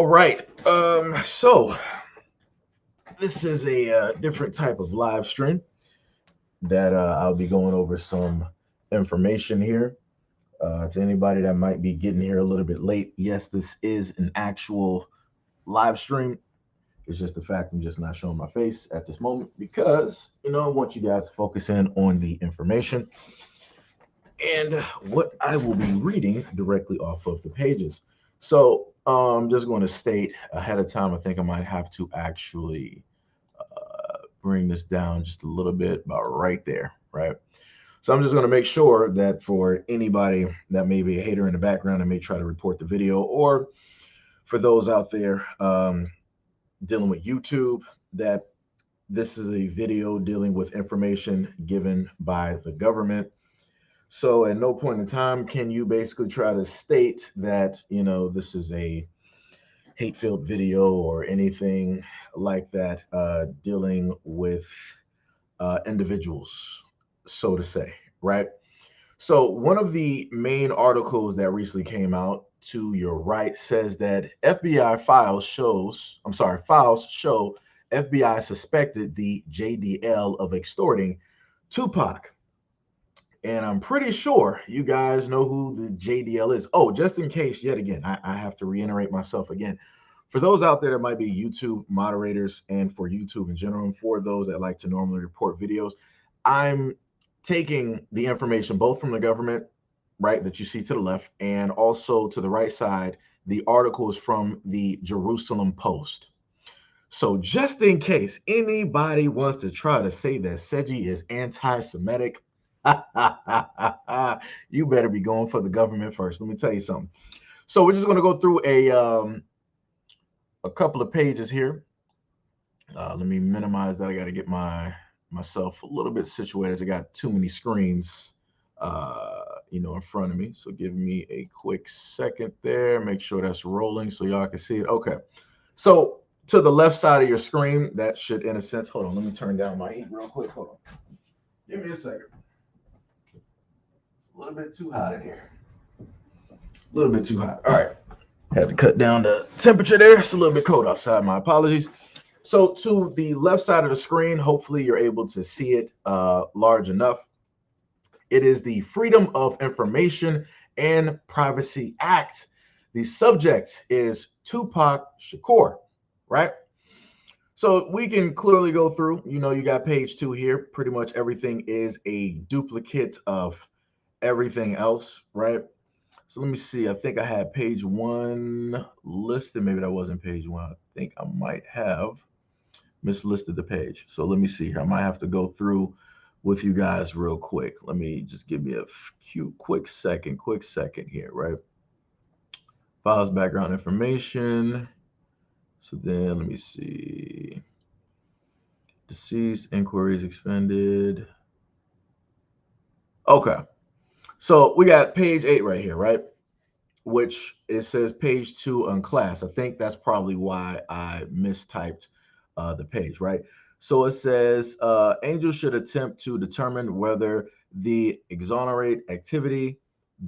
All right. So this is a different type of live stream that I'll be going over some information here. To anybody that might be getting here a little bit late, yes, this is an actual live stream. It's just the fact I'm just not showing my face at this moment because, I want you guys to focus in on the information and what I will be reading directly off of the pages. So I'm just going to state ahead of time, I think I might have to actually bring this down just a little bit, about right there, right? So I'm just going to make sure that for anybody that may be a hater in the background and may try to report the video, or for those out there dealing with YouTube, that this is a video dealing with information given by the government. So at no point in time can you basically try to state that, this is a hate-filled video or anything like that dealing with individuals, so to say, right? So one of the main articles that recently came out to your right says that files show FBI suspected the JDL of extorting Tupac. And I'm pretty sure you guys know who the JDL is. Oh, just in case, yet again, I have to reiterate myself again. For those out there that might be YouTube moderators and for YouTube in general, and for those that like to normally report videos, I'm taking the information both from the government, right, that you see to the left, and also to the right side, the articles from the Jerusalem Post. So just in case anybody wants to try to say that Seji is anti-Semitic, you better be going for the government first. Let me tell you something. So we're just going to go through a couple of pages here. Let me minimize that. I got to get myself a little bit situated. I got too many screens, in front of me. So give me a quick second there. Make sure that's rolling so y'all can see it. Okay. So to the left side of your screen, that should, in a sense, hold on. Let me turn down my heat real quick. Hold on. Give me a second. A little bit too hot in here. A little bit too hot. All right. Had to cut down the temperature there. It's a little bit cold outside. My apologies. So to the left side of the screen, hopefully you're able to see it large enough. It is the Freedom of Information and Privacy Act. The subject is Tupac Shakur, right? So we can clearly go through, you got page 2 here. Pretty much everything is a duplicate of everything else, right? So let me see. I think I had page 1 listed. Maybe that wasn't page 1. I think I might have mislisted the page. So let me see here. I might have to go through with you guys real quick. Let me just give me a quick second here, right? Files, background information. So then let me see. Deceased, inquiries expended. Okay. So we got page 8 right here, right? Which it says page 2 unclassed. I think that's probably why I mistyped the page, right? So it says angels should attempt to determine whether the exonerate activity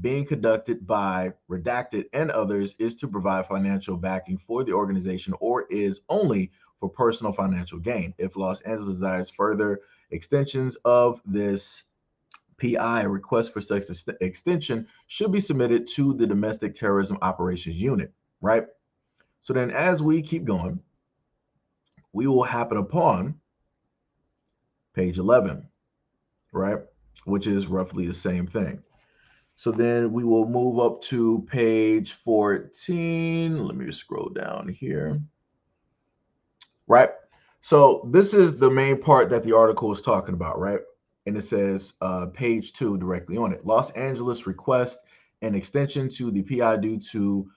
being conducted by redacted and others is to provide financial backing for the organization or is only for personal financial gain. If Los Angeles desires further extensions of this PI, request for such extension should be submitted to the Domestic Terrorism Operations Unit, right? So then as we keep going, we will happen upon page 11, right? Which is roughly the same thing. So then we will move up to page 14. Let me just scroll down here, right? So this is the main part that the article is talking about, right? And it says page 2 directly on it. Los Angeles requests an extension to the PI due to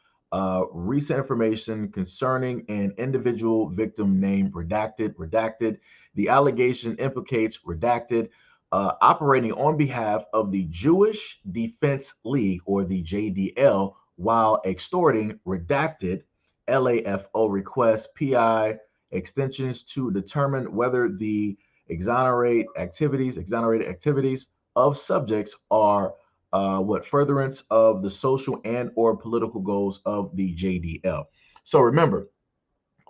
recent information concerning an individual victim named redacted. The allegation implicates redacted operating on behalf of the Jewish Defense League, or the JDL, while extorting redacted. LAFO requests PI extensions to determine whether the exonerated activities of subjects are furtherance of the social and or political goals of the JDL. So remember,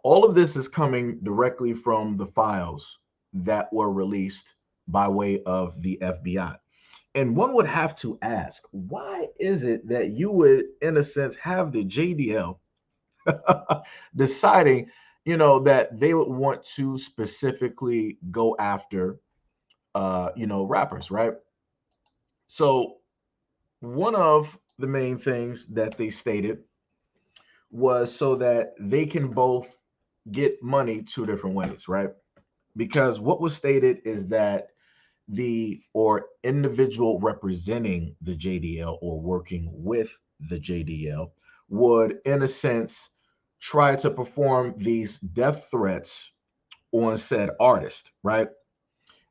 all of this is coming directly from the files that were released by way of the FBI. And one would have to ask, why is it that you would, in a sense, have the JDL deciding, that they would want to specifically go after, rappers, right? So one of the main things that they stated was so that they can both get money two different ways, right? Because what was stated is that the or individual representing the JDL or working with the JDL would, in a sense, try to perform these death threats on said artist, right?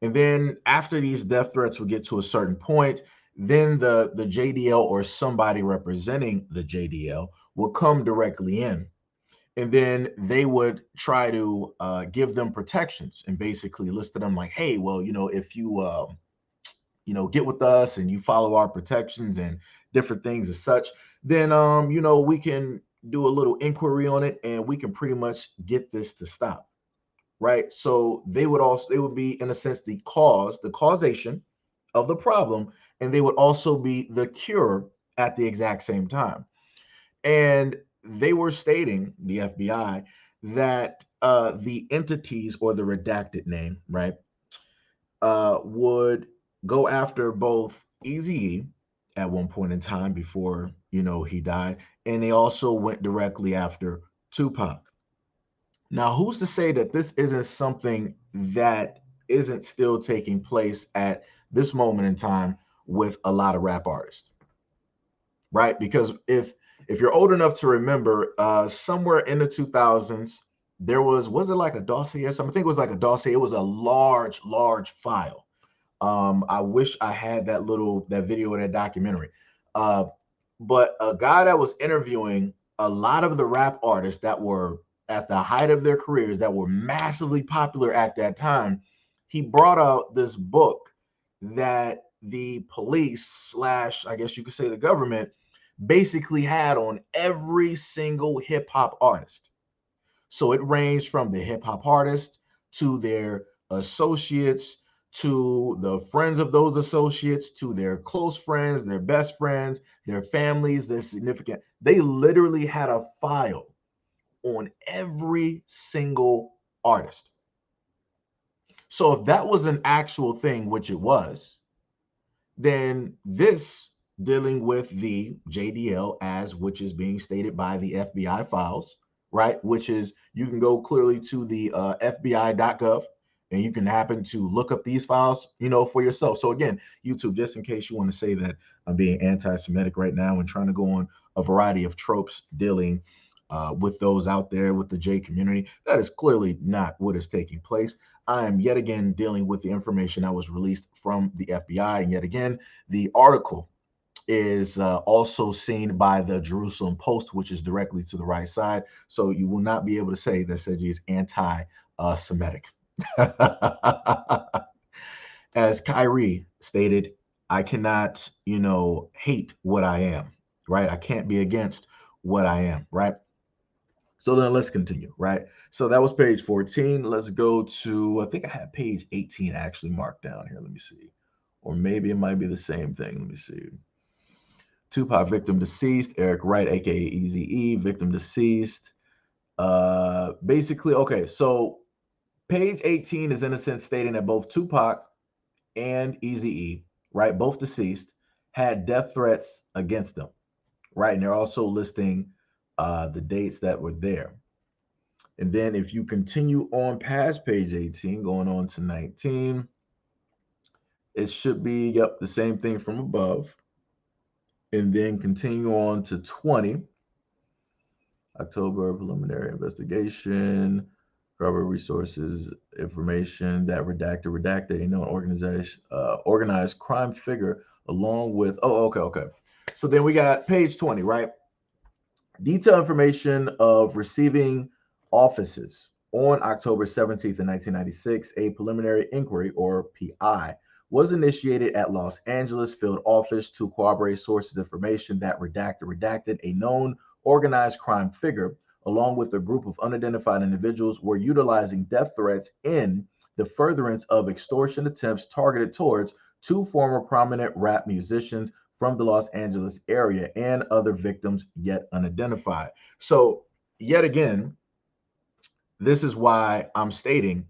And then after these death threats would get to a certain point, then the JDL or somebody representing the JDL will come directly in, and then they would try to give them protections and basically list them like, hey, well, if you get with us and you follow our protections and different things as such, then we can do a little inquiry on it and we can pretty much get this to stop, right? So they would be, in a sense, the causation of the problem, and they would also be the cure at the exact same time. And they were stating, the FBI, that the entities or the redacted name, right, would go after both Eazy at one point in time before he died, and they also went directly after Tupac. Now, who's to say that this isn't something that isn't still taking place at this moment in time with a lot of rap artists, right? Because if you're old enough to remember, somewhere in the 2000s, there was it like a dossier or something? I think it was like a dossier. It was a large file. I wish I had that video or that documentary. Uh, but a guy that was interviewing a lot of the rap artists that were at the height of their careers, that were massively popular at that time, he brought out this book that the police slash, I guess you could say, the government basically had on every single hip hop artist. So it ranged from the hip hop artists to their associates, to the friends of those associates, to their close friends, their best friends, their families, their significant. They literally had a file on every single artist. So if that was an actual thing, which it was, then this, dealing with the JDL, as which is being stated by the FBI files, right? Which is, you can go clearly to the FBI.gov and you can happen to look up these files, for yourself. So again, YouTube, just in case you want to say that I'm being anti-Semitic right now and trying to go on a variety of tropes dealing with those out there with the J community, that is clearly not what is taking place. I am yet again dealing with the information that was released from the FBI. And yet again, the article is also seen by the Jerusalem Post, which is directly to the right side. So you will not be able to say that Seji is anti-Semitic. As Kyrie stated, I cannot, hate what I am, right? I can't be against what I am, right? So then let's continue, right? So that was page 14. Let's go to, I think I had page 18 actually marked down here. Let me see. Or maybe it might be the same thing. Let me see. Tupac, victim deceased. Eric Wright, aka Eazy-E, victim deceased. Basically, okay, so page 18 is in a sense stating that both Tupac and Eazy-E, right, both deceased, had death threats against them, right? And they're also listing the dates that were there. And then if you continue on past page 18, going on to 19, it should be, yep, the same thing from above. And then continue on to 20, October, preliminary investigation, cover resources, information that redacted a known organized crime figure along with, okay. So then we got page 20, right? Detailed information of receiving offices. On October 17th of 1996, a preliminary inquiry, or PI, was initiated at Los Angeles field office to corroborate sources information that redacted a known organized crime figure along with a group of unidentified individuals, were utilizing death threats in the furtherance of extortion attempts targeted towards two former prominent rap musicians from the Los Angeles area and other victims yet unidentified. So, yet again, this is why I'm stating,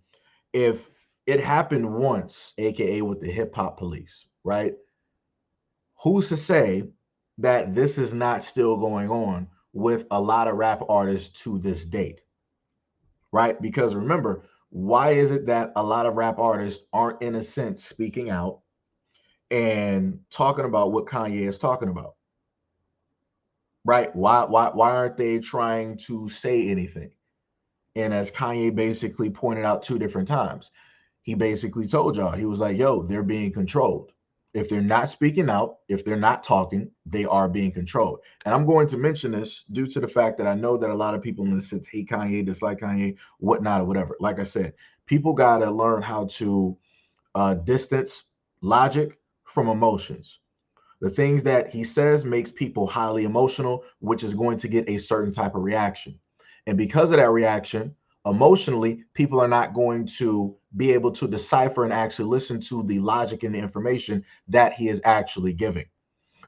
if it happened once, aka with the hip hop police, right? Who's to say that this is not still going on with a lot of rap artists to this date, right? Because remember, why is it that a lot of rap artists aren't, in a sense, speaking out and talking about what Kanye is talking about, right? Why aren't they trying to say anything? And as Kanye basically pointed out two different times, he basically told y'all, he was like, yo, they're being controlled. If they're not speaking out, if they're not talking, they are being controlled. And I'm going to mention this due to the fact that I know that a lot of people in this sense hate Kanye, dislike Kanye, whatnot, or whatever. Like I said, people got to learn how to distance logic from emotions. The things that he says makes people highly emotional, which is going to get a certain type of reaction. And because of that reaction, emotionally, people are not going to be able to decipher and actually listen to the logic and the information that he is actually giving.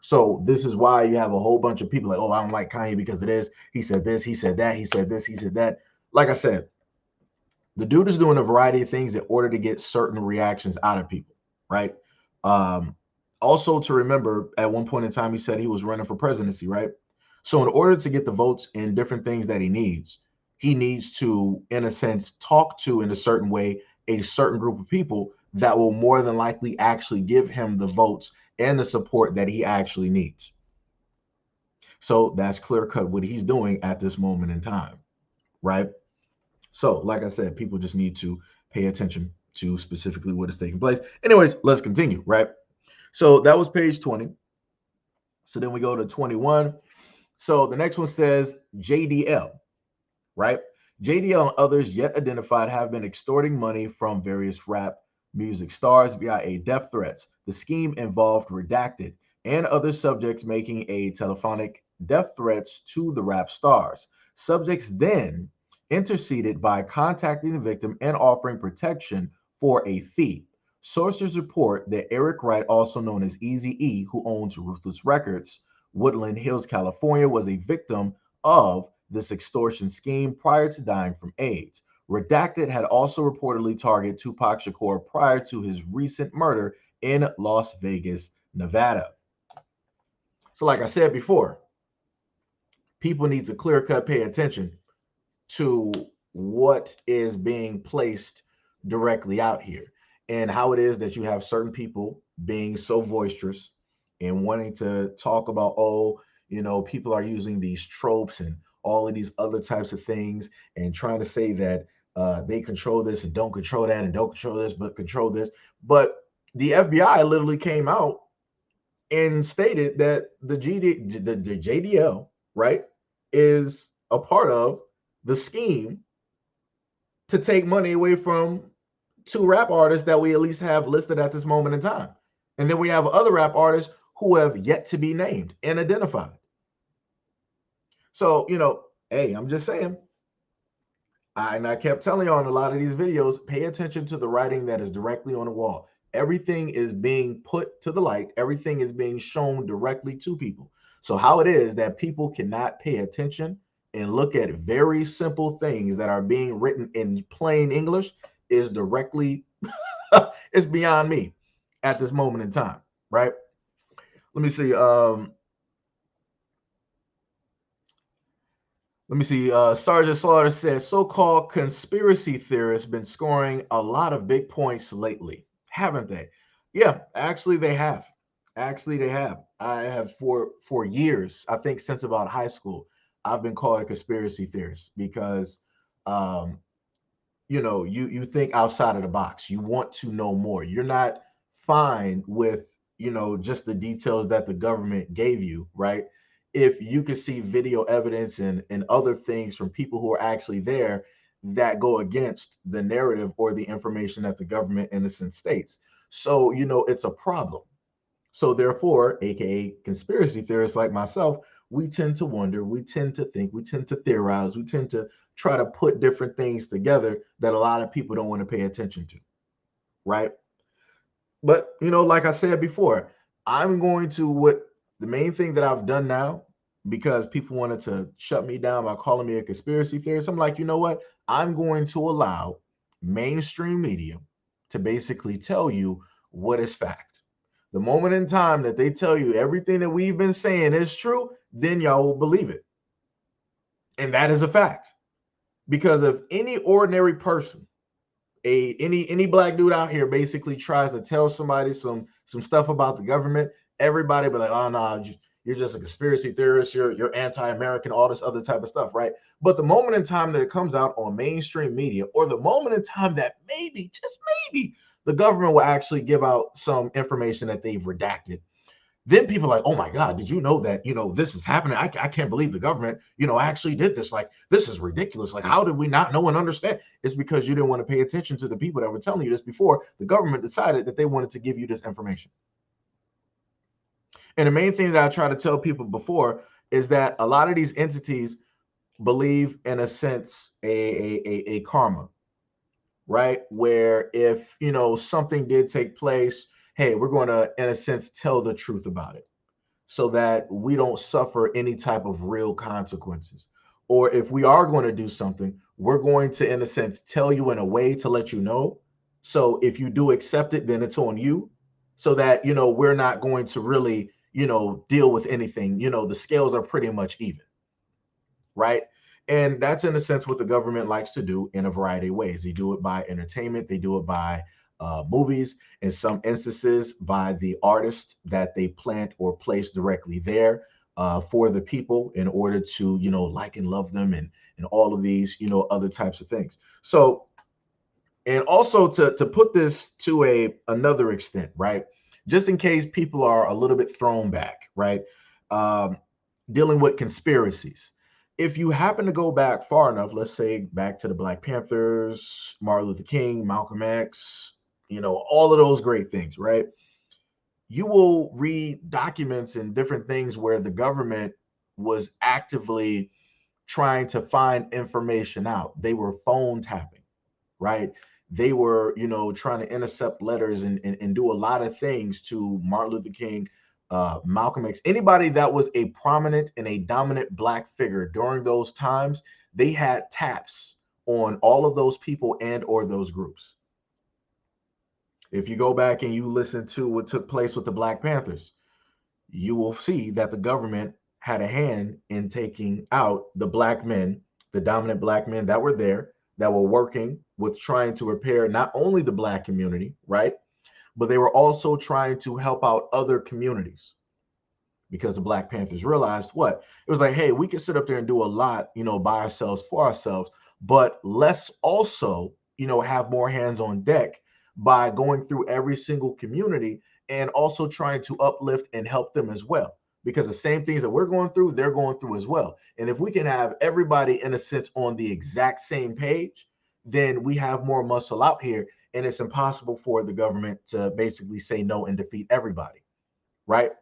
So this is why you have a whole bunch of people like, oh, I don't like Kanye because of this. He said this, he said that, he said this, he said that. Like I said, the dude is doing a variety of things in order to get certain reactions out of people, right? Um, Also, to remember, at one point in time, he said he was running for presidency, right? So, in order to get the votes and different things that he needs to, in a sense, talk to in a certain way a certain group of people that will more than likely actually give him the votes and the support that he actually needs. So, that's clear cut what he's doing at this moment in time, right? So, like I said, people just need to pay attention to specifically what is taking place. Anyways, let's continue, right? So that was page 20. So then we go to 21. So the next one says JDL, right? JDL and others yet identified have been extorting money from various rap music stars via death threats. The scheme involved redacted and other subjects making a telephonic death threats to the rap stars. Subjects then interceded by contacting the victim and offering protection for a fee. Sources report that Eric Wright, also known as Eazy-E, who owns Ruthless Records, Woodland Hills, California, was a victim of this extortion scheme prior to dying from AIDS. Redacted had also reportedly targeted Tupac Shakur prior to his recent murder in Las Vegas, Nevada. So, like I said before, people need to clear cut pay attention to what is being placed directly out here and how it is that you have certain people being so boisterous and wanting to talk about, oh, people are using these tropes and all of these other types of things and trying to say that they control this and don't control that and don't control this, but control this. But the FBI literally came out and stated that the JDL, right, is a part of the scheme to take money away from two rap artists that we at least have listed at this moment in time. And then we have other rap artists who have yet to be named and identified. So, hey, I'm just saying. I kept telling y'all in a lot of these videos, pay attention to the writing that is directly on the wall. Everything is being put to the light. Everything is being shown directly to people. So how it is that people cannot pay attention and look at very simple things that are being written in plain English is directly, it's beyond me at this moment in time, right? Let me see. Sergeant Slaughter says so-called conspiracy theorists been scoring a lot of big points lately, haven't they? Yeah, actually they have. Actually they have. I have for years, I think since about high school, I've been called a conspiracy theorist because um, you think outside of the box. You want to know more. You're not fine with, just the details that the government gave you, right? If you can see video evidence and other things from people who are actually there that go against the narrative or the information that the government innocent states. So, it's a problem. So therefore, aka conspiracy theorists like myself, we tend to wonder, we tend to think, we tend to theorize, we tend to try to put different things together that a lot of people don't want to pay attention to, right? But like I said before, I'm going to what the main thing that I've done now, because people wanted to shut me down by calling me a conspiracy theorist. I'm like, you know what? I'm going to allow mainstream media to basically tell you what is fact. The moment in time that they tell you everything that we've been saying is true, then y'all will believe it. And that is a fact. Because if any ordinary person, any black dude out here basically tries to tell somebody some stuff about the government, everybody be like, oh no, you're just a conspiracy theorist, you're anti-American, all this other type of stuff, right? But the moment in time that it comes out on mainstream media, or the moment in time that maybe, just maybe, the government will actually give out some information that they've redacted, then people are like, oh my God, did you know that, this is happening? I can't believe the government, actually did this. Like, this is ridiculous. Like, how did we not know and understand? It's because you didn't want to pay attention to the people that were telling you this before the government decided that they wanted to give you this information. And the main thing that I try to tell people before is that a lot of these entities believe, in a sense, a karma, right? Where if, something did take place, hey, we're going to, in a sense, tell the truth about it, so that we don't suffer any type of real consequences. Or if we are going to do something, we're going to, in a sense, tell you in a way to let you know. So if you do accept it, then it's on you. So that, we're not going to really, deal with anything. The scales are pretty much even, right? And that's, in a sense, what the government likes to do in a variety of ways. They do it by entertainment, they do it by movies, in some instances by the artists that they plant or place directly there for the people, in order to, like and love them, and all of these, other types of things. So, and also to put this to another extent, right? Just in case people are a little bit thrown back, right? Um, Dealing with conspiracies. If you happen to go back far enough, let's say back to the Black Panthers, Martin Luther King, Malcolm X, all of those great things, right? You will read documents and different things where the government was actively trying to find information out. They were phone tapping, right? They were, trying to intercept letters, and do a lot of things to Martin Luther King, Malcolm X, anybody that was a prominent and a dominant black figure during those times. They had taps on all of those people and or those groups. If you go back and you listen to what took place with the Black Panthers, you will see that the government had a hand in taking out the black men, the dominant black men that were there, that were working with trying to repair not only the black community, right? But they were also trying to help out other communities, because the Black Panthers realized what? It was like, hey, we can sit up there and do a lot, by ourselves, for ourselves, but let's also, have more hands on deck by going through every single community, and also trying to uplift and help them as well. Because the same things that we're going through, they're going through as well. And if we can have everybody, in a sense, on the exact same page, then we have more muscle out here. And it's impossible for the government to basically say no and defeat everybody, right?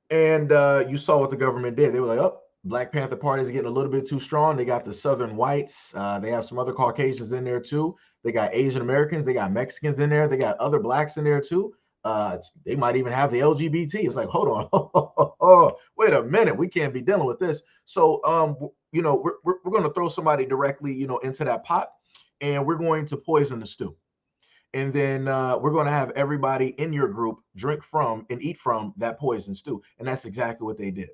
And you saw what the government did. They were like, oh, Black Panther Party is getting a little bit too strong. They got the Southern whites. They have some other Caucasians in there too. They got Asian Americans. They got Mexicans in there. They got other blacks in there too. They might even have the LGBT. It's like, hold on, wait a minute. We can't be dealing with this. So, we're going to throw somebody directly, into that pot, and we're going to poison the stew. And then we're going to have everybody in your group drink from and eat from that poison stew. And that's exactly what they did.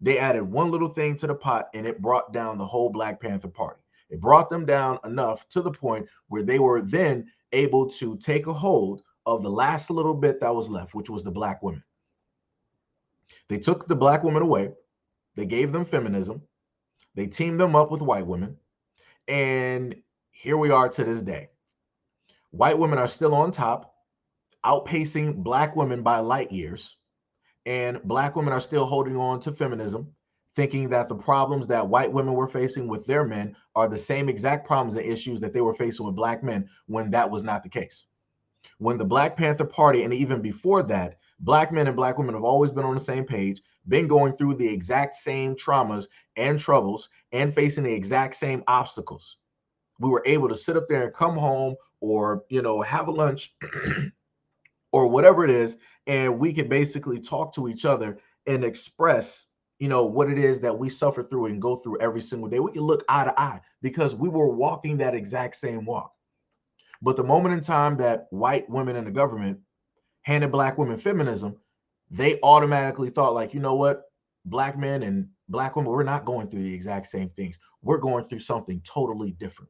They added one little thing to the pot, and it brought down the whole Black Panther Party. It brought them down enough to the point where they were then able to take a hold of the last little bit that was left, which was the black women. They took the black women away. They gave them feminism. They teamed them up with white women. And here we are to this day. White women are still on top, outpacing black women by light years. And black women are still holding on to feminism, thinking that the problems that white women were facing with their men are the same exact problems and issues that they were facing with black men, when that was not the case. When the Black Panther Party, and even before that, Black men and black women have always been on the same page, been going through the exact same traumas and troubles and facing the exact same obstacles. We were able to sit up there and come home or, have a lunch or whatever it is, and we could basically talk to each other and express, what it is that we suffer through and go through every single day. We can look eye to eye because we were walking that exact same walk. But the moment in time that white women in the government handed black women feminism, they automatically thought like, you know what, black men and black women, we're not going through the exact same things. We're going through something totally different.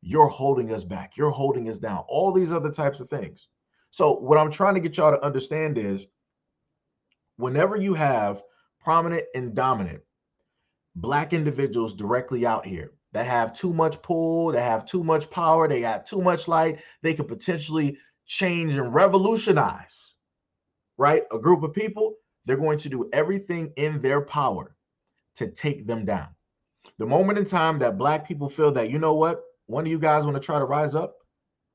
You're holding us back. You're holding us down. All these other types of things. So what I'm trying to get y'all to understand is whenever you have prominent and dominant black individuals directly out here that have too much pull, that have too much power, they got too much light, they could potentially change and revolutionize, right? A group of people, they're going to do everything in their power to take them down. The moment in time that black people feel that, you know what, one of you guys want to try to rise up,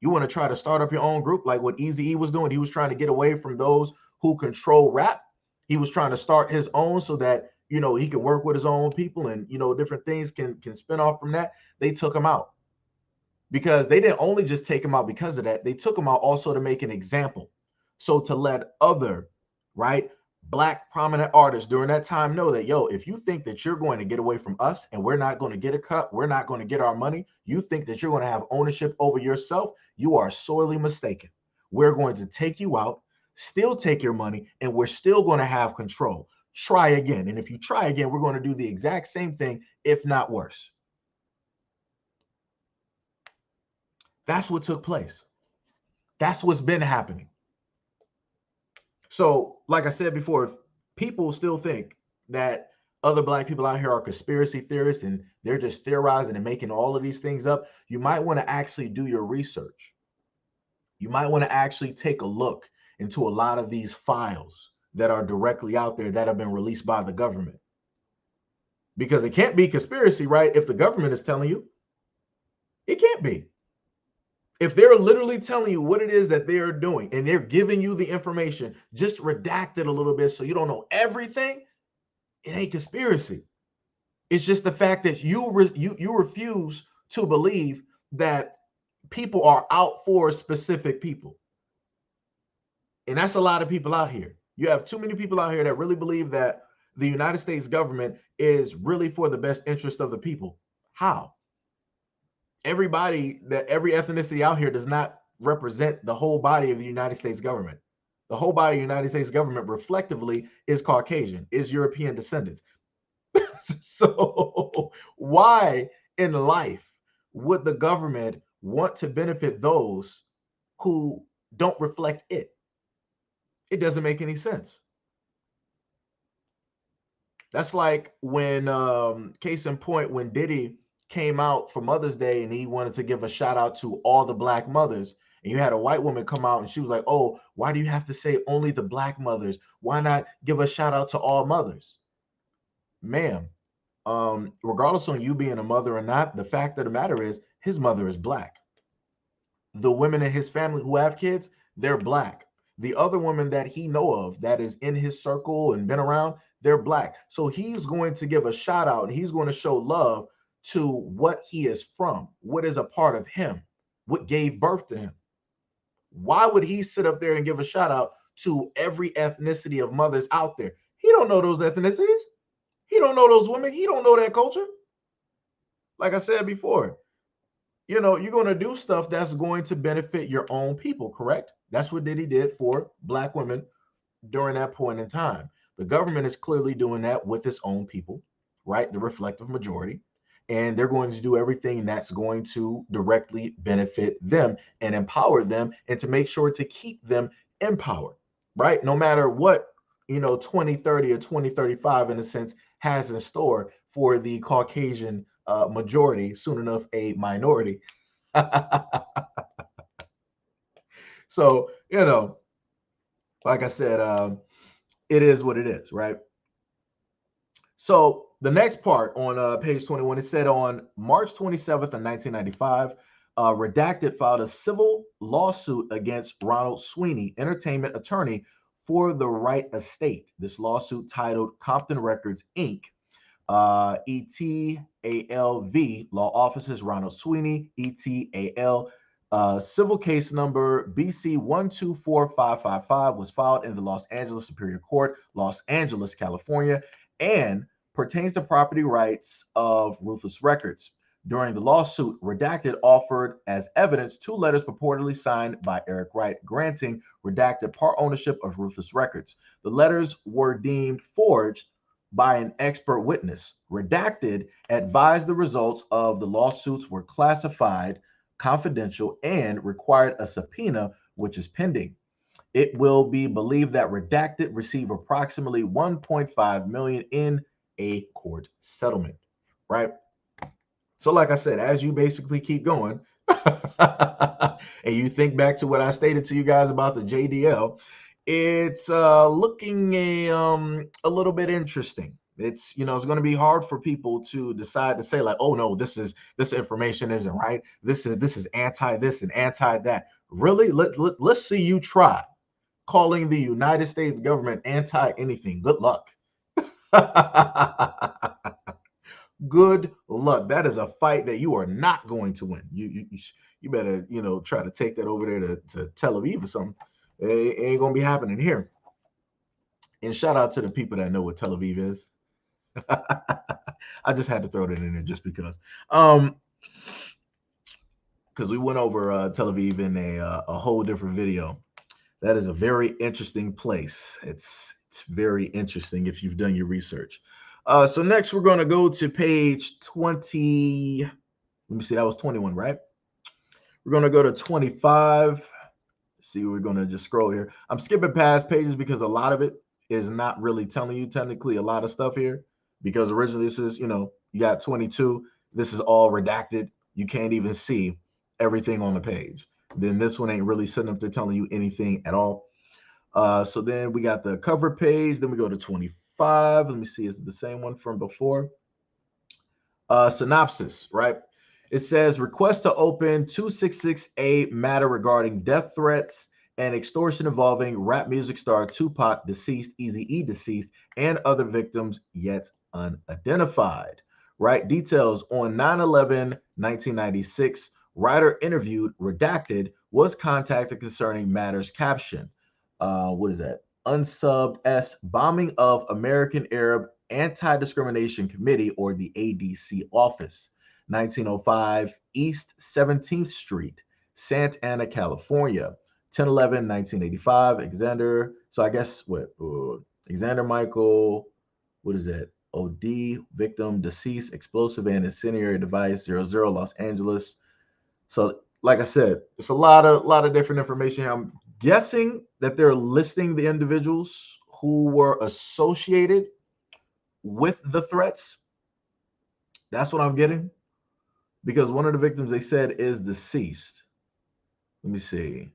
you want to try to start up your own group, like what Eazy-E was doing. He was trying to get away from those who control rap. He was trying to start his own so that, he can work with his own people and, different things can spin off from that. They took him out because they didn't only just take him out because of that. They took him out also to make an example. So to let other, right, black prominent artists during that time know that, yo, if you think that you're going to get away from us and we're not going to get a cut, we're not going to get our money, you think that you're going to have ownership over yourself, you are sorely mistaken. We're going to take you out, still take your money, and we're still going to have control. Try again. And if you try again, we're going to do the exact same thing, if not worse. That's what took place. That's what's been happening. So, like I said before, if people still think that other black people out here are conspiracy theorists and they're just theorizing and making all of these things up, you might want to actually do your research. You might want to actually take a look into a lot of these files that are directly out there that have been released by the government. Because it can't be conspiracy, right? If the government is telling you, it can't be. If they're literally telling you what it is that they are doing and they're giving you the information, just redact it a little bit so you don't know everything, it ain't conspiracy. It's just the fact that you refuse to believe that people are out for specific people. And that's a lot of people out here. You have too many people out here that really believe that the United States government is really for the best interest of the people. How? Every ethnicity out here does not represent the whole body of the United States government. The whole body of the United States government reflectively is Caucasian, is European descendants. So why in life would the government want to benefit those who don't reflect it? It doesn't make any sense. That's like when, case in point, when Diddy came out for Mother's Day and he wanted to give a shout out to all the black mothers. And you had a white woman come out and she was like, oh, why do you have to say only the black mothers? Why not give a shout out to all mothers? Ma'am, regardless on you being a mother or not, the fact of the matter is his mother is black. The women in his family who have kids, they're black. The other women that he know of that is in his circle and been around, they're black. So he's going to give a shout out and he's going to show love to what he is from, what is a part of him, what gave birth to him. Why would he sit up there and give a shout out to every ethnicity of mothers out there? He don't know those ethnicities. He don't know those women. He don't know that culture. Like I said before, you're going to do stuff that's going to benefit your own people, correct? That's what Diddy did for black women during that point in time. The government is clearly doing that with its own people, right? The reflective majority. And they're going to do everything that's going to directly benefit them and empower them and to make sure to keep them empowered, right? No matter what, 2030 or 2035, in a sense, has in store for the Caucasian majority, soon enough a minority. So, like I said, it is what it is, right? So the next part on page 21, it said on March 27th of 1995, Redacted filed a civil lawsuit against Ronald Sweeney, entertainment attorney, for the Right Estate. This lawsuit titled Compton Records Inc. ETALV, law offices Ronald Sweeney, ETAL. Civil case number BC 124555 was filed in the Los Angeles Superior Court, Los Angeles, California, and pertains to property rights of Ruthless Records. During the lawsuit, Redacted offered as evidence two letters purportedly signed by Eric Wright granting Redacted part ownership of Ruthless Records. The letters were deemed forged by an expert witness. Redacted advised the results of the lawsuits were classified, confidential, and required a subpoena, which is pending. It will be believed that Redacted received approximately 1.5 million in a court settlement, right? So, like I said, as you basically keep going, and you think back to what I stated to you guys about the JDL, it's looking a little bit interesting. It's it's going to be hard for people to decide to say like, oh no, this information isn't right. This is anti this and anti that. Really, let's see you try calling the United States government anti anything. Good luck. Good luck. That is a fight that you are not going to win. You better try to take that over there to Tel Aviv or something. It ain't gonna be happening here. And shout out to the people that know what Tel Aviv is. I just had to throw that in there just because. Because we went over Tel Aviv in a whole different video. That is a very interesting place. It's very interesting if you've done your research. So next we're going to go to page 20. Let me see, that was 21, right? We're going to go to 25. See, we're going to just scroll here. I'm skipping past pages because a lot of it is not really telling you technically a lot of stuff here. Because originally this is, you got 22. This is all redacted. You can't even see everything on the page. Then this one ain't really sitting up there telling you anything at all. So then we got the cover page. Then we go to 25. Let me see. Is it the same one from before? Synopsis, right? It says request to open 266A matter regarding death threats and extortion involving rap music star Tupac, deceased, Eazy-E deceased, and other victims yet unidentified. Right? Details on 9/11/1996. Writer interviewed, redacted, was contacted concerning matters caption. What is that? Unsubbed S bombing of American Arab Anti-Discrimination Committee, or the ADC office, 1905 East 17th Street, Santa Ana, California, 10/11/1985. Alexander. So I guess what? Alexander Michael. What is that? OD victim deceased explosive and incendiary device 00 Los Angeles. So like I said, it's a lot of different information. I'm guessing that they're listing the individuals who were associated with the threats. That's what I'm getting. Because one of the victims they said is deceased. Let me see.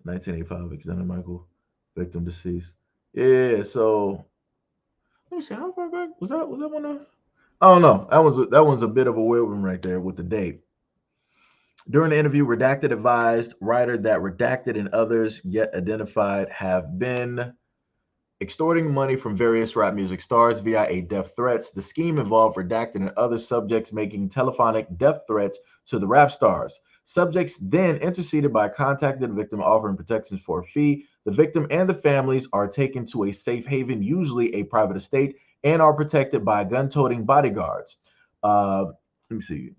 1985, Alexander Michael, victim deceased. Yeah, so let me see. How far back was that? Was that one? I don't know. That one's a bit of a weird one right there with the date. During the interview, Redacted advised writer that Redacted and others yet identified have been extorting money from various rap music stars via death threats. The scheme involved Redacted and other subjects making telephonic death threats to the rap stars. Subjects then interceded by contacting the victim, offering protections for a fee. The victim and the families are taken to a safe haven, usually a private estate, and are protected by gun-toting bodyguards. Let me see.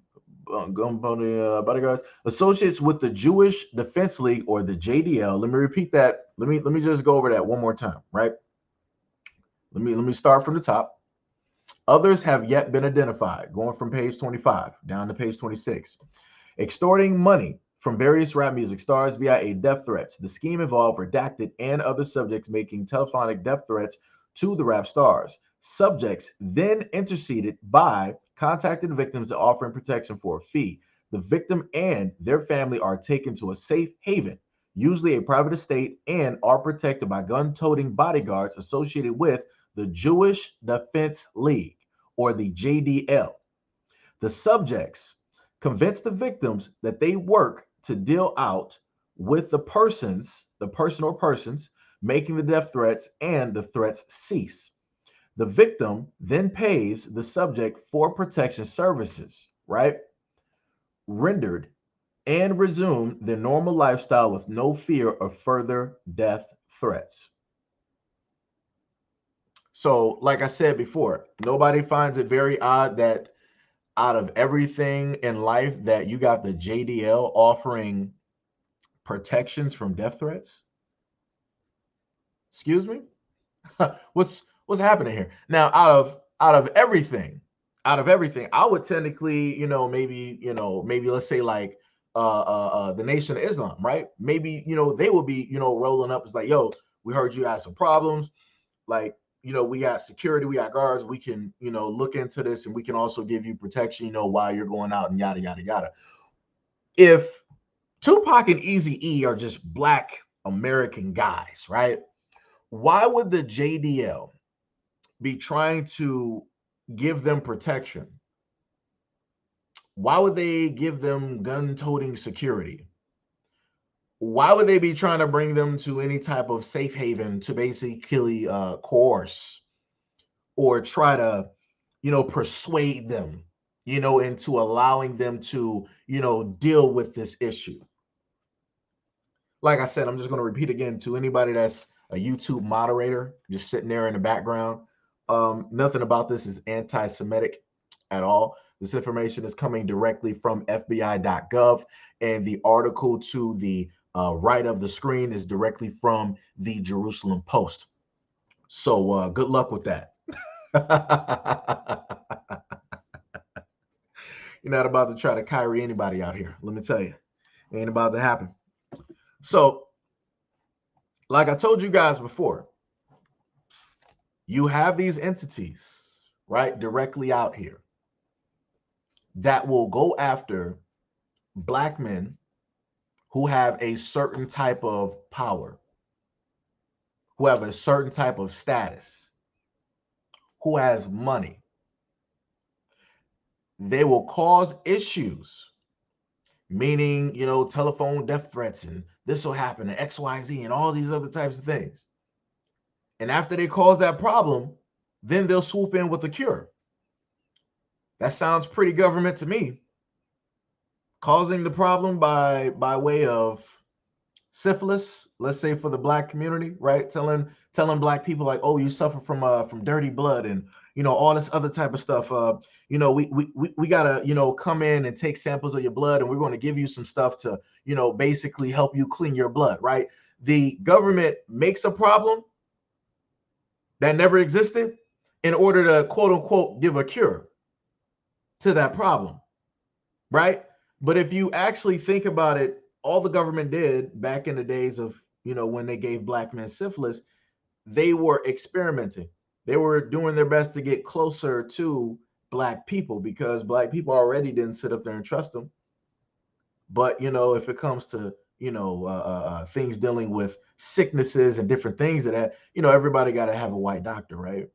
Bodyguards, associates with the Jewish Defense League, or the JDL. Let me repeat that. Let me just go over that one more time, right? Let me start from the top. Others have yet been identified, going from page 25 down to page 26. Extorting money from various rap music stars via death threats. The scheme involved Redacted and other subjects making telephonic death threats to the rap stars. Subjects then interceded by contacting victims and offering protection for a fee. The victim and their family are taken to a safe haven, usually a private estate, and are protected by gun-toting bodyguards associated with the Jewish Defense League, or the JDL. The subjects convince the victims that they work to deal out with the person or persons making the death threats and the threats cease. The victim then pays the subject for protection services, right? Rendered and resume their normal lifestyle with no fear of further death threats. So, like I said before, nobody finds it very odd that out of everything in life that you got the JDL offering protections from death threats? Excuse me? what's happening here? Now, out of everything, I would technically, maybe let's say like the Nation of Islam, right? Maybe, they will be, rolling up. It's like, yo, we heard you had some problems. Like, we got security, we got guards, we can, look into this and we can also give you protection, while you're going out and yada, yada, yada. If Tupac and Eazy-E are just black American guys, right? Why would the JDL be trying to give them protection? Why would they give them gun-toting security? Why would they be trying to bring them to any type of safe haven to basically coerce or try to, persuade them, into allowing them to, deal with this issue? Like I said, I'm just going to repeat again to anybody that's a YouTube moderator, just sitting there in the background. Nothing about this is anti-Semitic at all. This information is coming directly from FBI.gov, and the article to the right of the screen is directly from the Jerusalem Post. So good luck with that. You're not about to try to Kyrie anybody out here. Let me tell you, it ain't about to happen. So, like I told you guys before, you have these entities, right, directly out here that will go after black men who have a certain type of power, who have a certain type of status, who has money. They will cause issues, meaning, telephone death threats and this will happen and XYZ and all these other types of things. And after they cause that problem, then they'll swoop in with a cure. That sounds pretty government to me. Causing the problem by way of syphilis, let's say for the black community, right? Telling black people like, oh, you suffer from dirty blood and all this other type of stuff. We gotta come in and take samples of your blood, and we're going to give you some stuff to basically help you clean your blood, right? The government makes a problem that never existed in order to quote unquote give a cure to that problem, right? But if you actually think about it, all the government did back in the days of, when they gave black men syphilis, they were experimenting. They were doing their best to get closer to black people because black people already didn't sit up there and trust them. But, if it comes to, things dealing with sicknesses and different things that, everybody got to have a white doctor, right?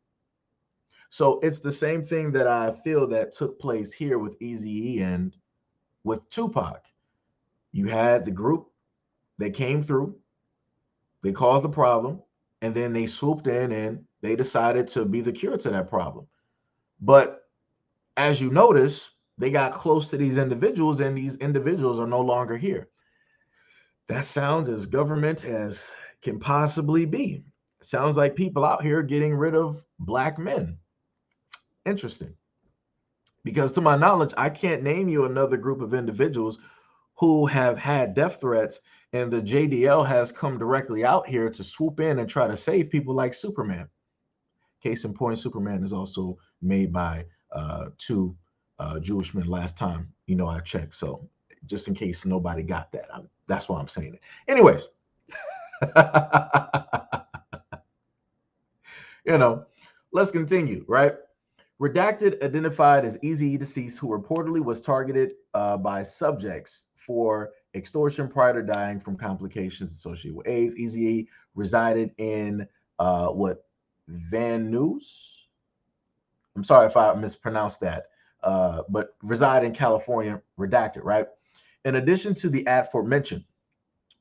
So it's the same thing that I feel that took place here with Eazy-E and with Tupac. You had the group, they came through, they caused the problem, and then they swooped in and they decided to be the cure to that problem. But as you notice, they got close to these individuals, and these individuals are no longer here. That sounds as government as can possibly be. It sounds like people out here getting rid of black men. Interesting. Because to my knowledge, I can't name you another group of individuals who have had death threats, and the JDL has come directly out here to swoop in and try to save people like Superman. Case in point, Superman is also made by two Jewish men last time, I checked. So just in case nobody got that, that's why I'm saying it. Anyways, let's continue, right? Redacted identified as Eazy-E deceased, who reportedly was targeted by subjects for extortion prior to dying from complications associated with AIDS. Eazy-E resided in Van Nuys? I'm sorry if I mispronounced that, but reside in California, redacted, right? In addition to the aforementioned,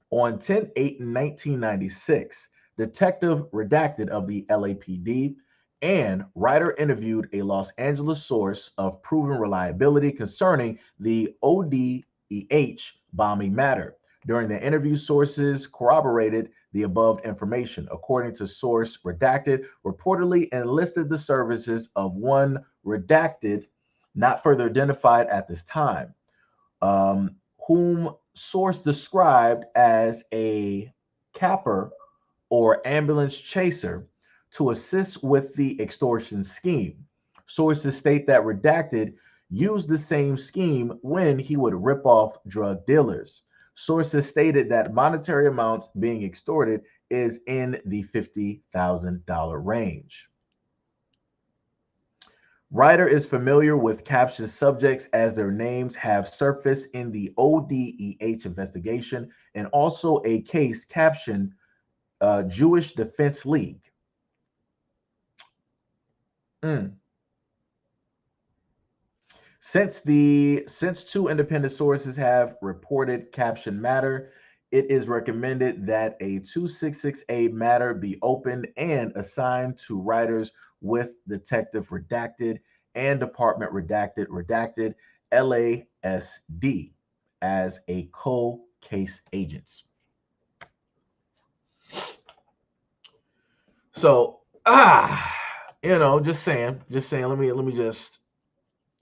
on 10/8/1996, detective redacted of the LAPD, and Ryder interviewed a Los Angeles source of proven reliability concerning the ODEH bombing matter. During the interview, sources corroborated the above information. According to source redacted, reportedly enlisted the services of one redacted, not further identified at this time, um, whom source described as a capper or ambulance chaser to assist with the extortion scheme. Sources state that Redacted used the same scheme when he would rip off drug dealers. Sources stated that monetary amounts being extorted is in the $50,000 range. Ryder is familiar with captured subjects as their names have surfaced in the ODEH investigation and also a case captioned Jewish Defense League. Mm. Since two independent sources have reported caption matter, it is recommended that a 266A matter be opened and assigned to writers with Detective Redacted and Department Redacted LASD as a co-case agents. So just saying. Let me just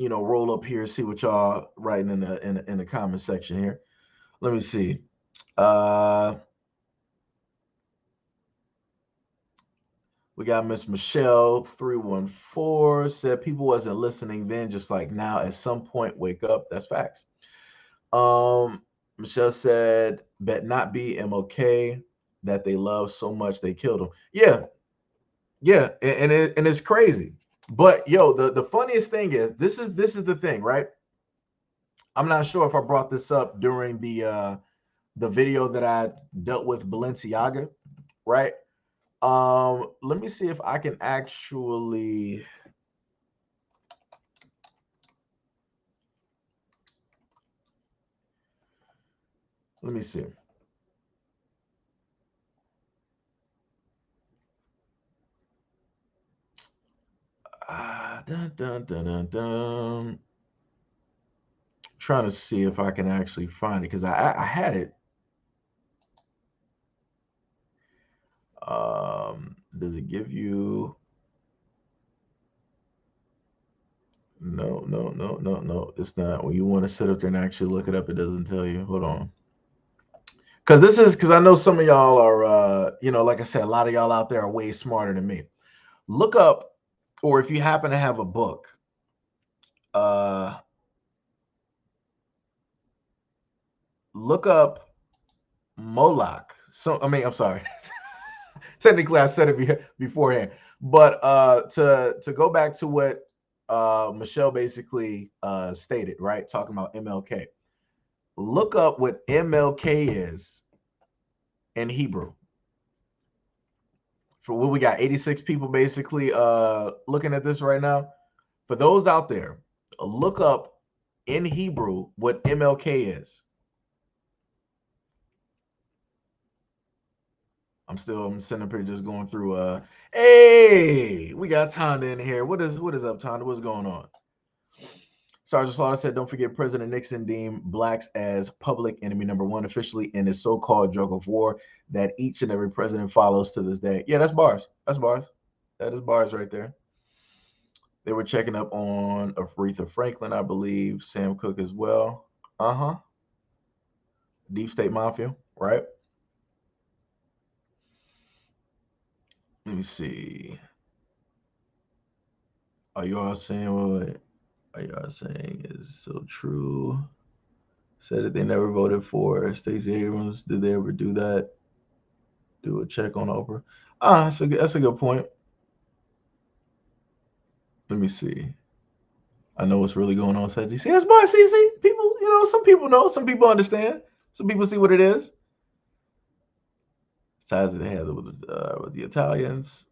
roll up here, see what y'all writing in the comment section here. Let me see. We got Miss Michelle 314 said people wasn't listening then, just like now. At some point, wake up. That's facts. Michelle said, bet not be MLK that they love so much they killed him. Yeah, and it's crazy. But yo, the funniest thing is this is the thing, right? I'm not sure if I brought this up during the video that I dealt with Balenciaga, right? Let me see if I can actually let me see. Dun, dun, dun, dun, dun. Trying to see if I can actually find it because I had it. Does it give you? No. It's not. When you want to sit up there and actually look it up, it doesn't tell you. Hold on. Because I know some of y'all are, like I said, a lot of y'all out there are way smarter than me. Look up, or if you happen to have a book, look up Moloch. I'm sorry. Technically, I said it beforehand, but to go back to what Michelle basically stated, right? Talking about MLK. Look up what MLK is in Hebrew. For what we got, 86 people basically looking at this right now. For those out there, look up in Hebrew what MLK is. I'm sitting up here just going through hey, we got Tonda in here. What is up, Tonda? What's going on? Sergeant Slaughter said, don't forget President Nixon deemed blacks as public enemy number one officially in his so-called drug of war that each and every president follows to this day. Yeah, that's bars. That's bars. That is bars right there. They were checking up on Aretha Franklin, I believe, Sam Cooke as well. Deep State Mafia, right? Let me see. Are you all saying what are y'all saying is so true? Said that they never voted for Stacey Abrams. Did they ever do that? Do a check on Oprah? That's a good point. Let me see. I know what's really going on. Said, you see, that's why. See, people. Some people know. Some people understand. Some people see what it is. Ties that they had with the Italians,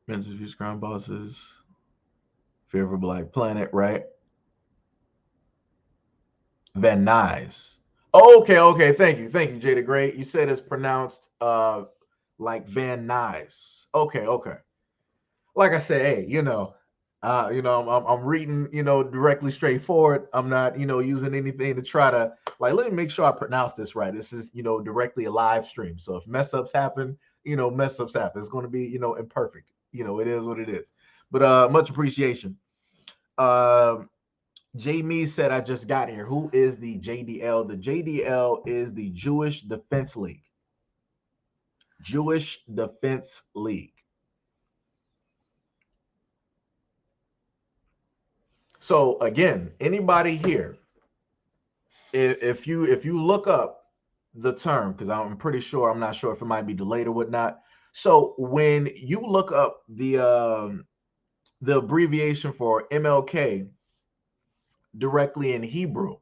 Men's Abuse Crime Bosses, Fear of a Black Planet, right? Van Nuys. Okay. Thank you, Jada Great. You said it's pronounced like Van Nuys. Okay. Like I said, hey, I'm reading, directly straightforward. I'm not, using anything to try to like. Let me make sure I pronounce this right. This is, directly a live stream. So if mess ups happen, mess ups happen. It's going to be, imperfect. It is what it is. But much appreciation. Um, Jamie said, I just got here. Who is the JDL? The JDL is the Jewish Defense League. Jewish Defense League. So again, anybody here, if you look up the term, because I'm not sure if it might be delayed or whatnot. So when you look up the abbreviation for MLK directly in Hebrew,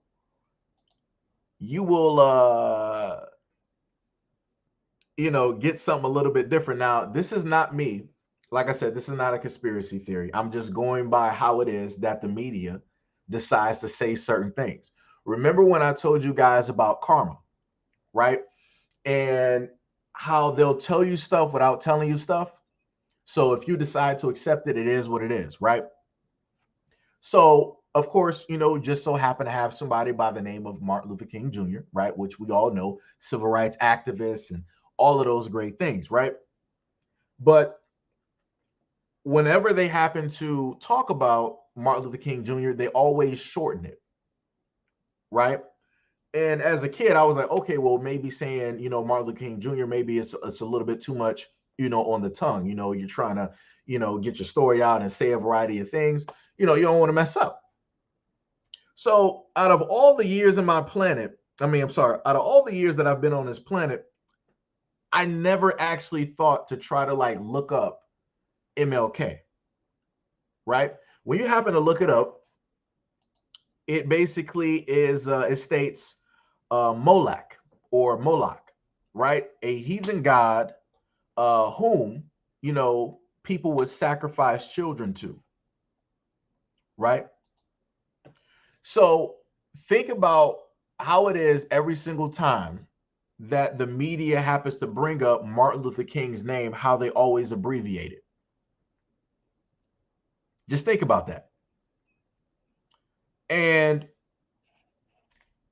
you will get something a little bit different. Now, this is not me. Like I said, this is not a conspiracy theory. I'm just going by how it is that the media decides to say certain things. Remember when I told you guys about karma, right? And how they'll tell you stuff without telling you stuff. So if you decide to accept it, it is what it is, right? So, of course, just so happen to have somebody by the name of Martin Luther King Jr., right? Which we all know, civil rights activists and all of those great things, right? But whenever they happen to talk about Martin Luther King Jr., they always shorten it, right? And as a kid, I was like, okay, well, maybe saying, Martin Luther King Jr., maybe it's a little bit too much, on the tongue. You're trying to, get your story out and say a variety of things. You don't want to mess up. So out of all the years in my planet, out of all the years that I've been on this planet, I never actually thought to try to like look up MLK, right? When you happen to look it up, it basically is, it states Moloch or Moloch, right? A heathen god whom, people would sacrifice children to, right? So think about how it is every single time that the media happens to bring up Martin Luther King's name, how they always abbreviate it. Just think about that. And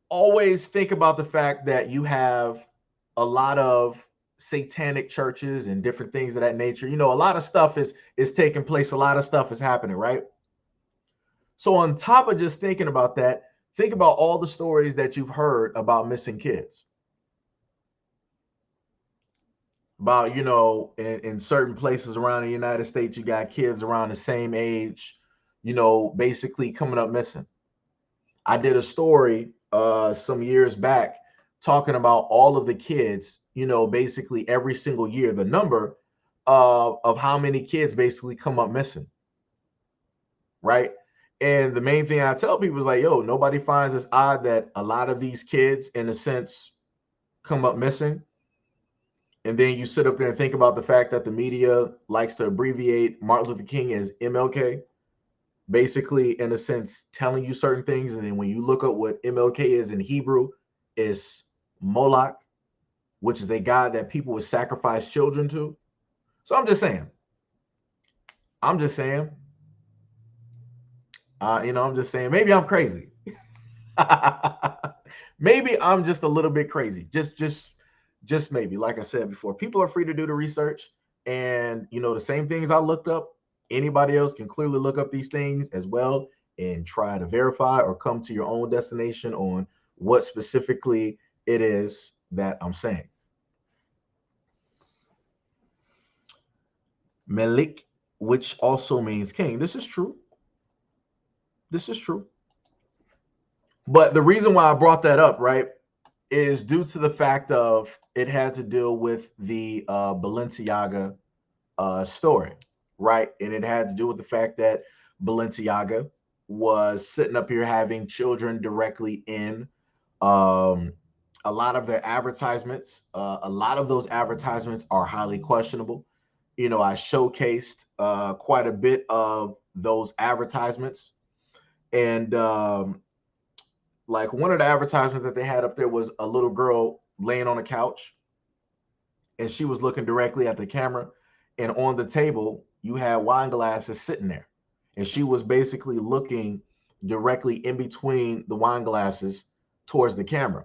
always think about the fact that you have a lot of satanic churches and different things of that nature. A lot of stuff is taking place, a lot of stuff is happening, right? So on top of just thinking about that, think about all the stories that you've heard about missing kids. About, in certain places around the United States, you got kids around the same age, basically coming up missing. I did a story some years back talking about all of the kids, basically every single year, the number of how many kids basically come up missing, right? And the main thing I tell people is like, yo, nobody finds this odd that a lot of these kids, in a sense, come up missing. And then you sit up there and think about the fact that the media likes to abbreviate Martin Luther King as MLK, basically, in a sense, telling you certain things. And then when you look up what MLK is in Hebrew, it's Moloch, which is a god that people would sacrifice children to. So I'm just saying, I'm just saying, maybe I'm crazy. Maybe I'm just a little bit crazy. Just maybe. Like I said before, people are free to do the research, and the same things I looked up, anybody else can clearly look up these things as well and try to verify or come to your own destination on what specifically it is that I'm saying. Melik, which also means king. This is true. This is true. But the reason why I brought that up, right, is due to the fact of it had to deal with the Balenciaga story, right? And it had to do with the fact that Balenciaga was sitting up here having children directly in a lot of their advertisements. A lot of those advertisements are highly questionable. I showcased quite a bit of those advertisements, and Like one of the advertisements that they had up there was a little girl laying on a couch and she was looking directly at the camera. And on the table, you had wine glasses sitting there. And she was basically looking directly in between the wine glasses towards the camera,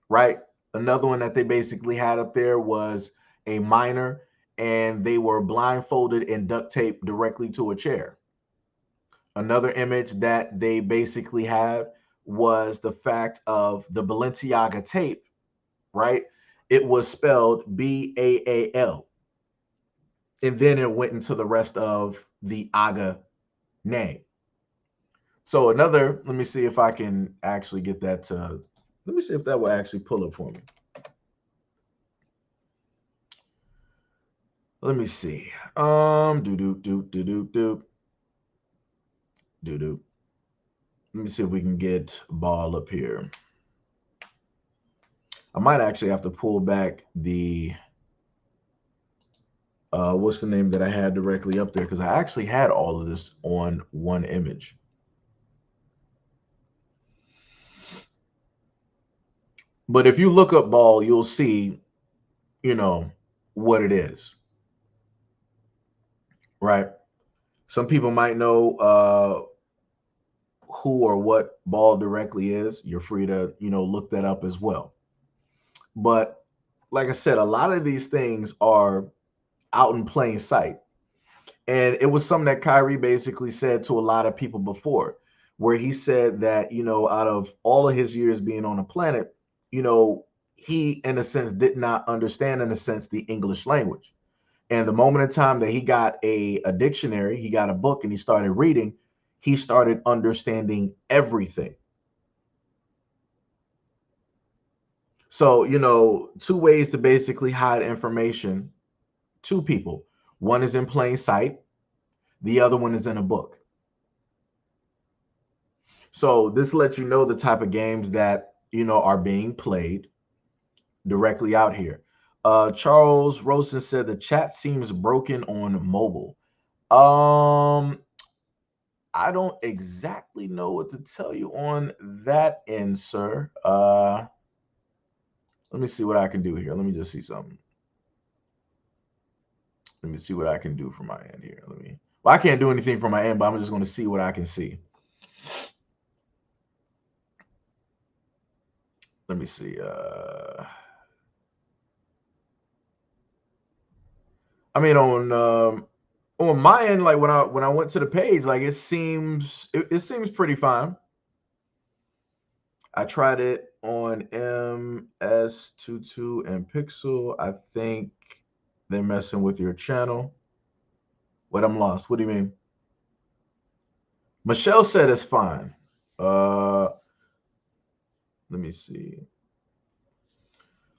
right? Another one that they basically had up there was a minor and they were blindfolded and duct taped directly to a chair. Another image that they basically had was the fact of the Balenciaga tape, right? It was spelled Baal. And then it went into the rest of the Aga name. So another, let me see if I can actually get that to, let me see if that will actually pull up for me. Let me see. Do do do do do do do do. Let me see if we can get ball up here. I might actually have to pull back the what's the name that I had directly up there, because I actually had all of this on one image. But if you look up ball, you'll see, you know, what it is, right? Some people might know who or what ball directly is. You're free to, look that up as well. But like I said, a lot of these things are out in plain sight. And it was something that Kyrie basically said to a lot of people before, where he said that, out of all of his years being on the planet, he, in a sense, did not understand, in a sense, the English language. And the moment in time that he got a dictionary, he got a book and he started reading, he started understanding everything. So, two ways to basically hide information to people. One is in plain sight, the other one is in a book. So this lets you know the type of games that, are being played directly out here. Charles Rosen said the chat seems broken on mobile. I don't exactly know what to tell you on that end, sir. Let me see what I can do here. Let me just see something. Let me see what I can do from my end here. Well, I can't do anything from my end, but I'm just going to see what I can see. Let me see. I mean, on my end, like when I went to the page, like it seems pretty fine. I tried it on MS22 and Pixel. I think they're messing with your channel. What, I'm lost. What do you mean? Michelle said it's fine. Let me see.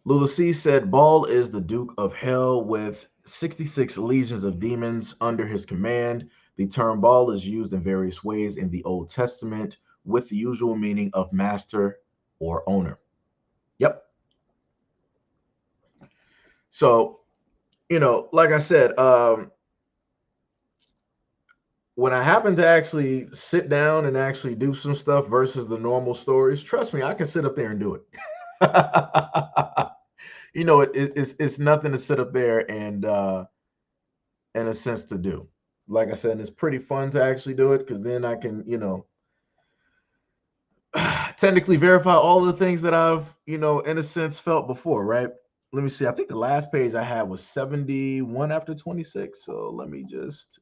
Lula C said Baal is the Duke of Hell with 66 legions of demons under his command. The term Baal is used in various ways in the Old Testament with the usual meaning of master or owner. Yep. So, like I said, when I happen to actually sit down and actually do some stuff versus the normal stories, trust me, I can sit up there and do it. It's nothing to sit up there and in a sense to do. Like I said, and it's pretty fun to actually do it, because then I can, technically verify all of the things that I've, in a sense felt before, right? Let me see. I think the last page I had was 71 after 26. So let me just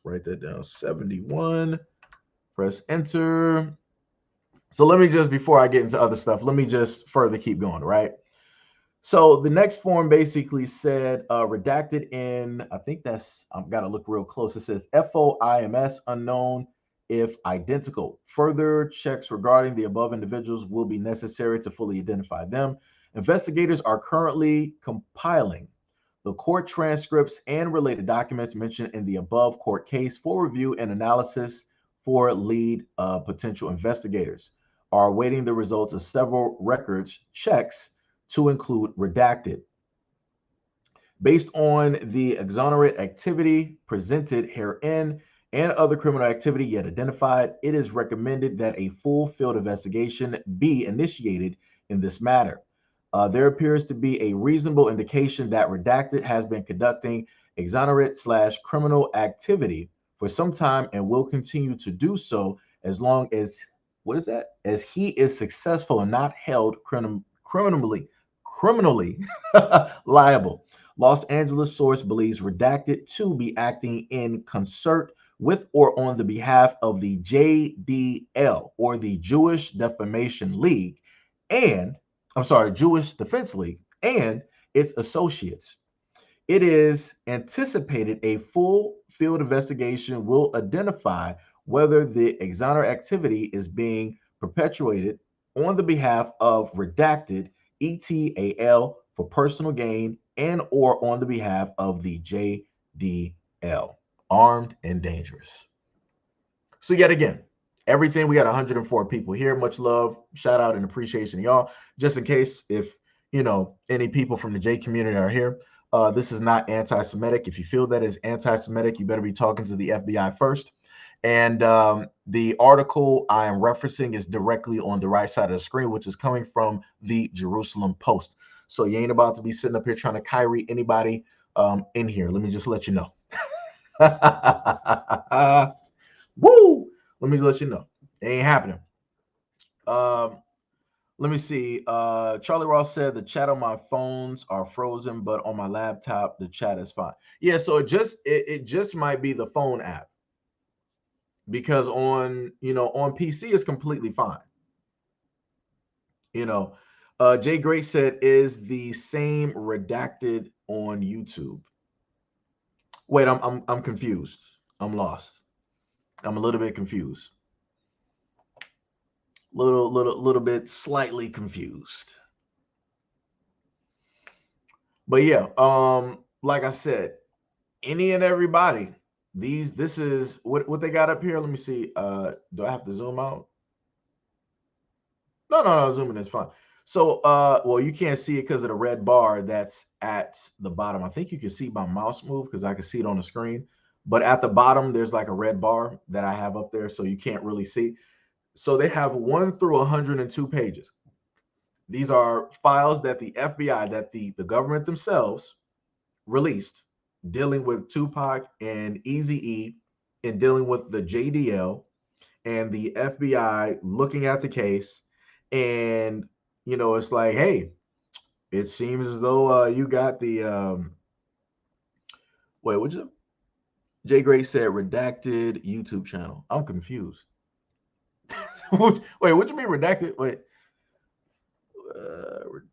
write that down. 71. Press enter. So let me just, before I get into other stuff, let me just further keep going, right? So the next form basically said redacted in, I think that's, I've got to look real close. It says FOIMS unknown if identical. Further checks regarding the above individuals will be necessary to fully identify them. Investigators are currently compiling the court transcripts and related documents mentioned in the above court case for review and analysis for lead potential investigators. Are awaiting the results of several records checks to include redacted. Based on the exonerate activity presented herein, and other criminal activity yet identified, it is recommended that a full field investigation be initiated in this matter. There appears to be a reasonable indication that Redacted has been conducting exonerate slash criminal activity for some time and will continue to do so as long as, what is that? As he is successful and not held criminally liable. Los Angeles source believes Redacted to be acting in concert with or on the behalf of the JDL, or the Jewish Defamation League, and Jewish Defense League, and its associates. It is anticipated a full field investigation will identify whether the exoner activity is being perpetuated on the behalf of Redacted ETAL for personal gain and or on the behalf of the JDL, armed and dangerous. So yet again, everything, we got 104 people here. Much love, shout out, and appreciation to y'all. Just in case if any people from the J community are here, this is not anti-Semitic. If you feel that is anti-Semitic, you better be talking to the FBI first. And the article I am referencing is directly on the right side of the screen, which is coming from the Jerusalem Post. So you ain't about to be sitting up here trying to Kyrie anybody in here. Let me just let you know. Woo! Let me let you know. It ain't happening. Let me see. Charlie Ross said the chat on my phones are frozen, but on my laptop the chat is fine. Yeah, so it just might be the phone app, because on on PC it's completely fine. Jay Great said, is the same Redacted on YouTube? Wait, I'm confused. I'm lost. I'm a little bit confused. Little bit slightly confused. But yeah, like I said, any and everybody, this is what they got up here. Let me see. Do I have to zoom out? No, zooming is fine. So well, you can't see it because of the red bar that's at the bottom. I think you can see my mouse move because I can see it on the screen. But at the bottom, there's like a red bar that I have up there, so you can't really see. So they have 1 through 102 pages. These are files that the FBI, that the government themselves released, dealing with Tupac and Eazy-E, and dealing with the JDL and the FBI looking at the case. And it's like, hey, it seems as though you got the wait, what'd you? Jay Gray said redacted YouTube channel. I'm confused. Wait, what do you mean redacted? Wait,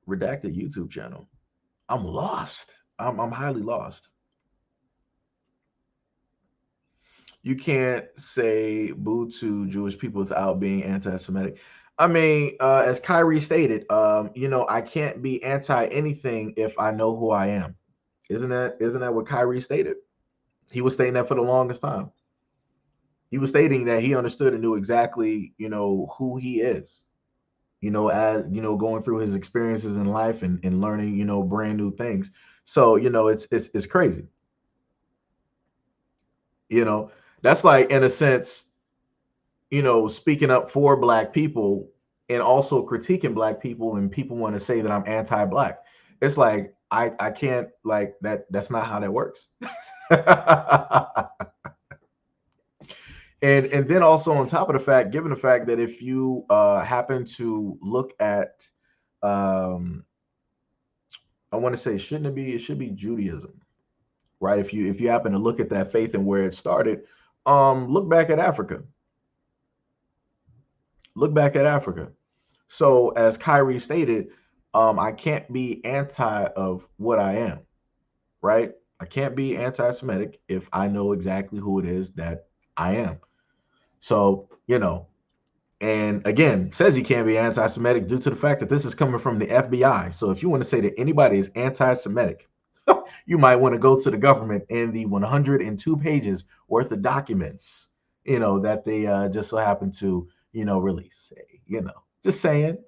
redacted YouTube channel. I'm lost. I'm highly lost. You can't say boo to Jewish people without being anti-Semitic. I mean, as Kyrie stated, I can't be anti anything if I know who I am. Isn't that what Kyrie stated? He was stating that for the longest time. He was stating that he understood and knew exactly, who he is. As going through his experiences in life and learning, brand new things. So, it's crazy. That's like, in a sense, speaking up for Black people and also critiquing Black people, and people want to say that I'm anti-Black. It's like I can't, like, that's not how that works. and then also on top of the fact, given the fact that if you happen to look at I want to say, it should be Judaism, right? If you happen to look at that faith and where it started, look back at Africa. Look back at Africa. So as Kyrie stated, I can't be anti of what I am, right? I can't be anti-Semitic if I know exactly who it is that I am. So, and again, says you can't be anti-Semitic due to the fact that this is coming from the FBI. So if you want to say that anybody is anti-Semitic, you might want to go to the government and the 102 pages worth of documents, that they just so happen to, release. Just saying,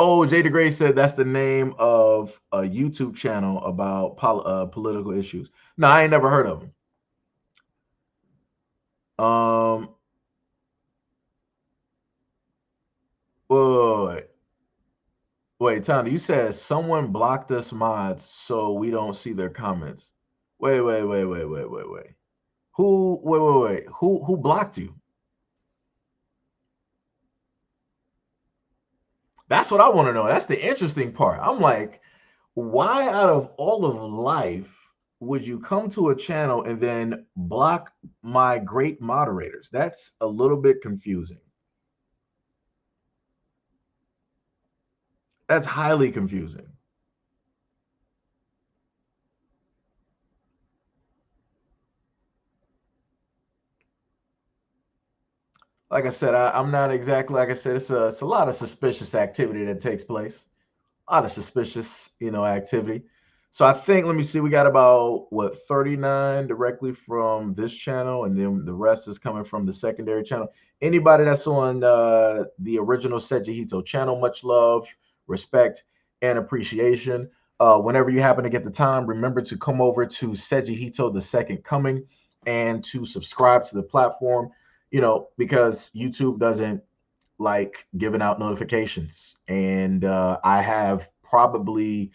Oh, Jada Gray said that's the name of a YouTube channel about political issues. No, I ain't never heard of them. Wait, wait, Tony, you said someone blocked us mods so we don't see their comments. Wait. Wait. Who blocked you? That's what I want to know. That's the interesting part. I'm like, why out of all of life would you come to a channel and then block my great moderators? That's a little bit confusing. That's highly confusing. Like I said, I'm not exactly like I said. It's a lot of suspicious activity that takes place. A lot of suspicious, activity. So I think, let me see, we got about what 39 directly from this channel, and then the rest is coming from the secondary channel. Anybody that's on the original SEIJIHITO channel, much love, respect, and appreciation. Whenever you happen to get the time, remember to come over to SEIJIHITO, the Second Coming, and to subscribe to the platform. Because YouTube doesn't like giving out notifications, and I have probably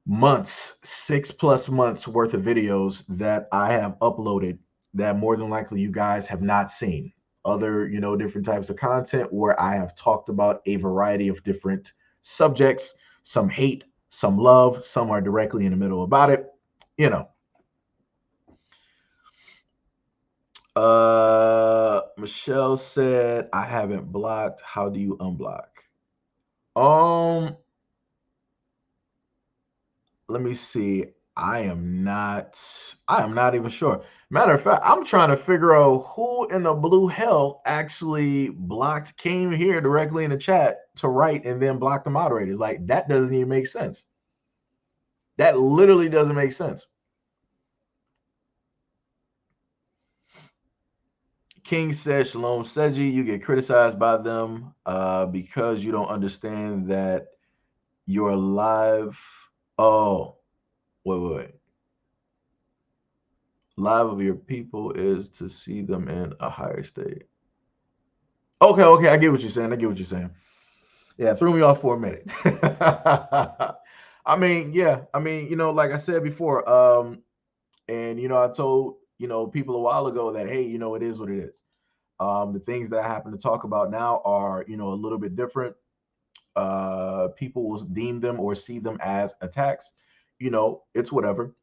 months, 6+ months worth of videos that I have uploaded that more than likely you guys have not seen. Other, different types of content where I have talked about a variety of different subjects, some hate, some love, some are directly in the middle about it, you know. Michelle said, I haven't blocked. How do you unblock? Let me see. I am not even sure. Matter of fact, I'm trying to figure out who in the blue hell actually came here directly in the chat to write and then block the moderators. Like, that doesn't even make sense. That literally doesn't make sense. King says, Shalom Seji, you get criticized by them because you don't understand that you're live. Oh, wait. Live of your people is to see them in a higher state. Okay, I get what you're saying. Yeah, it threw me off for a minute. I mean, yeah, like I said before, and I told people a while ago that, hey, it is what it is. The things that I happen to talk about now are a little bit different. People will deem them or see them as attacks. It's whatever.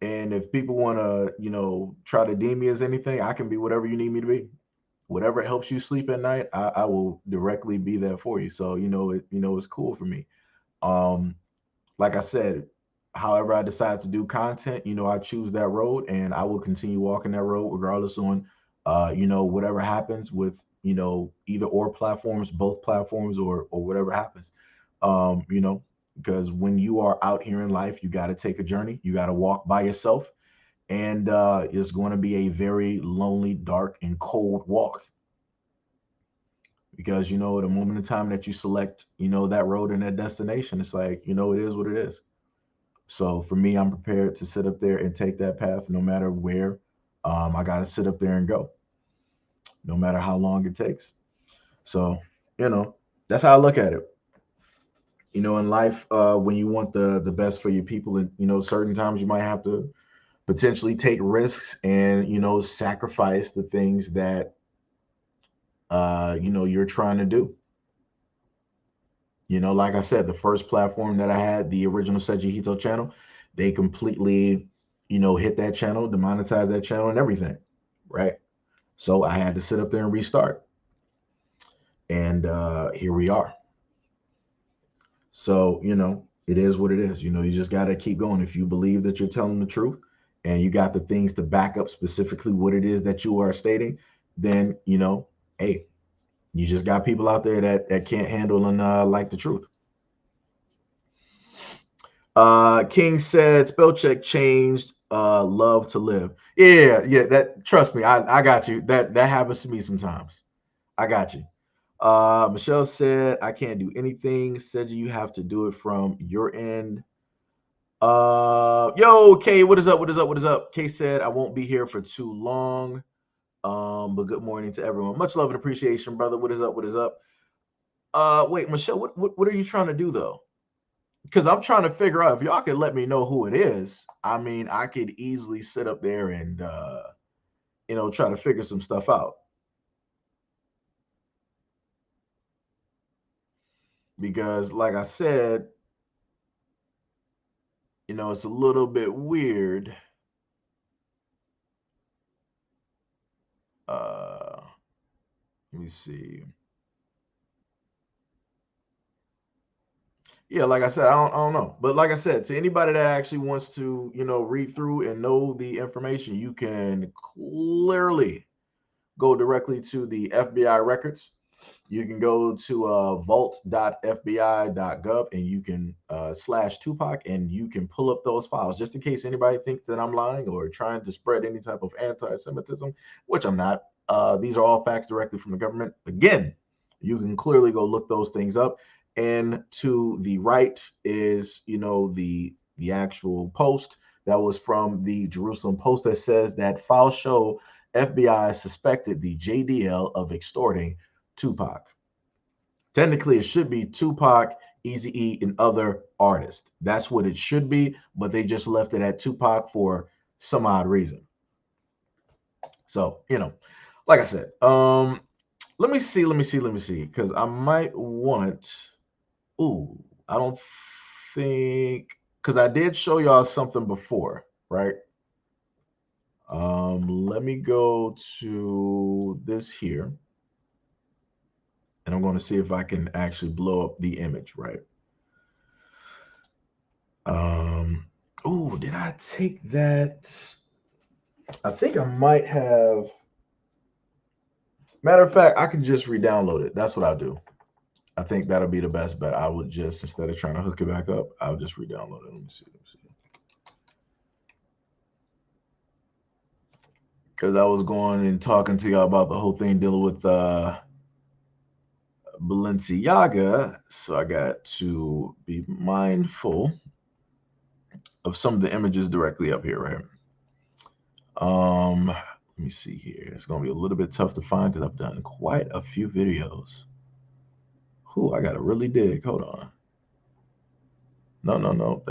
And if people want to, try to deem me as anything, I can be whatever you need me to be. Whatever helps you sleep at night, I will directly be there for you. So, it's cool for me. Like I said, however I decide to do content, I choose that road, and I will continue walking that road regardless on, whatever happens with, either or platforms, both platforms, or whatever happens. Because when you are out here in life, you got to take a journey. You got to walk by yourself, and it's going to be a very lonely, dark, and cold walk. Because the moment in time that you select, that road and that destination, it's like, it is what it is. So for me, I'm prepared to sit up there and take that path, no matter where. I got to sit up there and go, no matter how long it takes. So, that's how I look at it. In life, when you want the best for your people, and certain times you might have to potentially take risks and sacrifice the things that you're trying to do. Like I said, the first platform that I had, the original SEIJIHITO channel, they completely hit that channel, demonetized that channel and everything, right? So I had to sit up there and restart, and here we are. So it is what it is. You just got to keep going. If you believe that you're telling the truth and you got the things to back up specifically what it is that you are stating, then hey, you just got people out there that can't handle and like the truth. King said spell check changed love to live. Yeah, that, trust me, I got you. That happens to me sometimes. I got you. Michelle said, I can't do anything. Said you have to do it from your end. Yo, Kay, what is up? What is up? What is up? Kay said, I won't be here for too long. But good morning to everyone. Much love and appreciation, brother. What is up? What is up? Wait, Michelle, what are you trying to do though? Because I'm trying to figure out if y'all could let me know who it is. I mean, I could easily sit up there and try to figure some stuff out. Because like I said, it's a little bit weird. Let me see. Yeah, like I said, I don't know. But like I said, to anybody that actually wants to, read through and know the information, you can clearly go directly to the FBI records. You can go to vault.fbi.gov and you can slash Tupac and you can pull up those files just in case anybody thinks that I'm lying or trying to spread any type of anti-Semitism, which I'm not. These are all facts directly from the government. Again, you can clearly go look those things up. And to the right is, the actual post that was from the Jerusalem Post that says that files show FBI suspected the JDL of extorting Tupac. Technically, it should be Tupac, Eazy-E, and other artists. That's what it should be, but they just left it at Tupac for some odd reason. So, like I said, let me see, because I might want. Ooh, I don't think because I did show y'all something before, right? Let me go to this here. And I'm going to see if I can actually blow up the image, right? Oh, did I take that? I think I might have. Matter of fact, I can just re-download it. That's what I'll do. I think that'll be the best bet. I would just, instead of trying to hook it back up, I'll just re-download it. Let me see. Because I was going and talking to y'all about the whole thing dealing with Balenciaga, so I got to be mindful of some of the images directly up here, right? Let me see here. It's gonna be a little bit tough to find because I've done quite a few videos. Who I gotta really dig. Hold on. No.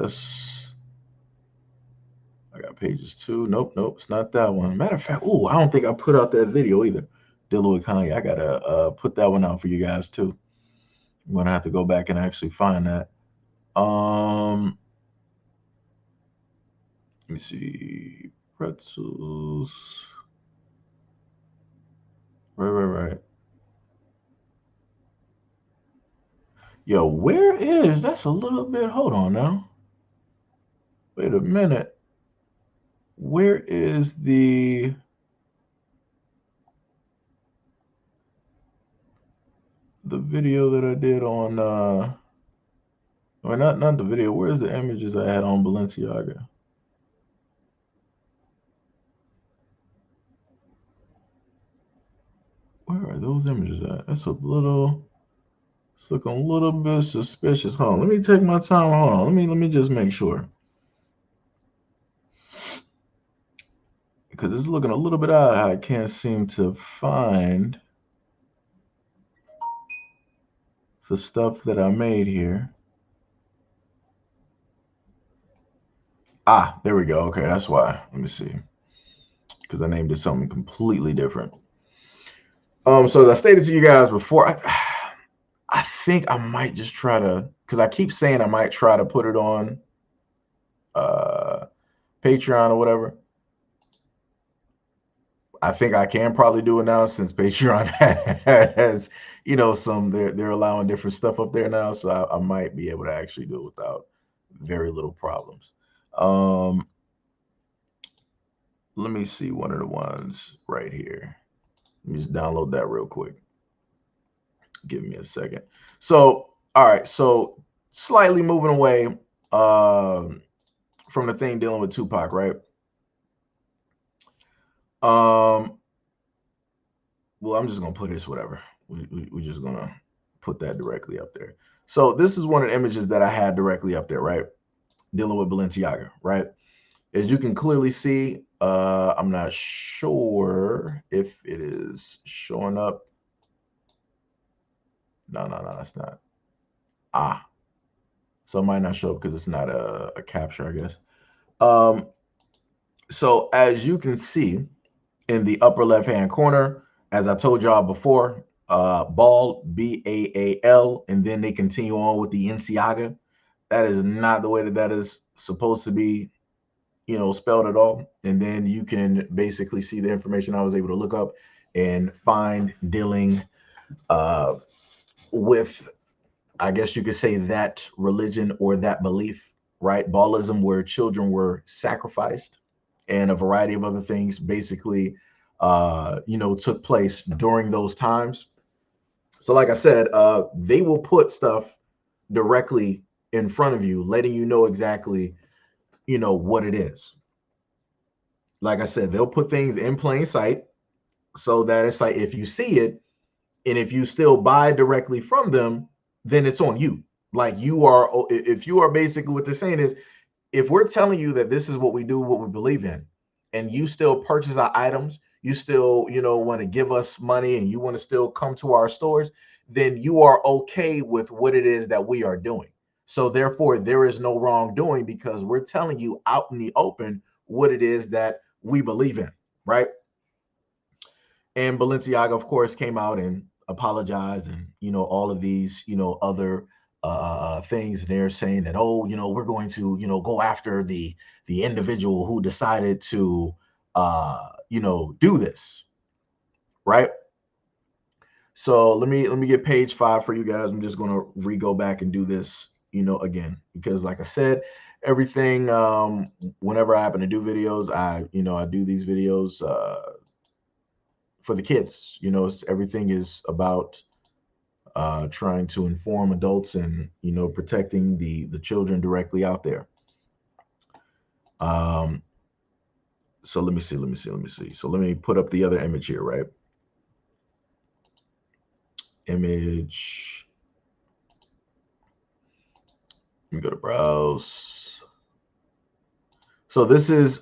I got pages two. Nope, it's not that one. Matter of fact, I don't think I put out that video either. Dealing with Kanye. I gotta put that one out for you guys too. I'm gonna have to go back and actually find that. Let me see. Pretzels. Right. Yo, where is that's a little bit? Hold on now. Wait a minute. Where is the video that I did on or not the video, where's the images I had on Balenciaga? Where are those images at? It's looking a little bit suspicious. Hold on, let me take my time. Hold on, let me just make sure. Because it's looking a little bit odd how I can't seem to find the stuff that I made here. Ah, there we go. Okay, that's why. Let me see. Because I named it something completely different. So as I stated to you guys before, I think I might just try to, because I keep saying I might try to put it on Patreon or whatever. I think I can probably do it now since Patreon has, they're allowing different stuff up there now, so I might be able to actually do it without very little problems. Let me see one of the ones right here. Let me just download that real quick. Give me a second. So, all right, so slightly moving away from the thing dealing with Tupac, right? Well, I'm just gonna put this whatever. we're just gonna put that directly up there. So this is one of the images that I had directly up there, right? Dealing with Balenciaga, right? As you can clearly see, I'm not sure if it is showing up. No, that's not. So it might not show up because it's not a capture, I guess. So as you can see in the upper left-hand corner, as I told y'all before, Ball, Baal, and then they continue on with the Balenciaga. That is not the way that is supposed to be, spelled at all. And then you can basically see the information I was able to look up and find dealing with, I guess you could say, that religion or that belief, right? Baalism, where children were sacrificed, and a variety of other things basically, took place during those times. So, like I said, they will put stuff directly in front of you, letting you know exactly, what it is. Like I said, they'll put things in plain sight so that it's like if you see it and if you still buy directly from them, then it's on you. Like you are, if you are basically what they're saying is, if we're telling you that this is what we do, what we believe in, and you still purchase our items, you still, want to give us money and you want to still come to our stores, then you are okay with what it is that we are doing. So therefore, there is no wrongdoing because we're telling you out in the open what it is that we believe in, right? And Balenciaga, of course, came out and apologized, and all of these, other things. They're saying that, oh, we're going to, go after the individual who decided to, do this, right? So let me get page 5 for you guys. I'm just gonna go back and do this, again, because like I said, everything. Whenever I happen to do videos, I do these videos. For the kids, everything is about trying to inform adults and protecting the children directly out there. So let me see. So let me put up the other image here, right? Image. Let me go to browse. So this is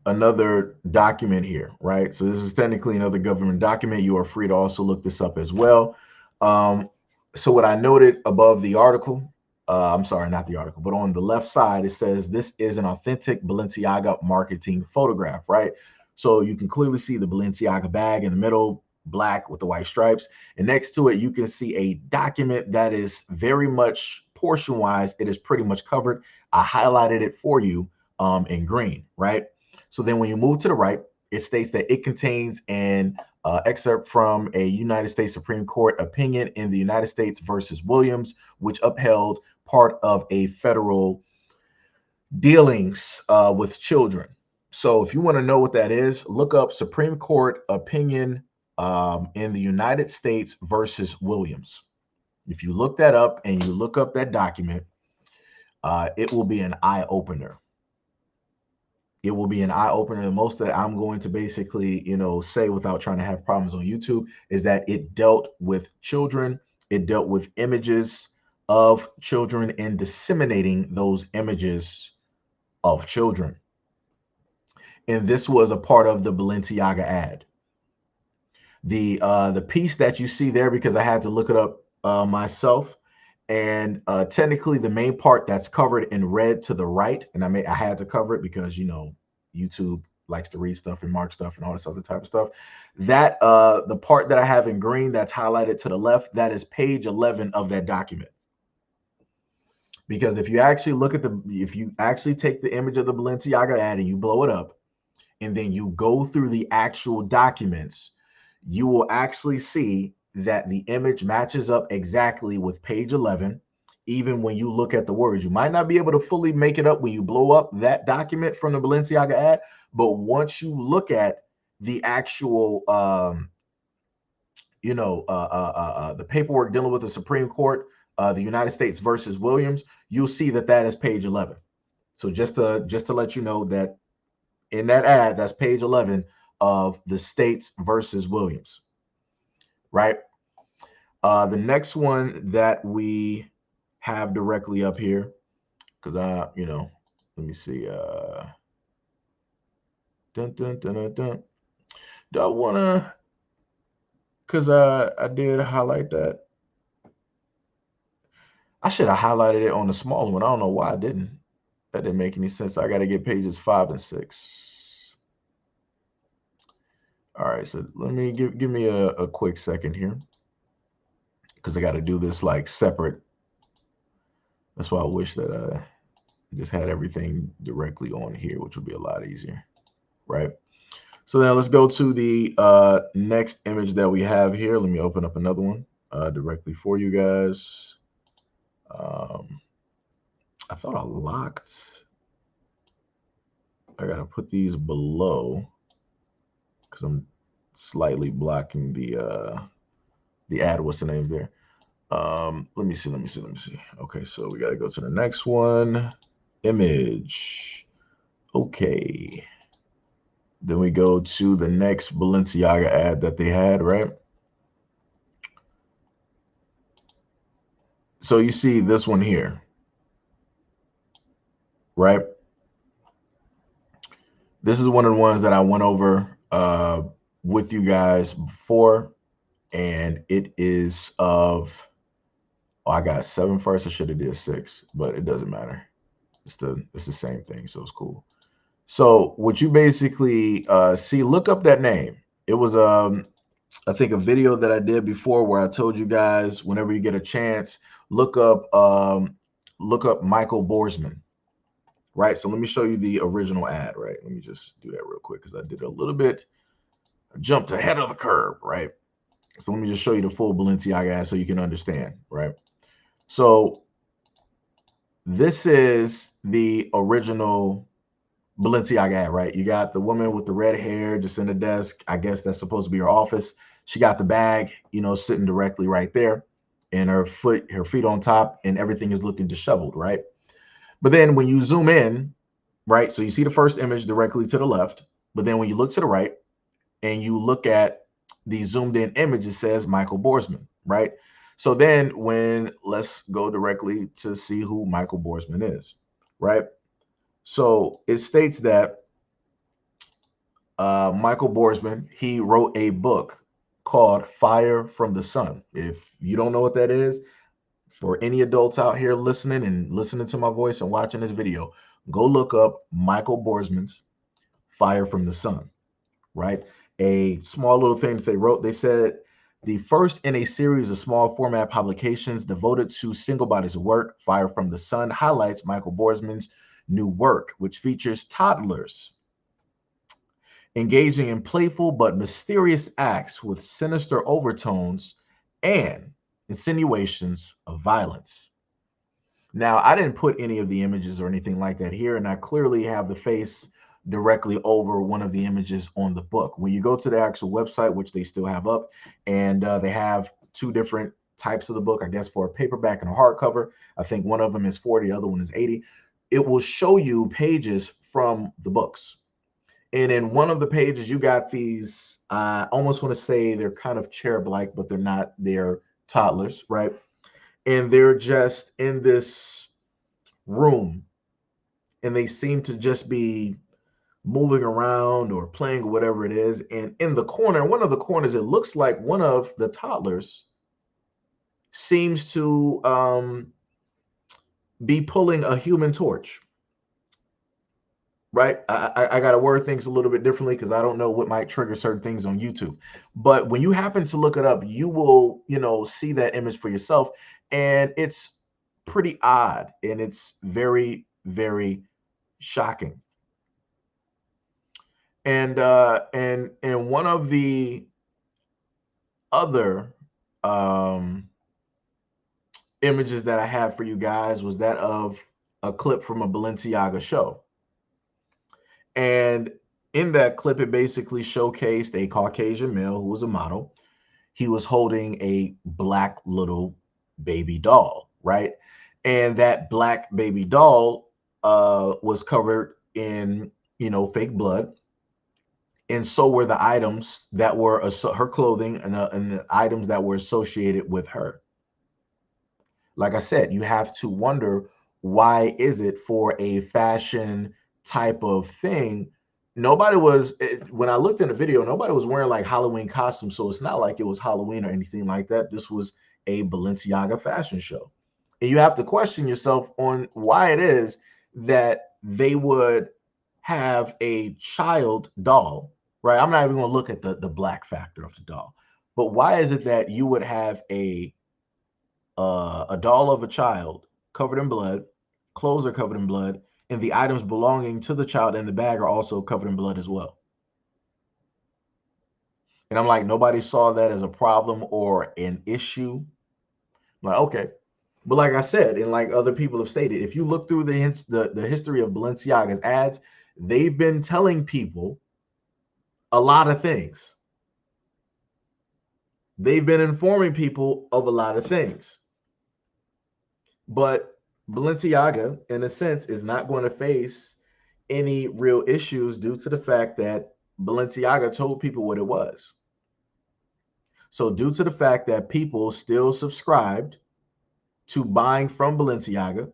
another document here, right? So this is technically another government document. You are free to also look this up as well. So what I noted above the article, I'm sorry, not the article, but on the left side, it says this is an authentic Balenciaga marketing photograph, right? So you can clearly see the Balenciaga bag in the middle, black with the white stripes. And next to it, you can see a document that is very much portion-wise, it is pretty much covered. I highlighted it for you in green, right? So then when you move to the right, it states that it contains an excerpt from a United States Supreme Court opinion in the United States versus Williams, which upheld part of a federal dealings with children. So if you want to know what that is, look up Supreme Court opinion in the United States versus Williams. If you look that up and you look up that document, it will be an eye opener. It will be an eye opener. The most that I'm going to basically, say without trying to have problems on YouTube is that it dealt with children. It dealt with images of children and disseminating those images of children. And this was a part of the Balenciaga ad. The piece that you see there, because I had to look it up myself, and technically the main part that's covered in red to the right, and I had to cover it because YouTube likes to read stuff and mark stuff and all this other type of stuff. That the part that I have in green that's highlighted to the left, that is page 11 of that document. Because if you actually look at if you actually take the image of the Balenciaga ad and you blow it up, and then you go through the actual documents, you will actually see that the image matches up exactly with page 11. Even when you look at the words, you might not be able to fully make it up when you blow up that document from the Balenciaga ad, but once you look at the actual, the paperwork dealing with the Supreme Court, the United States versus Williams, you'll see that that is page 11. So just to let you know that in that ad, that's page 11 of the States versus Williams. right? The next one that we have directly up here, because let me see. Dun, dun, dun, dun, dun. Do I wanna? Because I did highlight that. I should have highlighted it on the smaller one. I don't know why I didn't. That didn't make any sense. I got to get pages 5 and 6. All right, so let me give me a quick second here, because I got to do this like separate. That's why I wish that I just had everything directly on here, which would be a lot easier, right? So now let's go to the next image that we have here. Let me open up another one directly for you guys. I thought I locked. I gotta put these below because I'm slightly blocking the ad. What's the names there? Let me see. Okay, so we gotta go to the next one. Image. Okay. Then we go to the next Balenciaga ad that they had, right? So you see this one here, right? This is one of the ones that I went over with you guys before, and it is of, oh, I got 7 first. I should have did 6, but it doesn't matter. It's the same thing, so it's cool. So what you basically see, look up that name. It was I think a video that I did before where I told you guys whenever you get a chance, look up Michael Borsman, right? So let me show you the original ad, right? Let me just do that real quick because I did a little bit, jumped ahead of the curve, right? So let me just show you the full Balenciaga ad so you can understand, right? So this is the original Balenciaga ad, right? You got the woman with the red hair just in the desk. I guess that's supposed to be her office. She got the bag, sitting directly right there, and her feet on top, and everything is looking disheveled, right? But then when you zoom in, right, so you see the first image directly to the left, but then when you look to the right and you look at the zoomed in image, it says Michael Borsman, right? So then let's go directly to see who Michael Borsman is, right? So it states that Michael Borsman, he wrote a book called Fire from the Sun. If you don't know what that is, for any adults out here listening to my voice and watching this video, go look up Michael Borsman's Fire from the Sun, right? A small little thing that they wrote. They said the first in a series of small format publications devoted to single bodies of work, Fire from the Sun highlights Michael Borsman's new work, which features toddlers engaging in playful but mysterious acts with sinister overtones and insinuations of violence. Now, I didn't put any of the images or anything like that here, and I clearly have the face directly over one of the images on the book. When you go to the actual website, which they still have up, and they have 2 different types of the book, I guess, for a paperback and a hardcover. I think one of them is 40, the other one is 80. It will show you pages from the books. And in one of the pages, you got these, I almost want to say they're kind of cherub-like, but they're not. They're toddlers, right? And they're just in this room, and they seem to just be moving around or playing or whatever it is. And in the corner, one of the corners, it looks like one of the toddlers seems to be pulling a human torch. Right? I got to word things a little bit differently because I don't know what might trigger certain things on YouTube. But when you happen to look it up, you will, see that image for yourself. And it's pretty odd, and it's very, very shocking. And one of the other images that I had for you guys was that of a clip from a Balenciaga show. And in that clip, it basically showcased a Caucasian male who was a model. He was holding a black little baby doll, right? And that black baby doll was covered in, fake blood. and so were the items that were her clothing and the items that were associated with her. Like I said, you have to wonder, why is it for a fashion type of thing? Nobody was, when I looked in the video, nobody was wearing like Halloween costumes. So it's not like it was Halloween or anything like that. This was a Balenciaga fashion show. And you have to question yourself on why it is that they would have a child doll, right? I'm not even going to look at the black factor of the doll, but why is it that you would have a doll of a child covered in blood, clothes are covered in blood, and the items belonging to the child in the bag are also covered in blood as well? And I'm like, nobody saw that as a problem or an issue. I'm like, okay. But like I said, and like other people have stated, if you look through the history of Balenciaga's ads, they've been telling people a lot of things. They've been informing people of a lot of things. But Balenciaga, in a sense, is not going to face any real issues due to the fact that Balenciaga told people what it was. So, due to the fact that people still subscribed to buying from Balenciaga,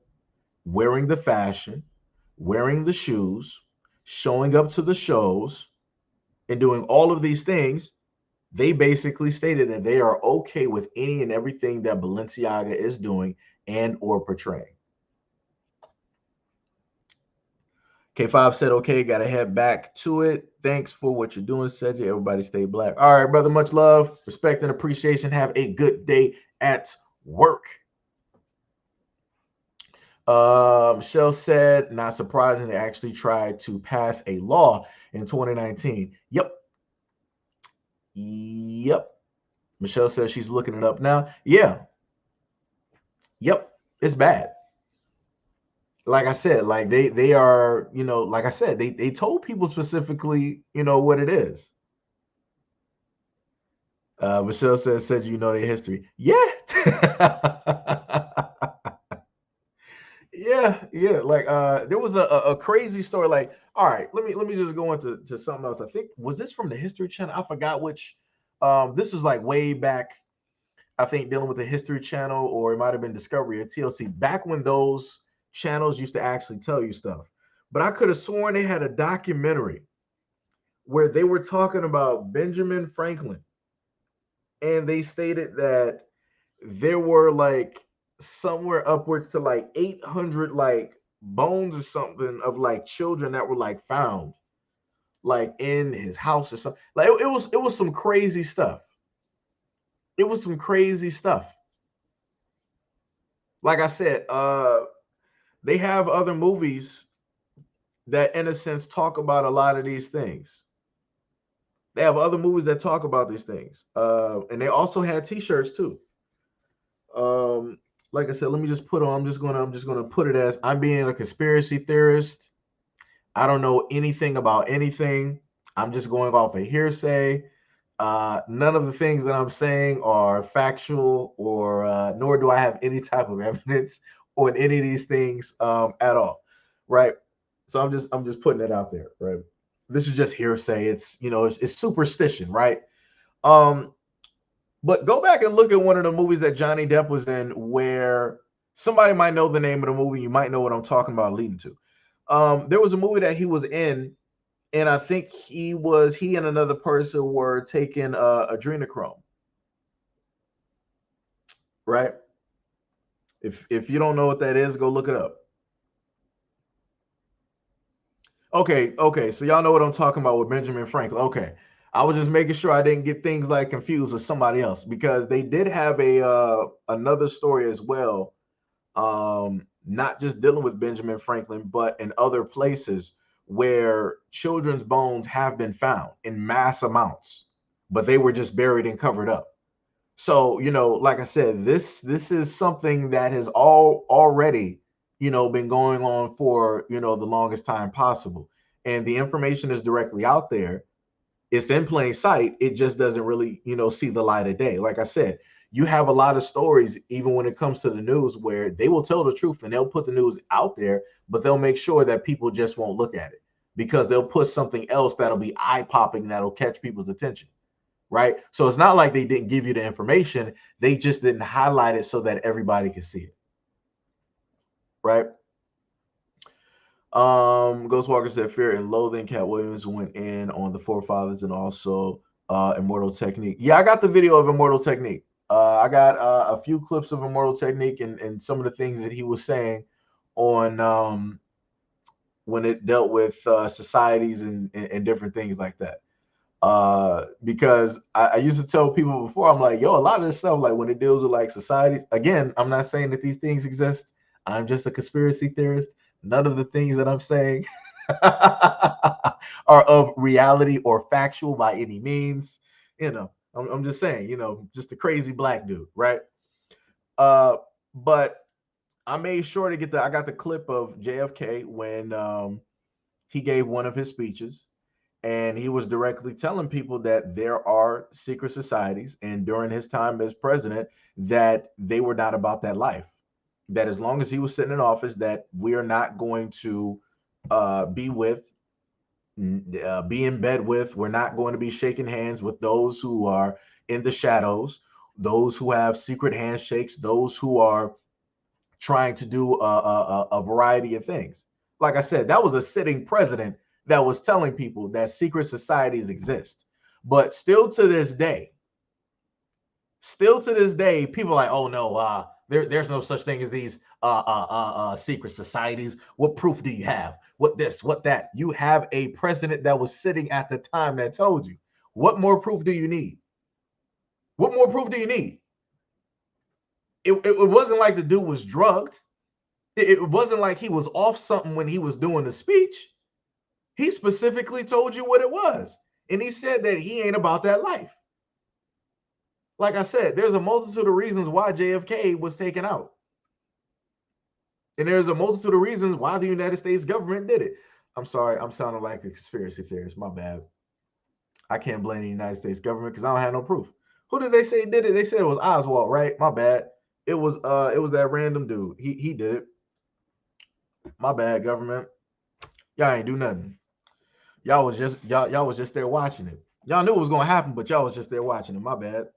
wearing the fashion, wearing the shoes, showing up to the shows, and doing all of these things, they basically stated that they are okay with any and everything that Balenciaga is doing and or portraying. K5 said, okay, got to head back to it. Thanks for what you're doing, Cedric. Everybody stay black. All right, brother, much love, respect, and appreciation. Have a good day at work. Michelle said, not surprising, they actually tried to pass a law in 2019. Yep. Michelle says she's looking it up now. Yeah. Yep. It's bad. Like I said, like they are, like I said, they told people specifically, what it is. Michelle said you know their history. Yeah. yeah. Like there was a crazy story. Like, all right, let me just go into something else. I think, was this from the History Channel? I forgot which. This was like way back, I think, dealing with the History Channel, or it might have been Discovery or TLC, back when those channels used to actually tell you stuff. But I could have sworn they had a documentary where they were talking about Benjamin Franklin, and they stated that there were like somewhere upwards to like 800 like bones or something of like children that were like found like in his house or something. Like it was some crazy stuff. It was some crazy stuff. Like I said, they have other movies that in a sense talk about a lot of these things. They have other movies that talk about these things. And they also had t-shirts too. Like I said, let me just put on, I'm just gonna put it as, I'm being a conspiracy theorist. I don't know anything about anything. I'm just going off of hearsay. None of the things that I'm saying are factual, or nor do I have any type of evidence on any of these things at all, right? So I'm just putting it out there, right? This is just hearsay. It's it's superstition, right? Um, but go back and look at one of the movies that Johnny Depp was in, where somebody might know the name of the movie. You might know what I'm talking about, leading to. There was a movie that he was in, and I think he and another person were taking adrenochrome, right? If you don't know what that is, go look it up. Okay. So y'all know what I'm talking about with Benjamin Franklin. Okay. I was just making sure I didn't get things like confused with somebody else, because they did have a another story as well. Not just dealing with Benjamin Franklin, but in other places where children's bones have been found in mass amounts, but they were just buried and covered up. So, like I said, this is something that has already, been going on for, the longest time possible. And the information is directly out there. It's in plain sight. It just doesn't really, see the light of day. Like I said, you have a lot of stories, even when it comes to the news, where they will tell the truth and they'll put the news out there, but they'll make sure that people just won't look at it because they'll put something else that'll be eye-popping, that'll catch people's attention, right? So it's not like they didn't give you the information, they just didn't highlight it so that everybody could see it, right? Ghostwalker said Fear and Loathing. Cat Williams went in on the forefathers and also Immortal Technique. Yeah, I got the video of Immortal Technique. I got a few clips of Immortal Technique and some of the things that he was saying on when it dealt with societies and different things like that. Because I used to tell people before, I'm like, yo, a lot of this stuff, like when it deals with like societies, again, I'm not saying that these things exist. I'm just a conspiracy theorist. None of the things that I'm saying are of reality or factual by any means. You know, I'm just saying, you know, just a crazy black dude, right? But I made sure to get I got the clip of JFK when he gave one of his speeches, and he was directly telling people that there are secret societies, and during his time as president, that they were not about that life. That as long as he was sitting in office, that we are not going to be with, be in bed with. We're not going to be shaking hands with those who are in the shadows, those who have secret handshakes, those who are trying to do a variety of things. Like I said, that was a sitting president that was telling people that secret societies exist. But still to this day, people are like, oh no, there's no such thing as these secret societies. What proof do you have? What this, what that? You have a president that was sitting at the time that told you. What more proof do you need? What more proof do you need? It wasn't like the dude was drugged. It wasn't like he was off something when he was doing the speech. He specifically told you what it was. And he said that he ain't about that life. Like I said, there's a multitude of reasons why JFK was taken out. And there's a multitude of reasons why the United States government did it. I'm sorry, I'm sounding like a conspiracy theorist. My bad. I can't blame the United States government because I don't have no proof. Who did they say did it? They said it was Oswald, right? My bad. It was that random dude. He did it. My bad, government. Y'all ain't do nothing. Y'all was just there watching it. Y'all knew it was gonna happen, but y'all was just there watching it. My bad.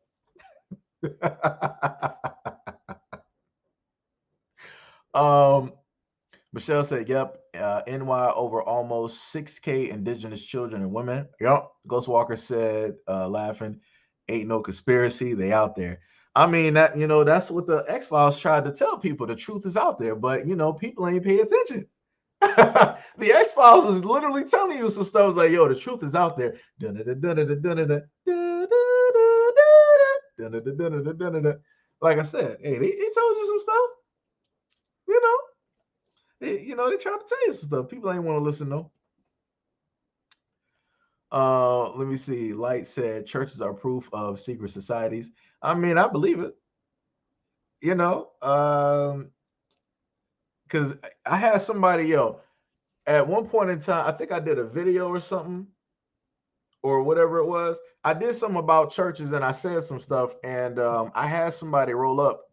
Michelle said, "Yep, NY over almost 6K indigenous children and women." Yep. Ghostwalker said, laughing, "Ain't no conspiracy. They out there." I mean that that's what the X-Files tried to tell people. The truth is out there, but people ain't pay attention. The X-Files is literally telling you some stuff like, yo, the truth is out there. Like I said, hey, they told you some stuff. They tried to tell you some stuff. People ain't want to listen though. Let me see. Light said churches are proof of secret societies. I mean, I believe it. Because I had somebody, at one point in time, I think I did a video or something, or whatever it was. I did something about churches and I said some stuff, and I had somebody roll up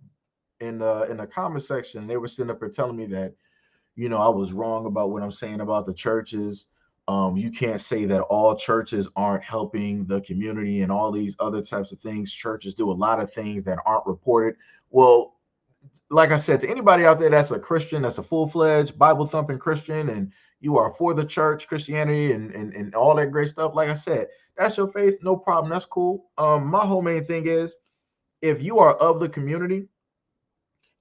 in the comment section. They were sitting up there telling me that, I was wrong about what I'm saying about the churches. You can't say that all churches aren't helping the community and all these other types of things. Churches do a lot of things that aren't reported. Well, like I said, to anybody out there that's a Christian, that's a full-fledged Bible-thumping Christian, and you are for the church, Christianity, and all that great stuff, like I said, that's your faith, no problem, that's cool. My whole main thing is, if you are of the community,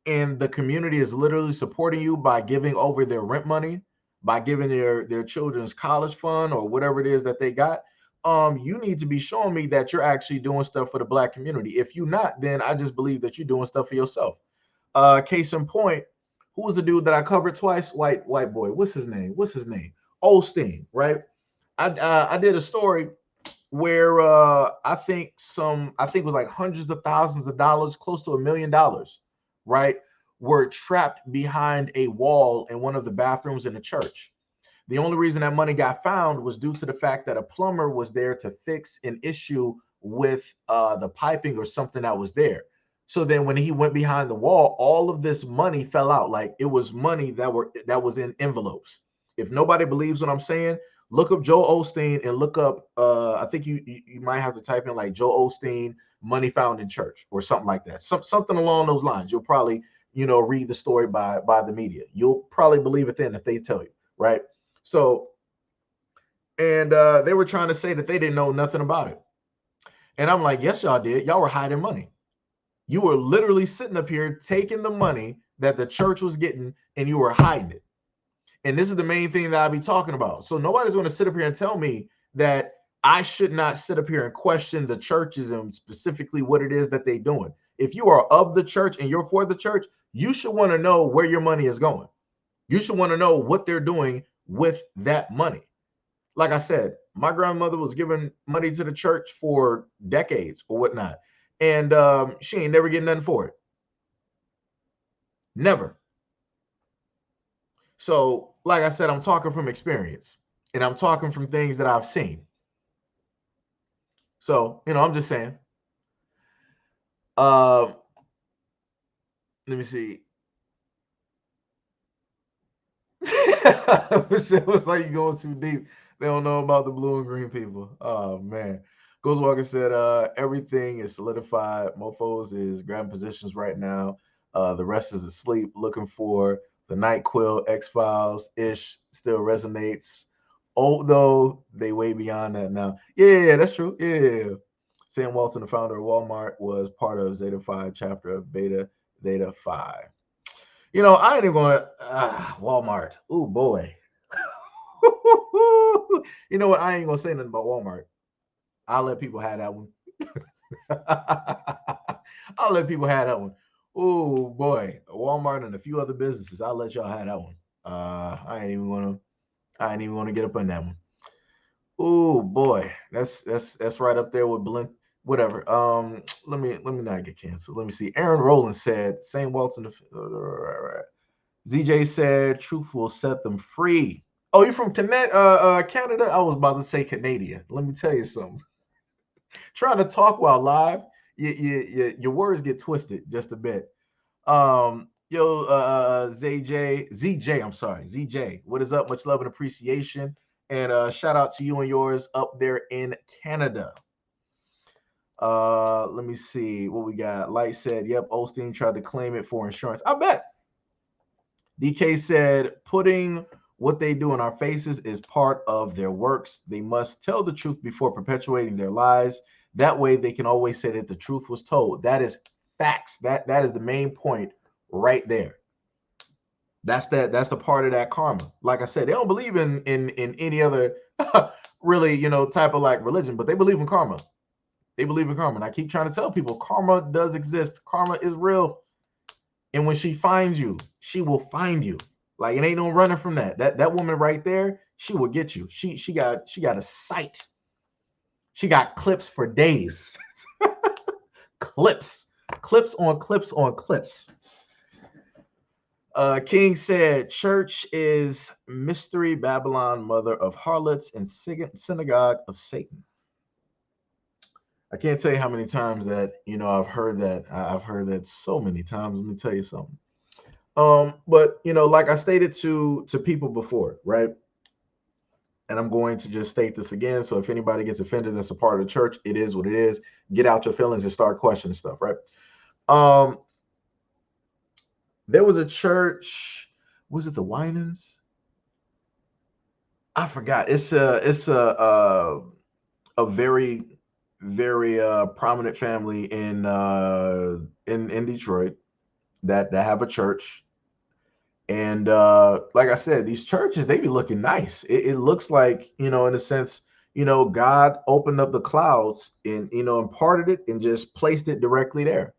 and the community is literally supporting you by giving over their rent money, by giving their children's college fund or whatever it is that they got, you need to be showing me that you're actually doing stuff for the Black community. If you're not, then I just believe that you're doing stuff for yourself. Case in point, who was the dude that I covered twice? White boy. What's his name? Osteen, right? I did a story where I think it was like hundreds of thousands of dollars, close to $1 million, right, were trapped behind a wall in one of the bathrooms in the church. The only reason that money got found was due to the fact that a plumber was there to fix an issue with the piping or something that was there. So then when he went behind the wall, all of this money fell out. Like, it was money that was in envelopes. If nobody believes what I'm saying, Look up Joel Osteen and look up. I think you might have to type in like Joel Osteen money found in church or something like that. Something along those lines. You'll probably read the story by the media. You'll probably believe it then if they tell you, right? So, and they were trying to say that they didn't know nothing about it, and I'm like, yes, y'all did. Y'all were hiding money. You were literally sitting up here taking the money that the church was getting, and you were hiding it. And this is the main thing that I'll be talking about. So nobody's going to sit up here and tell me that I should not sit up here and question the churches and specifically what it is that they're doing. If you are of the church and you're for the church, you should want to know where your money is going. You should want to know what they're doing with that money. Like I said, my grandmother was giving money to the church for decades or whatnot. And she ain't never getting nothing for it. Never. So, like I said, I'm talking from experience and I'm talking from things that I've seen. So, I'm just saying. Let me see. It was like you going too deep. They don't know about the blue and green people. Oh man. Ghostwalker said, everything is solidified. Mofos is grabbing positions right now. The rest is asleep, looking for the Night Quill, X-Files ish still resonates. Although they way beyond that now. Yeah, that's true. Yeah. Sam Walton, the founder of Walmart, was part of Zeta Phi chapter of Beta Theta Phi. I ain't even gonna Walmart. Oh boy. You know what? I ain't gonna say nothing about Walmart. I'll let people have that one. I'll let people have that one. Oh boy, Walmart and a few other businesses. I'll let y'all have that one. I ain't even gonna get up on that one. Oh boy, that's right up there with Blink. Whatever. Let me not get canceled. Let me see. Aaron Rowland said, "Same Walton." Right. ZJ said, "Truth will set them free." Oh, you're from Canada? I was about to say Canadian. Let me tell you something. Trying to talk while live, your words get twisted just a bit. ZJ, I'm sorry, ZJ. What is up? Much love and appreciation, and shout out to you and yours up there in Canada. Let me see what we got. Light said, "Yep, Osteen tried to claim it for insurance." I bet. DK said, "Putting what they do in our faces is part of their works. They must tell the truth before perpetuating their lies. That way they can always say that the truth was told." That is facts. That is the main point right there. That's the part of that karma. Like I said, they don't believe in any other really, type of like religion, but they believe in karma. They believe in karma. And I keep trying to tell people karma does exist. Karma is real. And when she finds you, she will find you. Like it ain't no running from that. That woman right there, she will get you. She got a sight. She got clips for days. clips on clips on clips. King said, "Church is mystery Babylon, mother of harlots, and synagogue of Satan." I can't tell you how many times that I've heard that. I've heard that so many times. Let me tell you something. But like I stated to people before, right? And I'm going to just state this again. So if anybody gets offended, that's a part of the church. It is what it is. Get out your feelings and start questioning stuff, right? There was a church. Was it the Winans? I forgot. It's a very prominent family in Detroit that have a church. And like I said, these churches, they be looking nice. It looks like, in a sense, God opened up the clouds and, imparted it and just placed it directly there.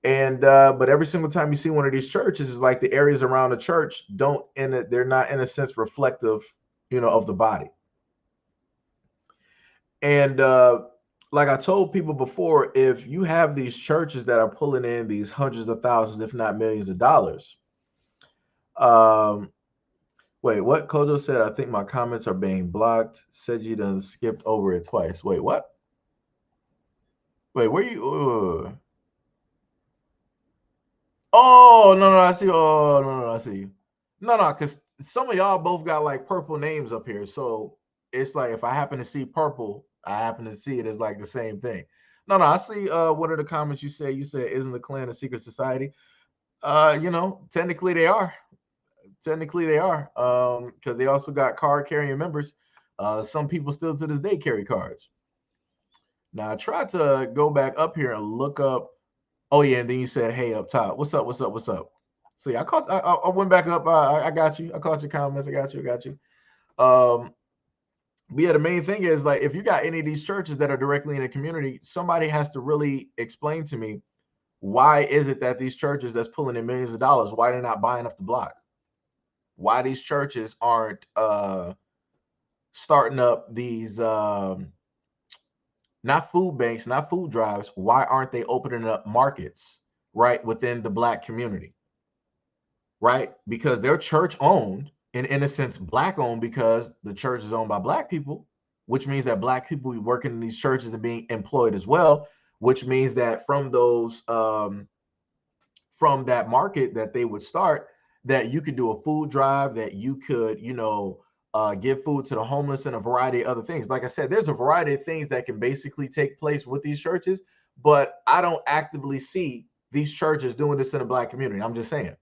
And but every single time you see one of these churches, is like the areas around the church they're not in a sense reflective, of the body. And like I told people before, if you have these churches that are pulling in these hundreds of thousands, if not millions of dollars, wait, what? Kojo said, "I think my comments are being blocked." Said you done skipped over it twice. Wait, what? Wait, where you? Oh, no, I see. Oh, no, I see. No, because some of y'all both got like purple names up here. So it's like if I happen to see purple, I happen to see it as like the same thing. No, no, I see what are the comments you say? You said isn't the Klan a secret society? Technically they are. Technically they are. Because they also got card carrying members. Some people still to this day carry cards. Now I tried to go back up here and look up. Oh yeah, and then you said, "Hey, up top, what's up? What's up? What's up?" So yeah, I went back up. I got you. I caught your comments. I got you. I got you. Um, but yeah, the main thing is like if you got any of these churches that are directly in the community, somebody has to really explain to me why is it that these churches that's pulling in millions of dollars, why they're not buying up the block? Why these churches aren't starting up these not food banks, not food drives? Why aren't they opening up markets right within the black community? Right? Because they're church owned, and in a sense, black owned because the church is owned by black people, which means that black people be working in these churches and being employed as well, which means that from those from that market that they would start, that you could do a food drive, that you could, give food to the homeless and a variety of other things. Like I said, there's a variety of things that can basically take place with these churches, but I don't actively see these churches doing this in the black community. I'm just saying.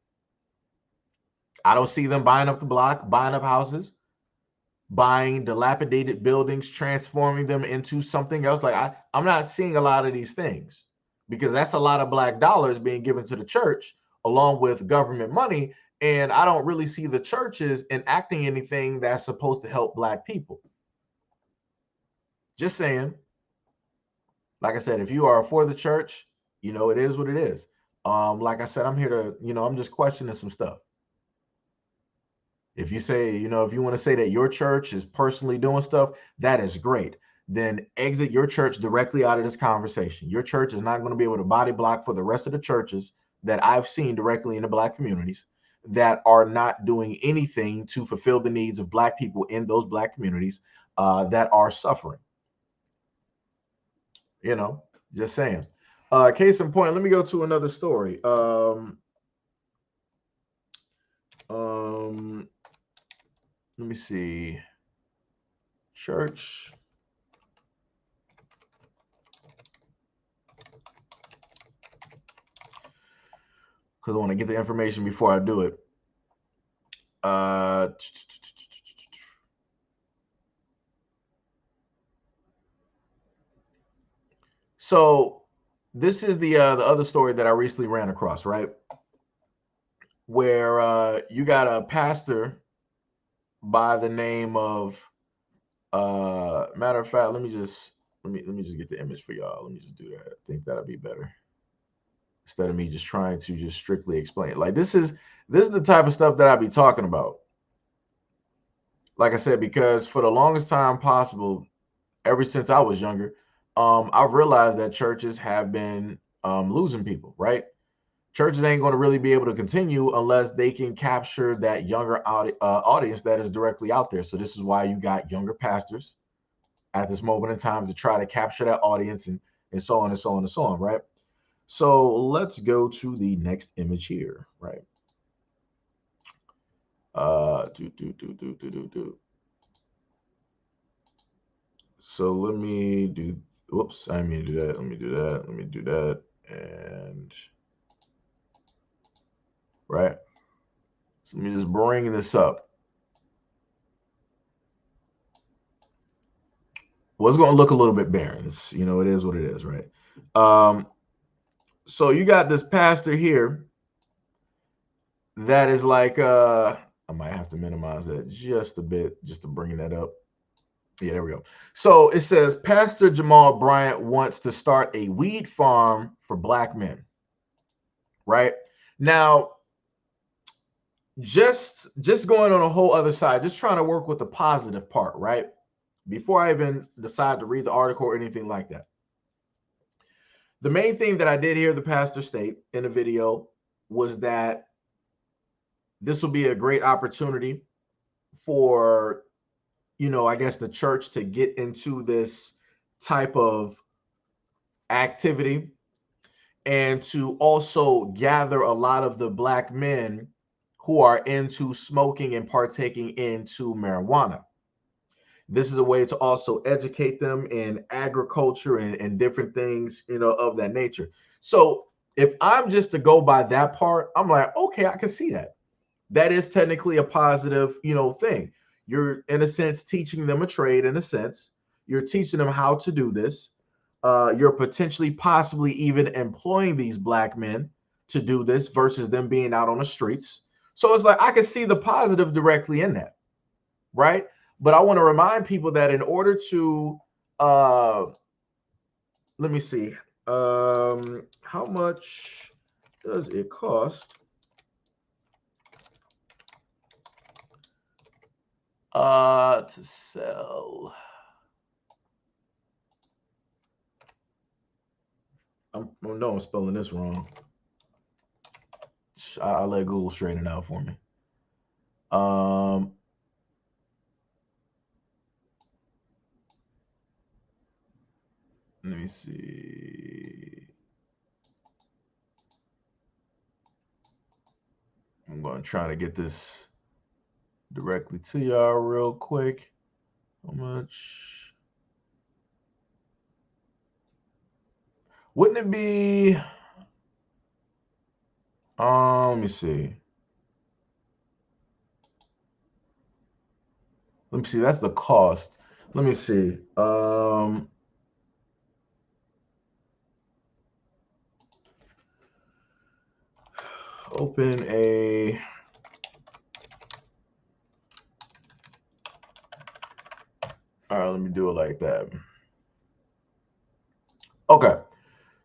I don't see them buying up the block, buying up houses, buying dilapidated buildings, transforming them into something else. Like I'm not seeing a lot of these things because that's a lot of black dollars being given to the church along with government money. And I don't really see the churches enacting anything that's supposed to help black people. Just saying. Like I said, if you are for the church, it is what it is. Like I said, I'm here to, I'm just questioning some stuff. If you say, if you want to say that your church is personally doing stuff, that is great. Then exit your church directly out of this conversation. Your church is not going to be able to body block for the rest of the churches that I've seen directly in the black communities that are not doing anything to fulfill the needs of black people in those black communities that are suffering. Just saying. Case in point, let me go to another story. Let me see. Church. Because I want to get the information before I do it. So this is the other story that I recently ran across, right? Where you got a pastor by the name of matter of fact, let me just get the image for y'all. Let me just do that. I think that'll be better. Instead of me just trying to just strictly explain it. Like this is the type of stuff that I be talking about. Like I said, because for the longest time possible, ever since I was younger, I've realized that churches have been losing people, right? Churches ain't going to really be able to continue unless they can capture that younger audience that is directly out there. So this is why you got younger pastors at this moment in time to try to capture that audience and so on and so on and so on, right? So let's go to the next image here, right? So let me do, whoops, I mean to do that. Let me do that. Let me do that. And right. So let me just bring this up. Well, it's going to look a little bit barren. It's, it is what it is, right? So you got this pastor here that is like, I might have to minimize that just a bit just to bring that up. Yeah, there we go. So it says Pastor Jamal Bryant wants to start a weed farm for black men. Right now, just going on a whole other side, just trying to work with the positive part, right? Before I even decide to read the article or anything like that. The main thing that I did hear the pastor state in the video was that this will be a great opportunity for, I guess the church to get into this type of activity and to also gather a lot of the black men who are into smoking and partaking into marijuana. This is a way to also educate them in agriculture and different things, of that nature. So if I'm just to go by that part, I'm like, okay, I can see that. That is technically a positive, thing. You're in a sense teaching them a trade. In a sense, you're teaching them how to do this. You're potentially, possibly even employing these black men to do this versus them being out on the streets. So it's like I can see the positive directly in that, right? But I want to remind people that in order to, let me see, how much does it cost to sell? I'm spelling this wrong. I'll let Google straighten it out for me. Let me see. I'm going to try to get this directly to y'all real quick. How much? Wouldn't it be? Let me see. Let me see. That's the cost. Let me see. Open a. All right, let me do it like that. Okay.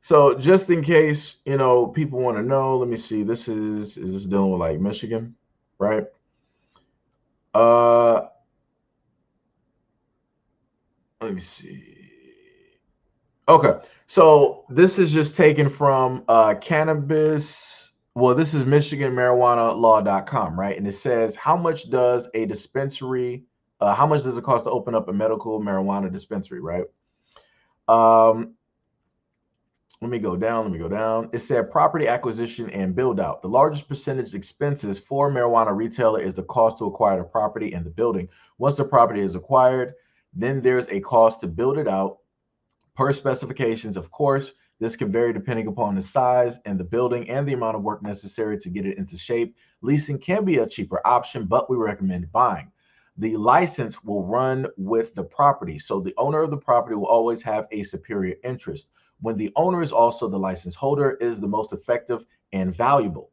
So just in case, people want to know, let me see. Is this dealing with like Michigan, right? Let me see. Okay. So this is just taken from cannabis. Well, this is MichiganMarijuanaLaw.com, right? And it says, how much does a dispensary, how much does it cost to open up a medical marijuana dispensary, right? Let me go down. It said property acquisition and build out. The largest percentage expenses for marijuana retailer is the cost to acquire the property and the building. Once the property is acquired, then there's a cost to build it out per specifications. Of course, this can vary depending upon the size and the building and the amount of work necessary to get it into shape. Leasing can be a cheaper option, but we recommend buying. The license will run with the property, so the owner of the property will always have a superior interest. When the owner is also the license holder, is the most effective and valuable.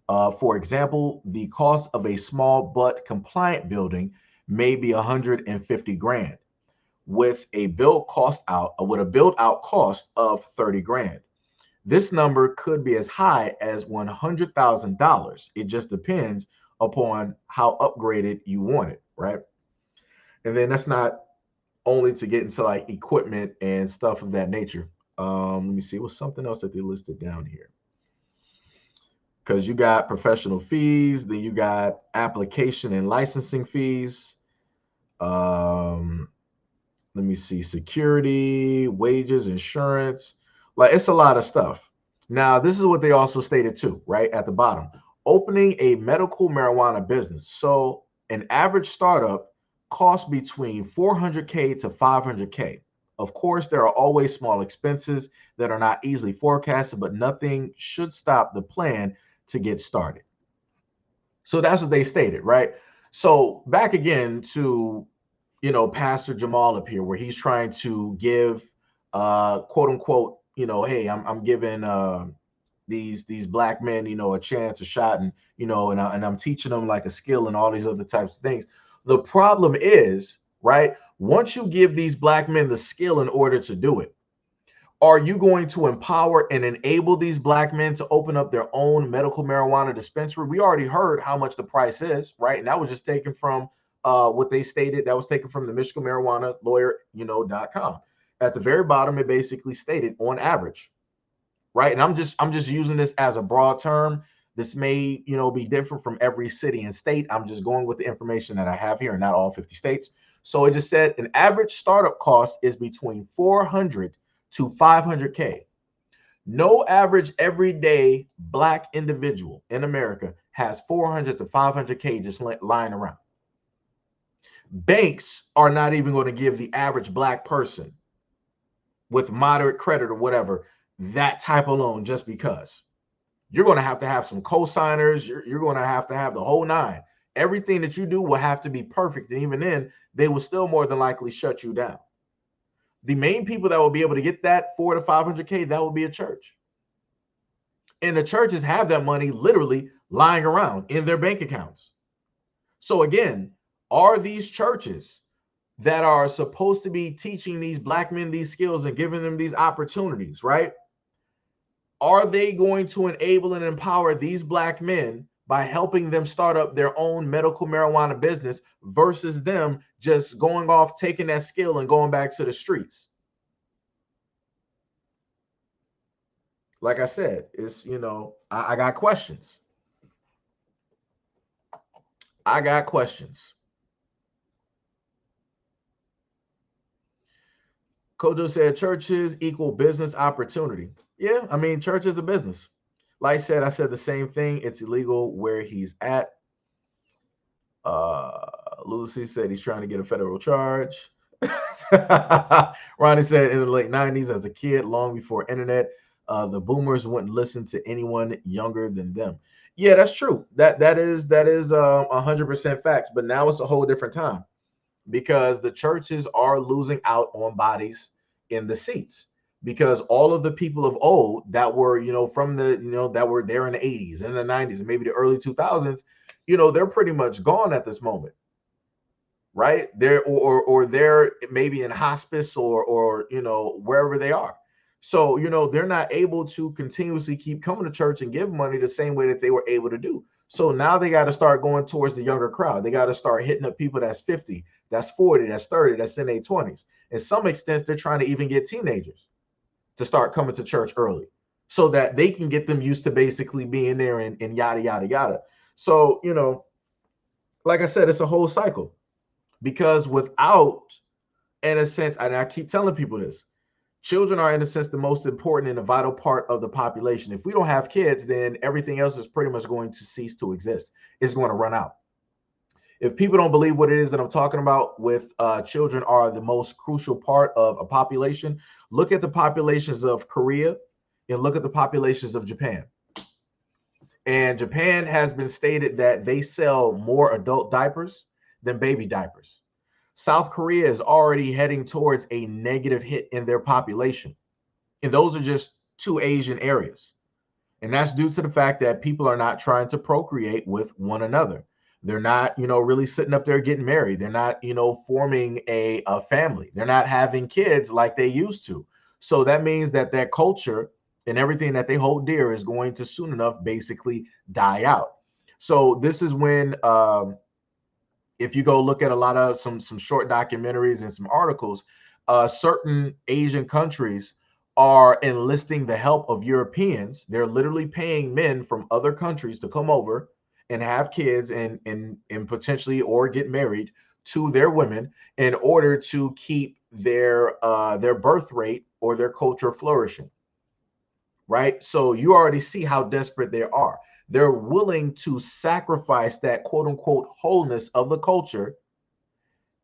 For example, the cost of a small but compliant building may be 150 grand with a build out cost of 30 grand. This number could be as high as $100,000. It just depends upon how upgraded you want it, right? And then that's not only to get into like equipment and stuff of that nature. Let me see, what's something else that they listed down here? Because you got professional fees, then you got application and licensing fees. Let me see, security, wages, insurance. Like, it's a lot of stuff. Now, this is what they also stated too, right at the bottom. Opening a medical marijuana business. So an average startup costs between 400K to 500K. Of course, there are always small expenses that are not easily forecasted, but nothing should stop the plan to get started. So that's what they stated, right? So back again to, Pastor Jamal up here, where he's trying to give, quote unquote, hey, I'm giving these black men, a chance, a shot, and and I'm teaching them like a skill and all these other types of things. The problem is, right, once you give these black men the skill in order to do it, are you going to empower and enable these black men to open up their own medical marijuana dispensary? We already heard how much the price is, right? And that was just taken from what they stated. That was taken from the Michigan Marijuana Lawyer.com. At the very bottom, it basically stated on average, right? And I'm just using this as a broad term. This may, be different from every city and state. I'm just going with the information that I have here, and not all 50 states. So it just said an average startup cost is between 400 to 500K. No average everyday black individual in America has 400 to 500K just lying around. Banks are not even going to give the average black person with moderate credit or whatever that type of loan just because. You're going to have some co-signers. You're going to have the whole nine. Everything that you do will have to be perfect. And even then, they will still more than likely shut you down. The main people that will be able to get that 400 to 500K, that will be a church. And the churches have that money literally lying around in their bank accounts. So again, are these churches that are supposed to be teaching these black men these skills and giving them these opportunities, right? Are they going to enable and empower these black men by helping them start up their own medical marijuana business versus them just going off, taking that skill and going back to the streets? Like I said, it's, you know, I got questions. I got questions. Kojo said churches equal business opportunity. Yeah, I mean, church is a business. Like I said the same thing. It's illegal where he's at. Lucy said he's trying to get a federal charge. Ronnie said in the late 90s, as a kid, long before internet, the boomers wouldn't listen to anyone younger than them. Yeah, that's true. That is 100% facts. But now it's a whole different time because the churches are losing out on bodies in the seats because all of the people of old that were, you know, from the, you know, that were there in the 80s and the 90s and maybe the early 2000s, you know, they're pretty much gone at this moment, right? They're or they're maybe in hospice or you know, wherever they are. So, you know, they're not able to continuously keep coming to church and give money the same way that they were able to do. So now they got to start going towards the younger crowd. They got to start hitting up people that's 50, that's 40, that's 30, that's in their 20s. In some extent, they're trying to even get teenagers to start coming to church early so that they can get them used to basically being there and yada, yada, yada. So, you know, like I said, it's a whole cycle because without, in a sense, and I keep telling people this, children are, in a sense, the most important and a vital part of the population. If we don't have kids, then everything else is pretty much going to cease to exist. It's going to run out. If people don't believe what it is that I'm talking about with children are the most crucial part of a population, look at the populations of Korea and look at the populations of Japan. And Japan has been stated that they sell more adult diapers than baby diapers. South Korea is already heading towards a negative hit in their population. And those are just two Asian areas. And that's due to the fact that people are not trying to procreate with one another. They're not, you know, really sitting up there getting married. They're not, you know, forming a family. They're not having kids like they used to. So that means that their culture and everything that they hold dear is going to soon enough basically die out. So this is when, if you go look at a lot of some short documentaries and some articles, certain Asian countries are enlisting the help of Europeans. They're literally paying men from other countries to come over and have kids and potentially or get married to their women in order to keep their birth rate or their culture flourishing. Right? So you already see how desperate they are. They're willing to sacrifice that quote unquote wholeness of the culture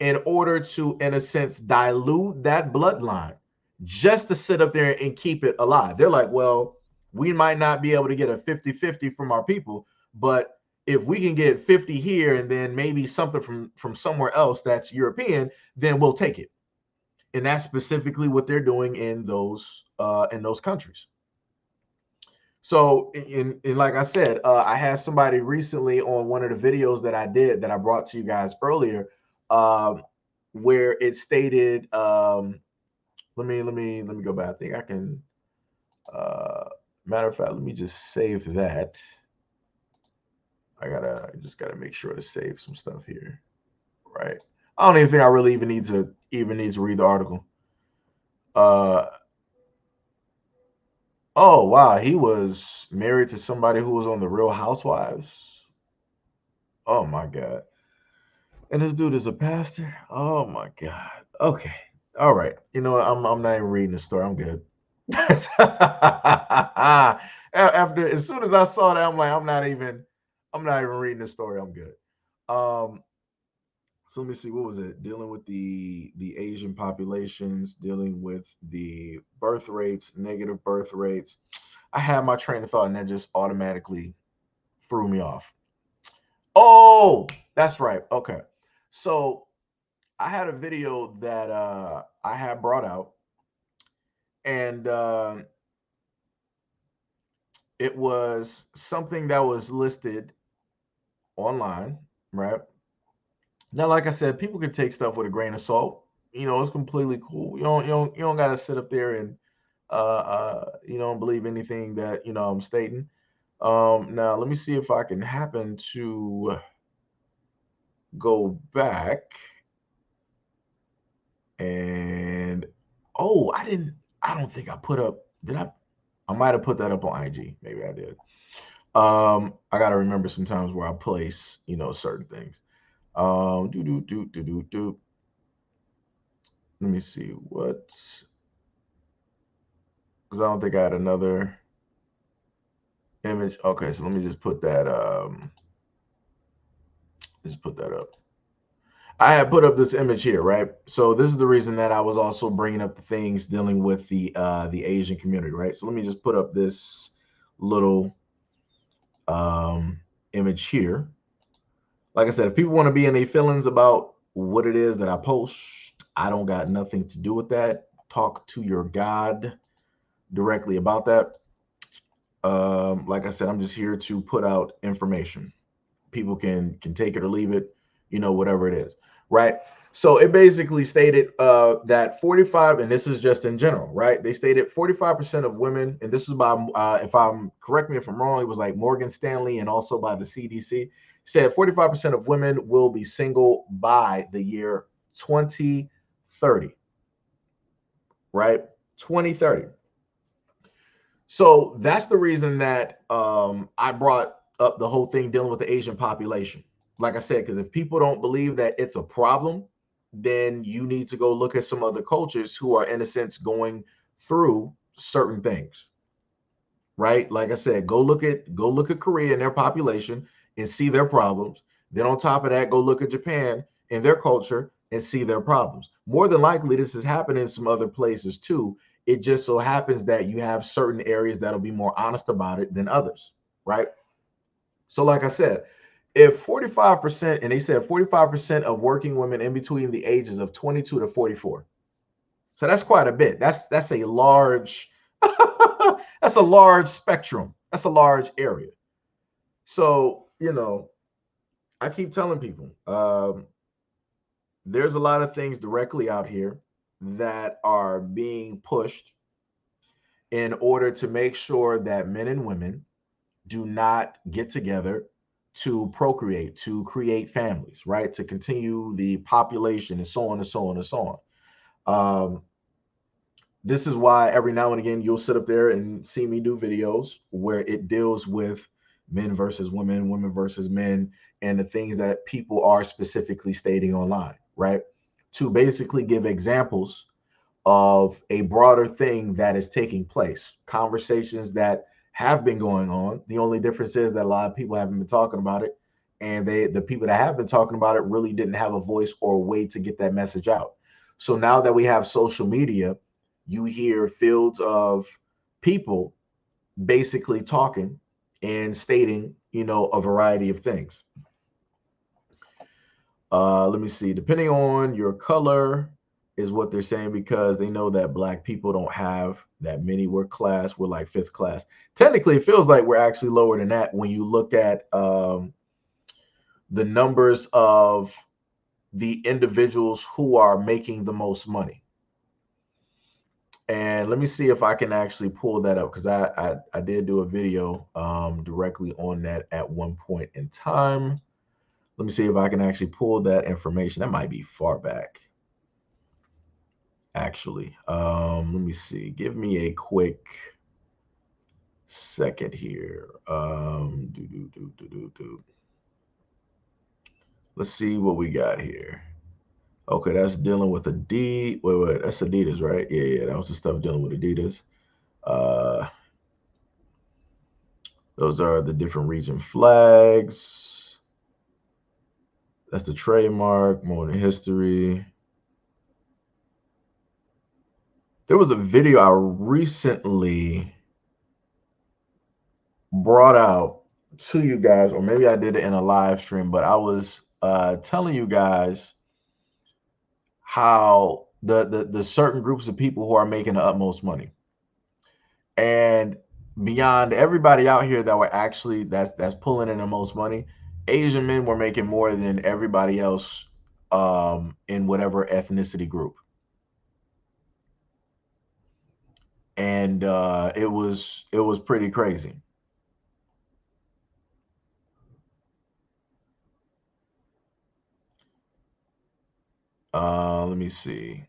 in order to, in a sense, dilute that bloodline just to sit up there and keep it alive. They're like, well, we might not be able to get a 50-50 from our people, but if we can get 50 here and then maybe something from somewhere else that's European, then we'll take it. And that's specifically what they're doing in those countries. So, in like I said, I had somebody recently on one of the videos that I did that I brought to you guys earlier, where it stated, let me go back. I think I can. Matter of fact, let me just save that. I just gotta make sure to save some stuff here, right? I don't even think I really even need to read the article. Oh, wow. He was married to somebody who was on The Real Housewives. Oh, my God. And this dude is a pastor. Oh, my God. Okay. All right. You know what? I'm not even reading the story. I'm good. After, as soon as I saw that, I'm like, I'm not even I'm not even reading this story. I'm good. Um, so let me see. What was it? Dealing with the Asian populations, dealing with the birth rates, negative birth rates. I had my train of thought, and that just automatically threw me off. Oh, that's right. Okay. So I had a video that I had brought out, and it was something that was listed online, right? Now, like I said, people can take stuff with a grain of salt. You know, it's completely cool. You don't gotta sit up there and you don't believe anything that I'm stating. Now let me see if I can happen to go back and oh, I don't think I put up. Did I? I might have put that up on IG. Maybe I did. I gotta remember sometimes where I place certain things. Do do do do do do. Let me see what, because I don't think I had another image. Okay, so let me just put that. Just put that up. I had put up this image here, right? So this is the reason that I was also bringing up the things dealing with the Asian community, right? So let me just put up this little image here. Like I said, if people want to be in their feelings about what it is that I post, I don't got nothing to do with that. Talk to your God directly about that. Like I said, I'm just here to put out information. People can take it or leave it, whatever it is, right? So it basically stated that 45, and this is just in general, right? They stated 45% of women, and this is by, if I'm correct me if I'm wrong, it was like Morgan Stanley and also by the CDC, said 45% of women will be single by the year 2030, right? 2030. So that's the reason that I brought up the whole thing dealing with the Asian population. Like I said, because if people don't believe that it's a problem, then you need to go look at some other cultures who are, in a sense, going through certain things, right? Like I said, go look at Korea and their population and see their problems. Then on top of that, go look at Japan and their culture and see their problems. More than likely, this is happening in some other places too. It just so happens that you have certain areas that'll be more honest about it than others, right? So, like I said, if 45%, and they said 45% of working women in between the ages of 22 to 44. So that's quite a bit. That's a large that's a large spectrum. That's a large area. So, I keep telling people, there's a lot of things directly out here that are being pushed in order to make sure that men and women do not get together to procreate, to create families, right? To continue the population and so on and so on and so on. This is why every now and again you'll sit up there and see me do videos where it deals with men versus women, women versus men, and the things that people are specifically stating online, right? To basically give examples of a broader thing that is taking place, conversations that have been going on. The only difference is that a lot of people haven't been talking about it, and the people that have been talking about it really didn't have a voice or a way to get that message out. So now that we have social media, you hear fields of people basically talking and stating, a variety of things. Let me see. Depending on your color, is what they're saying, because they know that black people don't have that many. We're class. We're like fifth class. Technically, it feels like we're actually lower than that when you look at the numbers of the individuals who are making the most money. And let me see if I can actually pull that up, because I did do a video directly on that at one point in time. Let me see if I can actually pull that information. That might be far back, actually. Let me see. Give me a quick second here. Let's see what we got here. Okay, that's dealing with Wait, that's Adidas, right? Yeah, that was the stuff dealing with Adidas. Uh, Those are the different region flags. That's the trademark, modern history. There was a video I recently brought out to you guys, or maybe I did it in a live stream, but I was telling you guys how the certain groups of people who are making the utmost money, and beyond everybody out here that were actually that's pulling in the most money, Asian men were making more than everybody else in whatever ethnicity group. And it was pretty crazy. Let me see.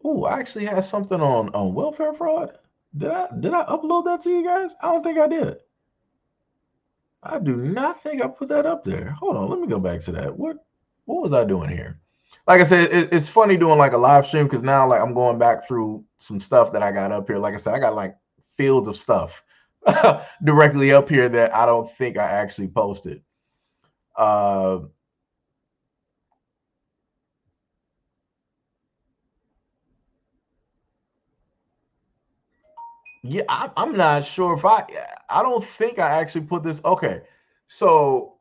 Oh, I actually had something on welfare fraud. Did I upload that to you guys? I don't think I did. I do not think I put that up there. Hold on, let me go back to that. What was I doing here? Like I said, it's funny doing like a live stream because now like I'm going back through some stuff that I got up here. Like I said, I got like fields of stuff directly up here that I don't think I actually posted. Uh, Yeah, I'm not sure if I don't think I actually put this. Okay, so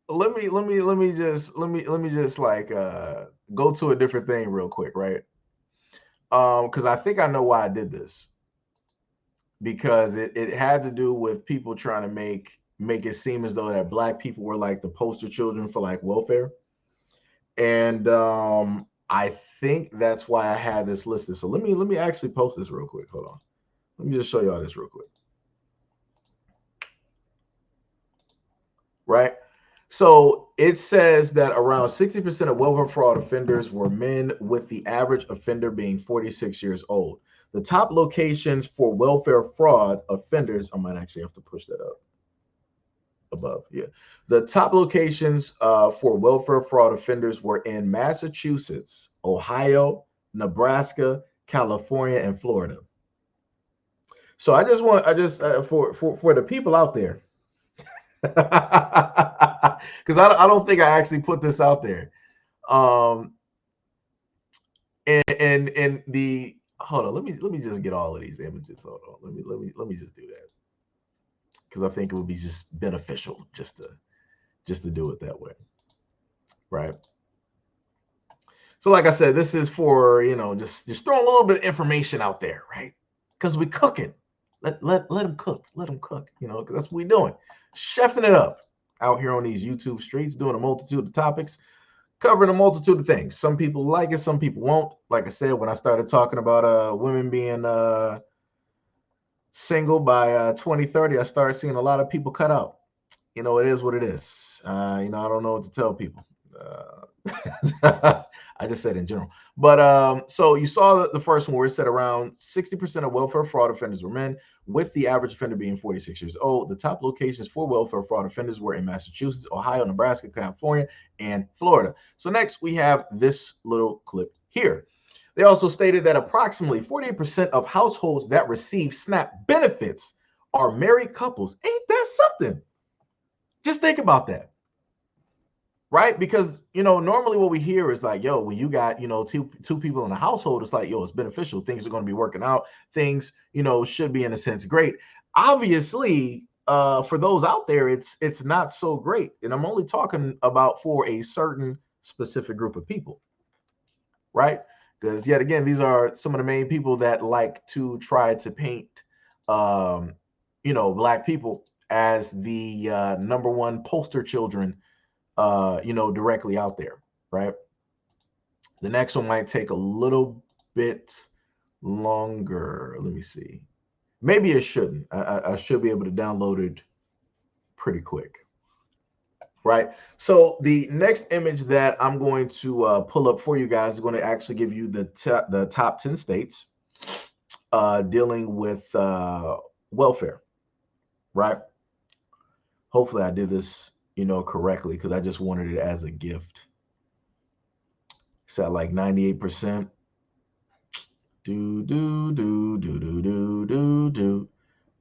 let me just like go to a different thing real quick, right? Because I think I know why I did this because it had to do with people trying to make it seem as though that black people were like the poster children for like welfare, and I think that's why I had this listed. So let me actually post this real quick. Hold on, let me just show y'all this real quick. Right? So it says that around 60% of welfare fraud offenders were men, with the average offender being 46 years old. The top locations for welfare fraud offenders, I might actually have to push that up above. Yeah. The top locations for welfare fraud offenders were in Massachusetts, Ohio, Nebraska, California, and Florida. So I just for the people out there, because I don't think I actually put this out there. Um, and the hold on, let me just get all of these images. Hold on, let me just do that because I think it would be just beneficial just to do it that way, right? So, like I said, this is for just throwing a little bit of information out there, right? Because we cooking. Let them cook. Let them cook. Because that's what we doing, chefing it up out here on these YouTube streets, doing a multitude of topics, covering a multitude of things. Some people like it, some people won't. Like I said, when I started talking about women being single by 2030, I started seeing a lot of people cut out. It is what it is. I don't know what to tell people. I just said in general. But so you saw the first one where it said around 60% of welfare fraud offenders were men, with the average offender being 46 years old. The top locations for welfare fraud offenders were in Massachusetts, Ohio, Nebraska, California, and Florida. So next we have this little clip here. They also stated that approximately 48% of households that receive SNAP benefits are married couples. Ain't that something? Just think about that, right? Because normally what we hear is like, yo, when you got two people in a household, it's like, yo, it's beneficial. Things are going to be working out. Things should be in a sense great. Obviously, for those out there, it's not so great, and I'm only talking about for a certain specific group of people, right? Because yet again, these are some of the main people that like to try to paint, um, black people as the number one poster children, directly out there, right? The next one might take a little bit longer. Let me see. Maybe it shouldn't. I should be able to download it pretty quick, right? So the next image that I'm going to pull up for you guys is going to actually give you the top 10 states dealing with welfare, right? Hopefully I did this, correctly, because I just wanted it as a gift. It's at like 98%. Do do do do do do do do.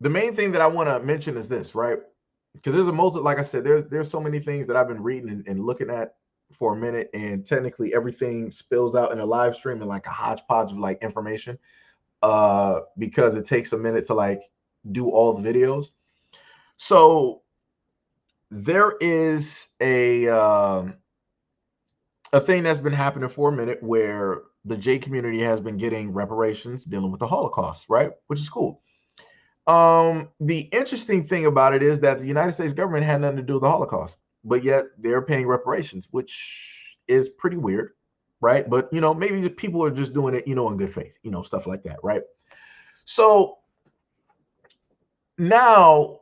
the main thing that I want to mention is this, right? Because there's a multi, like I said, there's so many things that I've been reading and looking at for a minute, and technically everything spills out in a live stream and like a hodgepodge of like information. Because it takes a minute to like do all the videos. So there is a thing that's been happening for a minute where the J community has been getting reparations dealing with the Holocaust, right? Which is cool. The interesting thing about it is that the United States government had nothing to do with the Holocaust, but yet they're paying reparations, which is pretty weird, right? But you know, maybe people are just doing it, you know, in good faith, you know, stuff like that, right? So now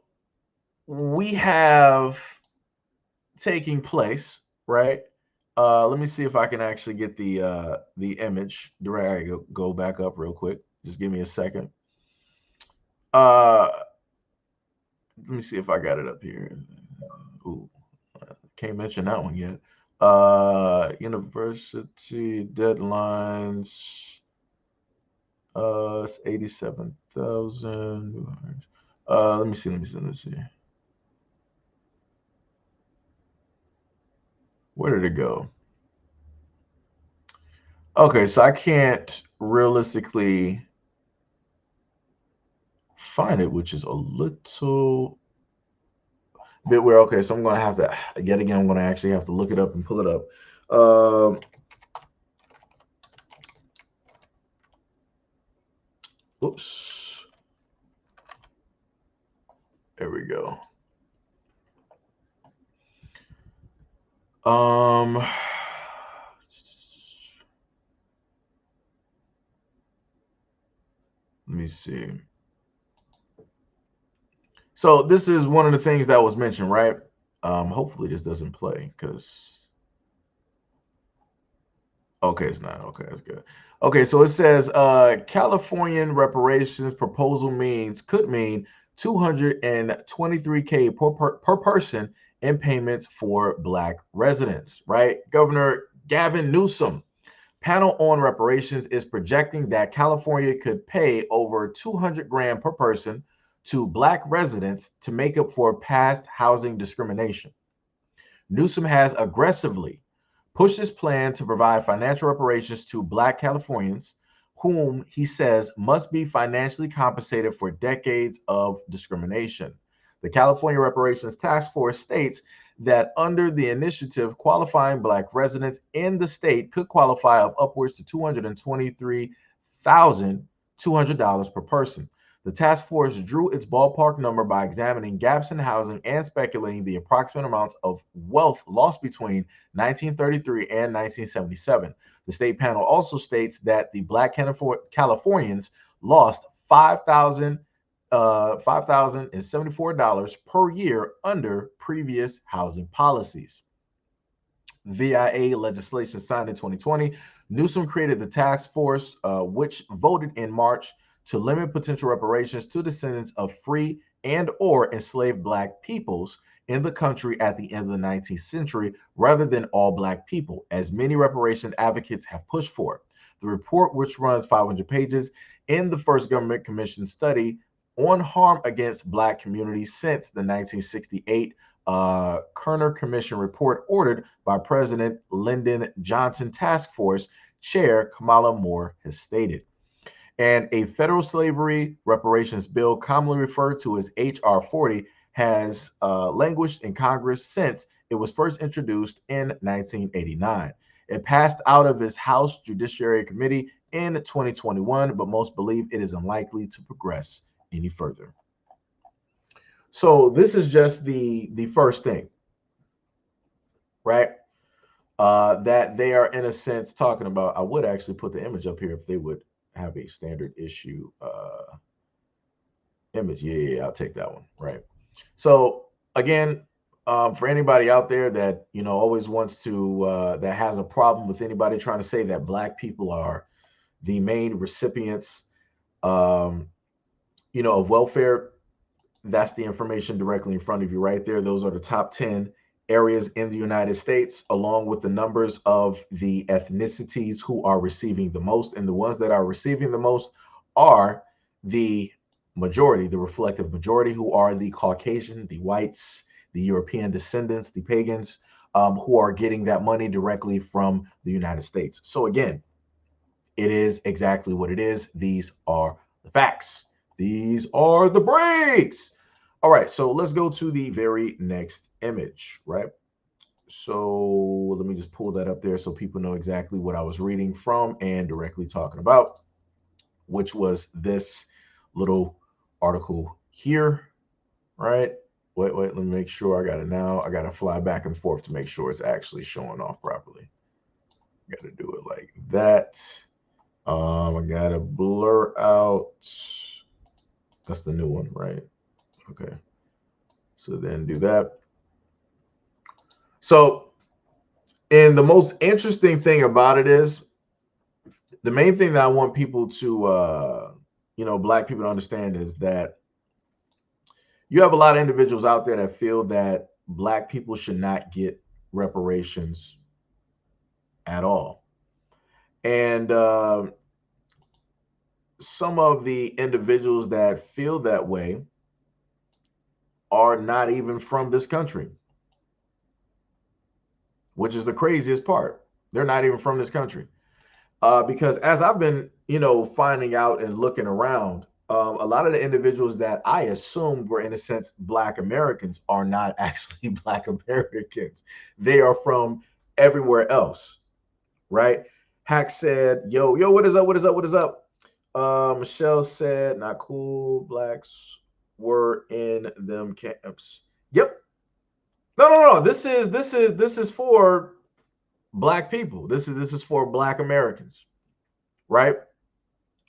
we have taking place, right? Let me see if I can actually get the image. Drag go back up real quick. Just give me a second. Let me see if I got it up here. Ooh, can't mention that one yet. University deadlines. It's 87,000. Let me see. Let me see. Where did it go? Okay, so I can't realistically find it, which is a little bit weird. Okay, so I'm gonna have to yet again. I'm gonna actually have to look it up and pull it up. Oops. There we go. Let me see. So this is one of the things that was mentioned, right? Hopefully this doesn't play because okay, it's not. Okay, that's good. Okay, so it says Californian reparations proposal could mean 223K per person in payments for Black residents, right? Governor Gavin Newsom panel on reparations is projecting that California could pay over 200 grand per person to Black residents to make up for past housing discrimination. Newsom has aggressively pushed his plan to provide financial reparations to Black Californians, whom he says must be financially compensated for decades of discrimination. The California Reparations Task Force states that under the initiative, qualifying Black residents in the state could qualify of upwards to $223,200 per person. The task force drew its ballpark number by examining gaps in housing and speculating the approximate amounts of wealth lost between 1933 and 1977. The state panel also states that the Black Californians lost $5,074 per year under previous housing policies. VIA legislation signed in 2020, Newsom created the task force, which voted in March to limit potential reparations to descendants of free and or enslaved Black peoples in the country at the end of the 19th century, rather than all Black people, as many reparation advocates have pushed for. The report, which runs 500 pages, in the first government commission study on harm against Black communities since the 1968 Kerner Commission report ordered by President Lyndon Johnson Task Force Chair Kamala Moore has stated. And a federal slavery reparations bill, commonly referred to as H.R. 40, has languished in Congress since it was first introduced in 1989. It passed out of its House Judiciary Committee in 2021, but most believe it is unlikely to progress any further. So this is just the first thing, right? That they are in a sense talking about. I would actually put the image up here if they would have a standard issue image. Yeah, I'll take that one. Right. So again, for anybody out there that always wants to that has a problem with anybody trying to say that Black people are the main recipients, of welfare, that's the information directly in front of you right there. Those are the top 10 areas in the United States, along with the numbers of the ethnicities who are receiving the most. And the ones that are receiving the most are the majority, the reflective majority, who are the Caucasian, the whites, the European descendants, the pagans, who are getting that money directly from the United States. So again, it is exactly what it is. These are the facts. These are the breaks. All right, so let's go to the very next image, right? So let me just pull that up there so people know exactly what I was reading from and directly talking about, which was this little article here, right? Wait, let me make sure I got it now. I got to fly back and forth to make sure it's actually showing off properly. Got to do it like that. I got to blur out. That's the new one, right? Okay. So then do that. So, and the most interesting thing about it is the main thing that I want people to, black people to understand is that you have a lot of individuals out there that feel that black people should not get reparations at all. And some of the individuals that feel that way are not even from this country, which is the craziest part. They're not even from this country. Because as I've been, finding out and looking around, a lot of the individuals that I assumed were, in a sense, Black Americans are not actually Black Americans. They are from everywhere else, right? Hack said, yo, what is up? What is up? What is up? Michelle said, not cool. Blacks were in them camps. Yep. No. This is for Black people. This is for Black Americans, right?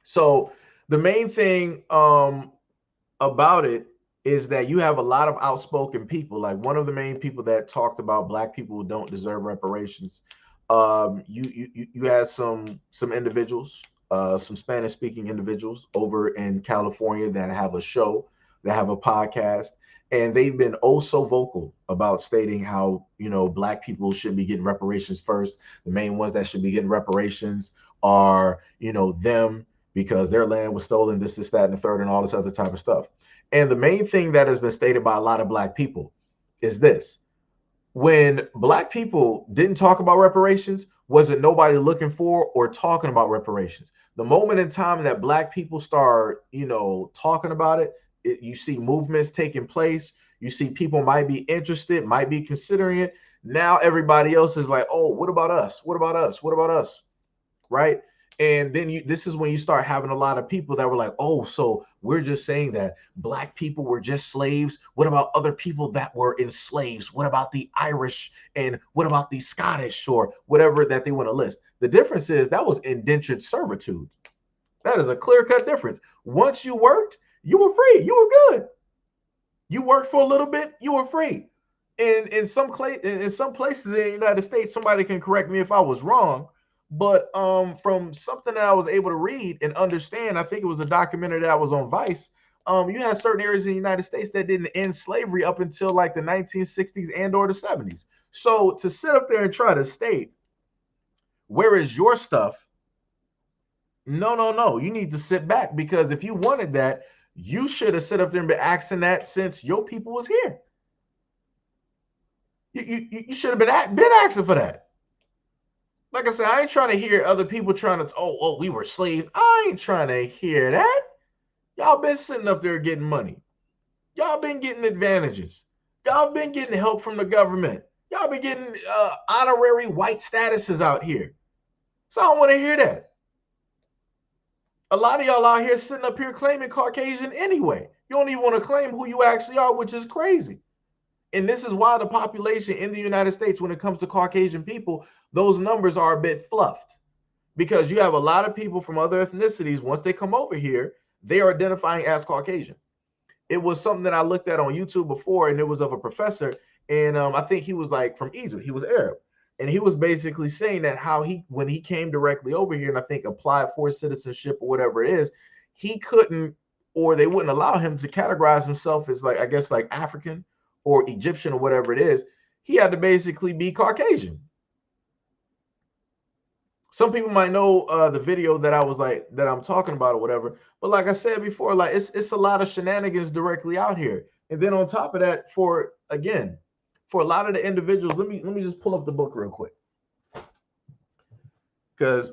So the main thing about it is that you have a lot of outspoken people. Like one of the main people that talked about Black people who don't deserve reparations. You had some individuals, some Spanish speaking individuals over in California that have a show, that have a podcast, and they've been oh so vocal about stating how Black people should be getting reparations first. The main ones that should be getting reparations are them, because their land was stolen, this, that, and the third, and all this other type of stuff. And the main thing that has been stated by a lot of Black people is this: when Black people didn't talk about reparations, wasn't nobody looking for or talking about reparations. The moment in time that Black people start, talking about it, you see movements taking place. You see people might be interested, might be considering it. Now everybody else is like, oh, what about us? What about us? What about us? Right? And then this is when you start having a lot of people that were like, oh, so we're just saying that Black people were just slaves. What about other people that were enslaved? What about the Irish? And what about the Scottish, or whatever that they want to list? The difference is that was indentured servitude. That is a clear-cut difference. Once you worked, you were free. You were good. You worked for a little bit, you were free. And in some places in the United States, somebody can correct me if I was wrong, but from something that I was able to read and understand, I think it was a documentary that was on Vice. You had certain areas in the United States that didn't end slavery up until like the 1960s and or the 70s. So to sit up there and try to state, where is your stuff? No. You need to sit back, because if you wanted that, you should have sit up there and been asking that since your people was here. You should have been asking for that. Like I said, I ain't trying to hear other people trying to, oh, we were slaves. I ain't trying to hear that. Y'all been sitting up there getting money. Y'all been getting advantages. Y'all been getting help from the government. Y'all been getting honorary white statuses out here. So I don't want to hear that. A lot of y'all out here sitting up here claiming Caucasian anyway. You don't even want to claim who you actually are, which is crazy. And this is why the population in the United States, when it comes to Caucasian people, those numbers are a bit fluffed, because you have a lot of people from other ethnicities. Once they come over here, they are identifying as Caucasian. It was something that I looked at on YouTube before, and it was of a professor. And I think he was like from Egypt. He was Arab. And he was basically saying that when he came directly over here and I think applied for citizenship or whatever it is, he couldn't, or they wouldn't allow him to categorize himself as like, I guess, like African or Egyptian or whatever it is. He had to basically be Caucasian. Some people might know the video that I was like that I'm talking about or whatever. But like I said before, like it's a lot of shenanigans directly out here. And then on top of that, for a lot of the individuals, let me just pull up the book real quick because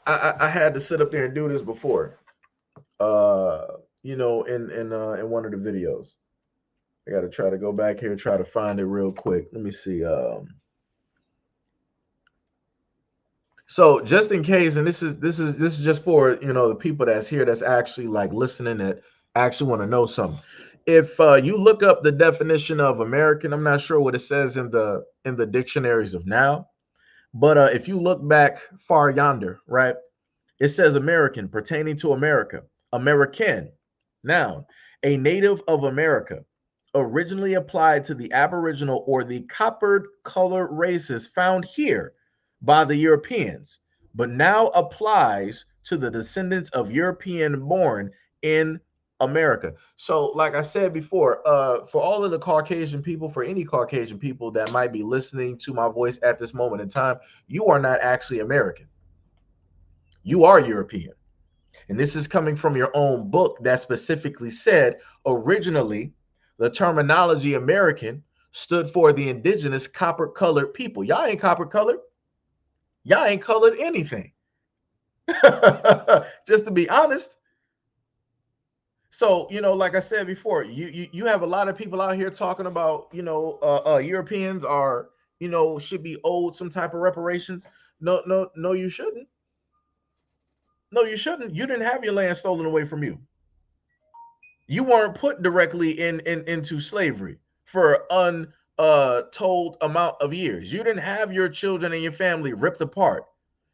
I had to sit up there and do this before. In one of the videos. I got to try to go back here, try to find it real quick. Let me see. So just in case, and this is just for the people that's here that's actually like listening that actually want to know something. If you look up the definition of American, I'm not sure what it says in the dictionaries of now, but if you look back far yonder, right, it says American pertaining to America, American, noun, a native of America, originally applied to the Aboriginal or the coppered colored races found here by the Europeans, but now applies to the descendants of European born in America. So, like I said before, for all of the Caucasian people, for any Caucasian people that might be listening to my voice at this moment in time, you are not actually American. You are European. And this is coming from your own book that specifically said originally the terminology American stood for the indigenous copper colored people. Y'all ain't copper colored. Y'all ain't colored anything. Just to be honest. So, like I said before, you have a lot of people out here talking about, Europeans are, should be owed some type of reparations. No, no, no, you shouldn't. No, you shouldn't. You didn't have your land stolen away from you. You weren't put directly into slavery for untold amount of years. You didn't have your children and your family ripped apart.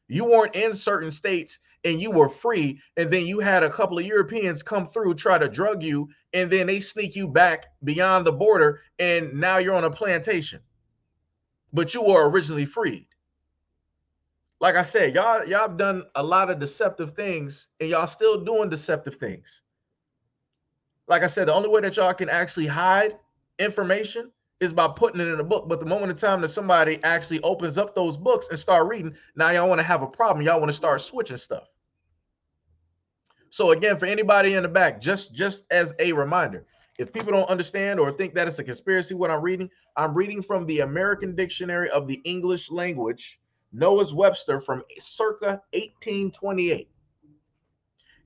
You weren't in certain states and you were free, and then you had a couple of Europeans come through, try to drug you, and then they sneak you back beyond the border, and now you're on a plantation. But you were originally freed. Like I said, y'all have done a lot of deceptive things, and y'all still doing deceptive things. Like I said, the only way that y'all can actually hide information is by putting it in a book. But the moment in time that somebody actually opens up those books and start reading, now y'all want to have a problem. Y'all want to start switching stuff. So again, for anybody in the back, just as a reminder, if people don't understand or think that it's a conspiracy, what I'm reading from the American Dictionary of the English Language, Noah's Webster from circa 1828.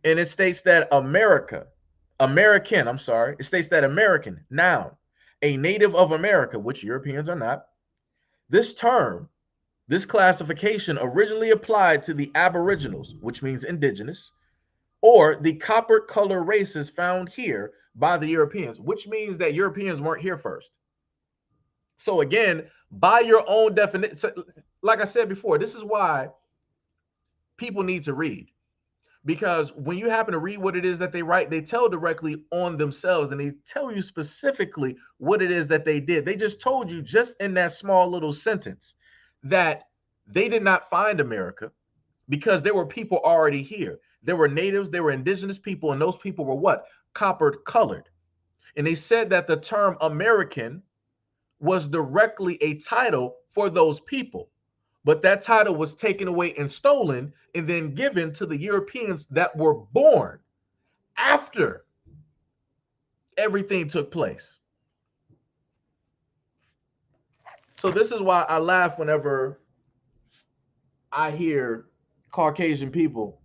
And it states that American, I'm sorry, it states that American, noun, a native of America, which Europeans are not. This term, this classification originally applied to the Aboriginals, which means indigenous, or the copper color races found here by the Europeans, which means that Europeans weren't here first. So again, by your own definition, like I said before, this is why people need to read. Because when you happen to read what it is that they write, they tell directly on themselves and they tell you specifically what it is that they did. They just told you just in that small little sentence that they did not find America because there were people already here. There were natives, there were indigenous people, and those people were what? Coppered colored. And they said that the term American was directly a title for those people. But that title was taken away and stolen and then given to the Europeans that were born after everything took place. So this is why I laugh whenever I hear Caucasian people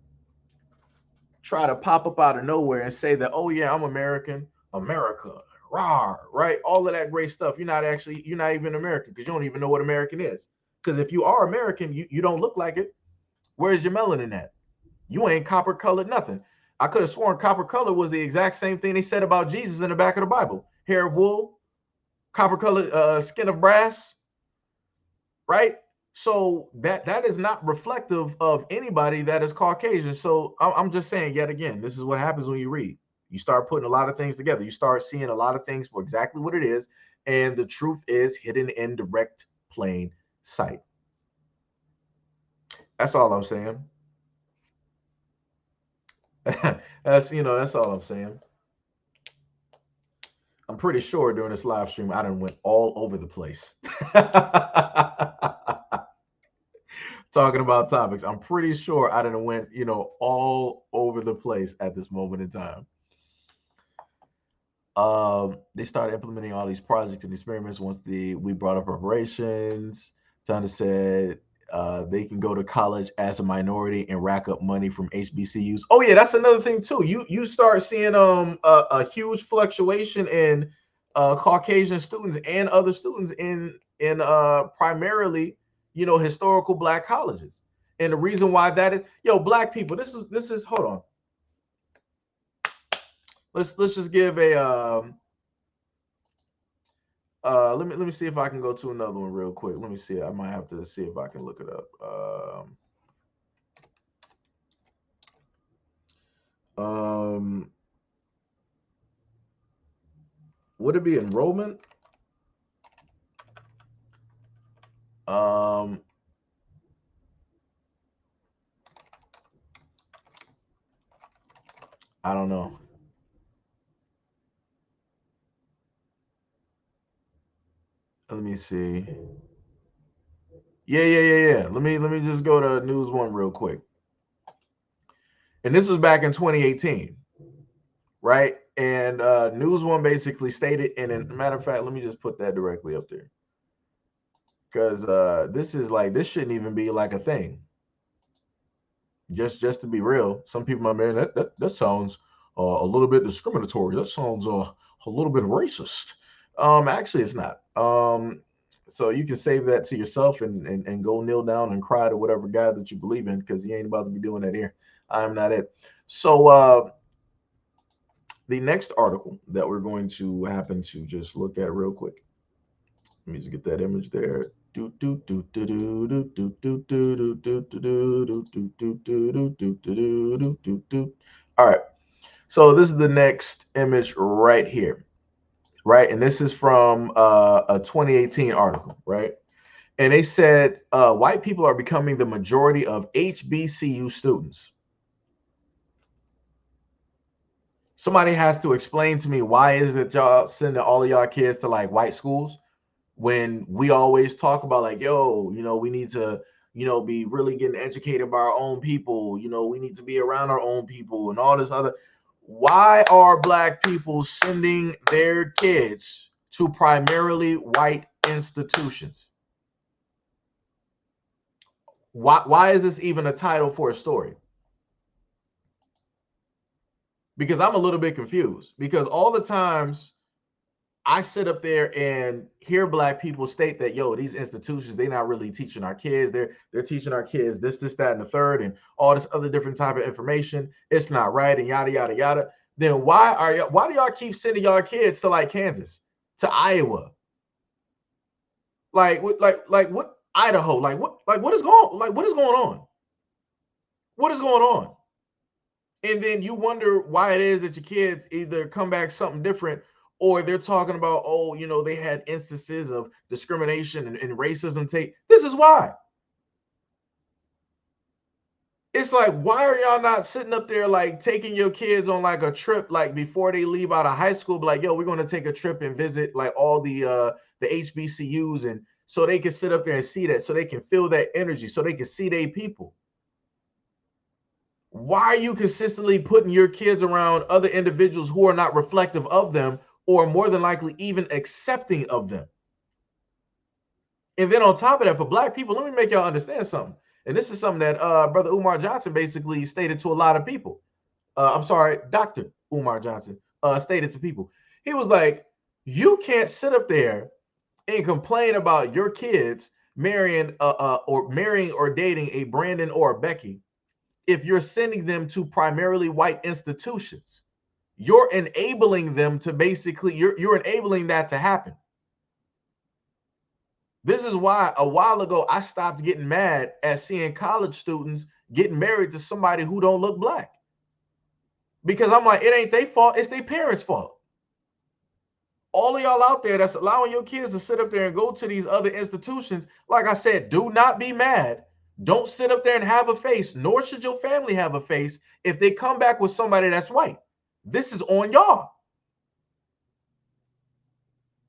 try to pop up out of nowhere and say that, oh yeah, I'm American, America, rah, right? All of that great stuff. You're not even American because you don't even know what American is. Because if you are American, you don't look like it. Where's your melanin at? You ain't copper colored nothing. I could have sworn copper color was the exact same thing they said about Jesus in the back of the Bible. Hair of wool, copper colored skin of brass, right? So that is not reflective of anybody that is Caucasian. So I'm just saying yet again, this is what happens when you read. You start putting a lot of things together. You start seeing a lot of things for exactly what it is. And the truth is hidden in direct plain sight. That's all I'm saying. That's all I'm saying. I'm pretty sure during this live stream, I done went all over the place. talking about topics. I'm pretty sure I didn't went, all over the place at this moment in time. They started implementing all these projects and experiments once we brought up reparations. Tana said they can go to college as a minority and rack up money from HBCUs. Oh yeah, that's another thing too. You start seeing a huge fluctuation in Caucasian students and other students in primarily historical black colleges. And the reason why that is, black people. This is hold on. Let's just give a let me see if I can go to another one real quick. Let me see. I might have to see if I can look it up. Would it be enrollment? I don't know. Let me see. Yeah. Let me just go to News One real quick. And this was back in 2018, right? And News One basically stated, and a matter of fact, let me just put that directly up there. Because this shouldn't even be like a thing. Just to be real, some people, my man, that sounds a little bit discriminatory. That sounds a little bit racist. Actually, it's not. So you can save that to yourself and go kneel down and cry to whatever God that you believe in, because you ain't about to be doing that here. I'm not it. So the next article that we're going to happen to just look at real quick. Let me just get that image there. All right. So this is the next image right here, right? And this is from a 2018 article, right? And they said white people are becoming the majority of HBCU students. Somebody has to explain to me, why is it y'all sending all of y'all kids to like white schools when we always talk about like, yo, we need to, be really getting educated by our own people. We need to be around our own people and all this other. Why are black people sending their kids to primarily white institutions? Why is this even a title for a story? Because I'm a little bit confused, because all the times I sit up there and hear black people state that, yo, these institutions, they're not really teaching our kids. They're teaching our kids this, that, and the third, and all this other different type of information. It's not right, and yada, yada, yada. Then why do y'all keep sending y'all kids to like Kansas, to Iowa? Like what, Idaho? What is going on? What is going on? And then you wonder why it is that your kids either come back something different, or they're talking about, oh, they had instances of discrimination and racism take. This is why. It's like, why are y'all not sitting up there like taking your kids on like a trip, like before they leave out of high school, like, yo, we're going to take a trip and visit like all the HBCUs, and so they can sit up there and see that, so they can feel that energy, so they can see their people. Why are you consistently putting your kids around other individuals who are not reflective of them, or more than likely even accepting of them? And then on top of that, for black people, let me make y'all understand something. And this is something that Brother Umar Johnson basically stated to a lot of people. I'm sorry, Dr. Umar Johnson stated to people. He was like, you can't sit up there and complain about your kids marrying or dating a Brandon or a Becky if you're sending them to primarily white institutions. You're enabling them to basically, you're enabling that to happen. This is why a while ago I stopped getting mad at seeing college students getting married to somebody who don't look black. Because I'm like, it ain't their fault, it's their parents' fault. All of y'all out there that's allowing your kids to sit up there and go to these other institutions, like I said, do not be mad. Don't sit up there and have a face, nor should your family have a face if they come back with somebody that's white. This is on y'all.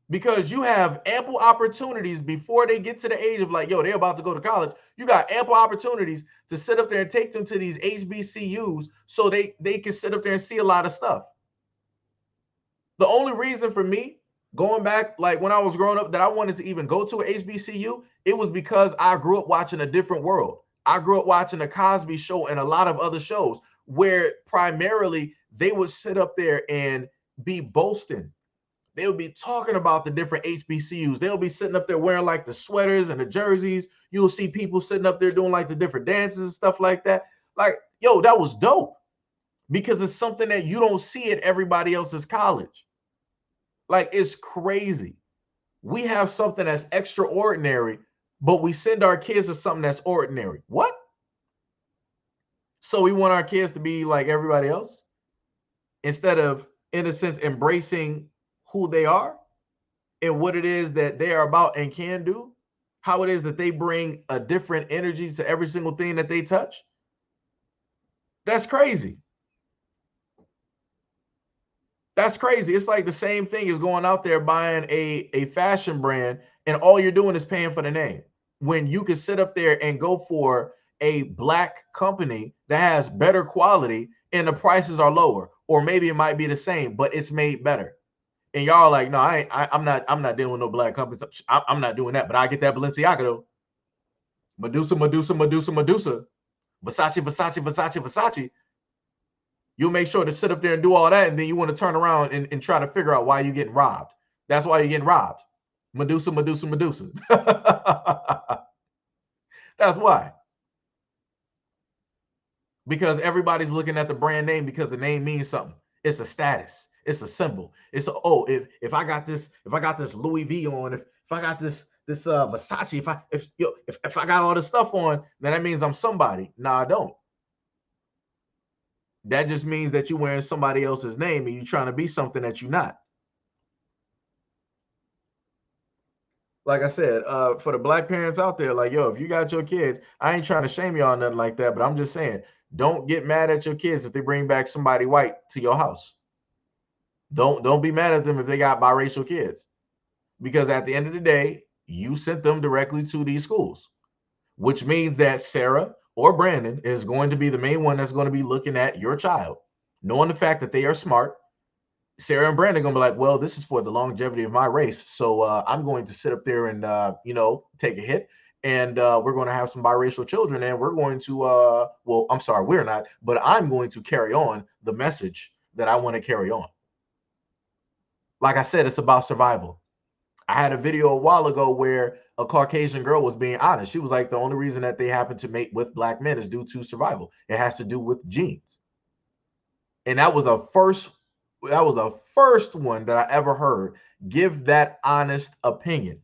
because you have ample opportunities before they get to the age of like, yo, they're about to go to college. You got ample opportunities to sit up there and take them to these HBCUs so they can sit up there and see a lot of stuff. The only reason for me going back, like when I was growing up, that I wanted to even go to a HBCU, it was because I grew up watching a different world. I grew up watching the Cosby Show and a lot of other shows where primarily they would sit up there and be boasting. They would be talking about the different HBCUs. They'll be sitting up there wearing like the sweaters and the jerseys. You'll see people sitting up there doing like the different dances and stuff like that. Like, yo, that was dope because it's something that you don't see at everybody else's college. Like, it's crazy. We have something that's extraordinary, but we send our kids to something that's ordinary. What? So we want our kids to be like everybody else instead of, in a sense, embracing who they are and what it is that they are about and can do, how it is that they bring a different energy to every single thing that they touch. That's crazy. That's crazy. It's like the same thing as going out there buying a fashion brand and all you're doing is paying for the name. When you can sit up there and go for a black company that has better quality and the prices are lower, or maybe it might be the same, but it's made better. And y'all are like, no, I'm not dealing with no black companies. I'm not doing that, but I get that Balenciaga though. Medusa, Medusa, Medusa, Medusa, Versace, Versace, Versace, Versace. You'll make sure to sit up there and do all that, and then you want to turn around and try to figure out why you're getting robbed. That's why you're getting robbed. Medusa, Medusa, Medusa. That's why. Because everybody's looking at the brand name because the name means something. It's a status. It's a symbol. It's a, oh, if I got this Louis V on, if I got this Versace, if I got all this stuff on, then that means I'm somebody. No, I don't. That just means that you're wearing somebody else's name and you're trying to be something that you're not. Like I said, for the black parents out there, like, yo, if you got your kids, I ain't trying to shame y'all nothing like that, but I'm just saying, don't get mad at your kids if they bring back somebody white to your house. Don't be mad at them if they got biracial kids, because at the end of the day, you sent them directly to these schools, which means that Sarah or Brandon is going to be the main one that's going to be looking at your child, knowing the fact that they are smart. Sarah and Brandon are gonna be like, well, this is for the longevity of my race, so I'm going to sit up there and take a hit, and we're going to have some biracial children, and we're going to well, I'm sorry, we're not, but I'm going to carry on the message that I want to carry on. Like I said, it's about survival. I had a video a while ago where a Caucasian girl was being honest. She was like, the only reason that they happen to mate with black men is due to survival. It has to do with genes. And that was a first one that I ever heard give that honest opinion,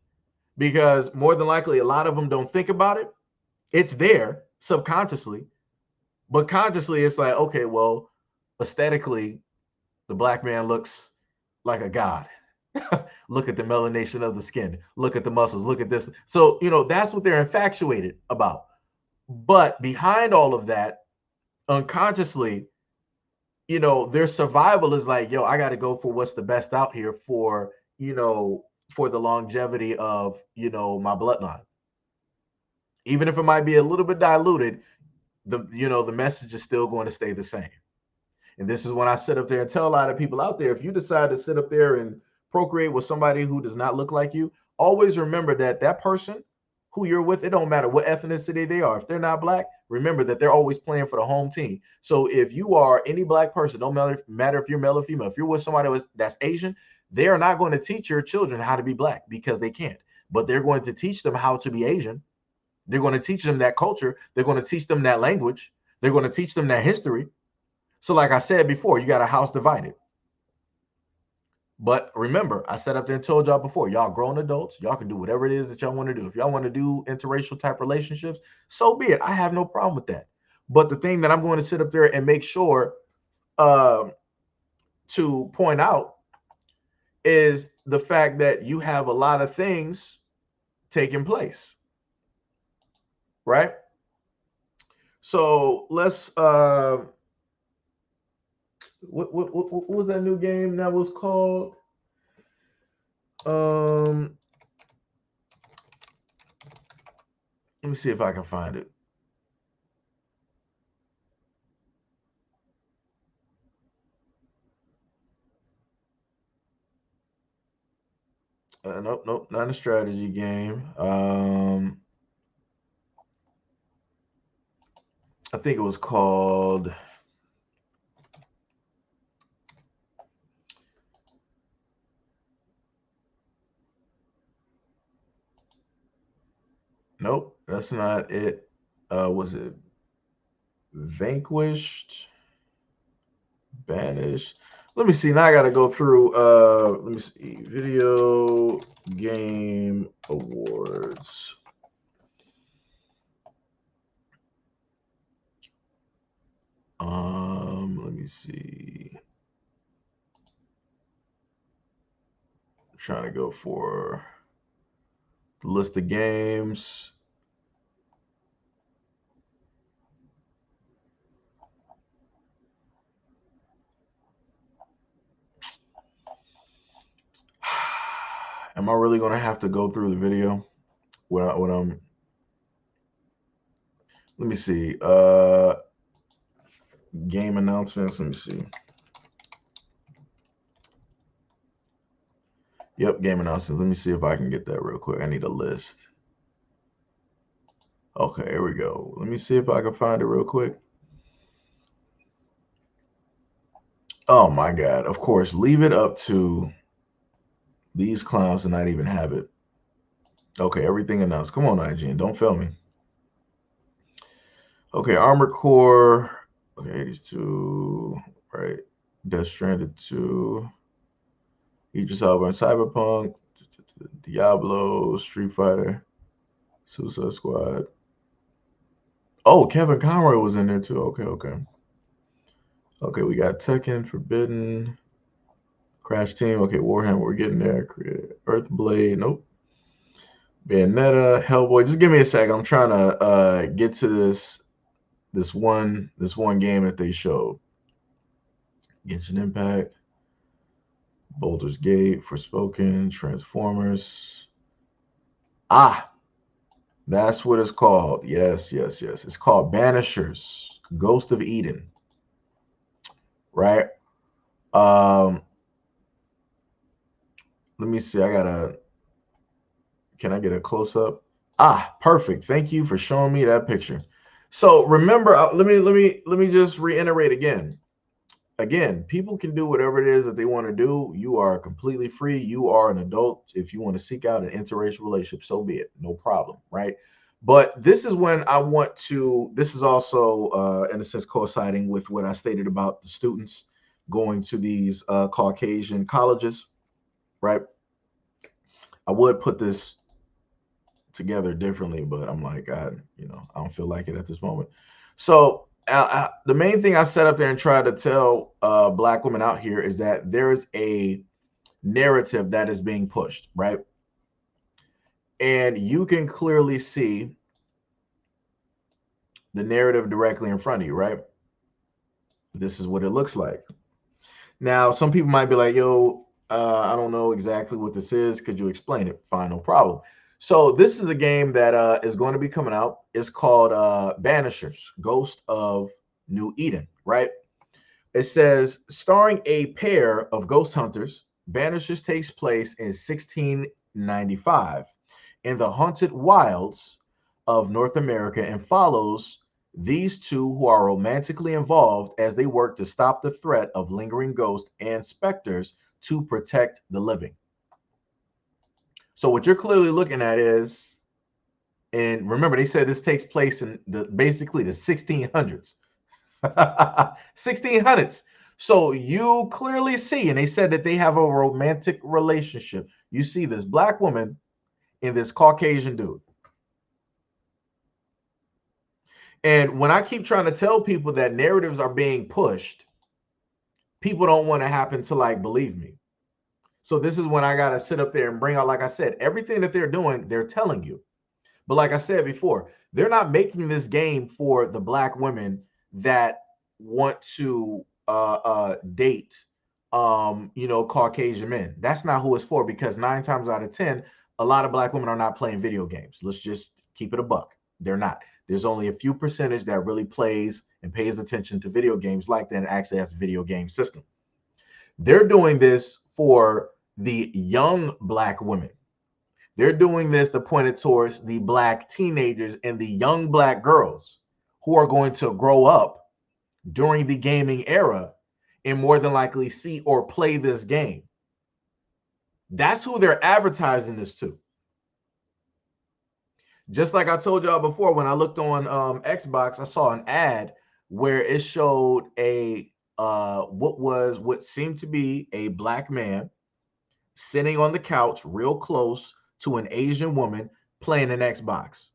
because more than likely a lot of them don't think about it. It's there subconsciously, but consciously it's like, okay, well, aesthetically the black man looks like a god. Look at the melanation of the skin, look at the muscles, look at this. So that's what they're infatuated about. But behind all of that, unconsciously, their survival is like, yo, I got to go for what's the best out here for the longevity of my bloodline. Even if it might be a little bit diluted, the message is still going to stay the same. And this is when I sit up there and tell a lot of people out there, if you decide to sit up there and procreate with somebody who does not look like you, always remember that that person who you're with, it don't matter what ethnicity they are. If they're not black, remember that they're always playing for the home team. So if you are any black person, don't matter if you're male or female, if you're with somebody that's Asian, they are not going to teach your children how to be black because they can't. But they're going to teach them how to be Asian. They're going to teach them that culture. They're going to teach them that language. They're going to teach them that history. So like I said before, you got a house divided. But remember, I sat up there and told y'all before, y'all grown adults, y'all can do whatever it is that y'all want to do. If y'all want to do interracial type relationships, so be it. I have no problem with that. But the thing that I'm going to sit up there and make sure to point out is the fact that you have a lot of things taking place, right? So let's what was that new game that was called? Let me see if I can find it. Nope, not a strategy game. I think it was called. Nope, that's not it. Was it Vanquished? Banished? Let me see. Now I gotta go through let me see. Video game awards. Let me see. I'm trying to go for the list of games. Am I really gonna have to go through the video when I'm? Let me see. Game announcements. Let me see. Yep, game announcements. Let me see if I can get that real quick. I need a list. Okay, here we go. Let me see if I can find it real quick. Oh my God. Of course, leave it up to these clowns to not even have it. Okay, everything announced. Come on, IGN. Don't fail me. Okay, Armored Core. Okay, 82. Right. Death Stranded 2. Idris Elba and Cyberpunk. Diablo. Street Fighter. Suicide Squad. Oh, Kevin Conroy was in there too. Okay. Okay, we got Tekken, Forbidden, Crash Team. Okay, Warhammer, we're getting there. Earthblade, nope. Bayonetta, Hellboy. Just give me a second. I'm trying to get to this one game that they showed. Genshin Impact, Baldur's Gate, Forspoken, Transformers. Ah, that's what it's called. Yes. It's called Banishers, Ghost of Eden. Right? Let me see. Can I get a close up? Ah, perfect. Thank you for showing me that picture. So remember, let me just reiterate again. Again, people can do whatever it is that they want to do. You are completely free. You are an adult. If you want to seek out an interracial relationship, so be it. No problem, right? But this is when I want to. This is also, in a sense, coinciding with what I stated about the students going to these Caucasian colleges, right? I would put this together differently, but I'm like, I don't feel like it at this moment. So the main thing I set up there and tried to tell Black women out here is that there is a narrative that is being pushed, right? And you can clearly see the narrative directly in front of you, right? This is what it looks like. Now, some people might be like, yo, I don't know exactly what this is. Could you explain it? Fine, no problem. So this is a game that is going to be coming out. It's called Banishers, Ghost of New Eden, right? It says, starring a pair of ghost hunters, Banishers takes place in 1695 in the haunted wilds of North America and follows these two who are romantically involved as they work to stop the threat of lingering ghosts and specters to protect the living. So what you're clearly looking at is, and remember, they said this takes place in basically the 1600s. 1600s. So you clearly see, and they said that they have a romantic relationship. You see this Black woman and this Caucasian dude. And when I keep trying to tell people that narratives are being pushed, people don't want to happen to like believe me. So this is when I got to sit up there and bring out, like I said, everything that they're doing, they're telling you. But like I said before, they're not making this game for the Black women that want to date Caucasian men. That's not who it's for, because 9 times out of 10, a lot of black women are not playing video games. Let's just keep it a buck. They're not. There's only a few percentage that really plays and pays attention to video games like that and actually has a video game system. They're doing this for the young black women. They're doing this to point it towards the black teenagers and the young black girls who are going to grow up during the gaming era and more than likely see or play this game. That's who they're advertising this to. Just like I told y'all before, when I looked on Xbox, I saw an ad where it showed a what seemed to be a black man sitting on the couch real close to an Asian woman playing an Xbox.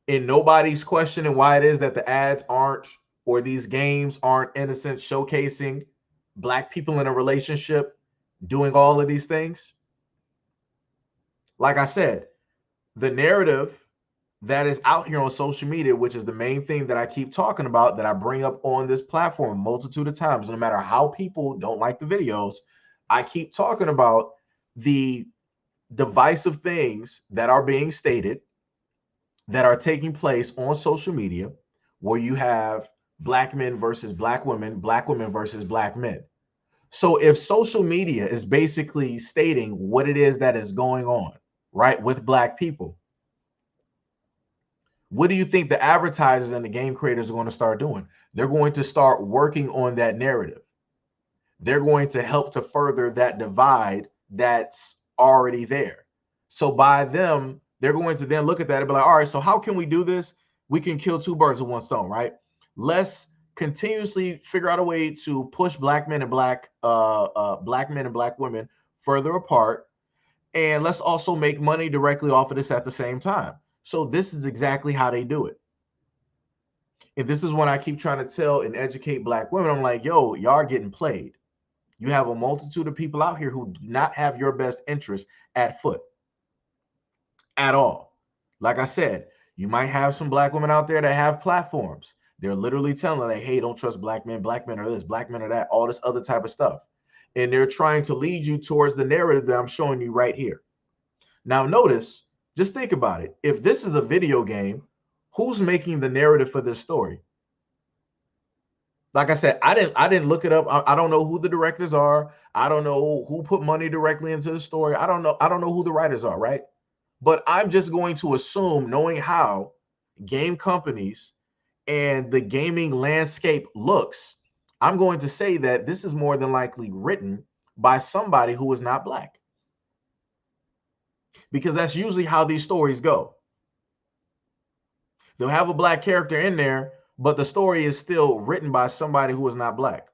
And nobody's questioning why it is that the ads aren't, or these games aren't, innocent, showcasing black people in a relationship doing all of these things. Like I said, the narrative that is out here on social media, which is the main thing that I keep talking about, that I bring up on this platform a multitude of times, no matter how people don't like the videos, I keep talking about the divisive things that are being stated, that are taking place on social media, where you have black men versus black women versus black men. So if social media is basically stating what it is that is going on, right, with black people, what do you think the advertisers and the game creators are going to start doing? They're going to start working on that narrative. They're going to help to further that divide that's already there. So by them, they're going to then look at that and be like, all right, so how can we do this? We can kill two birds with one stone, right? Let's continuously figure out a way to push black men and black women further apart, and let's also make money directly off of this at the same time. So this is exactly how they do it. And this is when I keep trying to tell and educate black women. I'm like, yo, y'all are getting played. You have a multitude of people out here who do not have your best interest at foot at all. Like I said, you might have some black women out there that have platforms. They're literally telling them, like, hey, don't trust black men are this, black men are that, all this other type of stuff. And they're trying to lead you towards the narrative that I'm showing you right here. Now, notice, just think about it. If this is a video game, who's making the narrative for this story? Like I said, I didn't look it up. I don't know who the directors are. I don't know who put money directly into the story. I don't know who the writers are, right? But I'm just going to assume, knowing how game companies and the gaming landscape looks, I'm going to say that this is more than likely written by somebody who is not black. Because that's usually how these stories go. They'll have a black character in there, but the story is still written by somebody who is not black.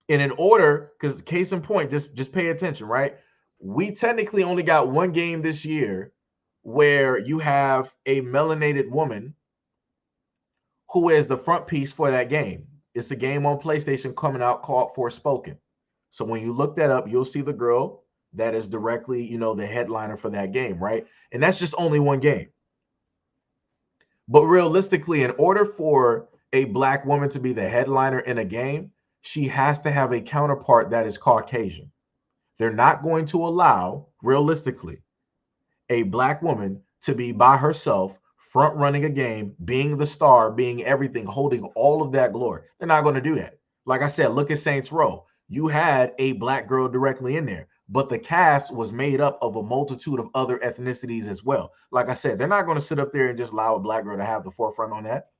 And in order, because case in point, just pay attention, right? We technically only got one game this year where you have a melanated woman who is the front piece for that game. It's a game on PlayStation coming out called Forspoken. So when you look that up, you'll see the girl that is directly, the headliner for that game, right? And that's just only one game. But realistically, in order for a black woman to be the headliner in a game, she has to have a counterpart that is Caucasian. They're not going to allow, realistically, a black woman to be by herself, front running a game, being the star, being everything, holding all of that glory. They're not going to do that. Like I said, look at Saints Row. You had a black girl directly in there, but the cast was made up of a multitude of other ethnicities as well. Like I said, they're not going to sit up there and just allow a black girl to have the forefront on that.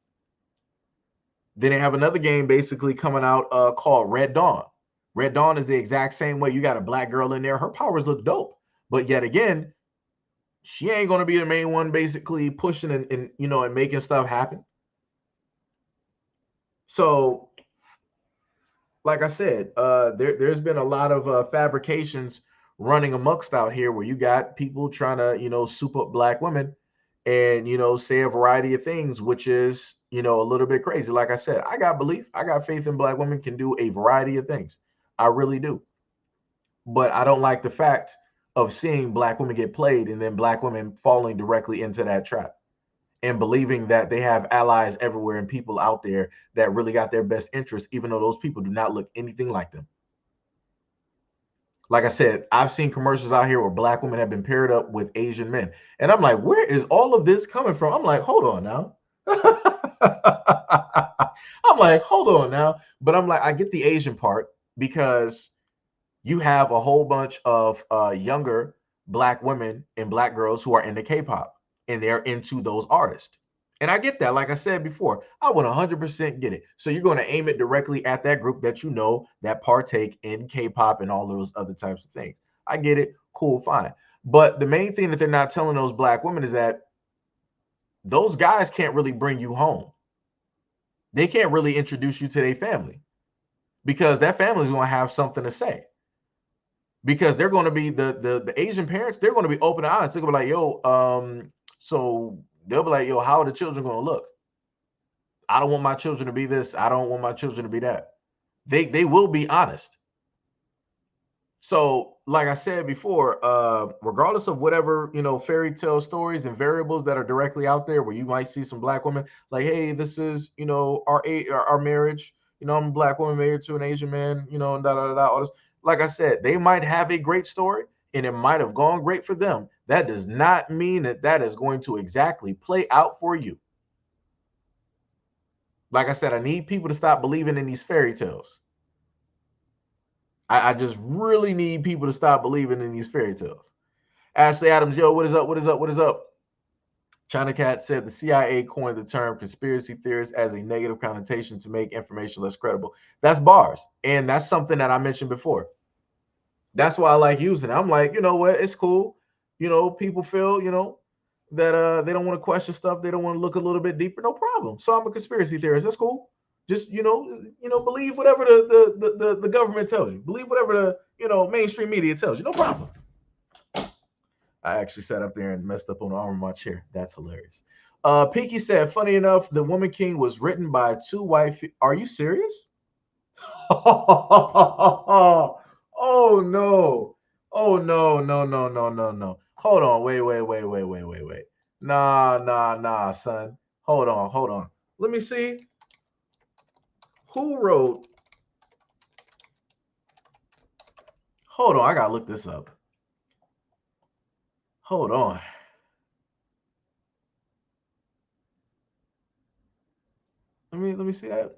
Then they have another game basically coming out called Red Dawn. Red Dawn is the exact same way. You got a black girl in there. Her powers look dope. But yet again, she ain't going to be the main one basically pushing and making stuff happen. So, like I said, there's been a lot of fabrications running amongst out here where you got people trying to, soup up black women and, say a variety of things, which is, a little bit crazy. Like I said, I got belief. I got faith in black women can do a variety of things. I really do. But I don't like the fact of seeing black women get played and then black women falling directly into that trap. and believing that they have allies everywhere and people out there that really got their best interests, even though those people do not look anything like them. Like I said, I've seen commercials out here where black women have been paired up with Asian men. And I'm like, where is all of this coming from? I'm like, hold on now. I'm like, hold on now. But I'm like, I get the Asian part because you have a whole bunch of younger black women and black girls who are into K-pop and they're into those artists. And I get that. Like I said before, I would 100% get it. So you're going to aim it directly at that group that you know that partake in K-pop and all those other types of things. I get it. Cool, fine. But the main thing that they're not telling those black women is that those guys can't really bring you home. They can't really introduce you to their family because that family is going to have something to say. Because they're going to be the Asian parents, they're going to be open and honest. They're going to be like, yo, so they'll be like, yo, how are the children going to look? I don't want my children to be this. I don't want my children to be that. They will be honest. So, like I said before, regardless of whatever, fairy tale stories and variables that are directly out there where you might see some black women like, hey, this is, our marriage. I'm a black woman married to an Asian man, and da da da all this. Like I said, they might have a great story and it might have gone great for them. That does not mean that that is going to exactly play out for you. Like I said, I need people to stop believing in these fairy tales. I just really need people to stop believing in these fairy tales. Ashley Adams, yo, what is up? What is up? What is up? China Cat said the CIA coined the term conspiracy theorist as a negative connotation to make information less credible. That's bars. And that's something that I mentioned before. That's why I like using it. I'm like, you know what? It's cool. People feel, that they don't want to question stuff. They don't want to look a little bit deeper. No problem. So I'm a conspiracy theorist. That's cool. Just believe whatever the government tells you. Believe whatever the mainstream media tells you. No problem. I actually sat up there and messed up on the arm of my chair. That's hilarious. Pinky said, funny enough, The Woman King was written by two white. Are you serious? Oh no. Oh no, no, no, no, no, no. Hold on. Wait. Nah, son. Hold on. Let me see. Who wrote? Hold on, I gotta look this up. Hold on. Let me see that.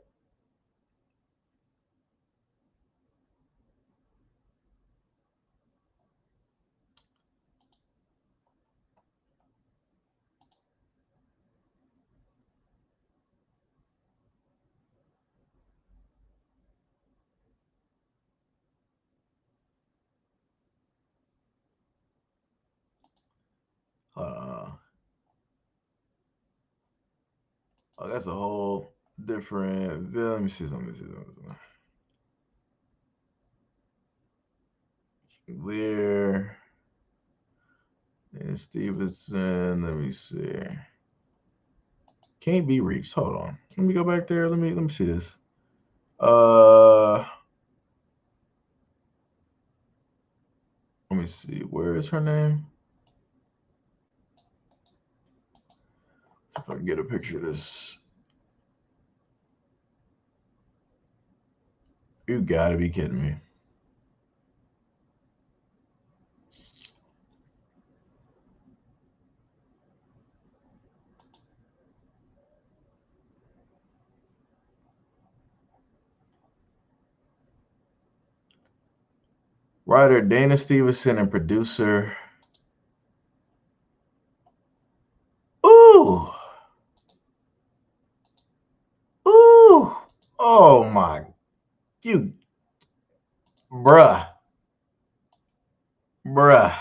Oh, that's a whole different. Let me see something. Lear and Stevenson. Let me see. Can't be reached. Hold on. Let me go back there. Let me see this. Let me see. Where is her name? If I can get a picture of this. You gotta be kidding me. Writer Dana Stevenson and producer. Ooh. Ooh. Oh my. You. Bruh. Bruh.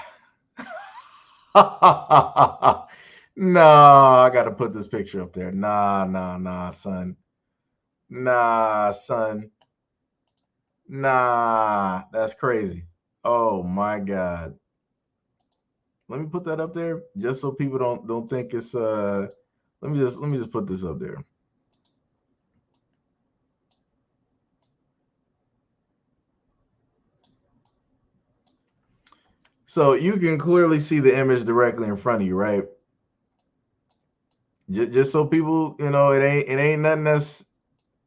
Nah, I gotta put this picture up there. Nah, son. Nah, son. Nah, that's crazy. Oh my God. Let me put that up there just so people don't think it's let me just put this up there. So you can clearly see the image directly in front of you, right? Just so people, it ain't nothing that's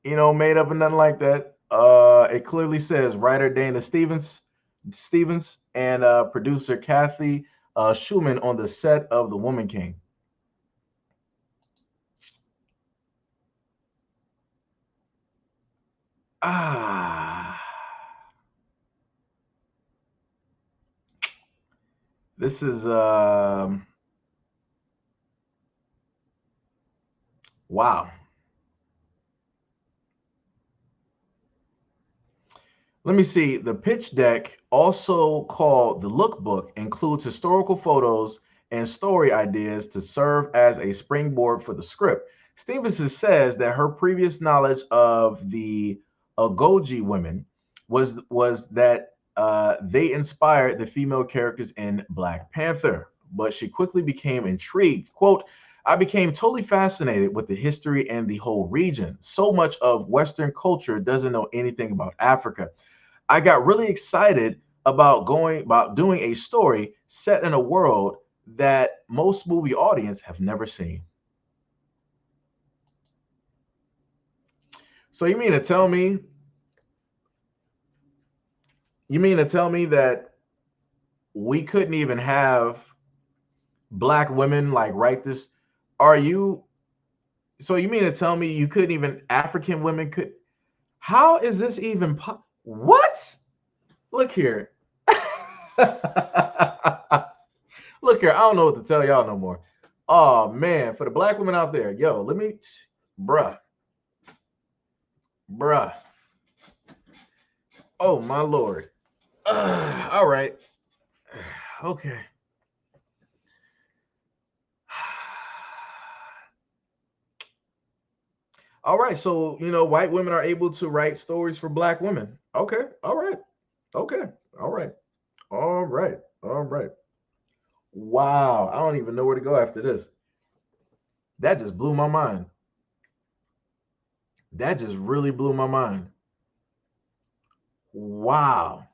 made up and nothing like that. It clearly says writer Dana Stevens and producer Kathy Schumann on the set of The Woman King. Ah, this is wow. Let me see. The pitch deck, also called the lookbook, includes historical photos and story ideas to serve as a springboard for the script. Stevenson says that her previous knowledge of the Agoji women was that they inspired the female characters in Black Panther, but she quickly became intrigued. Quote, I became totally fascinated with the history and the whole region. So much of Western culture doesn't know anything about Africa. I got really excited about doing a story set in a world that most movie audience have never seen. So you mean to tell me that we couldn't even have black women like write this? Are you so you mean to tell me you couldn't even African women could how is this even what? Look here. Look here, I don't know what to tell y'all no more. Oh man, for the black women out there, yo, bruh, bruh. Oh my lord. All right, okay. All right, so white women are able to write stories for black women. Okay, all right, okay, all right, all right, all right. Wow, I don't even know where to go after this. That just blew my mind. That just really blew my mind. Wow.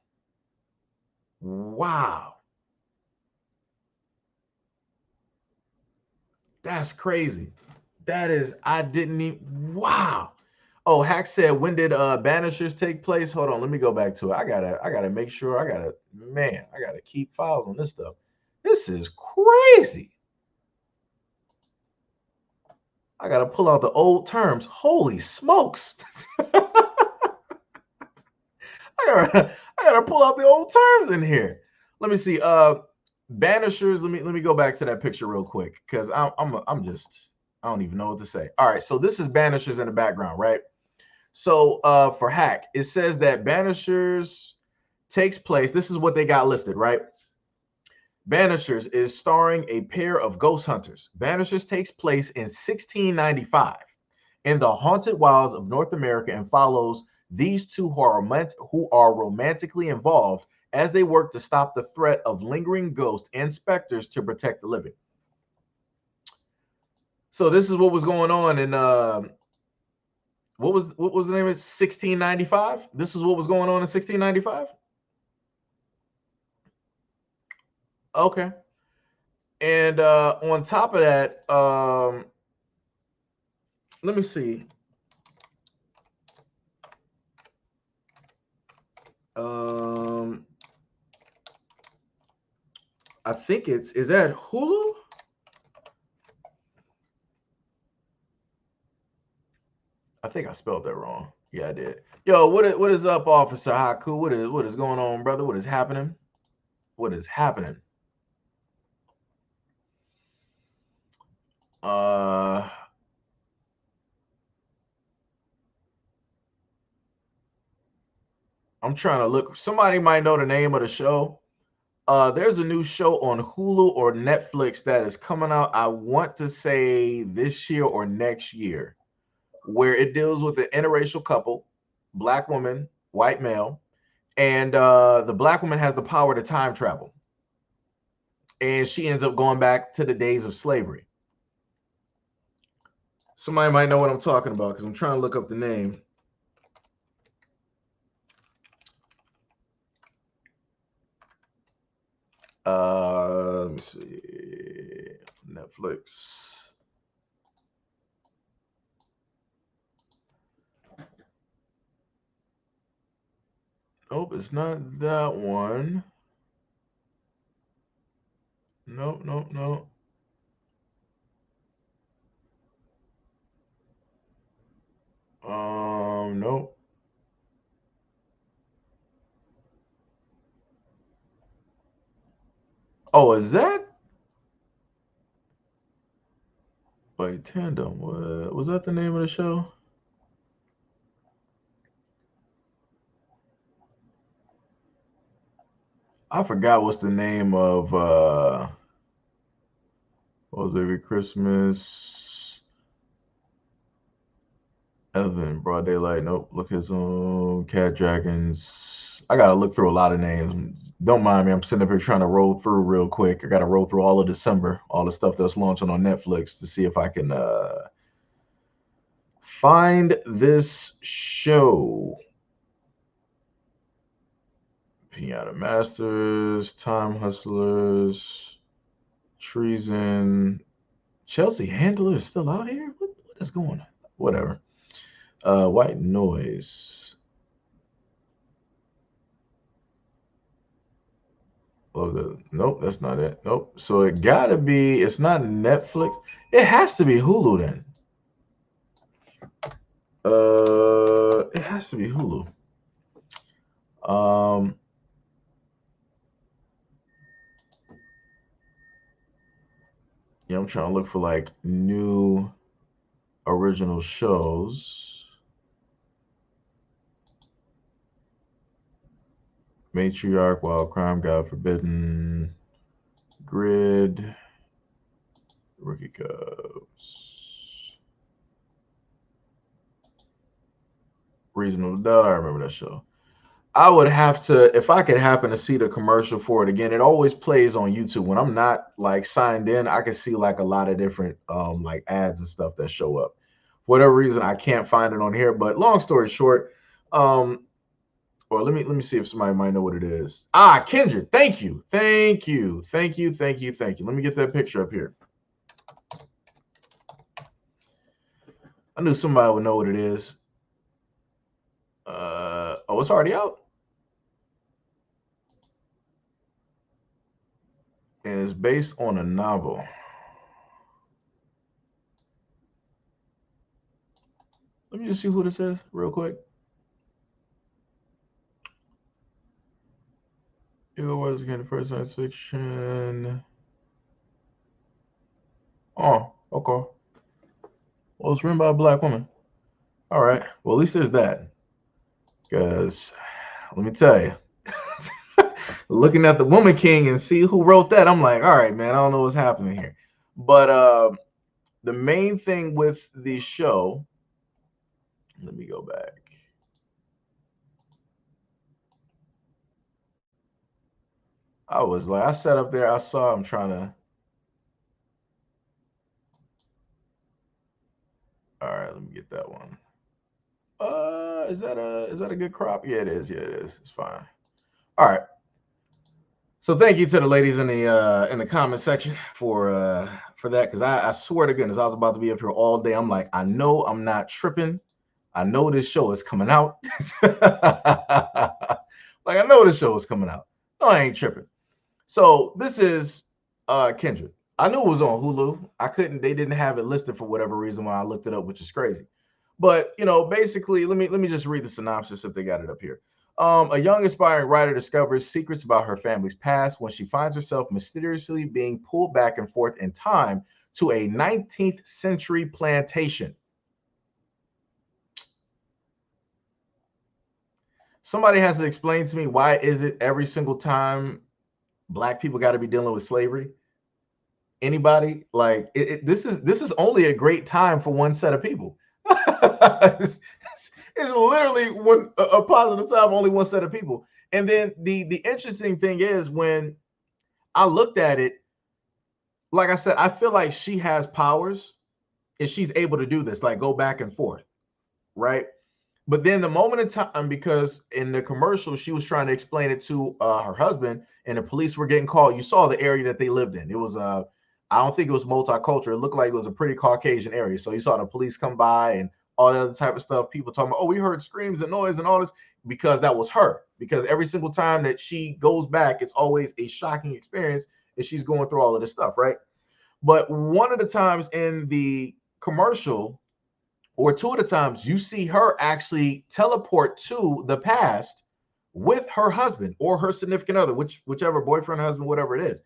Wow. That's crazy. That is, I didn't even, wow. Oh, Hack said, when did banishers take place? Hold on, let me go back to it. I gotta make sure. I gotta keep files on this stuff. This is crazy. I gotta pull out the old terms. Holy smokes. I gotta pull out the old terms in here. Let me see. Banishers. Let me go back to that picture real quick because I'm just I don't even know what to say. All right, so this is banishers in the background, right? So for Hack, it says that banishers takes place. This is what they got listed, right? Banishers is starring a pair of ghost hunters. Banishers takes place in 1695 in the haunted wilds of North America and follows these two who are romantically involved as they work to stop the threat of lingering ghosts and specters to protect the living. So this is what was going on in what was the name of it? 1695. This is what was going on in 1695. Okay, and on top of that, let me see. Um, I think is that Hulu? I think I spelled that wrong. Yeah, I did. Yo, what is up, Officer Haku? What is going on, brother? What is happening? What is happening? Uh, I'm trying to look. Somebody might know the name of the show. There's a new show on Hulu or Netflix that is coming out. I want to say this year or next year, where it deals with an interracial couple, black woman, white male, and the black woman has the power to time travel, and she ends up going back to the days of slavery. Somebody might know what I'm talking about because I'm trying to look up the name. Let me see. Netflix. Nope, it's not that one. Nope, nope, nope. Nope. Oh, is that Wait, Tandem? What was that the name of the show? I forgot what's the name of what was Baby Christmas? Evan, Broad Daylight. Nope. Look his own Cat Dragons. I gotta look through a lot of names. Don't mind me. I'm sitting up here trying to roll through real quick. I gotta roll through all of December, all the stuff that's launching on Netflix to see if I can find this show. Piano Masters, Time Hustlers, Treason. Chelsea Handler is still out here? What is going on? Whatever. White Noise. Logo. Nope, that's not it. Nope. So it gotta be, it's not Netflix. It has to be Hulu then. It has to be Hulu. Yeah, I'm trying to look for like new original shows. Matriarch, Wild Crime, God Forbidden, Grid, Rookie Cubs, Reasonable Doubt. I remember that show. I would have to, if I could happen to see the commercial for it again, it always plays on YouTube. When I'm not like signed in, I can see like a lot of different like ads and stuff that show up. For whatever reason, I can't find it on here. But long story short, well, let me see if somebody might know what it is. Ah, Kindred. Thank you. Thank you. Thank you. Thank you. Thank you. Let me get that picture up here. I knew somebody would know what it is. Oh, it's already out. And it's based on a novel. Let me just see who this is real quick. Eagle was again the first science fiction. Oh, okay. Well, it's written by a black woman. All right. Well, at least there's that. Because let me tell you, looking at the Woman King and see who wrote that, I'm like, all right, man, I don't know what's happening here. But the main thing with the show, let me go back. I was like, I sat up there, I saw him trying to. All right, let me get that one. Is that a good crop? Yeah, it is. Yeah, it is. It's fine. All right. So thank you to the ladies in the comment section for that, because I swear to goodness I was about to be up here all day. I'm like, I know I'm not tripping. I know this show is coming out. Like I know this show is coming out. No, I ain't tripping. So this is Kindred. I knew it was on Hulu. They didn't have it listed for whatever reason when I looked it up, which is crazy. But basically, let me just read the synopsis if they got it up here. A young aspiring writer discovers secrets about her family's past when she finds herself mysteriously being pulled back and forth in time to a 19th century plantation. Somebody has to explain to me, why is it every single time black people got to be dealing with slavery? Anybody? Like this is only a great time for one set of people. it's, it's literally a positive time, only one set of people. And then the interesting thing is, when I looked at it, like I said, I feel like she has powers and she's able to do this, like go back and forth, right? But then the moment in time, because in the commercial, she was trying to explain it to her husband, and the police were getting called. You saw the area that they lived in. It was I don't think it was multicultural. It looked like it was a pretty Caucasian area. So you saw the police come by and all that other type of stuff. People talking about, oh, we heard screams and noise and all this, because that was her. Because every single time that she goes back, it's always a shocking experience, and she's going through all of this stuff, right? But one of the times in the commercial, or two of the times, you see her actually teleport to the past with her husband or her significant other, whichever, boyfriend, husband, whatever it is.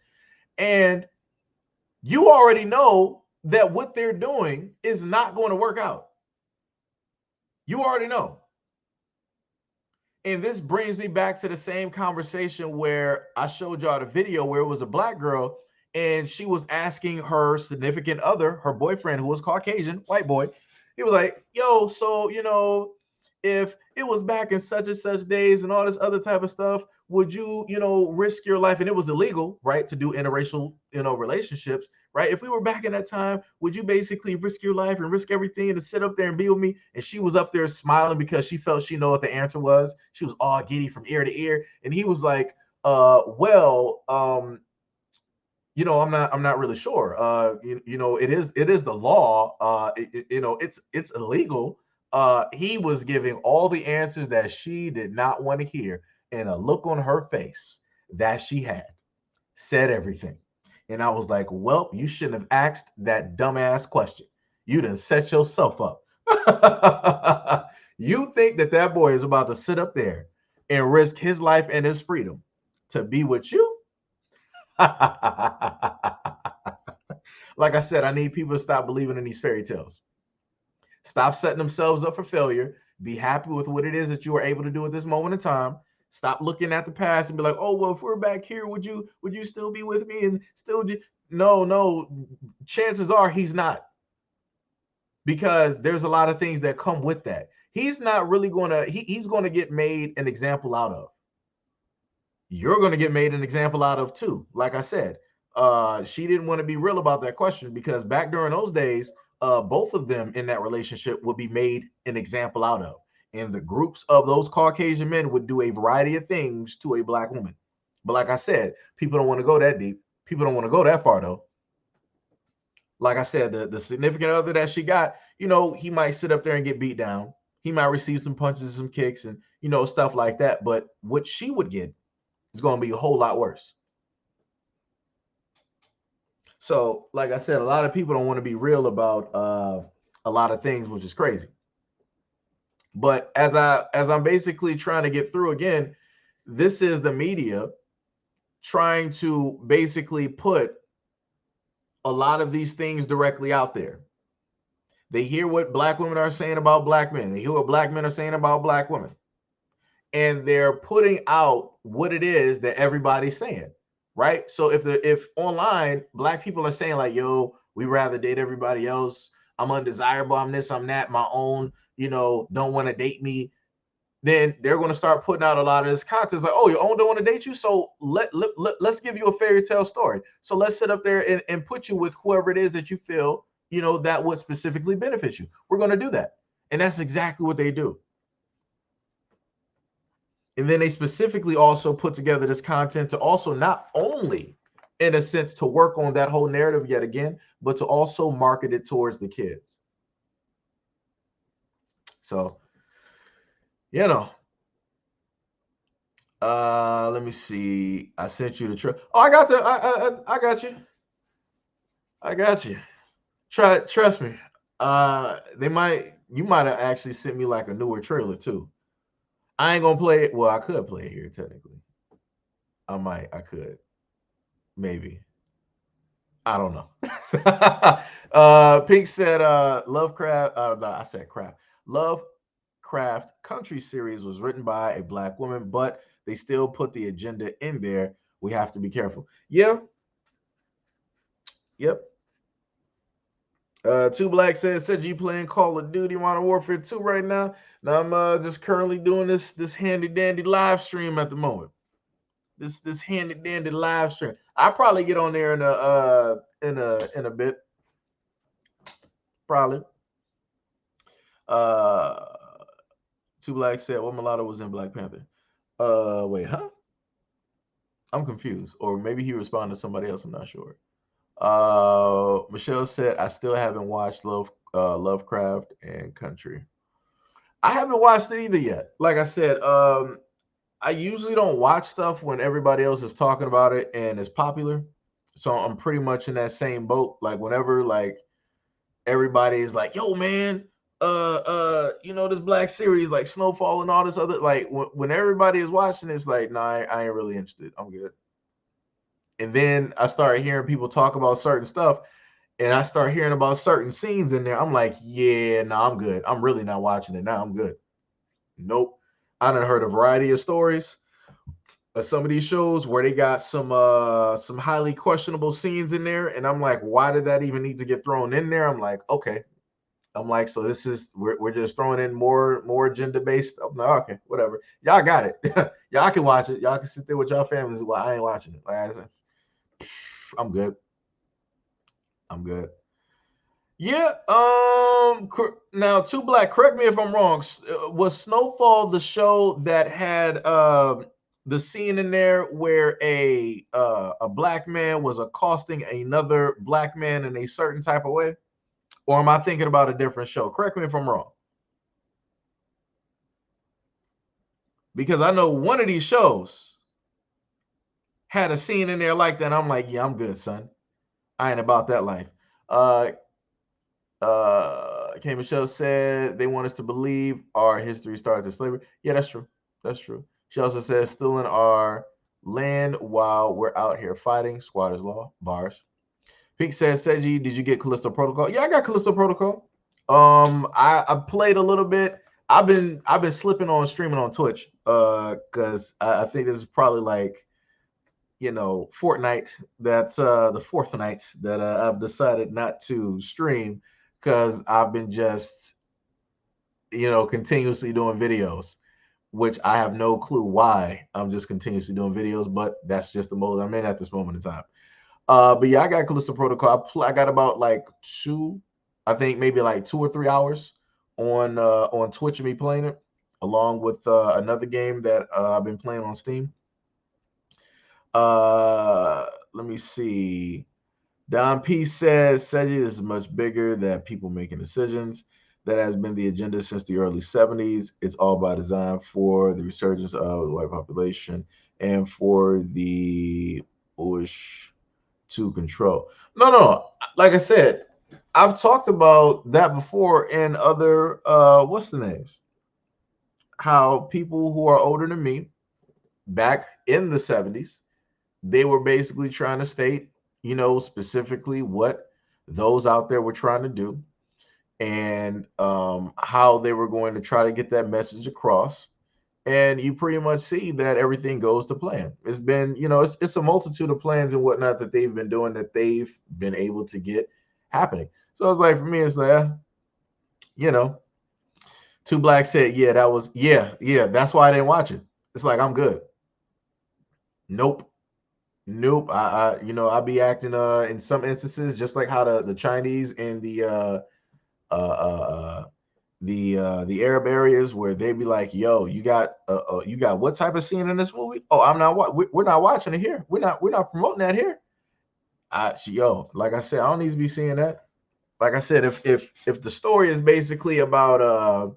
And you already know that what they're doing is not going to work out. You already know. And this brings me back to the same conversation where I showed y'all the video where it was a black girl and she was asking her significant other, her boyfriend, who was Caucasian, white boy. He was like, yo, so, if it was back in such and such days and all this other type of stuff, would you, risk your life? And it was illegal, right, to do interracial, relationships, right? If we were back in that time, would you basically risk your life and risk everything and to sit up there and be with me? And she was up there smiling because she felt she know what the answer was. She was all giddy from ear to ear. And he was like, I'm not really sure. It is the law. It's illegal. He was giving all the answers that she did not want to hear, and a look on her face that she had said everything. And I was like, well, you shouldn't have asked that dumbass question. You done set yourself up. You think that boy is about to sit up there and risk his life and his freedom to be with you? Like I said, I need people to stop believing in these fairy tales. Stop setting themselves up for failure. Be happy with what it is that you are able to do at this moment in time. Stop looking at the past and be like, oh, well, if we're back here, would you still be with me? And still, no. Chances are he's not, because there's a lot of things that come with that. He's not really he's going to get made an example out of. You're going to get made an example out of too. Like I said, she didn't want to be real about that question, because back during those days, both of them in that relationship would be made an example out of. And the groups of those Caucasian men would do a variety of things to a black woman. But like I said, people don't want to go that deep. People don't want to go that far though. Like I said, the significant other that she got, he might sit up there and get beat down. He might receive some punches and some kicks and, stuff like that. But what she would get is going to be a whole lot worse. So, like I said, a lot of people don't want to be real about a lot of things, which is crazy. But as I'm basically trying to get through again, this is the media trying to basically put a lot of these things directly out there. They hear what black women are saying about black men. They hear what black men are saying about black women. And they're putting out what it is that everybody's saying, right? So if online black people are saying like, yo, we rather date everybody else, I'm undesirable, I'm this, I'm that, my own, don't want to date me, then they're going to start putting out a lot of this content. It's like, oh, your own don't want to date you, so let's give you a fairy tale story. So let's sit up there and put you with whoever it is that you feel, that would specifically benefit you. We're going to do that. And that's exactly what they do. And then they specifically also put together this content to also not only, in a sense, to work on that whole narrative yet again, but to also market it towards the kids. So, let me see. I sent you the trip. Oh, I got I got you. I got you. Trust me. You might have actually sent me like a newer trailer too. I ain't gonna play it. Well, I could play it here technically. I could. Maybe. I don't know. Pink said Lovecraft, no, I said craft. Lovecraft Country series was written by a black woman, but they still put the agenda in there. We have to be careful. Yeah. Yep. Two Black said you playing Call of Duty Modern Warfare 2 right now. Now I'm just currently doing this handy dandy live stream at the moment. This handy dandy live stream. I'll probably get on there in a bit. Probably. Two Black said what mulatto was in Black Panther. Wait, huh? I'm confused. Or maybe he responded to somebody else. I'm not sure. Michelle said I still haven't watched Lovecraft and Country. I haven't watched it either yet. Like I said, I usually don't watch stuff when everybody else is talking about it and it's popular. So I'm pretty much in that same boat. Like whenever like everybody is like, "Yo, man, this Black series like Snowfall and all this other like when everybody is watching, it's like, nah, I ain't really interested. I'm good." And then I started hearing people talk about certain stuff, and I start hearing about certain scenes in there. I'm like, yeah, no, I'm good. I'm really not watching it now. I'm good. Nope. I done heard a variety of stories of some of these shows where they got some highly questionable scenes in there, and I'm like, why did that even need to get thrown in there? I'm like, okay. I'm like, so this is we're just throwing in more gender based. I'm like, okay, whatever. Y'all got it. Y'all can watch it. Y'all can sit there with y'all families. Well, I ain't watching it. Like I said, I'm good. I'm good. Yeah. Now, Two Black. Correct me if I'm wrong. Was Snowfall the show that had the scene in there where a black man was accosting another black man in a certain type of way? Or am I thinking about a different show? Correct me if I'm wrong. Because I know one of these shows had a scene in there like that. I'm like, yeah, I'm good, son. I ain't about that life. Uh, K. Michelle said they want us to believe our history starts at slavery. Yeah, that's true. That's true. She also says still in our land while we're out here fighting squatters law bars. Pink says, Seiji, did you get Callisto Protocol? Yeah, I got Callisto Protocol. I played a little bit. I've been slipping on streaming on Twitch. Because I think this is probably like Fortnite. That's the fourth night that I've decided not to stream because I've been just continuously doing videos, which I have no clue why I'm just continuously doing videos, but that's just the mode I'm in at this moment in time. But yeah, I got Callisto Protocol. I got about like I think maybe like 2 or 3 hours on Twitch of me playing it, along with another game that I've been playing on Steam. Let me see. Don P says Seji is much bigger than people making decisions. That has been the agenda since the early 70s. It's all by design for the resurgence of the white population and for the Bush to control. No. Like I said, I've talked about that before in other what's the names? How people who are older than me back in the 70s, they were basically trying to state, specifically what those out there were trying to do and how they were going to try to get that message across. And you pretty much see that everything goes to plan. It's been, it's a multitude of plans and whatnot that they've been doing that they've been able to get happening. So it's like, for me, it's like, you know, Two Black said, yeah, that was, yeah, that's why I didn't watch it. It's like, I'm good. Nope. I be acting in some instances just like how the Chinese and the Arab areas where they be like, yo, you got what type of scene in this movie? Oh, I'm not we're not watching it here. We're not promoting that here. Like I said, I don't need to be seeing that. Like I said, if the story is basically about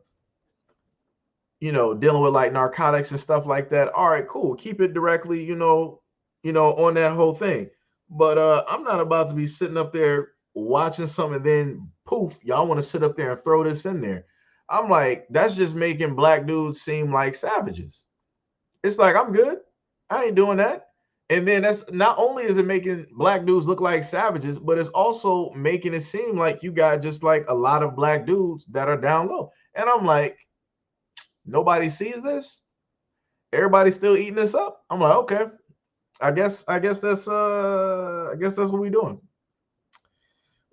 dealing with like narcotics and stuff like that, all right, cool. Keep it directly, on that whole thing. But I'm not about to be sitting up there watching something, then poof, y'all want to sit up there and throw this in there. I'm like, that's just making black dudes seem like savages. It's like, I'm good. I ain't doing that. And then that's not only is it making black dudes look like savages, but it's also making it seem like you got just like a lot of black dudes that are down low. And I'm like, nobody sees this. Everybody's still eating this up. I'm like, okay. I guess that's what we doing.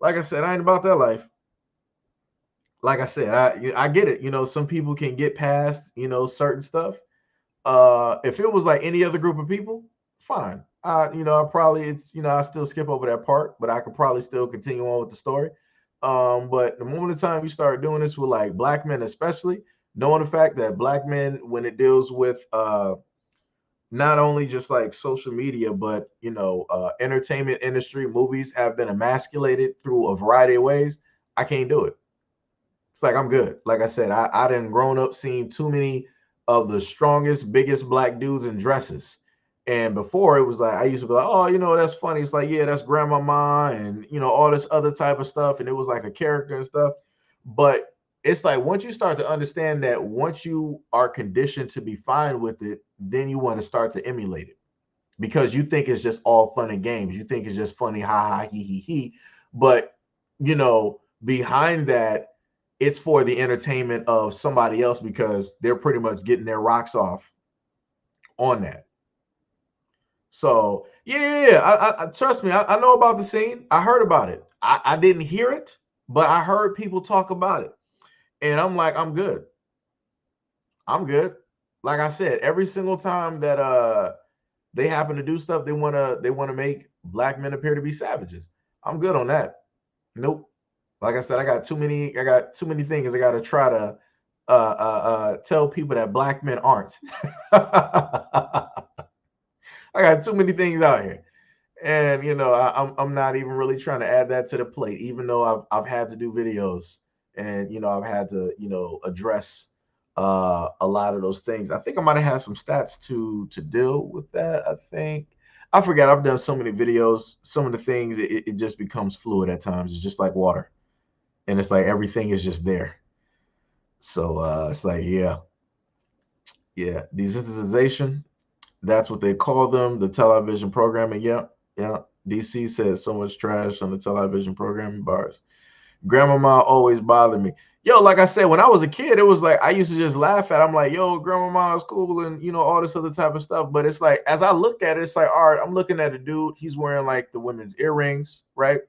Like I said, I ain't about that life. Like I said, I get it. Some people can get past, certain stuff. If it was like any other group of people, fine. I probably I still skip over that part, but I could probably still continue on with the story. But the moment of time you start doing this with like black men, especially knowing the fact that black men, when it deals with not only just like social media, but entertainment industry, movies have been emasculated through a variety of ways. I can't do it. It's like I'm good. Like I said, I didn't grown up seeing too many of the strongest, biggest black dudes in dresses. And before it was like I used to be like, oh, that's funny. It's like, yeah, that's grandmama and all this other type of stuff. And it was like a character and stuff. But it's like once you start to understand that once you are conditioned to be fine with it, then you want to start to emulate it because you think it's just all fun and games. You think it's just funny, ha ha, he. But behind that, it's for the entertainment of somebody else because they're pretty much getting their rocks off on that. So yeah. I trust me, I know about the scene. I heard about it. I didn't hear it, but I heard people talk about it. And I'm like, I'm good. I'm good. Like I said, every single time that they happen to do stuff, they wanna make black men appear to be savages. I'm good on that. Nope. Like I said, I got too many things I gotta try to tell people that black men aren't. I got too many things out here. And I'm not even really trying to add that to the plate, even though I've had to do videos and I've had to address a lot of those things. I think I might have had some stats to deal with that. I forget. I've done so many videos. Some of the things it just becomes fluid at times. It's just like water, and it's like everything is just there. So it's like yeah, desensitization. That's what they call them. The television programming. Yeah, yeah. DC says so much trash on the television programming bars. Grandmama always bothered me. Yo, like I said, when I was a kid, it was like I used to just laugh at it. I'm like, yo, grandmama is cool and all this other type of stuff. But it's like as I looked at it, it's like, all right, I'm looking at a dude, he's wearing like the women's earrings, right?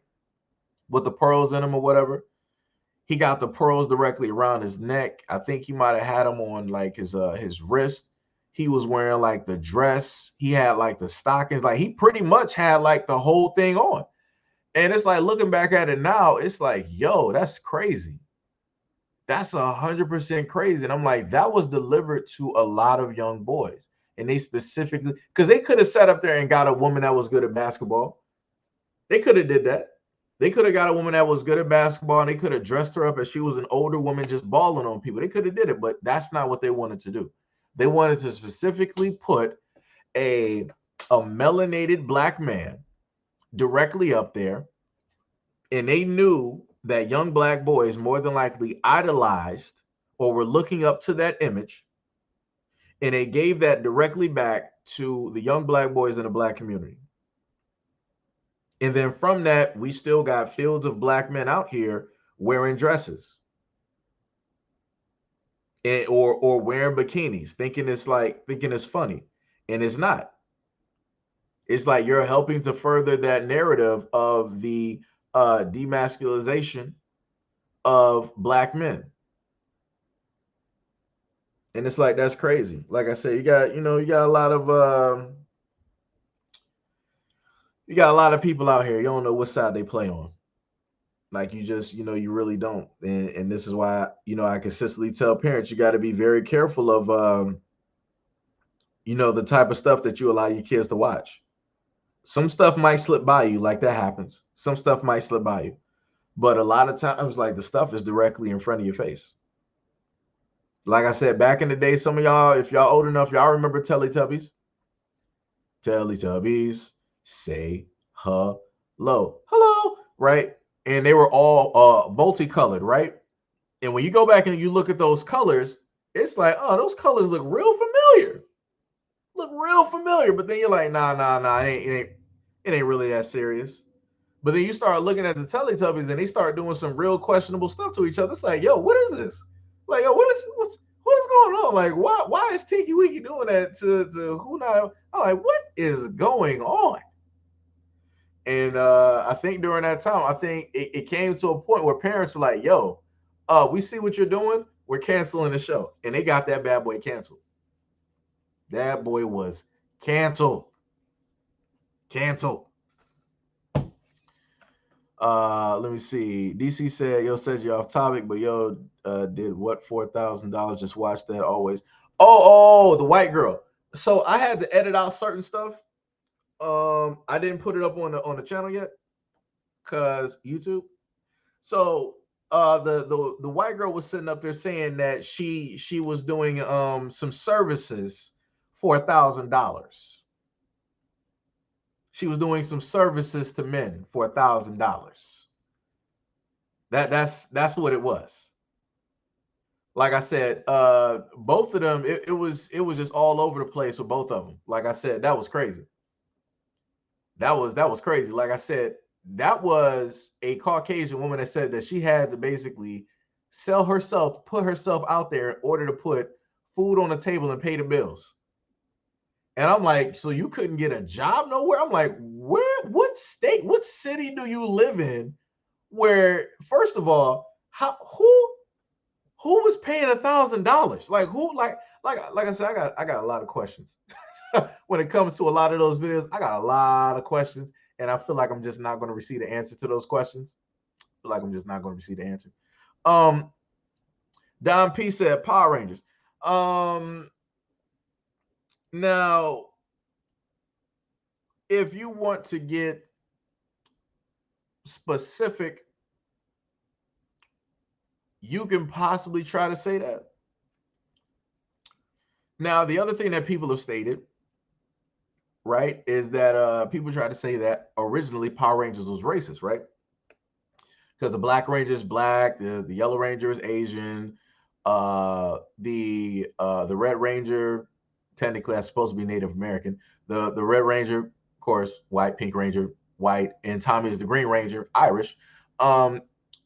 With the pearls in them or whatever. He got the pearls directly around his neck. I think he might have had them on like his wrist. He was wearing like the dress. He had like the stockings. Like he pretty much had like the whole thing on. And it's like looking back at it now, it's like, yo, that's crazy. That's 100% crazy. And I'm like, that was delivered to a lot of young boys. And they specifically, because they could have sat up there and got a woman that was good at basketball. They could have did that. They could have got a woman that was good at basketball and they could have dressed her up as she was an older woman just balling on people. They could have did it, but that's not what they wanted to do. They wanted to specifically put a melanated black man directly up there, and they knew that young black boys more than likely idolized or were looking up to that image, and they gave that directly back to the young black boys in the black community. And then from that, we still got fields of black men out here wearing dresses or wearing bikinis, thinking it's funny, and it's not. It's like you're helping to further that narrative of the demasculization of black men. And it's like that's crazy. Like I said, you got a lot of people out here. You don't know what side they play on. Like you just, you really don't. And this is why, I consistently tell parents you got to be very careful of the type of stuff that you allow your kids to watch. Some stuff might slip by you, like that happens. Some stuff might slip by you. But a lot of times, like the stuff is directly in front of your face. Like I said, back in the day, some of y'all, if y'all old enough, y'all remember Teletubbies. Teletubbies, say hello, right? And they were all multicolored, right? And when you go back and you look at those colors, it's like, oh, those colors look real familiar. Look real familiar. But then you're like, nah, it ain't really that serious. But then you start looking at the Teletubbies and they start doing some real questionable stuff to each other. It's like, yo, what is this? Like, yo, what is going on? Like, why is Tiki Wiki doing that to who not? I'm like, what is going on? And I think during that time, I think it came to a point where parents were like, yo, we see what you're doing. We're canceling the show. And they got that bad boy canceled. That boy was canceled. Canceled. Let me see. DC said, yo, said you're off topic, but yo, did what $4,000? Just watch that always. Oh, the white girl. So I had to edit out certain stuff. I didn't put it up on the channel yet, cause YouTube. So the white girl was sitting up there saying that she was doing some services for $1,000. She was doing some services to men for $1,000. That's what it was. Like I said, both of them, it was just all over the place with both of them. Like I said, that was crazy. That was crazy. Like I said, that was a Caucasian woman that said that she had to basically sell herself, put herself out there in order to put food on the table and pay the bills. And I'm like, so you couldn't get a job nowhere? I'm like, where, what state, what city do you live in where, first of all, how who was paying $1,000? Like who, like I said, I got a lot of questions. When it comes to a lot of those videos, I got a lot of questions, and I feel like I'm just not going to receive the answer to those questions. I feel like I'm just not going to receive the answer. Um, Don P said Power Rangers. Now, if you want to get specific, you can possibly try to say that. Now, the other thing that people have stated, right, is that people try to say that originally Power Rangers was racist, right? Because the Black Ranger is black, the Yellow Ranger is Asian, the Red Ranger technically that's supposed to be Native American. The Red Ranger, of course, white, Pink Ranger, white, and Tommy is the Green Ranger, Irish. Um,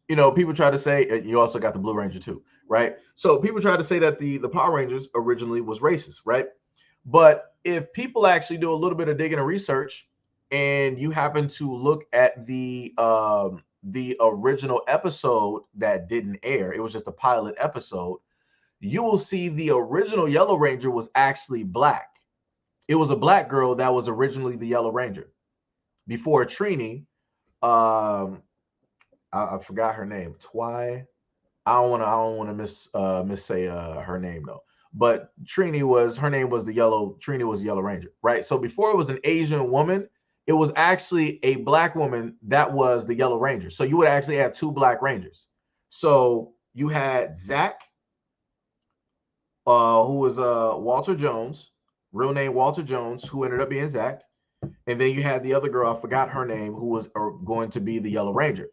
people try to say you also got the Blue Ranger too, right? So people try to say that the Power Rangers originally was racist, right? But if people actually do a little bit of digging and research, and you happen to look at the original episode that didn't air, it was just a pilot episode, you will see the original Yellow Ranger was actually black. It was a black girl that was originally the Yellow Ranger. Before Trini, I forgot her name. Twy. I don't want to miss say her name though. But Trini was her name was the yellow. Trini was the Yellow Ranger, right? So before it was an Asian woman, it was actually a black woman that was the Yellow Ranger. So you would actually have two Black Rangers. So you had Zach, who was Walter Jones, real name Walter Jones, who ended up being Zach. And then you had the other girl, I forgot her name, who was going to be the Yellow Ranger.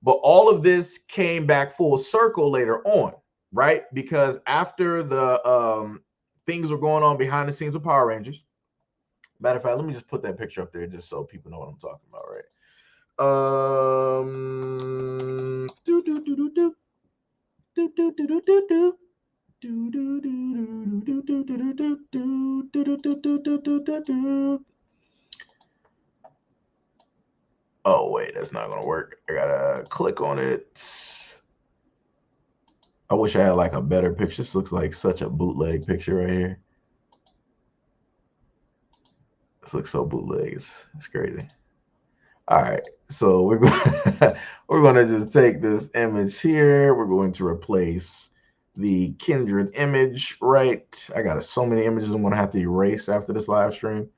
But all of this came back full circle later on, right? Because after the things were going on behind the scenes of Power Rangers. Matter of fact, let me just put that picture up there just so people know what I'm talking about, right? Do do do do do do do do do do do. Oh wait, that's not gonna work. I gotta click on it. I wish I had like a better picture. This looks like such a bootleg picture right here. This looks so bootleg. It's crazy. All right, so we're going we're going to just take this image here. We're going to replace the kindred image, right? I got so many images I'm going to have to erase after this live stream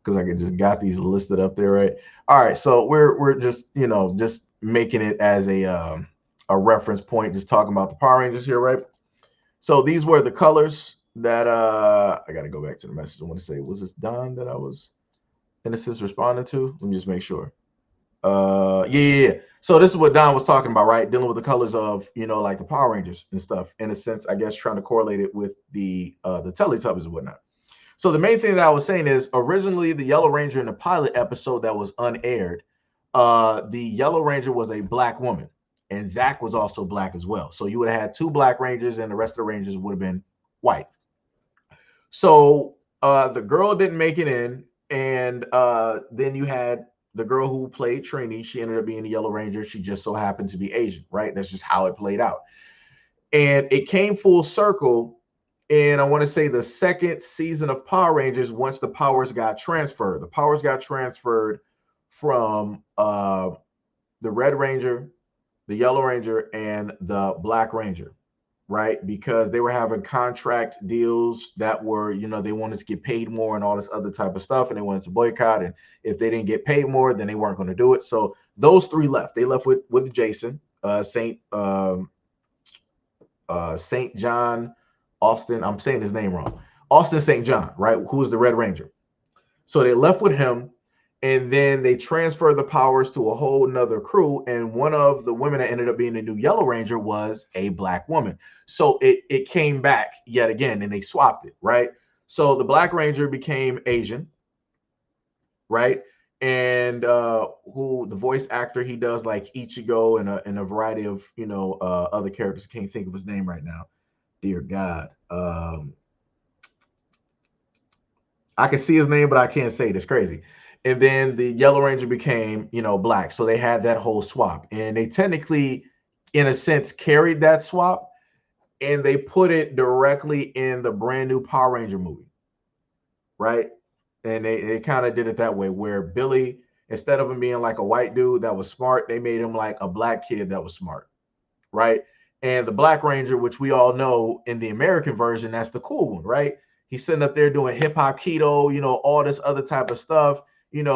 because I just got these listed up there, right? All right, so we're just just making it as a reference point, just talking about the Power Rangers here, right? So these were the colors that I got to go back to the message. I want to say, was this Don that I was in a sense responding to? Let me just make sure. Yeah. So this is what Don was talking about, right? Dealing with the colors of, like the Power Rangers and stuff. In a sense, I guess trying to correlate it with the Teletubbies and whatnot. So the main thing that I was saying is originally the Yellow Ranger in the pilot episode that was unaired, the Yellow Ranger was a black woman, and Zach was also black as well. So you would have had two Black Rangers, and the rest of the Rangers would have been white. So the girl didn't make it in, and then you had the girl who played Trini. She ended up being the Yellow Ranger. She just so happened to be Asian, right? That's just how it played out. And it came full circle. And I want to say the second season of Power Rangers, once the powers got transferred, from the Red Ranger, the Yellow Ranger, and the Black Ranger, right? Because they were having contract deals that were, they wanted to get paid more and all this other type of stuff, and they wanted to boycott. And if they didn't get paid more, then they weren't going to do it. So those three left. They left with Jason, Saint John Austin. I'm saying his name wrong. Austin St. John, right? Who was the Red Ranger. So they left with him, and then they transferred the powers to a whole nother crew. And one of the women that ended up being the new Yellow Ranger was a black woman. So it came back yet again, and they swapped it, right? So the Black Ranger became Asian, right? And who the voice actor, he does like Ichigo and a variety of other characters. I can't think of his name right now. Dear God. I can see his name, but I can't say it. It's crazy. And then the Yellow Ranger became, black. So they had that whole swap. And they technically, in a sense, carried that swap, and they put it directly in the brand new Power Ranger movie. Right. And they kind of did it that way, where Billy, instead of him being like a white dude that was smart, they made him like a black kid that was smart. Right. And the Black Ranger, which we all know in the American version, that's the cool one, right? He's sitting up there doing hip hop keto, all this other type of stuff, kind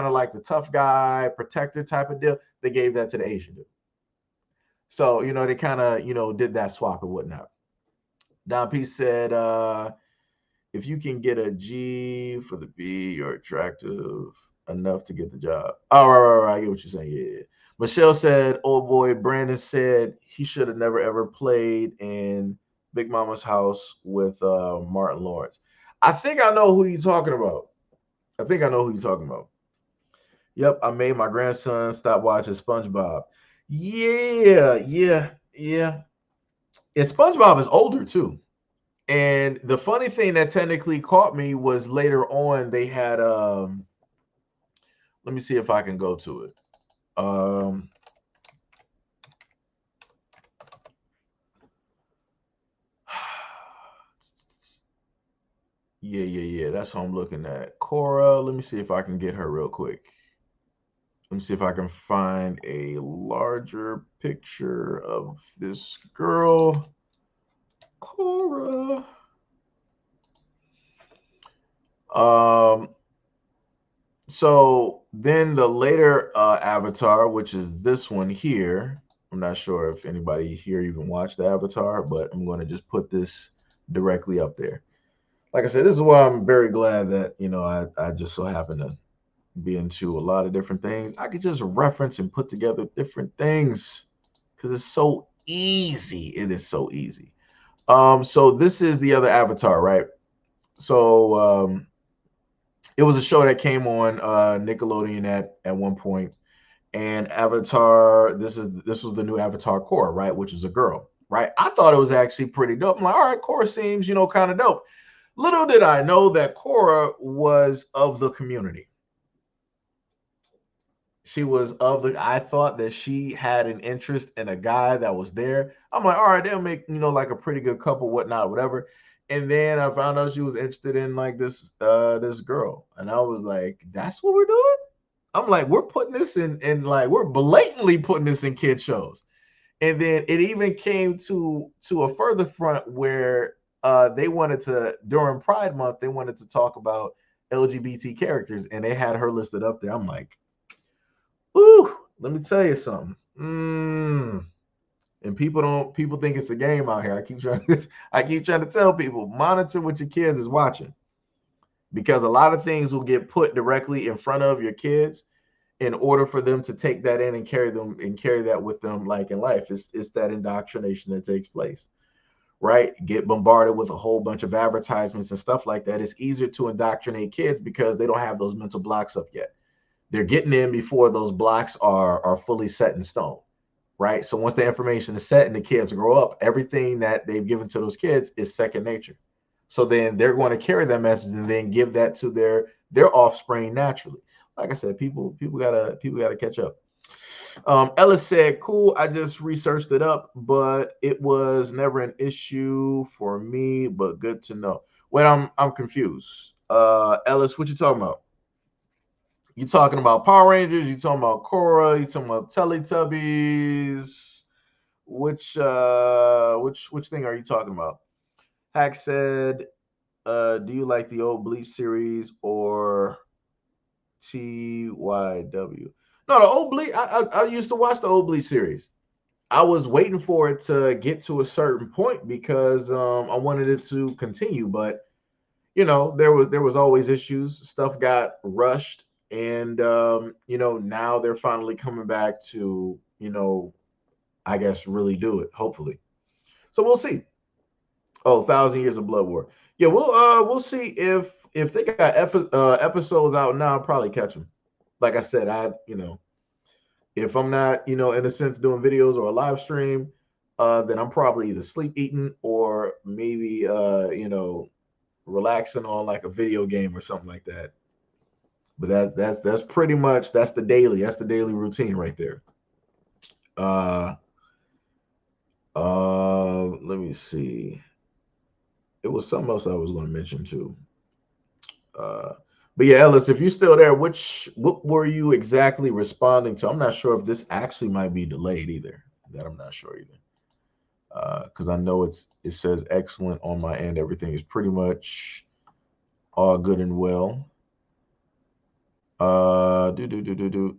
of like the tough guy, protector type of deal. They gave that to the Asian dude. So, they kind of, did that swap and whatnot. Don P said, if you can get a G for the B, you're attractive enough to get the job. Oh, right. I get what you're saying. Yeah. Michelle said, old boy Brandon said he should have never ever played in Big Mama's house with Martin Lawrence. I think I know who you're talking about. Yep, I made my grandson stop watching SpongeBob. Yeah. And SpongeBob is older too. And the funny thing that technically caught me was later on they had let me see if I can go to it. Yeah. That's what I'm looking at. Cora, let me see if I can get her real quick. Let me see if I can find a larger picture of this girl. Cora. So then the later avatar, which is this one here, I'm not sure if anybody here even watched the avatar, but I'm going to just put this directly up there. Like I said, this is why I'm very glad that, I just so happen to be into a lot of different things. I could just reference and put together different things because it's so easy. It is so easy. So this is the other avatar, right? So it was a show that came on Nickelodeon at one point, and Avatar. This was the new Avatar Korra, right? Which is a girl, right? I thought it was actually pretty dope. I'm like, all right, Korra seems kind of dope. Little did I know that Korra was of the community. She was of the. I thought that she had an interest in a guy that was there. I'm like, all right, they'll make like a pretty good couple, whatnot, whatever. And then I found out she was interested in like this girl, and I was like, that's what we're doing. I'm like, we're putting this in like we're blatantly putting this in kid shows. And then it even came to a further front where they wanted to, during Pride Month, they wanted to talk about LGBT characters, and they had her listed up there. I'm like, ooh, let me tell you something. And people think it's a game out here. I keep trying to tell people, monitor what your kids is watching, because a lot of things will get put directly in front of your kids in order for them to take that in and carry that with them, like in life. It's that indoctrination that takes place, right? Get bombarded with a whole bunch of advertisements and stuff like that. It's easier to indoctrinate kids because they don't have those mental blocks up yet. They're getting in before those blocks are fully set in stone, right? So once the information is set and the kids grow up, everything that they've given to those kids is second nature. So then they're going to carry that message and then give that to their offspring naturally. Like I said, people gotta catch up. Ellis said, "Cool. I just researched it up, but it was never an issue for me. But good to know." Wait, I'm confused. Ellis, what you talking about? You talking about Power Rangers? You talking about Korra? You talking about Teletubbies? Which thing are you talking about? Hack said, "Do you like the old Bleach series or TYW?" No, the old Bleach. I used to watch the old Bleach series. I was waiting for it to get to a certain point because I wanted it to continue, but you know, there was always issues. Stuff got rushed, and you know, now they're finally coming back to, you know, I guess really do it. Hopefully, so we'll see. Oh, Thousand Years of Blood War. Yeah, we'll see if they got episodes out now. I'll probably catch them. Like I said, you know, if I'm not, you know, in a sense doing videos or a live stream, then I'm probably either sleep eating or maybe you know, relaxing on like a video game or something like that. But that's pretty much that's the daily routine right there. Uh let me see. It was something else I was going to mention too. Uh but yeah, Ellis, if you're still there, what were you exactly responding to? I'm not sure if this actually might be delayed either. That I'm not sure either. Because I know it says excellent on my end. Everything is pretty much all good and well. Do.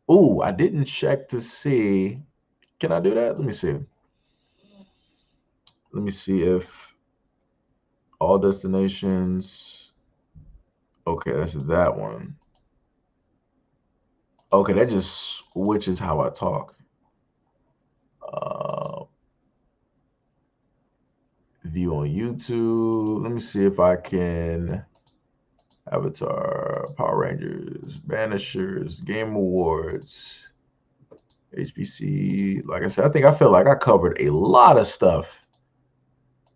Oh, I didn't check to see. Can I do that? Let me see. Let me see if all destinations. Okay, that's that one. Okay, that just switches how I talk. View on YouTube. Let me see if I can. Avatar, Power Rangers, Banishers, Game Awards, HBC. Like I said, I feel like I covered a lot of stuff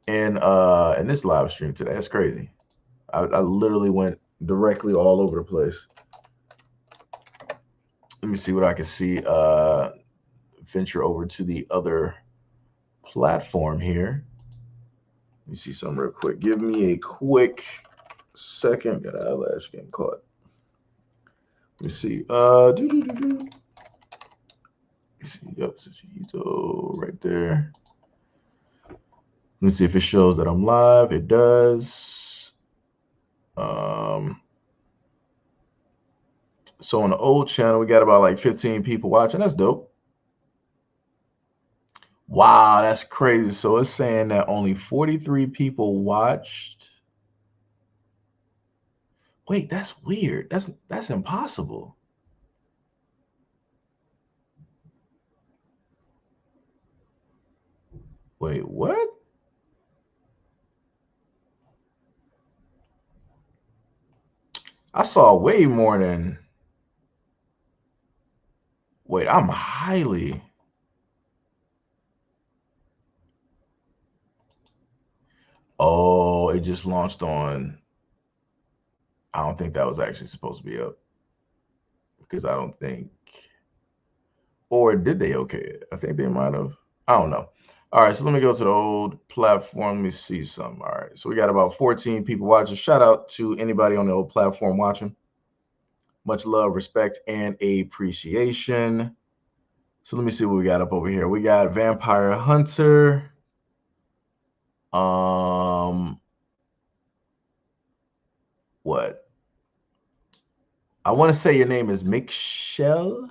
in this live stream today. That's crazy. I literally went directly all over the place. Let me see what I can see. Venture over to the other platform here. Let me see something real quick. Give me a quick second. Got an eyelash getting caught. Let me see. Let me see. Yep, SEIJIHITO right there. Let me see if it shows that I'm live. It does. So on the old channel, we got about like 15 people watching. That's dope. Wow, that's crazy. So it's saying that only 43 people watched. Wait, that's weird. That's impossible. Wait, what? I saw way more than. Wait, I'm highly. Oh, it just launched on. I don't think that was actually supposed to be up because I don't think. Or did they okay it? I think they might have. I don't know. All right, so let me go to the old platform. Let me see something. All right, so we got about 14 people watching. Shout out to anybody on the old platform watching. Much love, respect, and appreciation. So let me see what we got up over here. We got Vampire Hunter. What? I want to say your name is Michelle.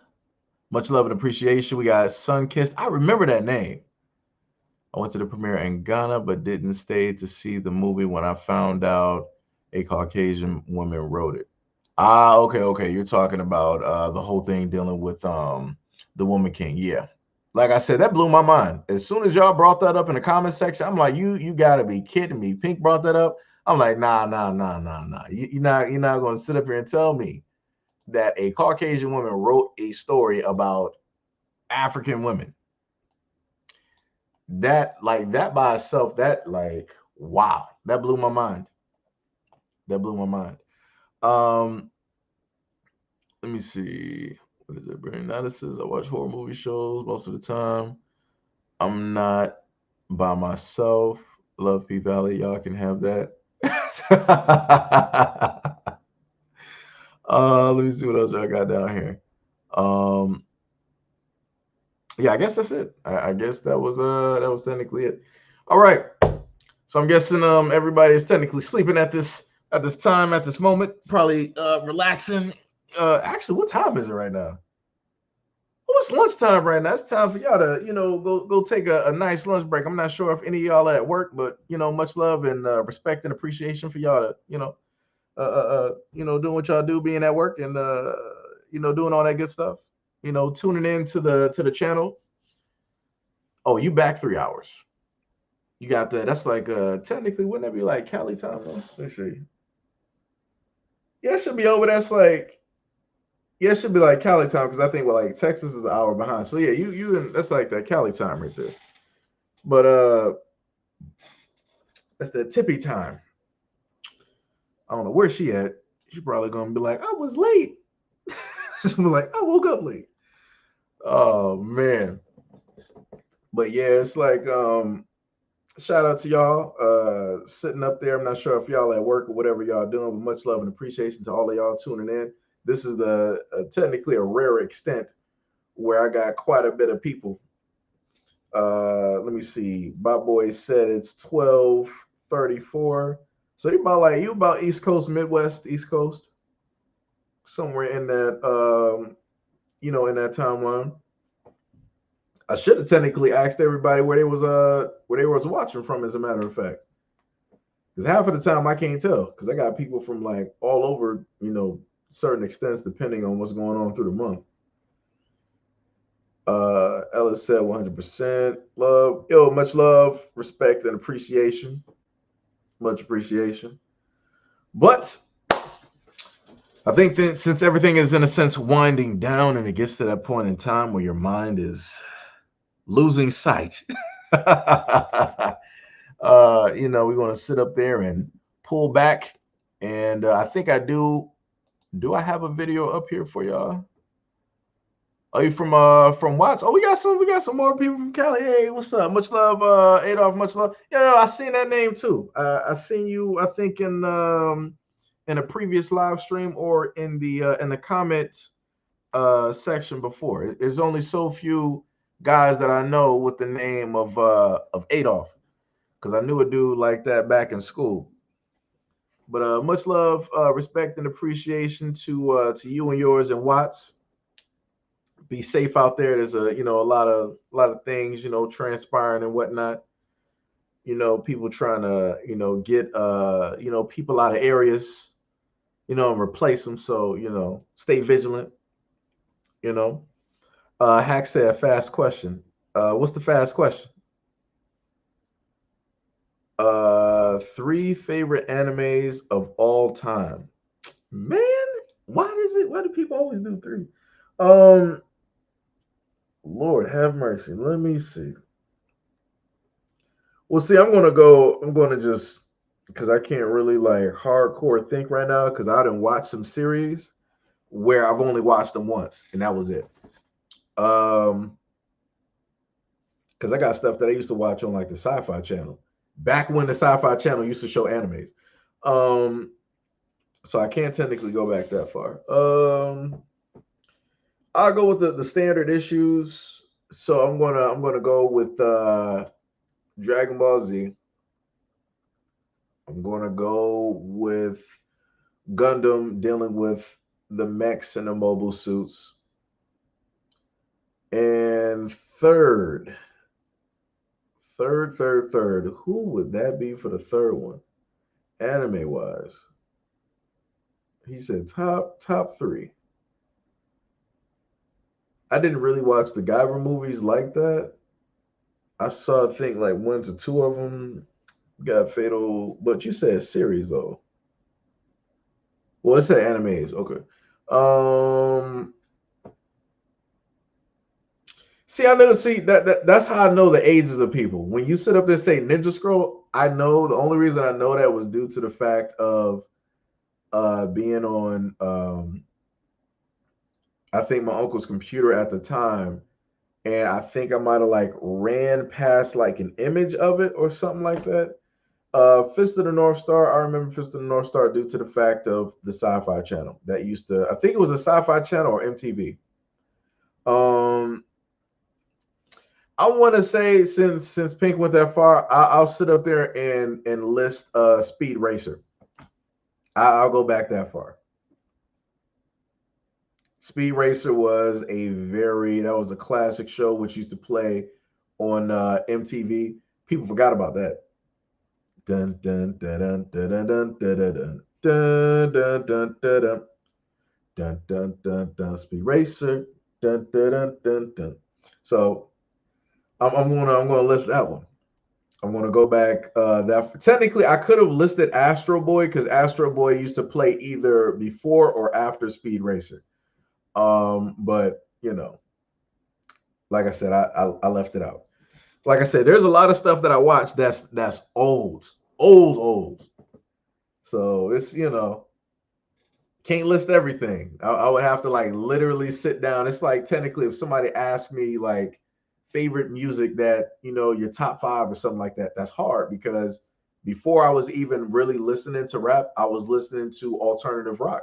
Much love and appreciation. We got Sunkissed. I remember that name. I went to the premiere in Ghana, but didn't stay to see the movie when I found out a Caucasian woman wrote it. Ah, okay. You're talking about the whole thing dealing with the Woman King. Yeah. Like I said, that blew my mind. As soon as y'all brought that up in the comment section, I'm like, you gotta be kidding me. Pink brought that up. I'm like, nah. You're not gonna sit up here and tell me that a Caucasian woman wrote a story about African women. That by itself, that like wow, that blew my mind. That blew my mind. Let me see. What is it? Brain analysis. I watch horror movie shows most of the time. I'm not by myself. Love P Valley. Y'all can have that. Let me see what else I got down here. Yeah, I guess that's it. I guess that was technically it. All right. So I'm guessing everybody is technically sleeping at this time, at this moment, probably relaxing. Actually, what time is it right now? Well, it's lunchtime right now. It's time for y'all to, go take a nice lunch break. I'm not sure if any of y'all are at work, but much love and respect and appreciation for y'all to, doing what y'all do, being at work and doing all that good stuff. Tuning in to the channel. Oh, you back 3 hours. You got that. That's like technically, wouldn't that be like Cali time? Let's see. Yeah, it should be over. That's like, yeah, it should be like Cali time because I think like Texas is an hour behind. So yeah, that's like that Cali time right there. But that's the tippy time. I don't know where she at. She probably gonna be like, I was late. She's gonna be like, I woke up late. Oh man. But yeah, it's like shout out to y'all sitting up there. I'm not sure if y'all at work or whatever y'all doing, but much love and appreciation to all of y'all tuning in. This is the technically a rare extent where I got quite a bit of people. Let me see. Bob Boy said it's 12:34. So you about East Coast, Midwest, East Coast, somewhere in that in that timeline. I should have technically asked everybody where they was watching from, as a matter of fact. Because half of the time I can't tell because I got people from like all over, certain extents depending on what's going on through the month. Ellis said 100% love. Yo, much love, respect, and appreciation. Much appreciation. But I think that since everything is in a sense winding down and it gets to that point in time where your mind is losing sight, we want to sit up there and pull back. And I think I do. Do I have a video up here for y'all? Are you from Watts? Oh, we got some more people from Cali. Hey, what's up? Much love, Adolph. Much love. Yeah, I seen that name too. I seen you. I think in a previous live stream or in the comment section before. There's only so few guys that I know with the name of Adolph because I knew a dude like that back in school. But much love, respect, and appreciation to you and yours in Watts. Be safe out there. There's a lot of things transpiring and whatnot. People trying to get people out of areas and replace them. So stay vigilant. Hack said fast question. What's the fast question? 3 favorite animes of all time. Man, why do people always do 3? Lord have mercy. Let me see. Well, see, I'm gonna just because I can't really like hardcore think right now because I didn't watch some series where I've only watched them once and that was it. Because I got stuff that I used to watch on like the Sci-Fi Channel back when the Sci-Fi Channel used to show animes. So I can't technically go back that far. I'll go with the standard issues. So I'm gonna go with Dragon Ball Z. I'm gonna go with Gundam dealing with the mechs and the mobile suits. And third, who would that be for the third one? Anime wise. He said top 3. I didn't really watch the Guyver movies like that. I saw, I think, like 1 to 2 of them. Got Fatal, but you said series though. Well, it said animes. Okay. See, I never see that's how I know the ages of people. When you sit up there and say Ninja Scroll, I know the only reason I know that was due to the fact of being on I think my uncle's computer at the time, and I think I might have like ran past like an image of it or something like that. Fist of the North Star. I remember Fist of the North Star due to the fact of the Sci-Fi Channel that used to. I think it was a Sci-Fi Channel or MTV. I want to say since Pink went that far, I'll sit up there and list Speed Racer. I'll go back that far. Speed Racer was that was a classic show which used to play on MTV. People forgot about that. Dun dun dun dun dun dun dun dun dun dun dun dun dun dun dun dun. Speed Racer. Dun dun dun dun dun. So I'm gonna list that one. I'm gonna go back. That technically I could have listed Astro Boy because Astro Boy used to play either before or after Speed Racer. But like I said, I left it out. Like I said, there's a lot of stuff that I watch that's old. So it's can't list everything. I would have to like literally sit down. It's like technically if somebody asked me like favorite music that your top five or something like that, that's hard because before I was even really listening to rap, I was listening to alternative rock,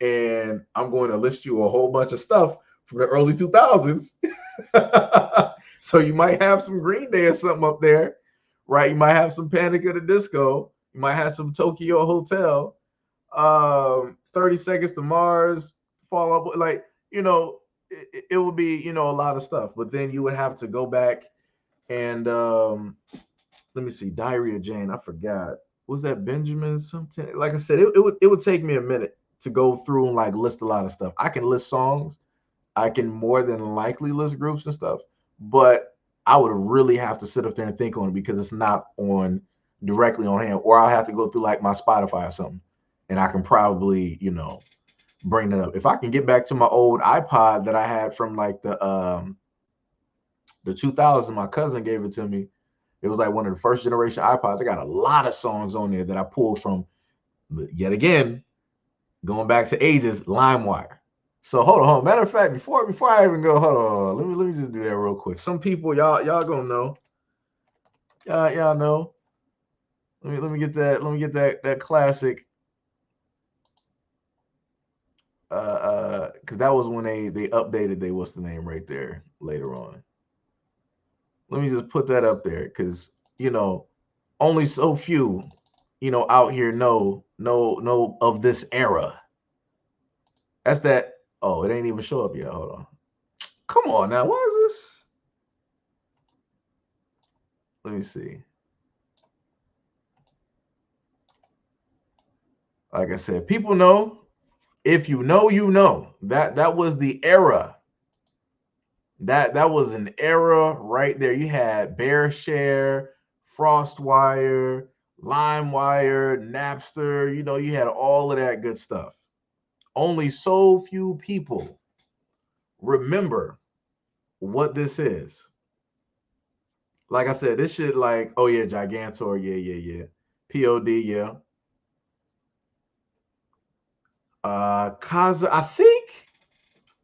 and I'm going to list you a whole bunch of stuff from the early 2000s. So you might have some Green Day or something up there, right? You might have some Panic at the Disco. You might have some Tokyo Hotel, 30 Seconds to Mars, Fall Out, like, it would be, a lot of stuff. But then you would have to go back and let me see, Diary of Jane. I forgot. Was that Benjamin something? Like I said, it would take me a minute to go through and like list a lot of stuff. I can list songs. I can more than likely list groups and stuff, but I would really have to sit up there and think on it because it's not on directly on hand, or I'll have to go through like my Spotify or something, and I can probably, bring that up. If I can get back to my old iPod that I had from like the 2000s, my cousin gave it to me. It was like one of the first generation iPods. I got a lot of songs on there that I pulled from, yet again, going back to ages, LimeWire. So hold on. Matter of fact, before I even go, hold on. Let me just do that real quick. Some people, y'all gonna know. Y'all know. Let me get that classic. Because that was when they updated what's the name right there later on. Let me just put that up there because only so few out here know of this era. That's that. Oh, it ain't even show up yet. Hold on. Come on now. What is this? Let me see. Like I said, people know. If you know, you know. That was the era. That was an era right there. You had BearShare, FrostWire, LimeWire, Napster. You had all of that good stuff. Only so few people remember what this is. Like I said, this shit like, oh yeah, Gigantor, yeah. POD, yeah. Kaza, I think.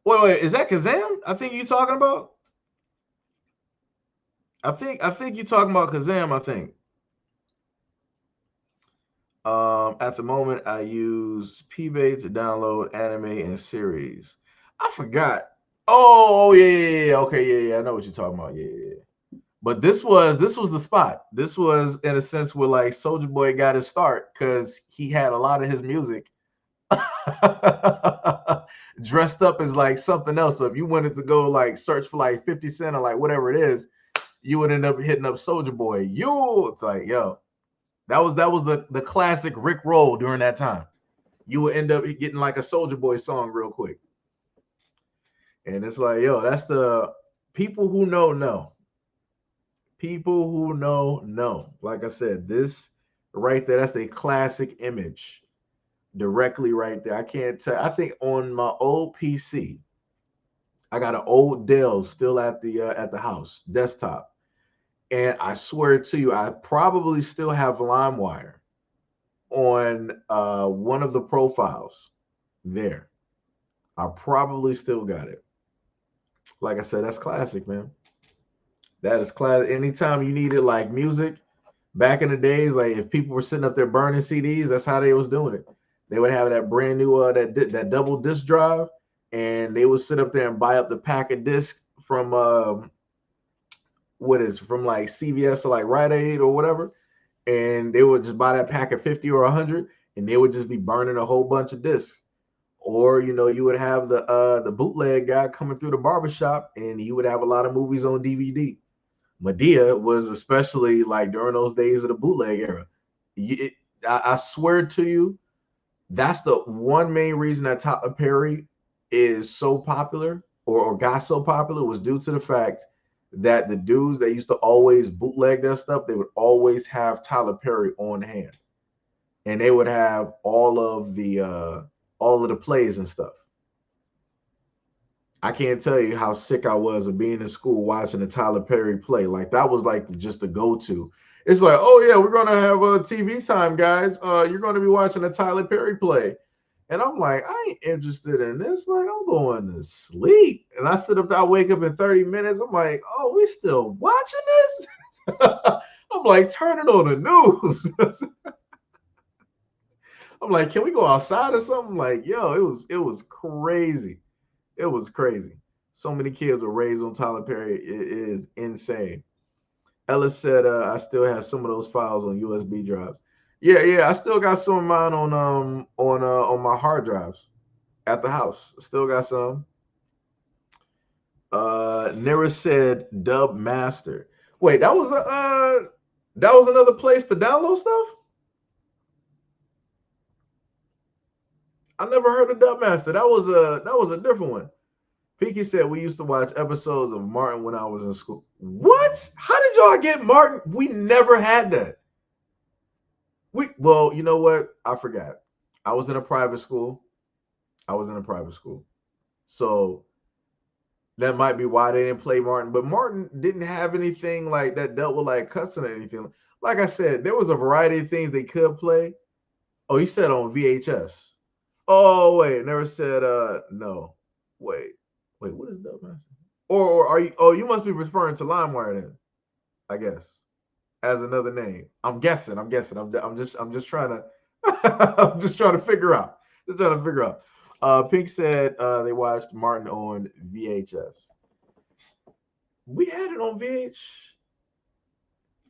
Wait, is that Kazam? I think you talking about. I think you're talking about Kazam. I think. At the moment, I use PBay to download anime and series. I forgot. Oh yeah. Okay, yeah. I know what you're talking about. Yeah. But this was the spot. This was in a sense where like Soulja Boy got his start because he had a lot of his music dressed up as like something else. So if you wanted to go like search for like 50 Cent or like whatever it is, you would end up hitting up Soulja Boy. It's like, yo, that was the classic Rick Roll during that time. You would end up getting like a Soulja Boy song real quick. And it's like, yo, that's the people who know. People who know. Like I said, this right there, that's a classic image directly right there. I can't tell. I think on my old PC, I got an old Dell still at the house desktop, and I swear to you, I probably still have LimeWire on one of the profiles there. I probably still got it. Like I said, that's classic, man. That is classic. Anytime you needed like music back in the days, like if people were sitting up there burning CDs, that's how they was doing it. They would have that brand new that double disc drive, and they would sit up there and buy up the pack of discs from from like CVS or like Rite Aid or whatever, and they would just buy that pack of 50 or 100, and they would just be burning a whole bunch of discs Or you would have the bootleg guy coming through the barbershop, and you would have a lot of movies on DVD. Medea was especially like during those days of the bootleg era. I swear to you, that's the one main reason that Tyler Perry is so popular, or got so popular, was due to the fact that the dudes that used to always bootleg their stuff, they would always have Tyler Perry on hand, and they would have all of the plays and stuff. I can't tell you how sick I was of being in school watching a Tyler Perry play. Like that was like just the go-to. It's like, oh yeah, we're gonna have a TV time, guys. You're gonna be watching a Tyler Perry play. And I'm like, I ain't interested in this. Like, I'm going to sleep. And I sit up, I wake up in 30 minutes. I'm like, oh, we still watching this? I'm like, turn it on the news. I'm like, can we go outside or something? Like, yo, it was crazy. It was crazy. So many kids were raised on Tyler Perry. It is insane. Ellis said, I still have some of those files on USB drives. Yeah. I still got some of mine on my hard drives at the house. Still got some. Nera said Dub Master. Wait, that was another place to download stuff? I never heard of Dub Master. That was a different one. Pinky said we used to watch episodes of Martin when I was in school. What? How did y'all get Martin? We never had that. Well, you know what? I forgot. I was in a private school. So that might be why they didn't play Martin. But Martin didn't have anything like that dealt with like cussing or anything. Like I said, there was a variety of things they could play. Oh, he said on VHS. Oh, wait, never said no. Wait, what is Dubmaster? Or are you? Oh, you must be referring to LimeWire then, I guess, as another name. I'm guessing. I'm just trying to. I'm just trying to figure out. Pink said they watched Martin on VHS. We had it on VH.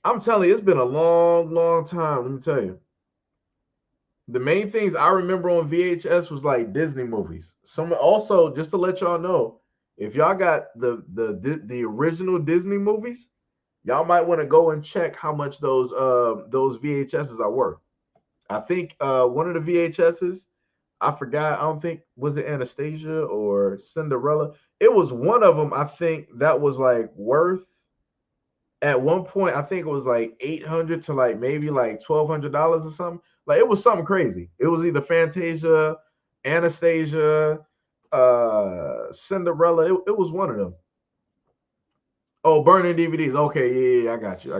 I'm telling you, it's been a long, long time. Let me tell you. The main things I remember on VHS was like Disney movies. Some also, just to let y'all know, if y'all got the original Disney movies, y'all might want to go and check how much those VHSs are worth. I think one of the VHSs, I forgot, I don't think, was it Anastasia or Cinderella? It was one of them, I think, that was like worth, at one point, I think it was like 800 to like maybe like $1,200 or something. Like it was something crazy. It was either Fantasia, Anastasia, Cinderella. It was one of them. Oh, burning DVDs. Okay, yeah, I got you.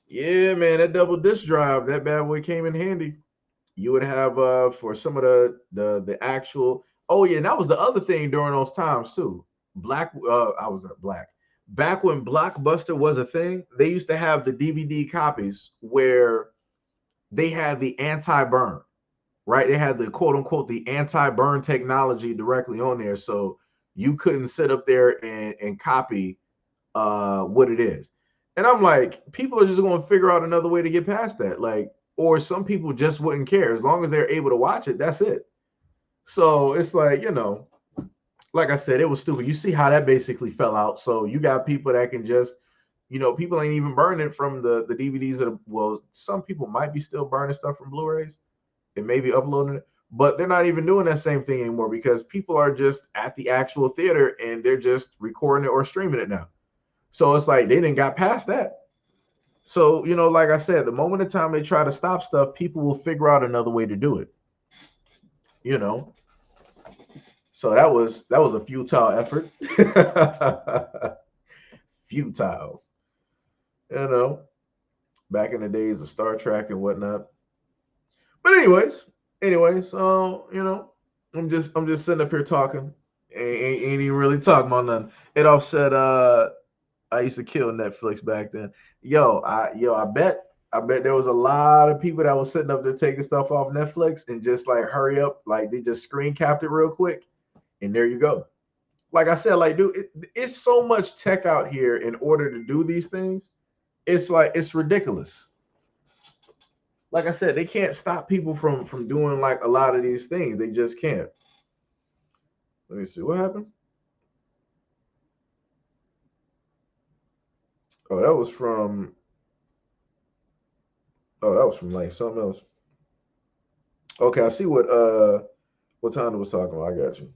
Yeah, man, that double disc drive, that bad boy came in handy. You would have for some of the actual. Oh yeah, and that was the other thing during those times too. I was black. Back when Blockbuster was a thing, they used to have the DVD copies where they had the anti-burn, right? They had the quote unquote the anti-burn technology directly on there, so you couldn't sit up there and copy what it is. And I'm like, people are just going to figure out another way to get past that, like, or some people just wouldn't care as long as they're able to watch it. That's it. So it's like, like I said, it was stupid. You see how that basically fell out. So you got people that can just, people ain't even burning from the DVDs. Well, some people might be still burning stuff from Blu-rays and maybe uploading it, but they're not even doing that same thing anymore because people are just at the actual theater and they're just recording it or streaming it now. So it's like they didn't got past that. So, like I said, the moment in time they try to stop stuff, people will figure out another way to do it. So that was a futile effort. Futile. Back in the days of Star Trek and whatnot. But anyways, I'm just sitting up here talking. Ain't even really talking about nothing. It offset I used to kill Netflix back then. I bet there was a lot of people that was sitting up there taking stuff off Netflix and just like hurry up, like they just screen capped it real quick, and there you go. Like I said, like dude, it's so much tech out here in order to do these things. It's like it's ridiculous. like I said, they can't stop people from doing like a lot of these things. They just can't. Let me see what happened. Oh, that was from. Oh, that was from like something else. Okay, I see what time it was talking about. I got you.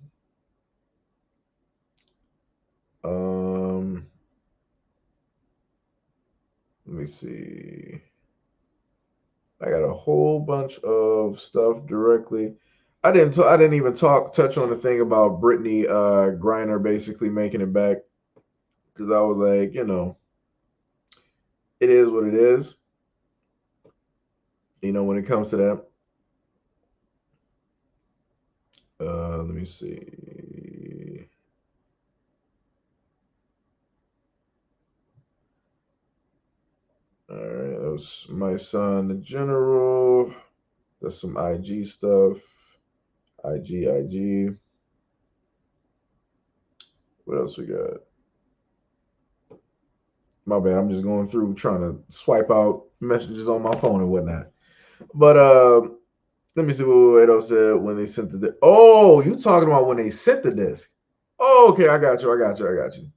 Um, let me see. I got a whole bunch of stuff directly. I didn't even touch on the thing about Brittany Griner basically making it back because I was like, it is what it is. When it comes to that. Let me see. All right, that was my son, the general. That's some IG stuff. IG. What else we got? My bad. I'm just going through trying to swipe out messages on my phone and whatnot. But let me see what Edo said when they sent the disc. Oh, you talking about when they sent the disc? Oh, okay. I got you.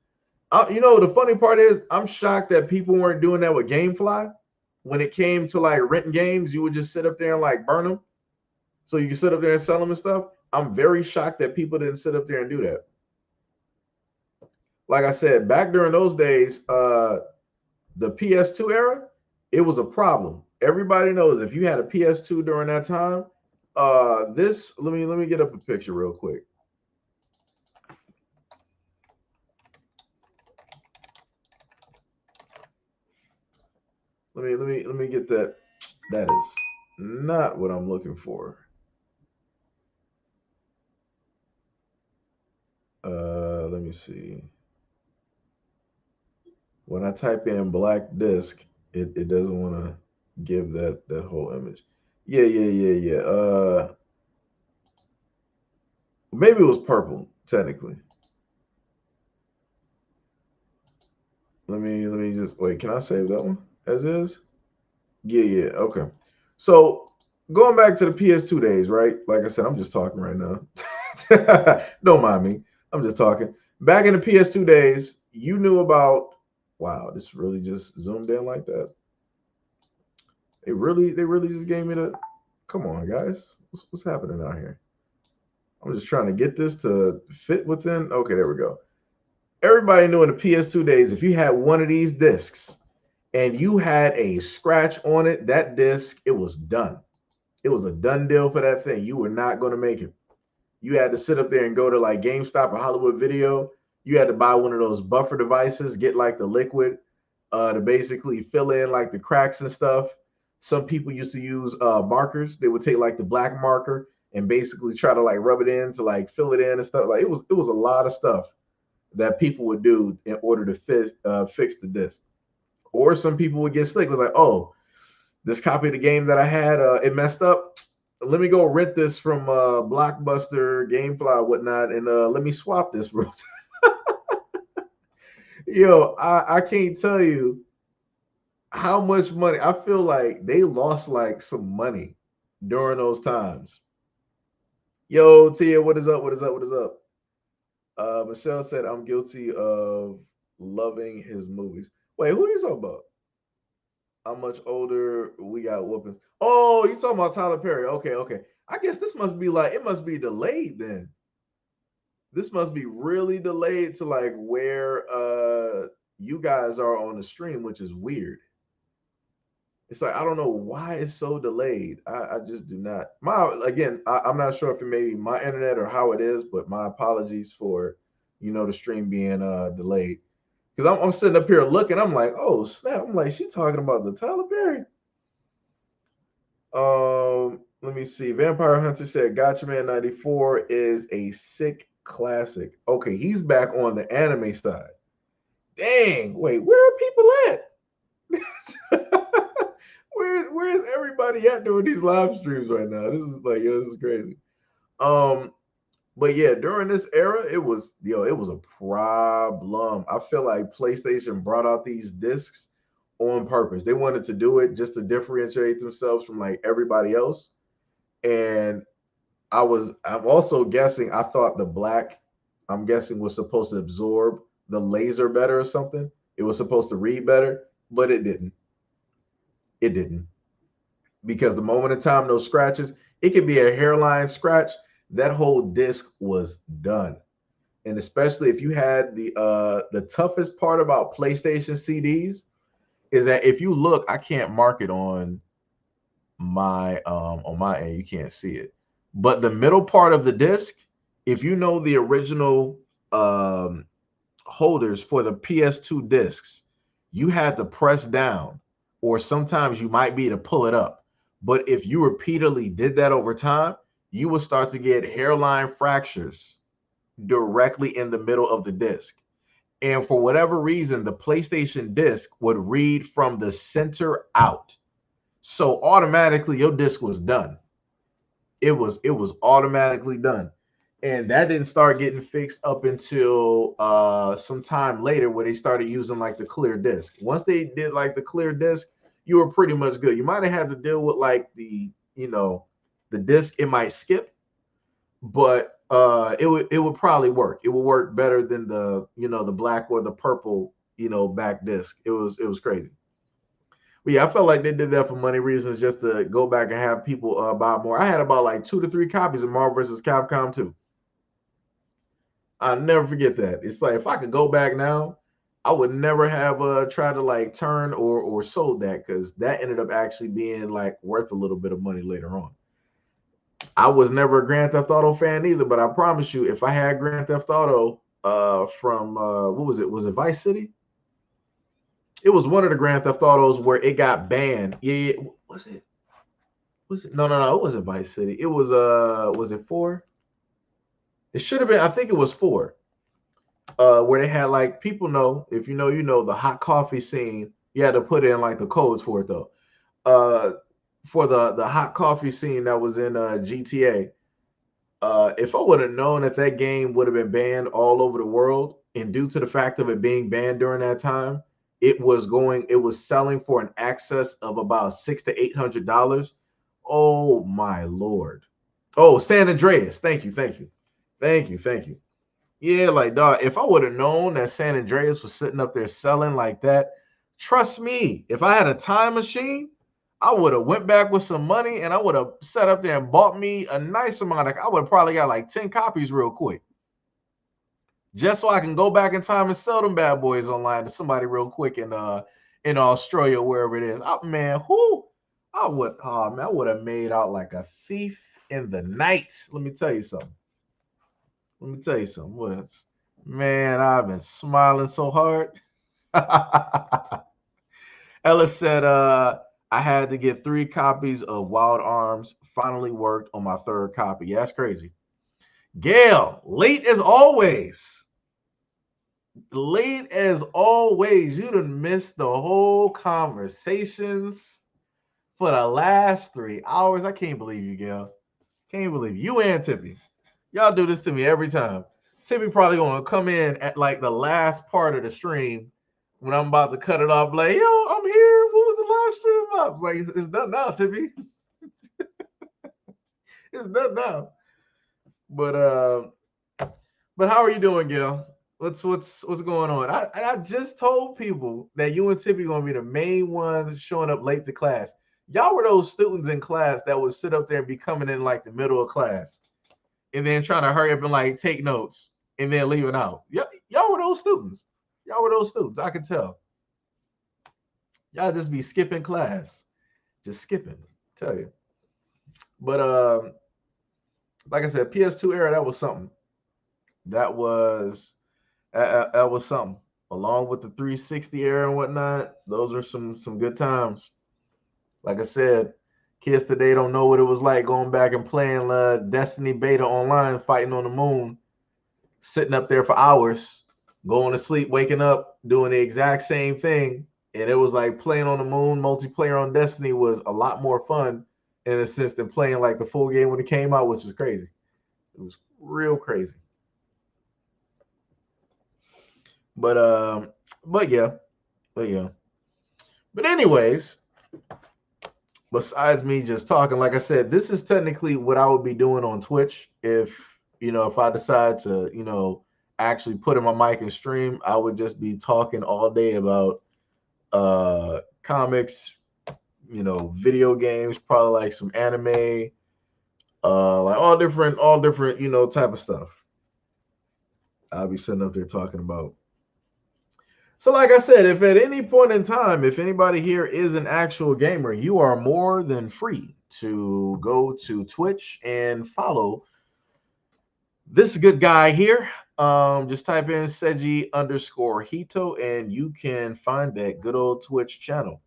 The funny part is, I'm shocked that people weren't doing that with GameFly. When it came to like renting games, you would just sit up there and like burn them, so you can sit up there and sell them and stuff. I'm very shocked that people didn't sit up there and do that. Like I said, back during those days, the PS2 era, it was a problem. Everybody knows if you had a PS2 during that time, this let me get up a picture real quick. Let me get that. That is not what I'm looking for. Let me see. When I type in black disc, it doesn't want to give that whole image. Yeah. Maybe it was purple technically. Let me just wait. Can I save that one as is? Yeah. Okay. So going back to the PS2 days, right? Like I said, I'm just talking right now. Don't mind me. I'm just talking. Back in the PS2 days, you knew about. Wow, this really just zoomed in like that. They really just gave me the. Come on, guys. What's happening out here? I'm just trying to get this to fit within. Okay, there we go. Everybody knew in the PS2 days, if you had one of these discs and you had a scratch on it, that disc, it was done. It was a done deal for that thing. You were not going to make it. You had to sit up there and go to like GameStop or Hollywood Video. You had to buy one of those buffer devices, get like the liquid to basically fill in like the cracks and stuff. Some people used to use markers. They would take like the black marker and basically try to like rub it in to like fill it in and stuff. Like it was a lot of stuff that people would do in order to fix the disc. Or some people would get slick. It was like, oh, this copy of the game that I had, it messed up. Let me go rent this from Blockbuster, GameFly, whatnot, and let me swap this. Yo, I can't tell you how much money. I feel like they lost like some money during those times. Yo, Tia, what is up? What is up? What is up? Michelle said, I'm guilty of loving his movies. Wait, who are you talking about? How much older we got whoopings? Oh, you talking about Tyler Perry? Okay. I guess this must be like it must be delayed then. This must be really delayed to like where you guys are on the stream, which is weird. It's like I don't know why it's so delayed. I just do not. I'm not sure if it may be my internet or how it is, but my apologies for the stream being delayed. Because I'm sitting up here looking, I'm like, oh snap! I'm like, she talking about the Tyler Perry. Let me see. Vampire Hunter said Gotcha Man 94 is a sick classic. Okay, he's back on the anime side. Dang, wait, where are people at? Where is everybody at doing these live streams right now? This is crazy. Um, but yeah, during this era, it was a problem. I feel like PlayStation brought out these discs on purpose. They wanted to do it just to differentiate themselves from like everybody else. And I'm also guessing, I thought the black, I'm guessing, was supposed to absorb the laser better or something. It was supposed to read better, but it didn't. It didn't. Because the moment of time, those scratches, it could be a hairline scratch. That whole disc was done. And especially if you had the toughest part about PlayStation CDs is that if you look, I can't mark it on my end, you can't see it. But the middle part of the disc, if you know the original um holders for the PS2 discs, you had to press down, or sometimes you might be to pull it up. But if you repeatedly did that over time, you would start to get hairline fractures directly in the middle of the disc. And for whatever reason, the PlayStation disc would read from the center out. So automatically your disc was done. It was automatically done. And that didn't start getting fixed up until some time later where they started using like the clear disc. Once they did like the clear disc, you were pretty much good. You might have had to deal with like the disc, it might skip, but it would probably work. It would work better than the black or the purple, back disc. It was crazy. But yeah, I felt like they did that for money reasons, just to go back and have people buy more. I had about like 2 to 3 copies of Marvel vs. Capcom 2. I'll never forget that. It's like if I could go back now, I would never have tried to like turn or sold that, because that ended up actually being like worth a little bit of money later on. I was never a Grand Theft Auto fan either, but I promise you, if I had Grand Theft Auto from what was it? Was it Vice City? It was one of the Grand Theft Autos where it got banned. Yeah, was it? Was it? No, no, no. It wasn't Vice City. It was it 4? It should have been. I think it was 4. Where they had like, people know, if you know, the hot coffee scene. You had to put in like the codes for it though. Uh, for the hot coffee scene that was in GTA. If I would have known that that game would have been banned all over the world, and due to the fact of it being banned during that time, it was selling for an excess of about $600 to $800. Oh my lord! Oh, San Andreas. Thank you, thank you, thank you, thank you. Yeah, like dog, if I would have known that San Andreas was sitting up there selling like that, trust me, if I had a time machine, I would have went back with some money and I would have sat up there and bought me a nice amount. I would have probably got like 10 copies real quick. Just so I can go back in time and sell them bad boys online to somebody real quick in Australia, wherever it is. Oh man, who I would have made out like a thief in the night. Let me tell you something. Let me tell you something. What else? Man, I've been smiling so hard. Ellis said, I had to get 3 copies of Wild Arms. Finally worked on my 3rd copy. Yeah, that's crazy. Gail, late as always. Late as always. You done missed the whole conversations for the last 3 hours. I can't believe you, Gail. Can't believe you and Tippy. Y'all do this to me every time. Tippy probably gonna come in at like the last part of the stream when I'm about to cut it off. Like, yo, I'm here. What was the live stream about? Like, it's done now, Tippy. It's done now. But how are you doing, Gil? What's going on? I just told people that you and Tippy gonna be the main ones showing up late to class. Y'all were those students in class that would sit up there and be coming in like the middle of class and then trying to hurry up and like take notes and then leaving out. Y'all were those students. Y'all were those students. I could tell. Y'all just be skipping class, just skipping. I tell you. But like I said, PS2 era, that was something. That was something. Along with the 360 era and whatnot, those are some good times. Like I said, kids today don't know what it was like going back and playing Destiny beta online, fighting on the moon, sitting up there for hours, going to sleep, waking up, doing the exact same thing. And it was like playing on the moon, multiplayer on Destiny was a lot more fun in a sense than playing like the full game when it came out, which is crazy. It was real crazy. But yeah, but yeah. But anyways, besides me just talking, like I said, this is technically what I would be doing on Twitch if if I decide to actually put in my mic and stream. I would just be talking all day about comics, video games, probably like some anime, like all different type of stuff. I'll be sitting up there talking about. So, like I said, if at any point in time, if anybody here is an actual gamer, you are more than free to go to Twitch and follow this good guy here. Just type in Seiji_Hito and you can find that good old Twitch channel.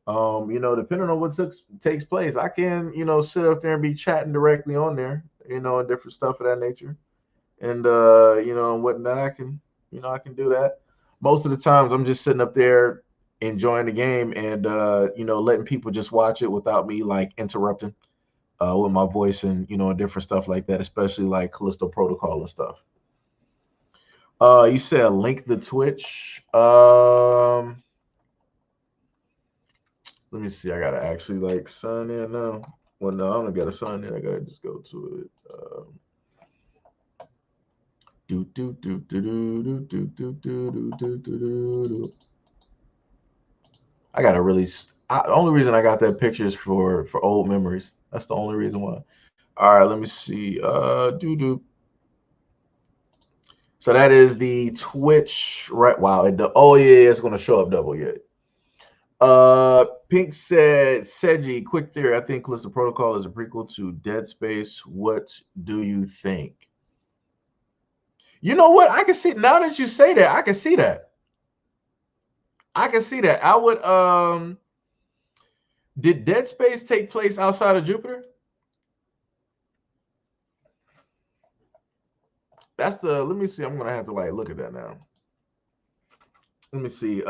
Depending on what takes place, I can, sit up there and be chatting directly on there, and different stuff of that nature. And and whatnot, I can do that. Most of the times I'm just sitting up there enjoying the game and letting people just watch it without me like interrupting with my voice and and different stuff like that, especially like Callisto Protocol and stuff. You said link the Twitch. Let me see. I gotta actually like sign in now. Well, no, I don't gotta sign in. I gotta just go to it. Do do do do do do do do do do do do. I gotta really. The only reason I got that picture is for old memories. That's the only reason why. All right, let me see. Do do. So that is the Twitch, right? Wow. Oh yeah, it's gonna show up double yet. Pink said, Seiji, quick theory. I think Callisto Protocol is a prequel to Dead Space. What do you think? You know what? I can see now that you say that. I can see that. I can see that. I would. Did Dead Space take place outside of Jupiter? That's the. Let me see. I'm gonna have to like look at that now. Let me see.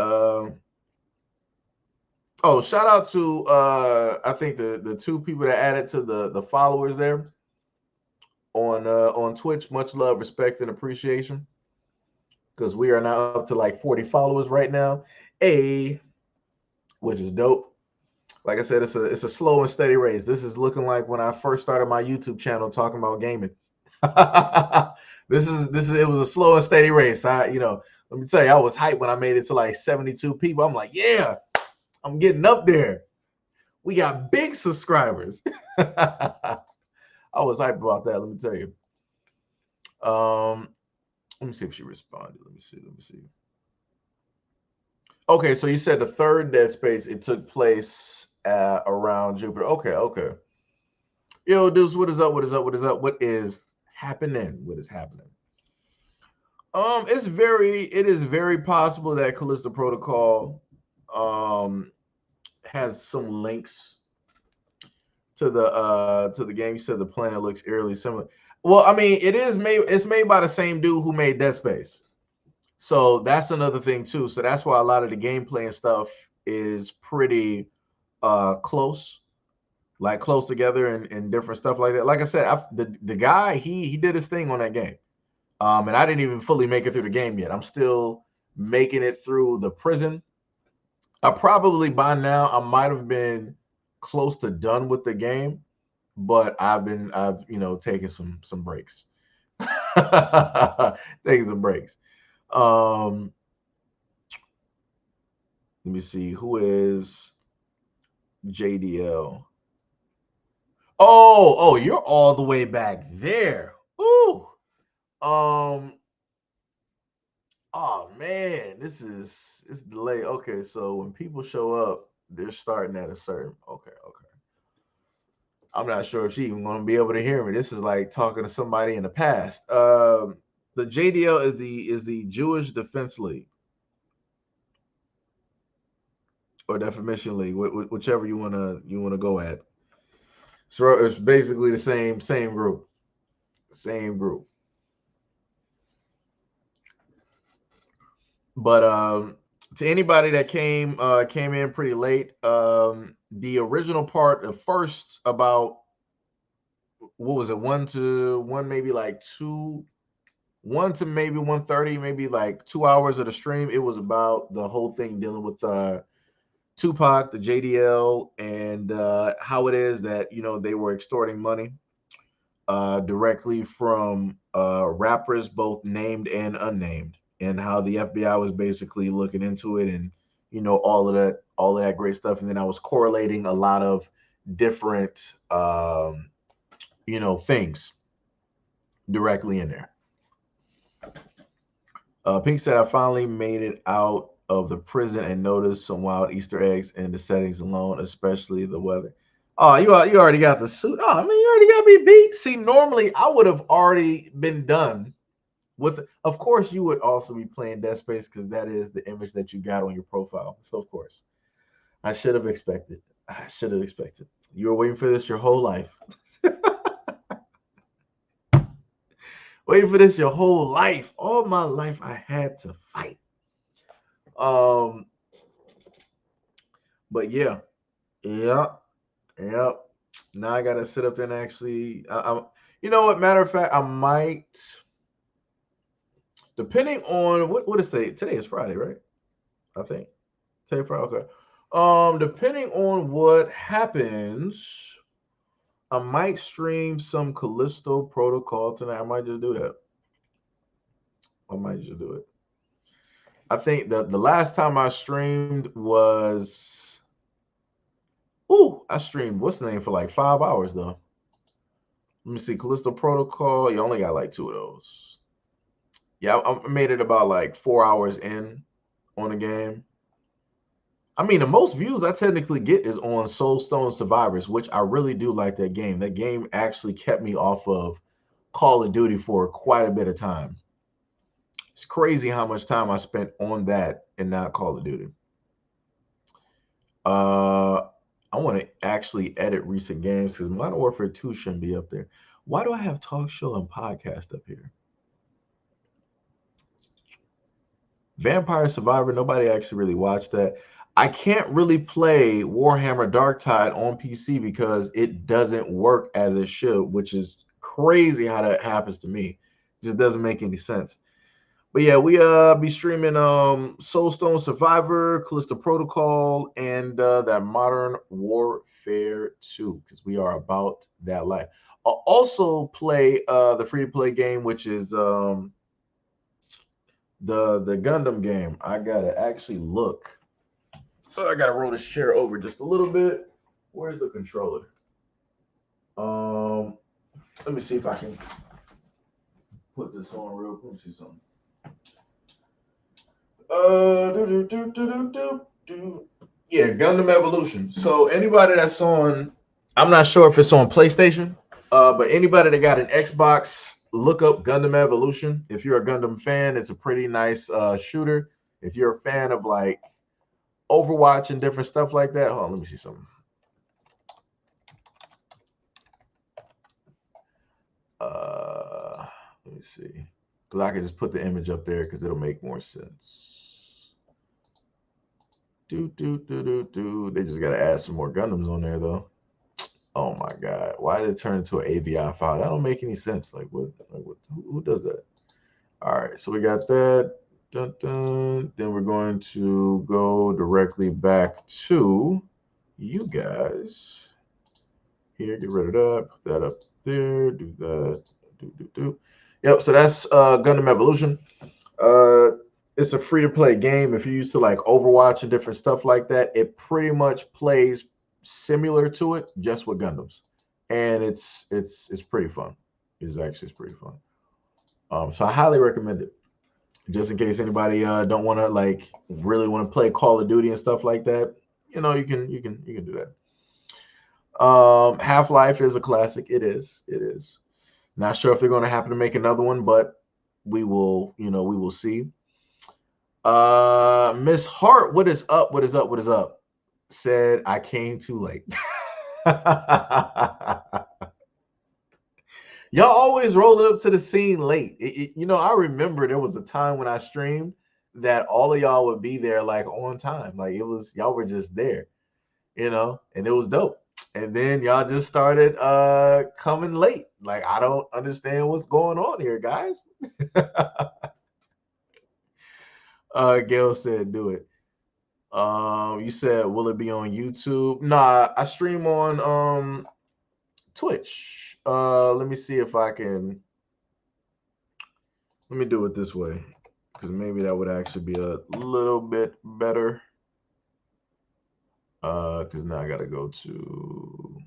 Oh, shout out to I think the two people that added to the followers there on Twitch. Much love, respect, and appreciation. Because we are now up to like 40 followers right now. Which is dope. Like I said, it's a slow and steady race. This is looking like when I first started my YouTube channel talking about gaming. This is it was a slow and steady race. Let me tell you, I was hyped when I made it to like 72 people. I'm like, yeah, I'm getting up there. We got big subscribers. I was hyped about that. Let me tell you. Let me see if she responded. Let me see. Okay, so you said the third Dead Space, it took place around Jupiter. Okay. Yo, dudes, what is up? What is up? What is up? What is happening? What is happening? It is very possible that Callisto Protocol has some links to the game. You said the planet looks eerily similar. Well, I mean, it's made by the same dude who made Dead Space. So that's another thing too. So that's why a lot of the gameplay and stuff is pretty close, like close together and different stuff like that. Like I said, the guy he did his thing on that game. And I didn't even fully make it through the game yet. I'm still making it through the prison. I probably by now I might have been close to done with the game, but I've taken some breaks. Taking some breaks. Let me see who is JDL. Oh, you're all the way back there. Ooh. Oh man, it's delayed. Okay, so when people show up, they're starting at a certain. Okay. I'm not sure if she even gonna be able to hear me. This is like talking to somebody in the past. The JDL is the Jewish Defense League or Defamation League, whichever you wanna go at. So it's basically the same group, same group. But to anybody that came in pretty late, the original part, the first about what was it, one maybe like two, 1 to maybe 1:30, maybe like 2 hours of the stream. It was about the whole thing dealing with Tupac, the JDL, and how it is that they were extorting money directly from rappers, both named and unnamed, and how the FBI was basically looking into it, and all of that great stuff. And then I was correlating a lot of different things directly in there. Pink said, I finally made it out of the prison and noticed some wild Easter eggs in the settings alone, especially the weather. Oh, you already got the suit. Oh, I mean, you already got me beat. See, normally I would have already been done with. Of course, you would also be playing Dead Space because that is the image that you got on your profile. So, of course, I should have expected. I should have expected. You were waiting for this your whole life. Waiting for this your whole life. All my life, I had to fight. But yeah, yeah. Now I gotta sit up there and actually. You know what? Matter of fact, I might, depending on what is today. Today is Friday, right? I think today Friday. Okay. Depending on what happens, I might stream some Callisto Protocol tonight. I might just do that. I might just do it. I think that the last time I streamed was, I streamed what's the name for like 5 hours though. Let me see, Callisto Protocol. You only got like 2 of those. Yeah, I made it about like 4 hours in on the game. I mean, the most views I technically get is on Soulstone Survivors, which I really do like that game. That game actually kept me off of Call of Duty for quite a bit of time. It's crazy how much time I spent on that and not Call of Duty. I want to actually edit recent games because Modern Warfare 2 shouldn't be up there. Why do I have talk show and podcast up here? Vampire Survivor, nobody actually really watched that. I can't really play Warhammer Darktide on PC because it doesn't work as it should, which is crazy how that happens to me. It just doesn't make any sense. But yeah, we be streaming Soulstone Survivor, Callisto Protocol, and that Modern Warfare 2 because we are about that life. I'll also play the free to play game, which is the Gundam game. I gotta actually look. Oh, I gotta roll this chair over just a little bit. Where's the controller? Let me see if I can put this on real quick. See something. Yeah, Gundam Evolution. So anybody that's on, I'm not sure if it's on PlayStation, but anybody that got an Xbox, look up Gundam Evolution. If you're a Gundam fan, it's a pretty nice shooter. If you're a fan of like Overwatch and different stuff like that, hold on, let me see something. Let me see, because I can just put the image up there because it'll make more sense. They just gotta add some more Gundams on there though. Oh my god, why did it turn into an AVI file? That don't make any sense. Like what? Who does that? All right, so we got that. Dun, dun. Then we're going to go directly back to you guys. Here, get rid of that. Put that up there. Do that. Do. Yep. So that's Gundam Evolution. It's a free to play game. If you're used to like Overwatch and different stuff like that, it pretty much plays similar to it, just with Gundams, and it's pretty fun. It's pretty fun. So I highly recommend it. Just in case anybody don't want to like really want to play Call of Duty and stuff like that, you can do that. Half-Life is a classic. It is. Not sure if they're going to happen to make another one, but we will see. Miss Hart, what is up? What is up? Said I came too late. Y'all always rolling up to the scene late. I remember there was a time when I streamed that all of y'all would be there like on time. Like it was y'all were just there, and it was dope. And then y'all just started coming late. Like I don't understand what's going on here, guys. Gail said do it. You said, will it be on YouTube? Nah, I stream on Twitch. Let me see if I can. Let me do it this way, because maybe that would actually be a little bit better. Because now I gotta go to.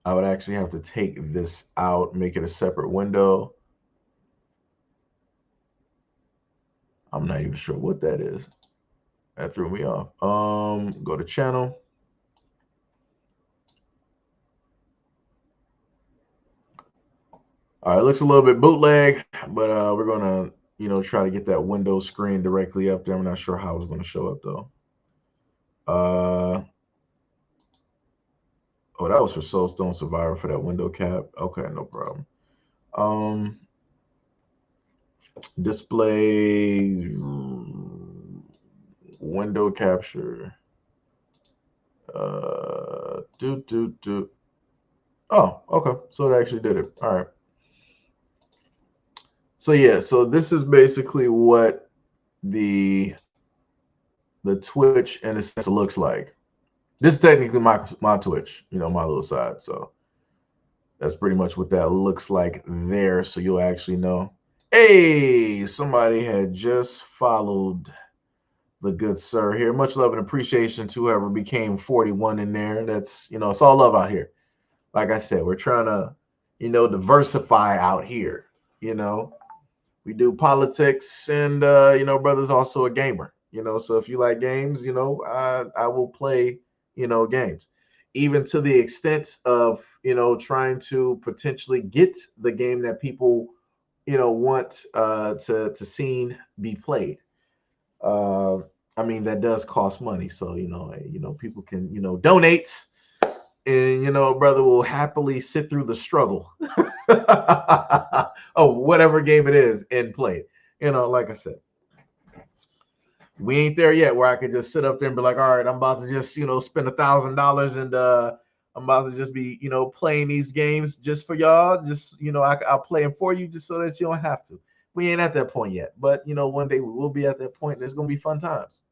I would actually have to take this out, make it a separate window. I'm not even sure what that is. That threw me off. Go to channel. All right, it looks a little bit bootleg, but we're gonna, try to get that window screen directly up there. I'm not sure how it's gonna show up though. Oh, that was for Soulstone Survivor for that window cap. Okay, no problem. Display window capture. Oh, okay. So it actually did it. All right. So yeah, so this is basically what the Twitch in a sense looks like. This is technically my Twitch, my little side. So that's pretty much what that looks like there. So you'll actually know. Hey, somebody had just followed the good sir here. Much love and appreciation to whoever became 41 in there. That's, it's all love out here. Like I said, we're trying to, diversify out here. We do politics, and brother's also a gamer. So if you like games, I will play, games, even to the extent of trying to potentially get the game that people want to see be played. Uh, I mean, that does cost money, so people can donate, and brother will happily sit through the struggle of whatever game it is and play it. Like I said, we ain't there yet where I could just sit up there and be like, all right, I'm about to just spend $1,000 and I'm about to just be playing these games just for y'all. Just I'll play them for you just so that you don't have to. We ain't at that point yet, but one day we will be at that point, and it's gonna be fun times.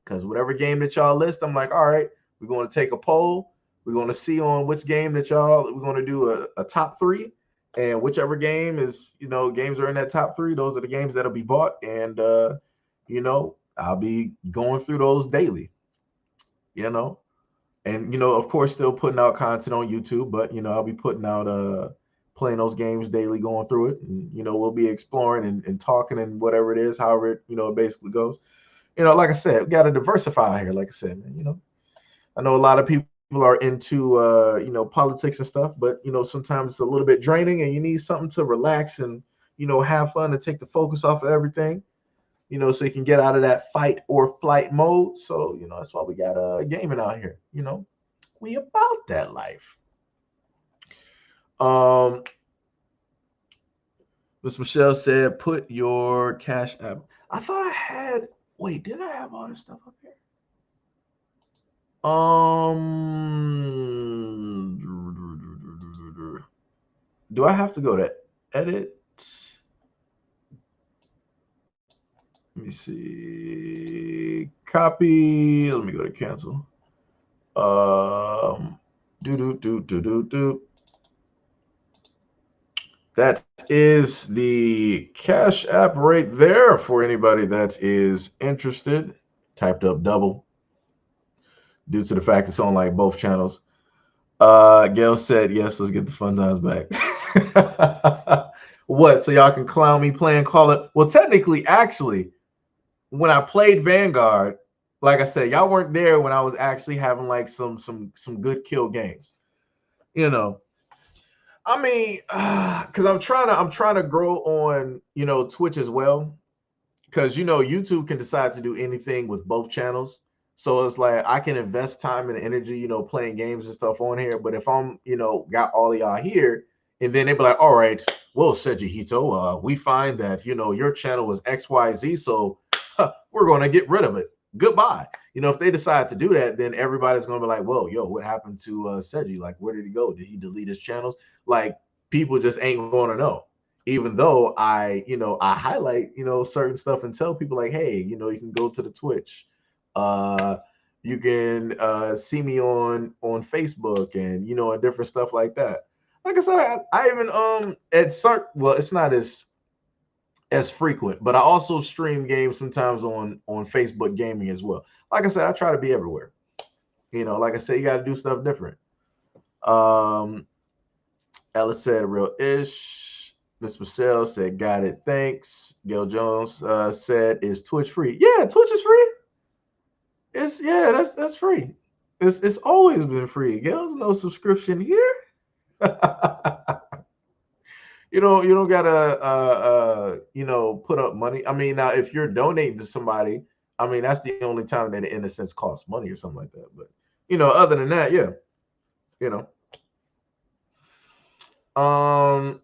Because whatever game that y'all list, I'm like, all right, we're going to take a poll. We're going to see on which game that we're going to do a top three. And whichever game is, games are in that top three, those are the games that'll be bought. And, I'll be going through those daily, and, of course, still putting out content on YouTube. But, I'll be putting out, playing those games daily, going through it. And, we'll be exploring and talking and whatever it is, however it basically goes. Like I said, we got to diversify here. Like I said, man, I know a lot of people are into, politics and stuff, but, sometimes it's a little bit draining and you need something to relax and, have fun and take the focus off of everything, so you can get out of that fight or flight mode. So, that's why we got gaming out here. We about that life. Miss Michelle said, put your Cash App. I thought I had. Wait, did I have all this stuff up here? Do I have to go to edit? Let me see. Copy. Let me go to cancel. That is the Cash App right there for anybody that is interested. Typed up double due to the fact it's on like both channels. Gail said, yes, let's get the fun times back. What? So y'all can clown me playing Call it. Well, technically, actually, when I played Vanguard, like I said, y'all weren't there when I was actually having like some good kill games. I mean, because I'm trying to grow on Twitch as well, because YouTube can decide to do anything with both channels. So it's like I can invest time and energy, playing games and stuff on here. But if I'm, got all of y'all here, and then they be like, all right, well, SEIJIHITO, we find that your channel is XYZ, so we're gonna get rid of it. Goodbye. If they decide to do that, then everybody's gonna be like, whoa, yo, what happened to Seiji? Like, where did he go? Did he delete his channels? Like, people just ain't gonna know. Even though I highlight, certain stuff and tell people like, hey, you can go to the Twitch. You can see me on Facebook and and different stuff like that. Like I said, I even at certain, well, it's not as frequent, but I also stream games sometimes on Facebook gaming as well. Like I said, I try to be everywhere. Like I said, you got to do stuff different. Um, Ella said, "Real ish." Miss Michelle said, "Got it. Thanks." Gail Jones said, "Is Twitch free?" Yeah, Twitch is free. That's free. It's always been free. Gail's no subscription here. You don't gotta put up money. I mean, now if you're donating to somebody, I mean that's the only time that it in a sense costs money or something like that. But other than that, yeah, you know. Um,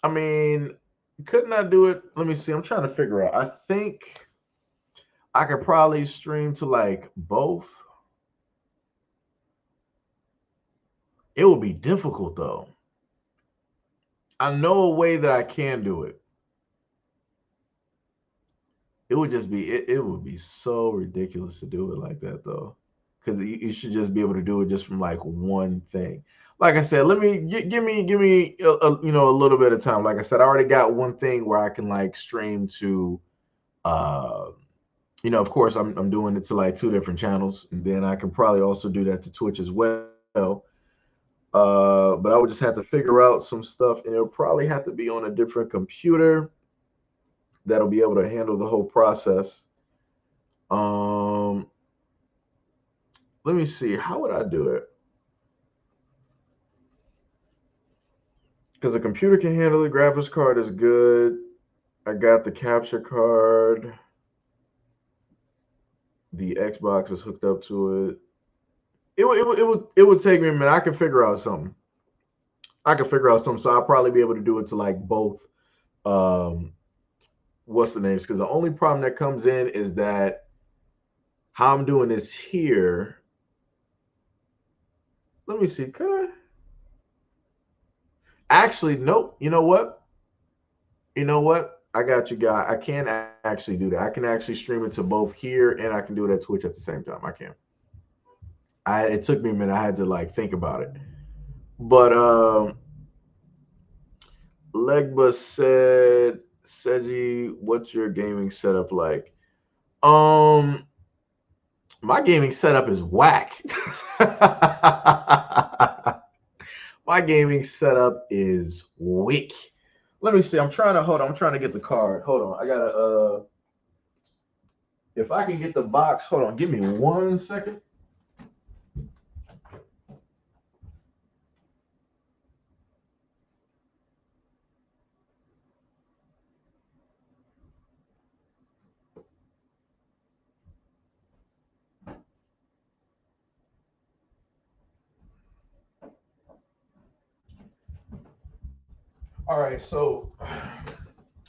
I mean, couldn't I do it? Let me see. I'm trying to figure out. I think I could probably stream to like both. It would be difficult though. I know a way that I can do it. It would be so ridiculous to do it like that though, because you should just be able to do it just from like one thing. Like I said, let me give me a little bit of time. Like I said, I already got one thing where I can like stream to uh of course I'm doing it to like two different channels, and then I can probably also do that to Twitch as well. But I would just have to figure out some stuff, and it'll probably have to be on a different computer that'll be able to handle the whole process. Um, Let me see. How would I do it? Because the computer can handle it. Graphics card is good. I got the capture card. The Xbox is hooked up to it. It would take me a minute. I can figure out something. So I'll probably be able to do it to like both. Um, what's the names? Because the only problem that comes in is that how I'm doing this here. Let me see. Could I? Actually, nope. You know what? I got you, guy. I can actually do that. I can actually stream it to both here, and I can do it at Twitch at the same time. I can. It took me a minute. I had to like think about it. But Legba said, "Seji, what's your gaming setup like?" Um, my gaming setup is whack. My gaming setup is weak. Let me see. I'm trying to get the card. Hold on. I gotta if I can get the box, hold on, give me 1 second. All right, so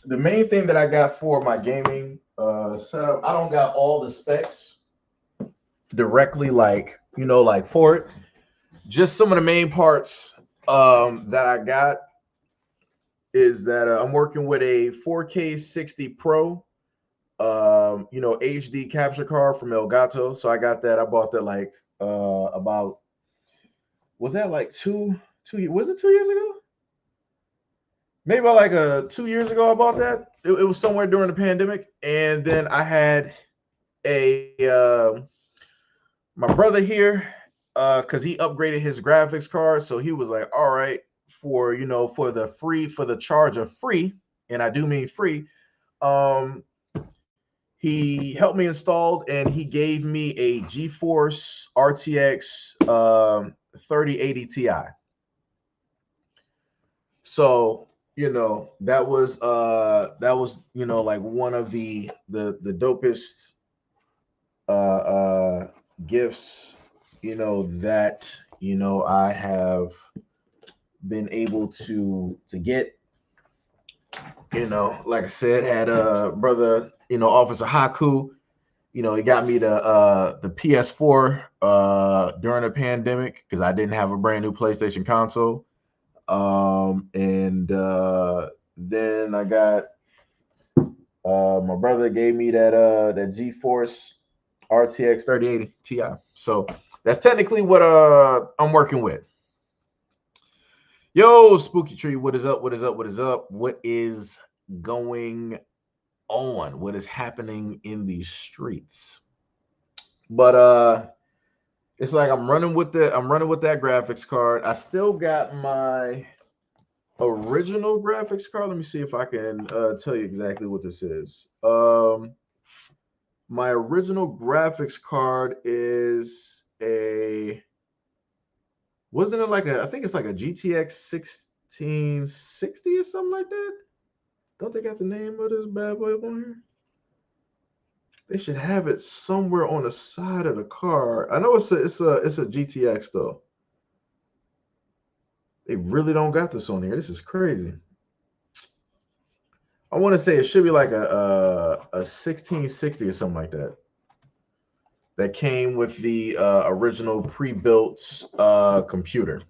the main thing that I got for my gaming setup, I don't got all the specs directly, like like for it. Just some of the main parts that I got is that I'm working with a 4K 60 Pro, HD capture card from Elgato. So I got that. I bought that like about was that like two was it 2 years ago? Maybe about like 2 years ago I bought that. It was somewhere during the pandemic, and then I had a my brother here because he upgraded his graphics card, so he was like, all right, for the charge of free, and I do mean free. um he helped me installed, and he gave me a GeForce RTX 3080 Ti. So that was like one of the dopest uh gifts that I have been able to get. Like I said, had a brother, Officer Haku. He got me the PS4 during the pandemic because I didn't have a brand new PlayStation console. And then I got my brother gave me that GeForce RTX 3080 Ti. So that's technically what I'm working with. Yo, Spooky Tree, what is up? What is up? What is up? What is going on? What is happening in these streets? But it's like I'm running with that graphics card. I still got my original graphics card. Let me see if I can tell you exactly what this is. My original graphics card is a, wasn't it like a, I think it's like a GTX 1660 or something like that. Don't they got the name of this bad boy on here? They should have it somewhere on the side of the car. I know it's a GTX though. They really don't got this on here. This is crazy. I want to say it should be like a 1660 or something like that. That came with the original pre-built computer.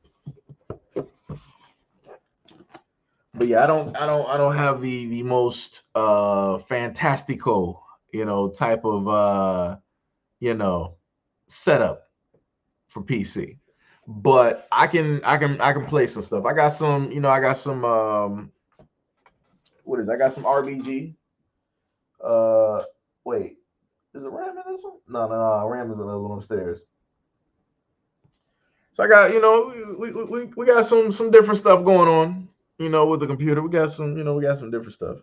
But yeah, I don't have the most fantastical, type of you know setup for PC. But I can play some stuff. I got some what is it? I got some RBG. Uh wait, is it RAM in this one? No. RAM is another one upstairs. So I got, we got some different stuff going on, with the computer. We got some different stuff.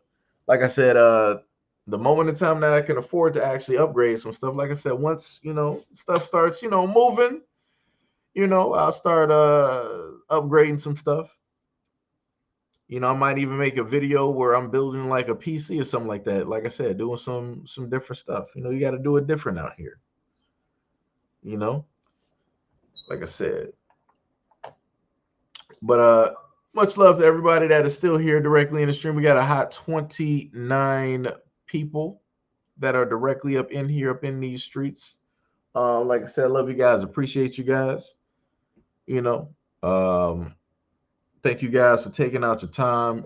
Like I said, the moment in time that I can afford to actually upgrade some stuff, like I said, once, stuff starts, moving, I'll start upgrading some stuff. I might even make a video where I'm building like a PC or something like that. Like I said, doing some different stuff. You got to do it different out here. You know, like I said. But much love to everybody that is still here directly in the stream. We got a hot 29 people that are directly up in here, up in these streets. Like I said, I love you guys. Appreciate you guys. You know, um, thank you guys for taking out your time.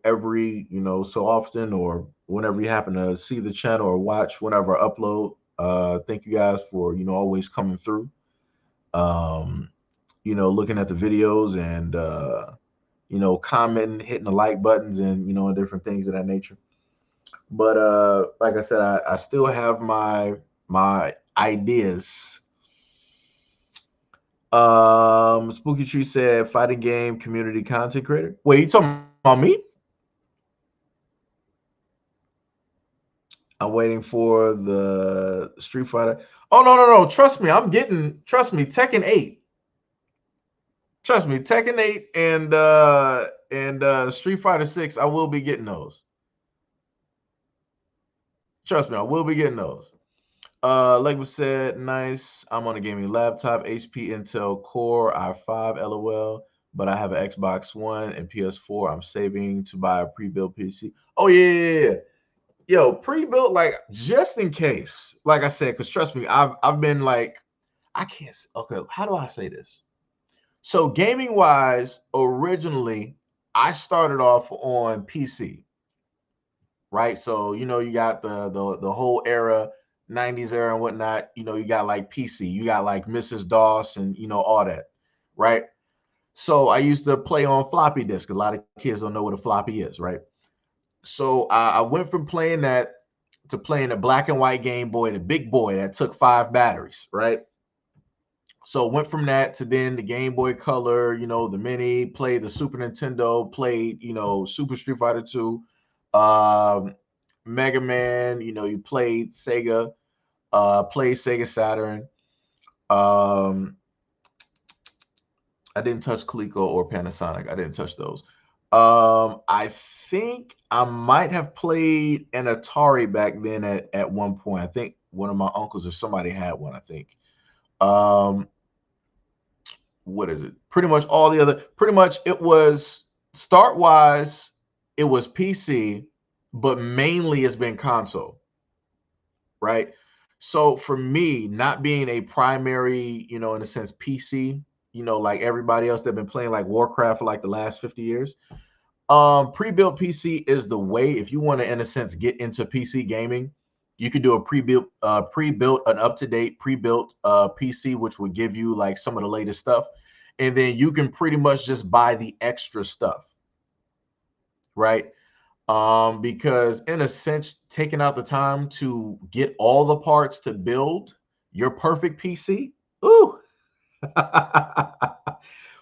Every so often or whenever you happen to see the channel or watch whenever I upload. Thank you guys for always coming through. Um, looking at the videos and commenting, hitting the like buttons, and different things of that nature. But like I said, I still have my ideas. Spooky Tree said fighting game community content creator. Wait, you talking about me? I'm waiting for the Street Fighter. Oh no. Trust me, Tekken 8. Trust me, Tekken 8 and Street Fighter 6, I will be getting those. Trust me, I will be getting those. Like we said, nice. I'm on a gaming laptop, HP Intel Core i5, LOL. But I have an Xbox One and PS4. I'm saving to buy a pre-built PC. Oh yeah. Yo, pre-built, like just in case. Like I said, because trust me, I've been like, I can't. Okay, how do I say this? So gaming wise, originally I started off on PC, right? So you got the whole era, 90s era and whatnot. You got like PC, you got like Mrs. DOS and all that, right? So I used to play on floppy disk. A lot of kids don't know what a floppy is, right? So I went from playing that to playing a black and white Game Boy, the big boy that took 5 batteries, right? So went from that to then the Game Boy Color, the Mini, played the Super Nintendo, played, Super Street Fighter 2, Mega Man, you played Sega, played Sega Saturn. I didn't touch Coleco or Panasonic. I didn't touch those. I think I might have played an Atari back then at one point. I think one of my uncles or somebody had one, I think. What is it? Pretty much it was start wise, it was PC, but mainly it's been console, right? So for me, not being a primary, in a sense, PC, like everybody else that been playing like Warcraft for like the last 50 years, pre-built PC is the way if you want to, in a sense, get into PC gaming. You could do a pre-built, an up-to-date pre-built PC, which would give you like some of the latest stuff, and then you can pretty much just buy the extra stuff, right? Because in a sense, taking out the time to get all the parts to build your perfect PC, ooh,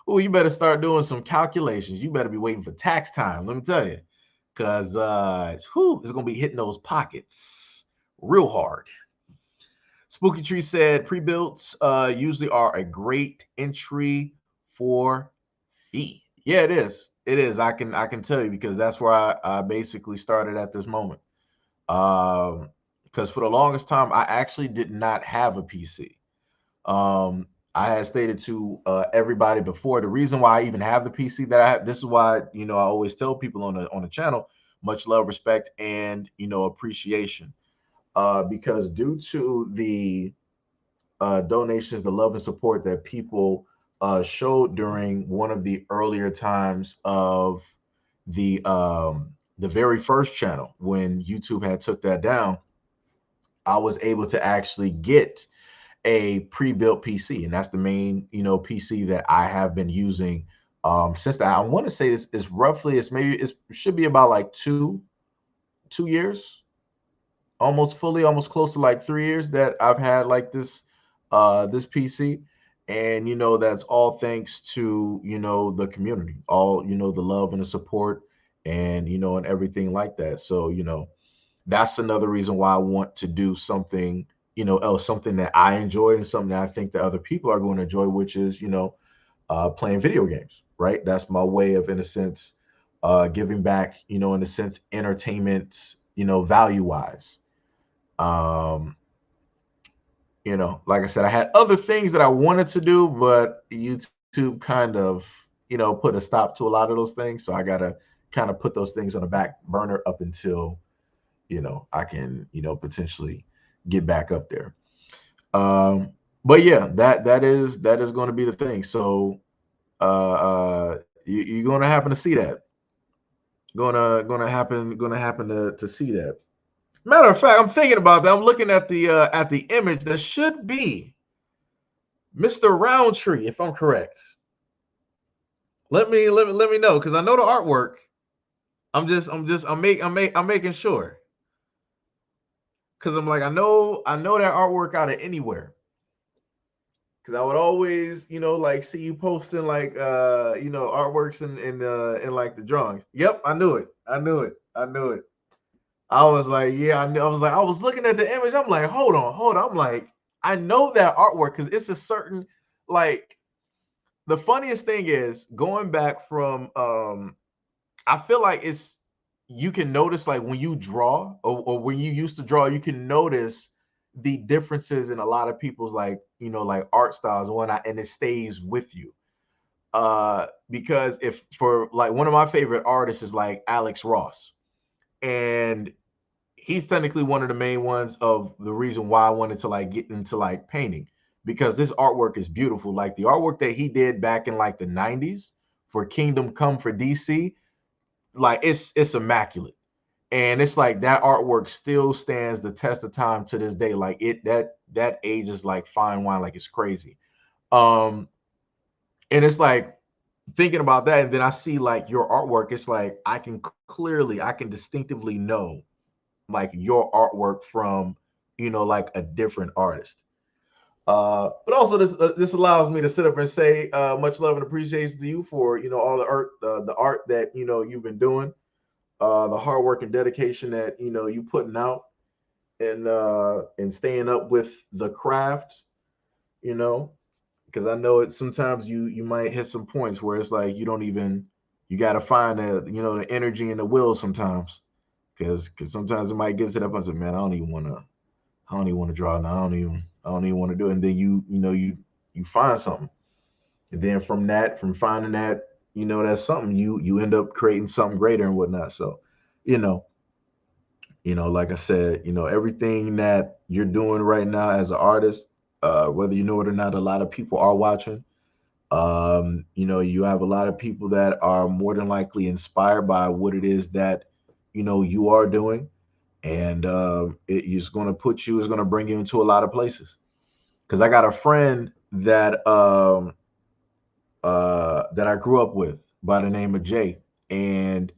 ooh, you better start doing some calculations. You better be waiting for tax time. Let me tell you, because it's gonna be hitting those pockets real hard. Spooky Tree said pre-builts usually are a great entry for fee. Yeah, it is. It is. I can tell you because that's where I basically started at this moment. Because for the longest time, I actually did not have a PC. I had stated to everybody before the reason why I even have the PC that I have. This is why I always tell people on the channel, much love, respect, and appreciation. Because due to the donations, the love and support that people showed during one of the earlier times of the very first channel when YouTube had took that down, I was able to actually get a pre-built PC, and that's the main PC that I have been using since that. I want to say this is roughly it should be about like two years, almost fully, almost close to like 3 years that I've had like this PC. And that's all thanks to the community, all the love and the support, and and everything like that. So that's another reason why I want to do something else, something that I enjoy and something that I think that other people are going to enjoy, which is playing video games, right? That's my way of, in a sense, giving back, in a sense, entertainment, value wise. um like I said, I had other things that I wanted to do, but YouTube kind of put a stop to a lot of those things, so I gotta kind of put those things on the back burner up until I can potentially get back up there. But yeah, that is going to be the thing. So you're going to happen to see that. Going to happen to see that. Matter of fact, I'm thinking about that. I'm looking at the image. That should be Mr. Roundtree, if I'm correct. Let me know, because I know the artwork. I'm making sure, because I'm like, I know that artwork out of anywhere. Because I would always like see you posting like artworks in like the drawings. Yep, I knew it. I was like, yeah, I knew. I was like, I was looking at the image. I'm like, hold on. I'm like, I know that artwork because it's a certain, like, the funniest thing is going back from I feel like it's, you can notice like when you draw, or when you used to draw, you can notice the differences in a lot of people's, like like art styles and whatnot, and it stays with you. Because if, for like, one of my favorite artists is like Alex Ross, and he's technically one of the main ones of the reason why I wanted to like get into like painting, because this artwork is beautiful. Like the artwork that he did back in like the 90s for Kingdom Come for DC, like it's immaculate. And it's like that artwork still stands the test of time to this day. Like that age is like fine wine, like it's crazy. Um and it's like thinking about that, and then I see like your artwork, it's like I can distinctively know like your artwork from like a different artist. But also this allows me to sit up and say much love and appreciation to you for all the art that you've been doing, the hard work and dedication that you putting out, and staying up with the craft, you know, because I know it sometimes you might hit some points where it's like you got to find the energy and the will sometimes, because sometimes it might get to that point, say, man, I don't even want to draw now. I don't even want to do it. And then you find something. And then from finding that, that's something, you end up creating something greater and whatnot. So, you know, like I said, everything that you're doing right now as an artist, whether you know it or not, a lot of people are watching. You have a lot of people that are more than likely inspired by what it is that you are doing. and it is going to put you, is going to bring you into a lot of places. Because I got a friend that I grew up with by the name of Jay, and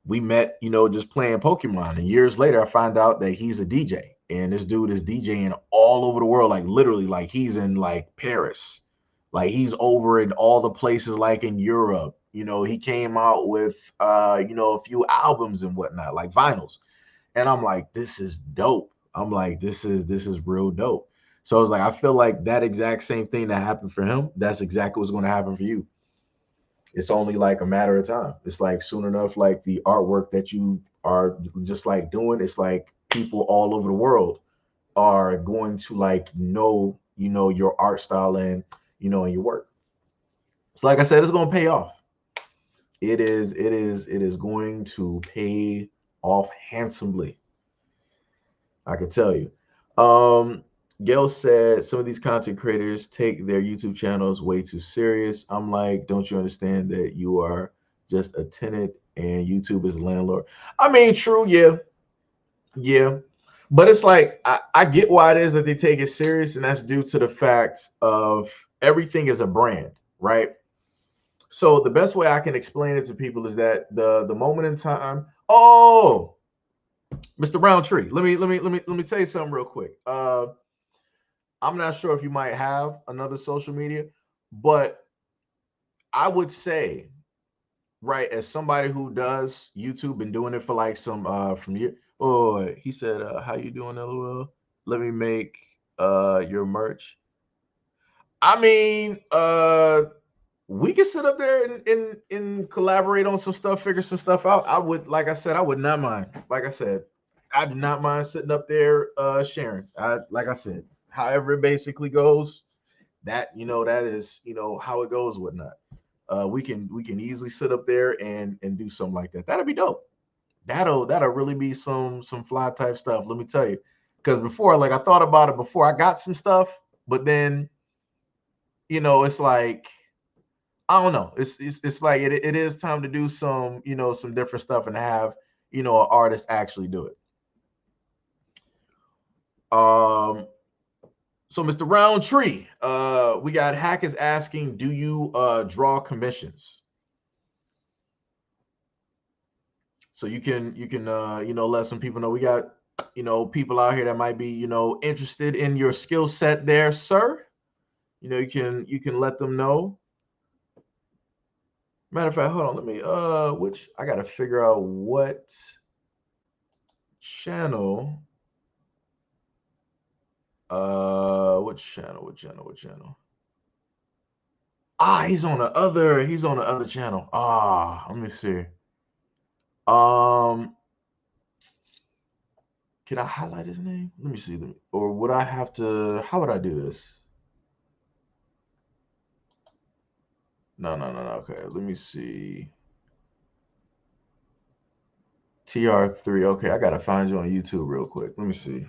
we met, just playing Pokemon. And years later, I find out that he's a DJ, and this dude is DJing all over the world, like literally, like he's in like Paris, like he's over in all the places, like in Europe. He came out with a few albums and whatnot, like vinyls. And I'm like, this is dope. I'm like, this is real dope. So I was like, I feel like that exact same thing that happened for him, that's exactly what's going to happen for you. It's only like a matter of time. It's like soon enough, like the artwork that you are just like doing, it's like people all over the world are going to like know, your art style and your work. So like I said, it's going to pay off. It is going to pay off handsomely. I can tell you. Um, Gail said some of these content creators take their YouTube channels way too serious. I'm like, don't you understand that you are just a tenant and YouTube is a landlord? I mean, true, yeah, yeah. But it's like I get why it is that they take it serious, and that's due to the fact of everything is a brand, right? So the best way I can explain it to people is that the moment in time. Oh, Mr. Roundtree, let me tell you something real quick. I'm not sure if you might have another social media, but I would say, right, as somebody who does YouTube, been doing it for like some from year. Oh, he said, how you doing, LOL? Let me make your merch. I mean, we can sit up there and collaborate on some stuff, figure some stuff out. I would, like I said, I would not mind. Like I said, I do not mind sitting up there sharing. Like I said, however it basically goes, that is how it goes, whatnot. We can easily sit up there and do something like that. That'd be dope. That'll really be some fly type stuff. Let me tell you, because before, like I thought about it before, I got some stuff, but then it's like I don't know. It's like it is time to do some different stuff and have an artist actually do it. So Mr. Roundtree, we got hackers asking, do you draw commissions? So you can let some people know we got people out here that might be interested in your skill set there, sir. You can let them know. Matter of fact, hold on, let me which I gotta figure out what channel. What channel? He's on the other channel. Let me see. Um, can I highlight his name? Let me see. Or would I have to? How would I do this? No, no, no, no. Okay, let me see. TR3. Okay, I gotta find you on YouTube real quick. Let me see.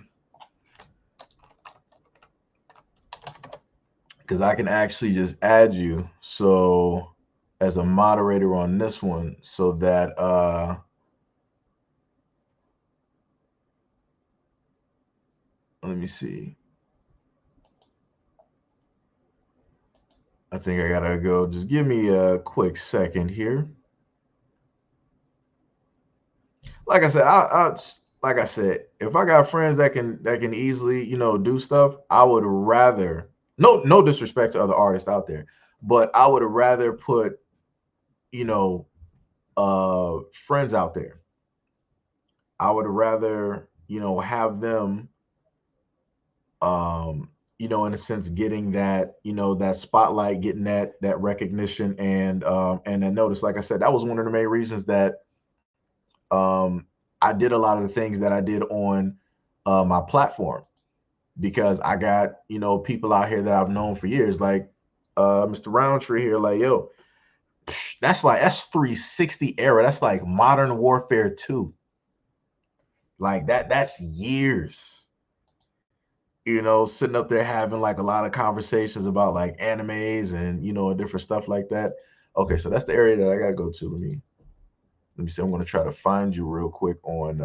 Because I can actually just add you so as a moderator on this one so that let me see. I think I gotta go. Just give me a quick second here. Like I said, like I said, if I got friends that can easily do stuff, I would rather, no disrespect to other artists out there, but I would rather put you know friends out there. I would rather have them in a sense getting that spotlight, getting that recognition and that notice. Like I said, that was one of the main reasons that um I did a lot of the things that I did on my platform, because I got people out here that I've known for years, like Mr. Roundtree here, like, yo, that's 360 era, that's like Modern Warfare 2, like that's years, sitting up there having like a lot of conversations about like animes and different stuff like that. Okay, so that's the area that I gotta go to. Let me see. I'm gonna try to find you real quick on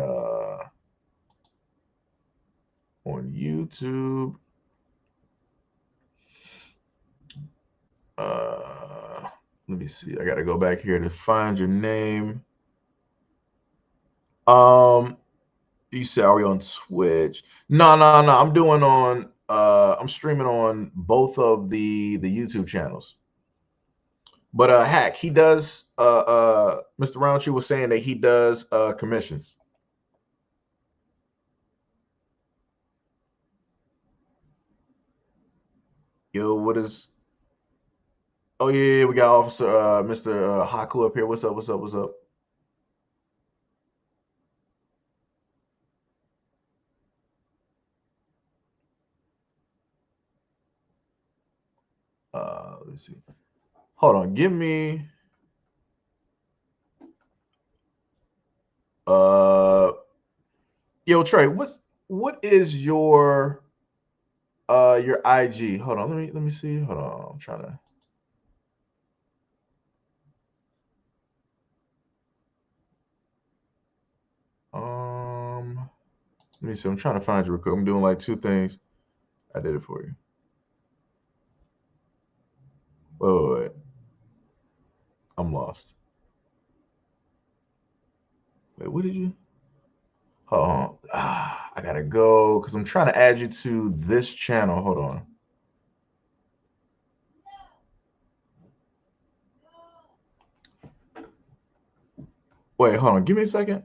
on YouTube. Let me see. I gotta go back here to find your name. You said, are we on Twitch? No, no, no. I'm doing on. I'm streaming on both of the YouTube channels. But Hack, he does. Mr. Roundtree was saying that he does commissions. Yo, what is? Oh yeah, yeah, we got Officer Mr. Haku up here. What's up? What's up? What's up? Let's see. Hold on. Give me. Uh, yo, Trey. What is your IG? Hold on. Let me see. Hold on. I'm trying to. Let me see. I'm trying to find you real quick. I'm doing like two things. I did it for you. Wait, wait, wait. I'm lost. Wait, what did you? Hold on. I gotta go because I'm trying to add you to this channel. Hold on. Wait, hold on. Give me a second.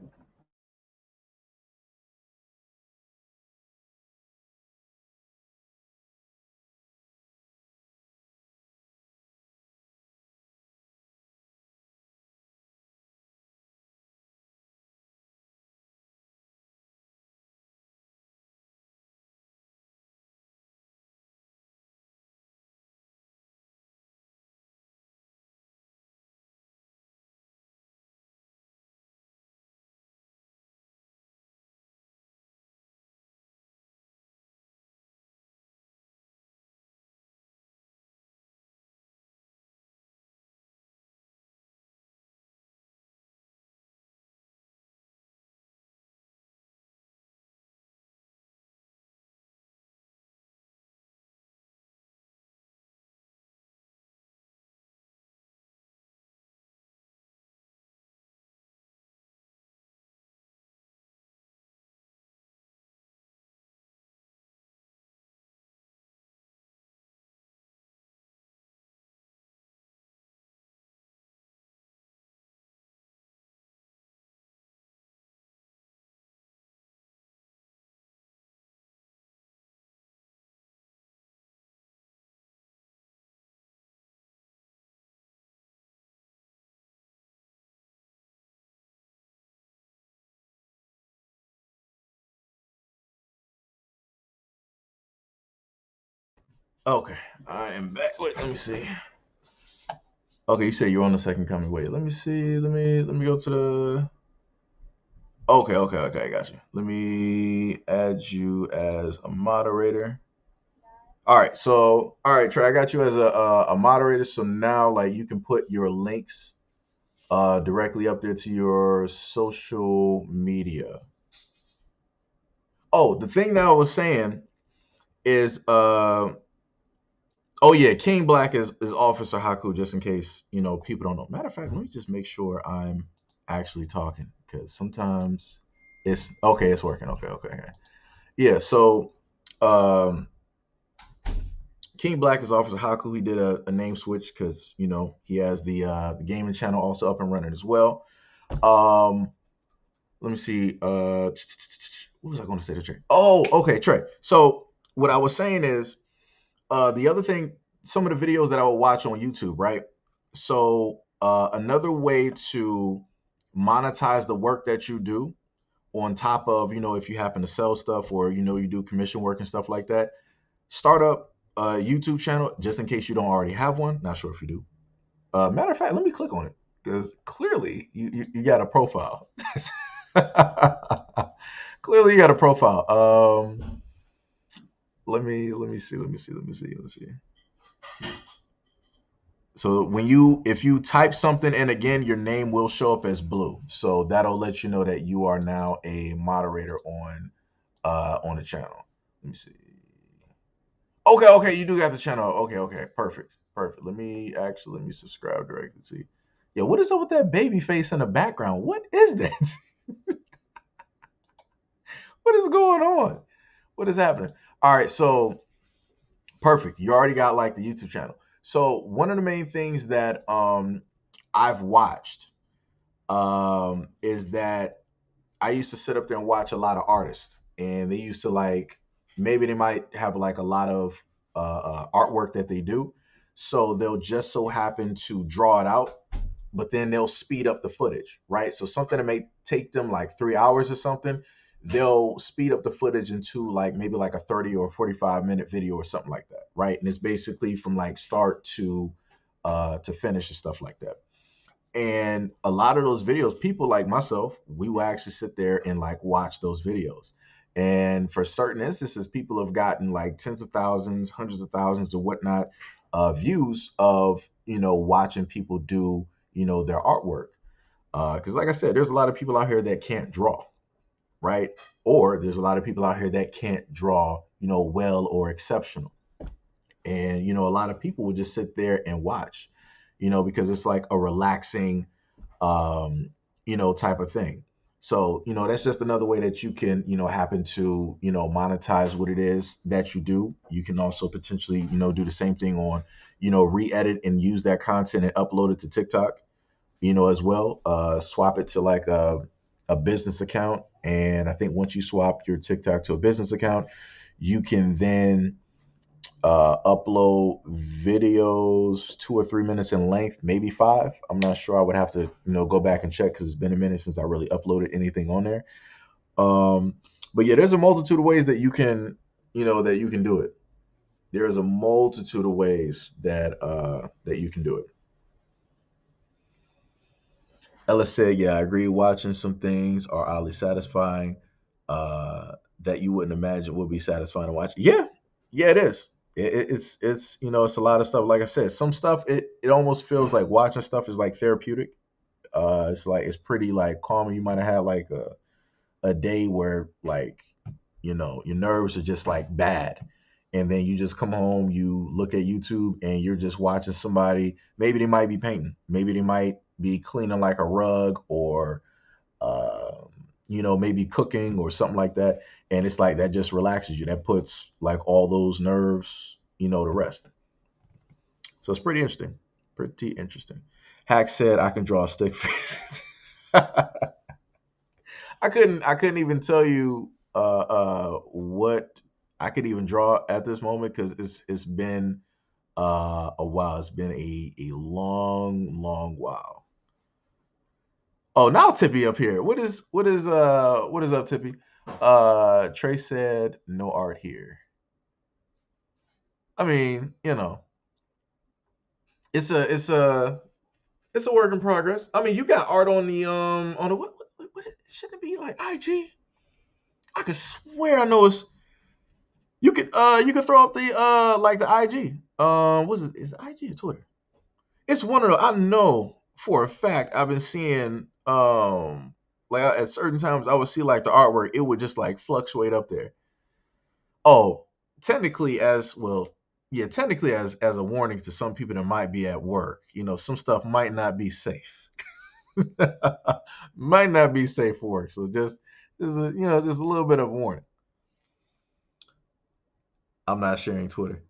Okay, I am back. Wait, let me see. Okay, you said you're on the second coming. Wait, let me see. Let me go to the. Okay, okay, okay. I got you. Let me add you as a moderator. All right, so all right, Trey, I got you as a moderator. So now, like, you can put your links directly up there to your social media. Oh, the thing that I was saying is oh yeah, King Black is Officer Haku, just in case, people don't know. Matter of fact, let me just make sure I'm actually talking because sometimes it's okay, it's working. Okay, okay, okay. Yeah, so um King Black is Officer Haku. He did a name switch because he has the gaming channel also up and running as well. Um Let me see. What was I going to say to Trey? Oh, okay, Trey. So what I was saying is, the other thing, some of the videos that I would watch on YouTube, right? So another way to monetize the work that you do, on top of, if you happen to sell stuff or you do commission work and stuff like that, start up a YouTube channel just in case you don't already have one. Not sure if you do. Matter of fact, let me click on it because clearly you got a profile. Clearly, you got a profile. Let me see. So if you type something in again, your name will show up as blue. So that'll let you know that you are now a moderator on the channel. Let me see. Okay, you do got the channel. Okay, perfect. Let me subscribe directly to you. Yeah, what is up with that baby face in the background? What is that? What is going on? What is happening? All right, so perfect. You already got like the YouTube channel. So one of the main things that I've watched is that I used to sit up there and watch a lot of artists, and they used to like maybe they might have like a lot of artwork that they do, so they'll just so happen to draw it out, but then they'll speed up the footage, right? So something that may take them like 3 hours or something, they'll speed up the footage into like maybe like a 30 or 45-minute video or something like that, right? And it's basically from like start to finish and stuff like that. And a lot of those videos, people like myself, we will actually sit there and like watch those videos. And for certain instances, people have gotten like tens of thousands, hundreds of thousands, or whatnot, views of watching people do their artwork. Because like I said, there's a lot of people out here that can't draw, right? Or there's a lot of people out here that can't draw, well or exceptional. And a lot of people would just sit there and watch, because it's like a relaxing type of thing. So, that's just another way that you can, happen to, monetize what it is that you do. You can also potentially, do the same thing on, re-edit and use that content and upload it to TikTok, as well. Swap it to like a business account. And I think once you swap your TikTok to a business account, you can then upload videos 2 or 3 minutes in length, maybe 5. I'm not sure. I would have to go back and check because it's been a minute since I really uploaded anything on there. But yeah, there's a multitude of ways that you can do it. There is a multitude of ways that you can do it. Ella said, "Yeah, I agree. Watching some things are oddly satisfying. That you wouldn't imagine would be satisfying to watch. Yeah, it is. It's it's a lot of stuff. Like I said, some stuff it almost feels like watching stuff is like therapeutic. It's like it's pretty like calming. You might have had like a day where like your nerves are just like bad, and then you just come home, you look at YouTube, and you're just watching somebody. Maybe they might be painting. Maybe they might be cleaning like a rug, or uh, maybe cooking or something like that. And it's like that just relaxes you. That puts like all those nerves, to rest. So it's pretty interesting. Pretty interesting. Hack said I can draw stick faces. I couldn't even tell you what I could even draw at this moment because it's been a while. It's been a long while. Oh, now Tippy up here. What is up, Tippy? Trey said no art here. I mean, it's a work in progress. I mean, you got art on the what shouldn't it be like IG? I could swear I know it's you could throw up the like the IG. What's it? Is it IG or Twitter? It's one of the I know for a fact I've been seeing like at certain times I would see like the artwork, it would just like fluctuate up there. Oh, technically as well, yeah, technically as a warning to some people that might be at work, some stuff might not be safe. Might not be safe for work. So just a little bit of warning. I'm not sharing Twitter.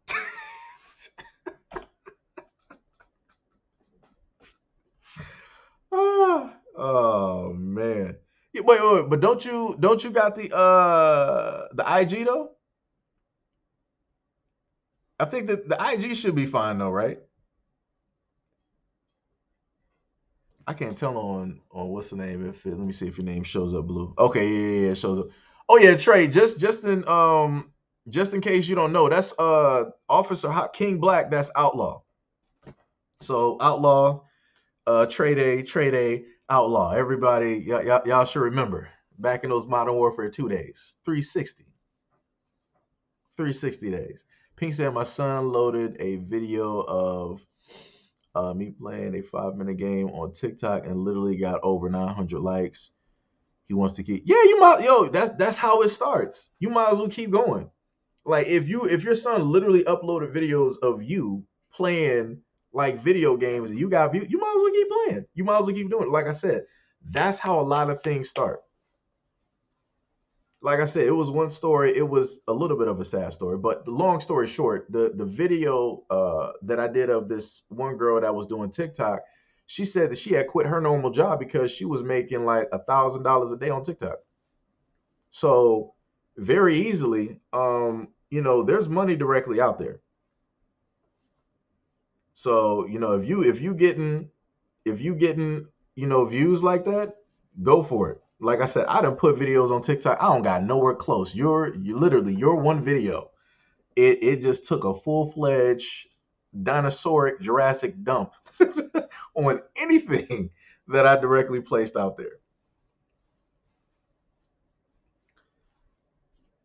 Oh man. Yeah, wait, but don't you got the IG though? I think that the IG should be fine though, right? I can't tell on what's the name if let me see if your name shows up blue. Okay, yeah, it shows up. Oh yeah, Trey, just in case you don't know, that's Officer Hot King Black, that's Outlaw. So Outlaw, Trey Day, Outlaw. Everybody, y'all should remember back in those Modern Warfare 2 days, 360 days. Pink said my son loaded a video of me playing a 5-minute game on TikTok and literally got over 900 likes. He wants to keep. Yeah, you might. Yo, that's how it starts. You might as well keep going. Like if your son literally uploaded videos of you playing like video games and you got views, you might as well keep playing. You might as well keep doing it. Like I said, that's how a lot of things start. Like I said, it was one story. It was a little bit of a sad story, but the long story short, the video that I did of this one girl that was doing TikTok, she said that she had quit her normal job because she was making like $1,000 a day on TikTok. So very easily, there's money directly out there. So if you getting views like that, go for it. Like I said, I done put videos on TikTok. I don't got nowhere close. You literally your one video. It just took a full fledged dinosauric Jurassic dump on anything that I directly placed out there.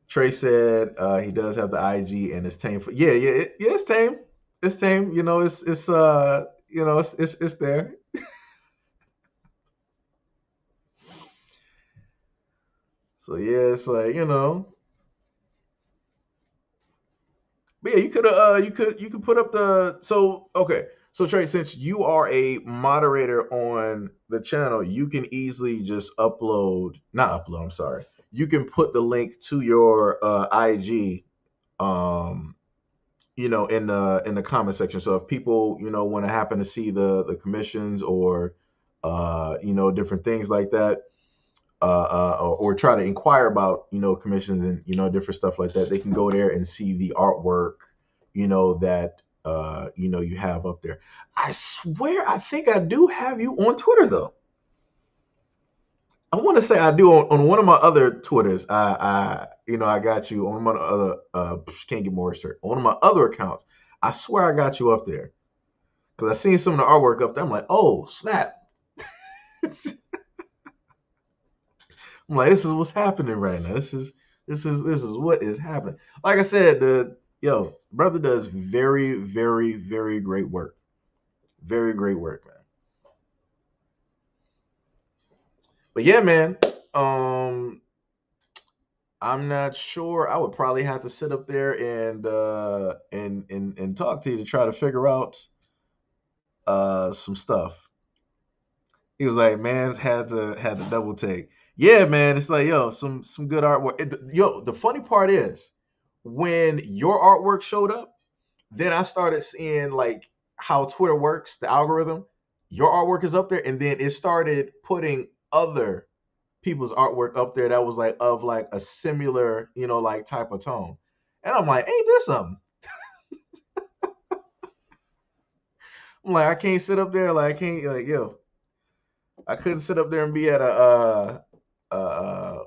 Trey said he does have the IG and it's tame for yeah, it's tame. It's tame. It's there. So yeah, it's like, but yeah, you could put up the so okay. So Trey, since you are a moderator on the channel, you can easily just not upload, I'm sorry. You can put the link to your IG um in the comment section. So if people, want to happen to see the commissions or different things like that, or try to inquire about commissions and different stuff like that, they can go there and see the artwork that you have up there. I swear I think I do have you on Twitter though. I want to say I do on one of my other Twitters. I got you on my other can't get more shirt on one of my other accounts. I swear I got you up there because I seen some of the artwork up there. I'm like, oh snap! I'm like, this is what's happening right now. This is what is happening. Like I said, the brother does very, very, very great work. Very great work, man. But yeah, man. Um, I'm not sure. I would probably have to sit up there and talk to you to try to figure out some stuff. He was like, man's had to double take. Yeah, man. It's like, some good artwork. The funny part is when your artwork showed up, then I started seeing like how Twitter works, the algorithm. Your artwork is up there, and then it started putting other people's artwork up there that was like of like a similar, like type of tone. And I'm like, ain't this something? I'm like, I can't sit up there, like I can't like I couldn't sit up there and be at a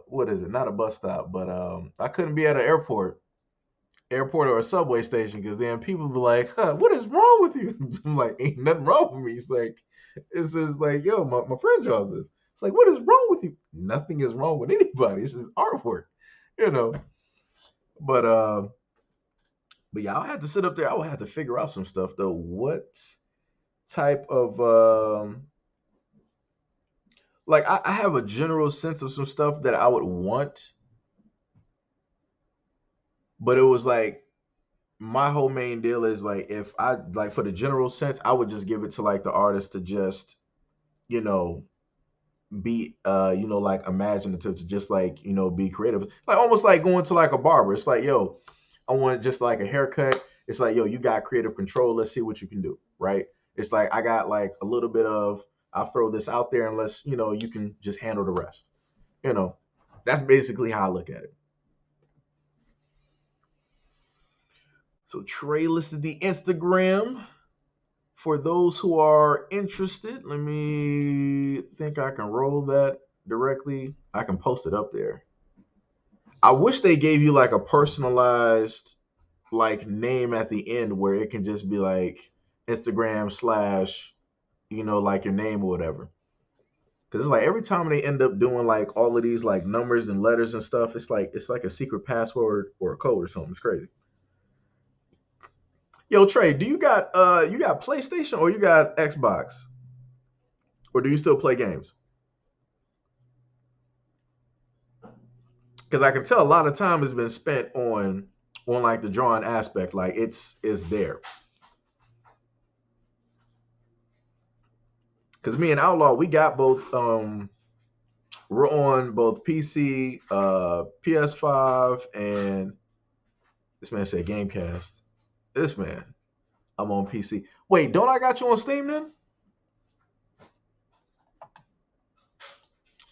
what is it? Not a bus stop, but I couldn't be at an airport or a subway station because then people be like, huh, what is wrong with you? I'm like, ain't nothing wrong with me. It's just like, my friend draws this. It's like, what is wrong with you? Nothing is wrong with anybody. It's just artwork, you know. But yeah, I'll have to sit up there. I will have to figure out some stuff though. What type of like I have a general sense of some stuff that I would want, but it was like my whole main deal is like if I like for the general sense, I would just give it to like the artist to just, you know, be like imaginative to just like, be creative. Like almost like going to like a barber. It's like, I want just like a haircut. It's like, you got creative control. Let's see what you can do. Right. It's like I got like a little bit of I'll throw this out there unless, you can just handle the rest. You know. That's basically how I look at it. So Trey listed the Instagram for those who are interested. Let me think I can roll that directly. I can post it up there. I wish they gave you like a personalized like name at the end where it can just be like Instagram slash, like your name or whatever. Cause it's like every time they end up doing like all of these like numbers and letters and stuff, it's like a secret password or a code or something. It's crazy. Yo, Trey, do you got PlayStation or you got Xbox? Or do you still play games? Because I can tell a lot of time has been spent on like the drawing aspect, like it's there. Because me and Outlaw, we got both. We're on both PC, PS5, and this man said Gamecast. This man, I'm on PC. Wait, don't I got you on Steam then?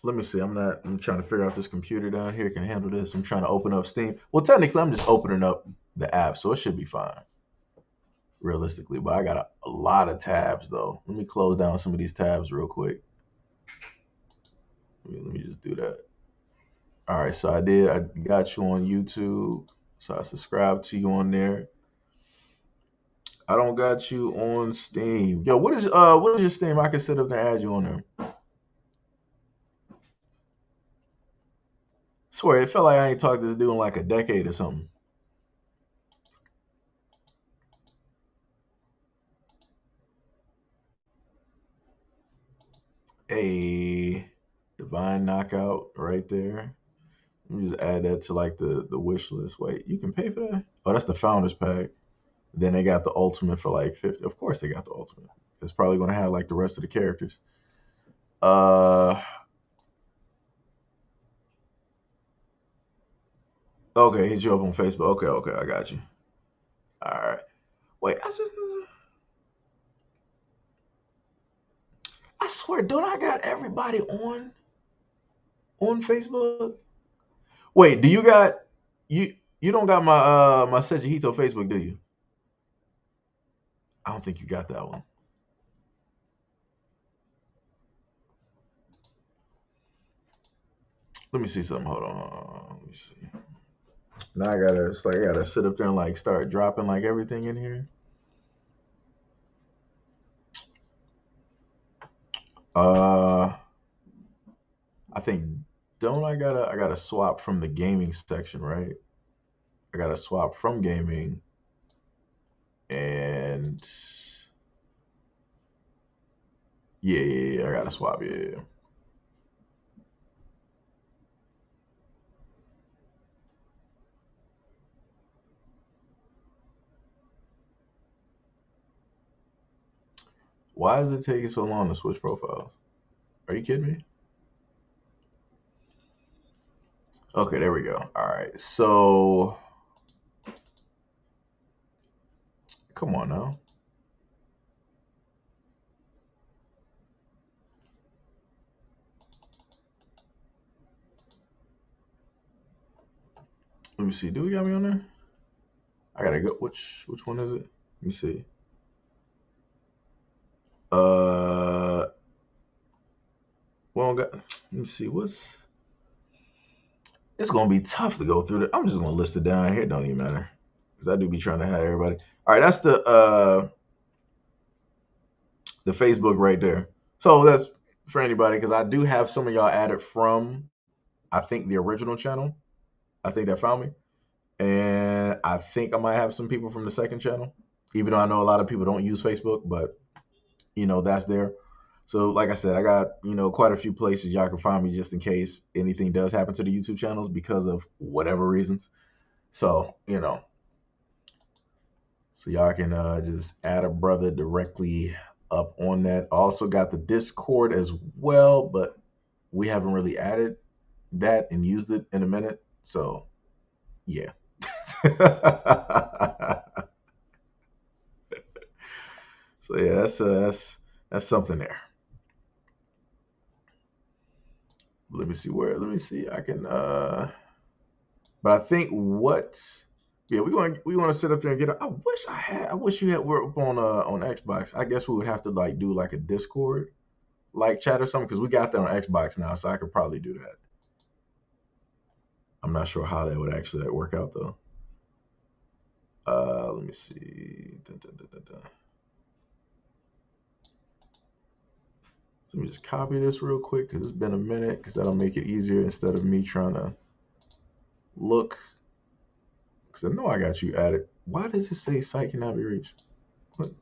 Let me see. I'm trying to figure out this computer down here can handle this. I'm trying to open up Steam. Well, technically, I'm just opening up the app, so it should be fine, realistically. But I got a lot of tabs though. Let me close down some of these tabs real quick. Let me just do that. All right, so I did. I got you on YouTube, so I subscribed to you on there. I don't got you on Steam. Yo, what is your Steam? I can set up to add you on there. Swear, it felt like I ain't talked to this dude in like a decade or something. A divine knockout right there. Let me just add that to like the wish list. Wait, you can pay for that? Oh, that's the founders pack. Then they got the ultimate for like 50. Of course they got the ultimate. It's probably gonna have like the rest of the characters. Uh okay, hit you up on Facebook. Okay, okay, I got you. All right. Wait, I swear, don't I got everybody on Facebook? Wait, do you got you don't got my SEIJIHITO Facebook, do you? I don't think you got that one. Let me see something. Hold on. Let me see. Now I gotta sit up there and like start dropping like everything in here. Uh I think don't I gotta swap from the gaming section, right? I gotta swap from gaming and yeah, I gotta swap, yeah. Why is it taking so long to switch profiles? Are you kidding me? Okay, there we go. All right. So come on now. Let me see. Do we got me on there? I gotta go. Which one is it? Let me see. Uh, well, let me see. It's gonna be tough to go through it. I'm just gonna list it down here. It don't even matter because I do be trying to have everybody. All right, that's the Facebook right there. So that's for anybody because I do have some of y'all added from I think the original channel. I think that found me, and I think I might have some people from the second channel. Even though I know a lot of people don't use Facebook, but that's there. So like I said, I got, quite a few places y'all can find me just in case anything does happen to the YouTube channels because of whatever reasons. So, so y'all can just add a brother directly up on that. Also got the Discord as well, but we haven't really added that and used it in a minute. So, yeah. So yeah, that's something there. Let me see where. Let me see. I can. But I think what. Yeah, we want to sit up there and get. I wish I had. I wish you had were up on Xbox. I guess we would have to like do like a Discord like chat or something because we got that on Xbox now, so I could probably do that. I'm not sure how that would actually work out though. Let me see. Dun, dun, dun, dun, dun. So let me just copy this real quick because it's been a minute because that'll make it easier instead of me trying to look. Because I know I got you added. Why does it say site cannot be reached? What?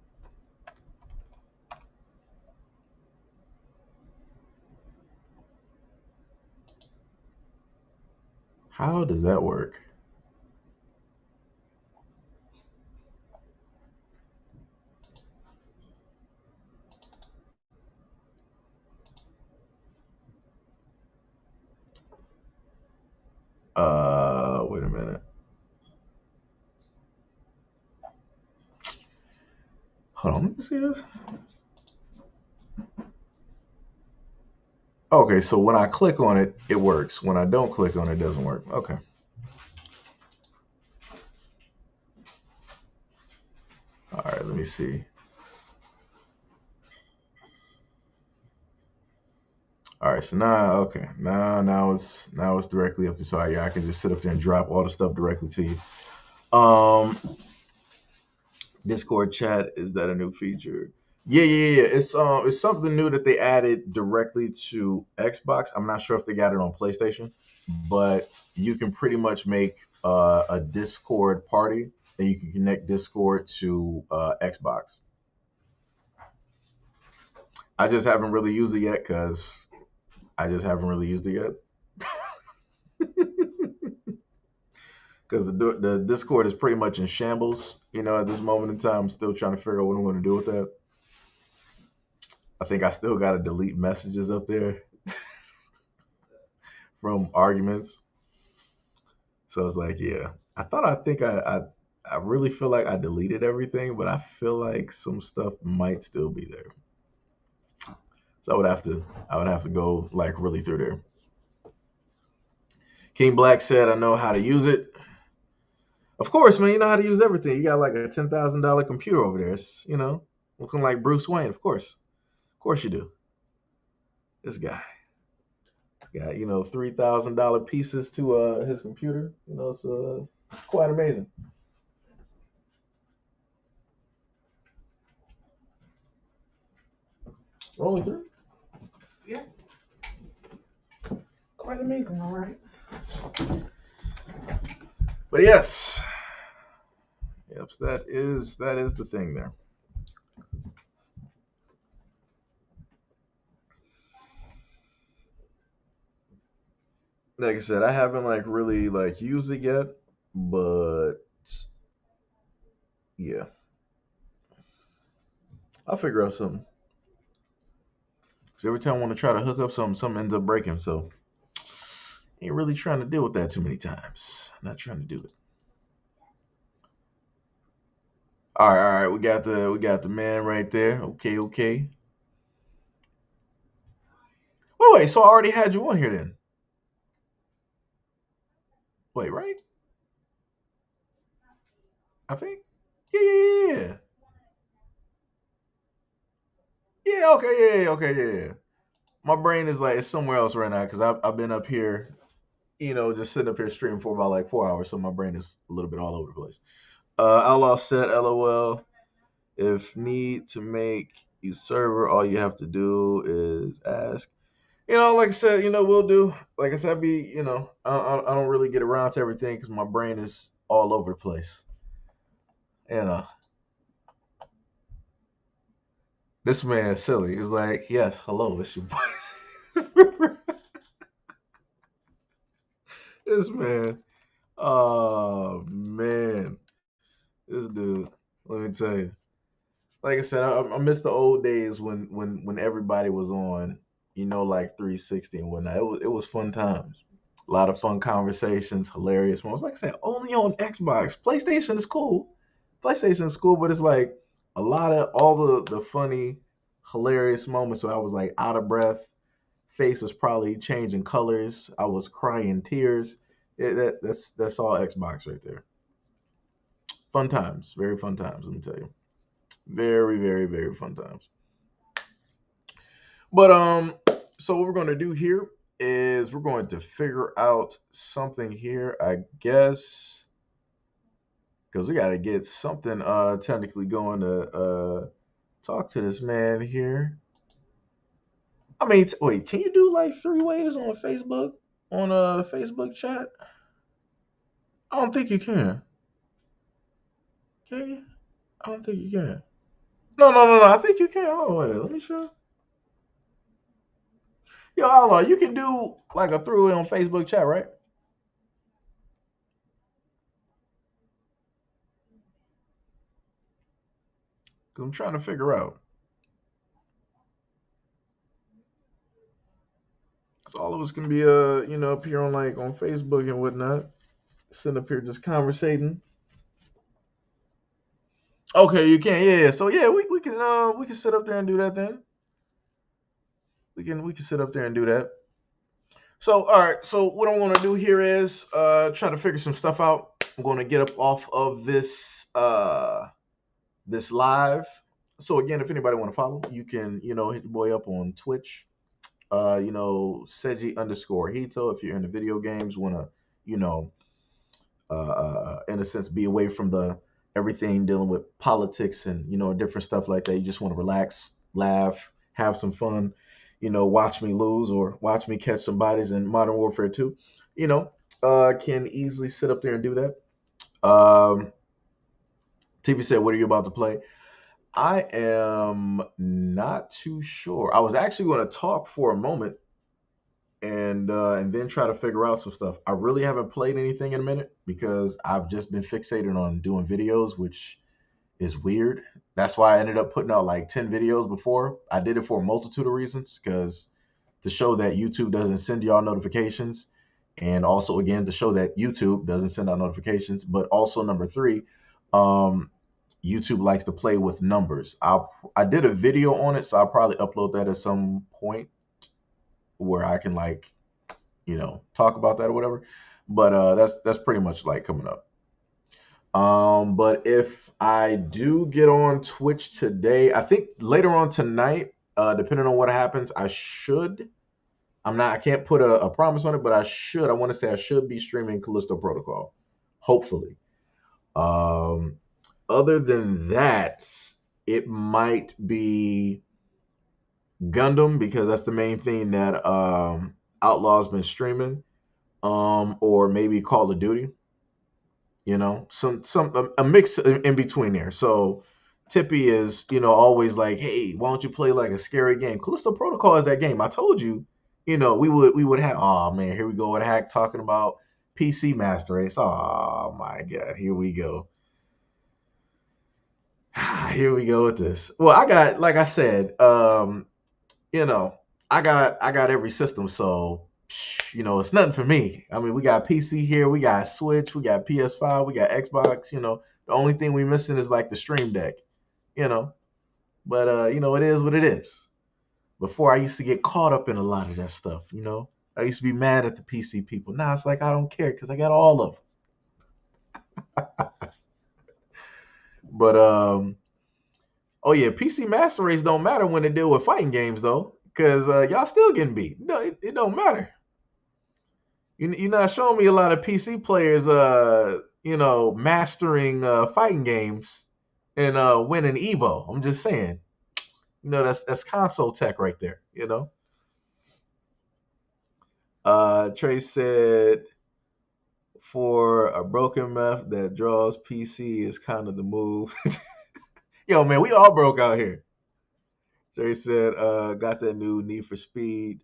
How does that work? Hold on, let me see this. Okay, so when I click on it, it works. When I don't click on it, it doesn't work. Okay. All right, let me see. All right, so now, okay, now it's directly up to, so yeah, I can just sit up there and drop all the stuff directly to you. Discord chat, is that a new feature? Yeah. It's something new that they added directly to Xbox. I'm not sure if they got it on PlayStation, but you can pretty much make a Discord party, and you can connect Discord to Xbox. I just haven't really used it yet because I just haven't really used it yet. Because the Discord is pretty much in shambles. At this moment in time, I'm still trying to figure out what I'm going to do with that. I think I still got to delete messages up there from arguments. So it's like, yeah, I think I really feel like I deleted everything, but I feel like some stuff might still be there. So I would have to go like really through there. King Black said, I know how to use it. Of course, man, you know how to use everything. You got like a $10,000 computer over there. It's, looking like Bruce Wayne. Of course you do. This guy got $3,000 pieces to his computer. It's quite amazing. Only three. Yeah, quite amazing. All right. But yes, yep, so that is the thing there. Like I said, I haven't like really like used it yet, but yeah, I'll figure out something. So every time I want to try to hook up something ends up breaking. So ain't really trying to deal with that too many times. Not trying to do it. All right. We got the man right there. Okay. Wait. So I already had you on here then. Wait, right? I think. Yeah. Yeah. Okay. Yeah. Okay. Yeah. My brain is like it's somewhere else right now because I've been up here, just sitting up here streaming for about like 4 hours, so my brain is a little bit all over the place. Outlaw said, "LOL. If need to make you server, all you have to do is ask." Like I said, we'll do. Like I said, I don't really get around to everything because my brain is all over the place. You know, this man is silly. He was like, "Yes, hello, it's your voice." This man, oh man, this dude. Let me tell you. Like I said, I miss the old days when everybody was on, like 360 and whatnot. It was fun times. A lot of fun conversations, hilarious moments. Like I said, only on Xbox. PlayStation is cool. PlayStation is cool, but it's like a lot of all the funny, hilarious moments where I was like out of breath, face was probably changing colors, I was crying tears. That's all Xbox right there. Fun times, very fun times. Let me tell you, very very very fun times. But so what we're going to do here is we're going to figure out something here, I guess, because we got to get something technically going to talk to this man here. I mean, wait, can you do like three ways on Facebook on a Facebook chat? I don't think you can. Can you? I don't think you can. No. I think you can. Oh wait, let me show. Yo, Outlaw, you can do like a three-way on Facebook chat, right? 'Cause I'm trying to figure out. So all of us can be up here on like on Facebook and whatnot, sitting up here just conversating. Okay, you can. Yeah. So yeah, we can sit up there and do that then. We can sit up there and do that. So all right. So what I want to do here is try to figure some stuff out. I'm going to get up off of this live. So again, if anybody want to follow, you can hit the boy up on Twitch. Seiji underscore Hito. If you're into video games, want to you know in a sense be away from the everything dealing with politics and different stuff like that. You just want to relax, laugh, have some fun, watch me lose or watch me catch some bodies in Modern Warfare 2. You know, can easily sit up there and do that. TV said, "What are you about to play?" I am not too sure. I was actually going to talk for a moment and then try to figure out some stuff. I really haven't played anything in a minute because I've just been fixated on doing videos, which is weird. That's why I ended up putting out like 10 videos before. I did it for a multitude of reasons, because to show that YouTube doesn't send y'all notifications, and also again to show that YouTube doesn't send out notifications, but also number three, um, YouTube likes to play with numbers. I did a video on it, so I'll probably upload that at some point where I can like talk about that or whatever. But that's pretty much like coming up. But if I do get on Twitch today, I think later on tonight, depending on what happens, I should. I'm not. I can't put a promise on it, but I should. I want to say I should be streaming Callisto Protocol, hopefully. Um, Other than that, it might be Gundam, because that's the main thing that Outlaw's been streaming. Or maybe Call of Duty. Some a mix in between there. So Tippy is always like, hey, why don't you play like a scary game? Callisto Protocol is that game. I told you, we would have. Oh man, here we go with Hack talking about PC Master Race. Oh my God, here we go. Here we go with this. Well, I got, like I said, you know, I got every system, so it's nothing for me. I mean, we got PC here, we got Switch, we got PS5, we got Xbox. The only thing we missing is like the Stream Deck. You know, but it is what it is. Before I used to get caught up in a lot of that stuff. I used to be mad at the PC people. Now it's like I don't care because I got all of them. But oh yeah, PC Master Race don't matter when they deal with fighting games though, because y'all still getting beat. No, it don't matter. You're not showing me a lot of PC players, mastering fighting games and winning Evo. I'm just saying, that's console tech right there. Trey said, for a broken meth that draws PC is kind of the move. Yo, man, we all broke out here. Trey said, got that new Need for Speed.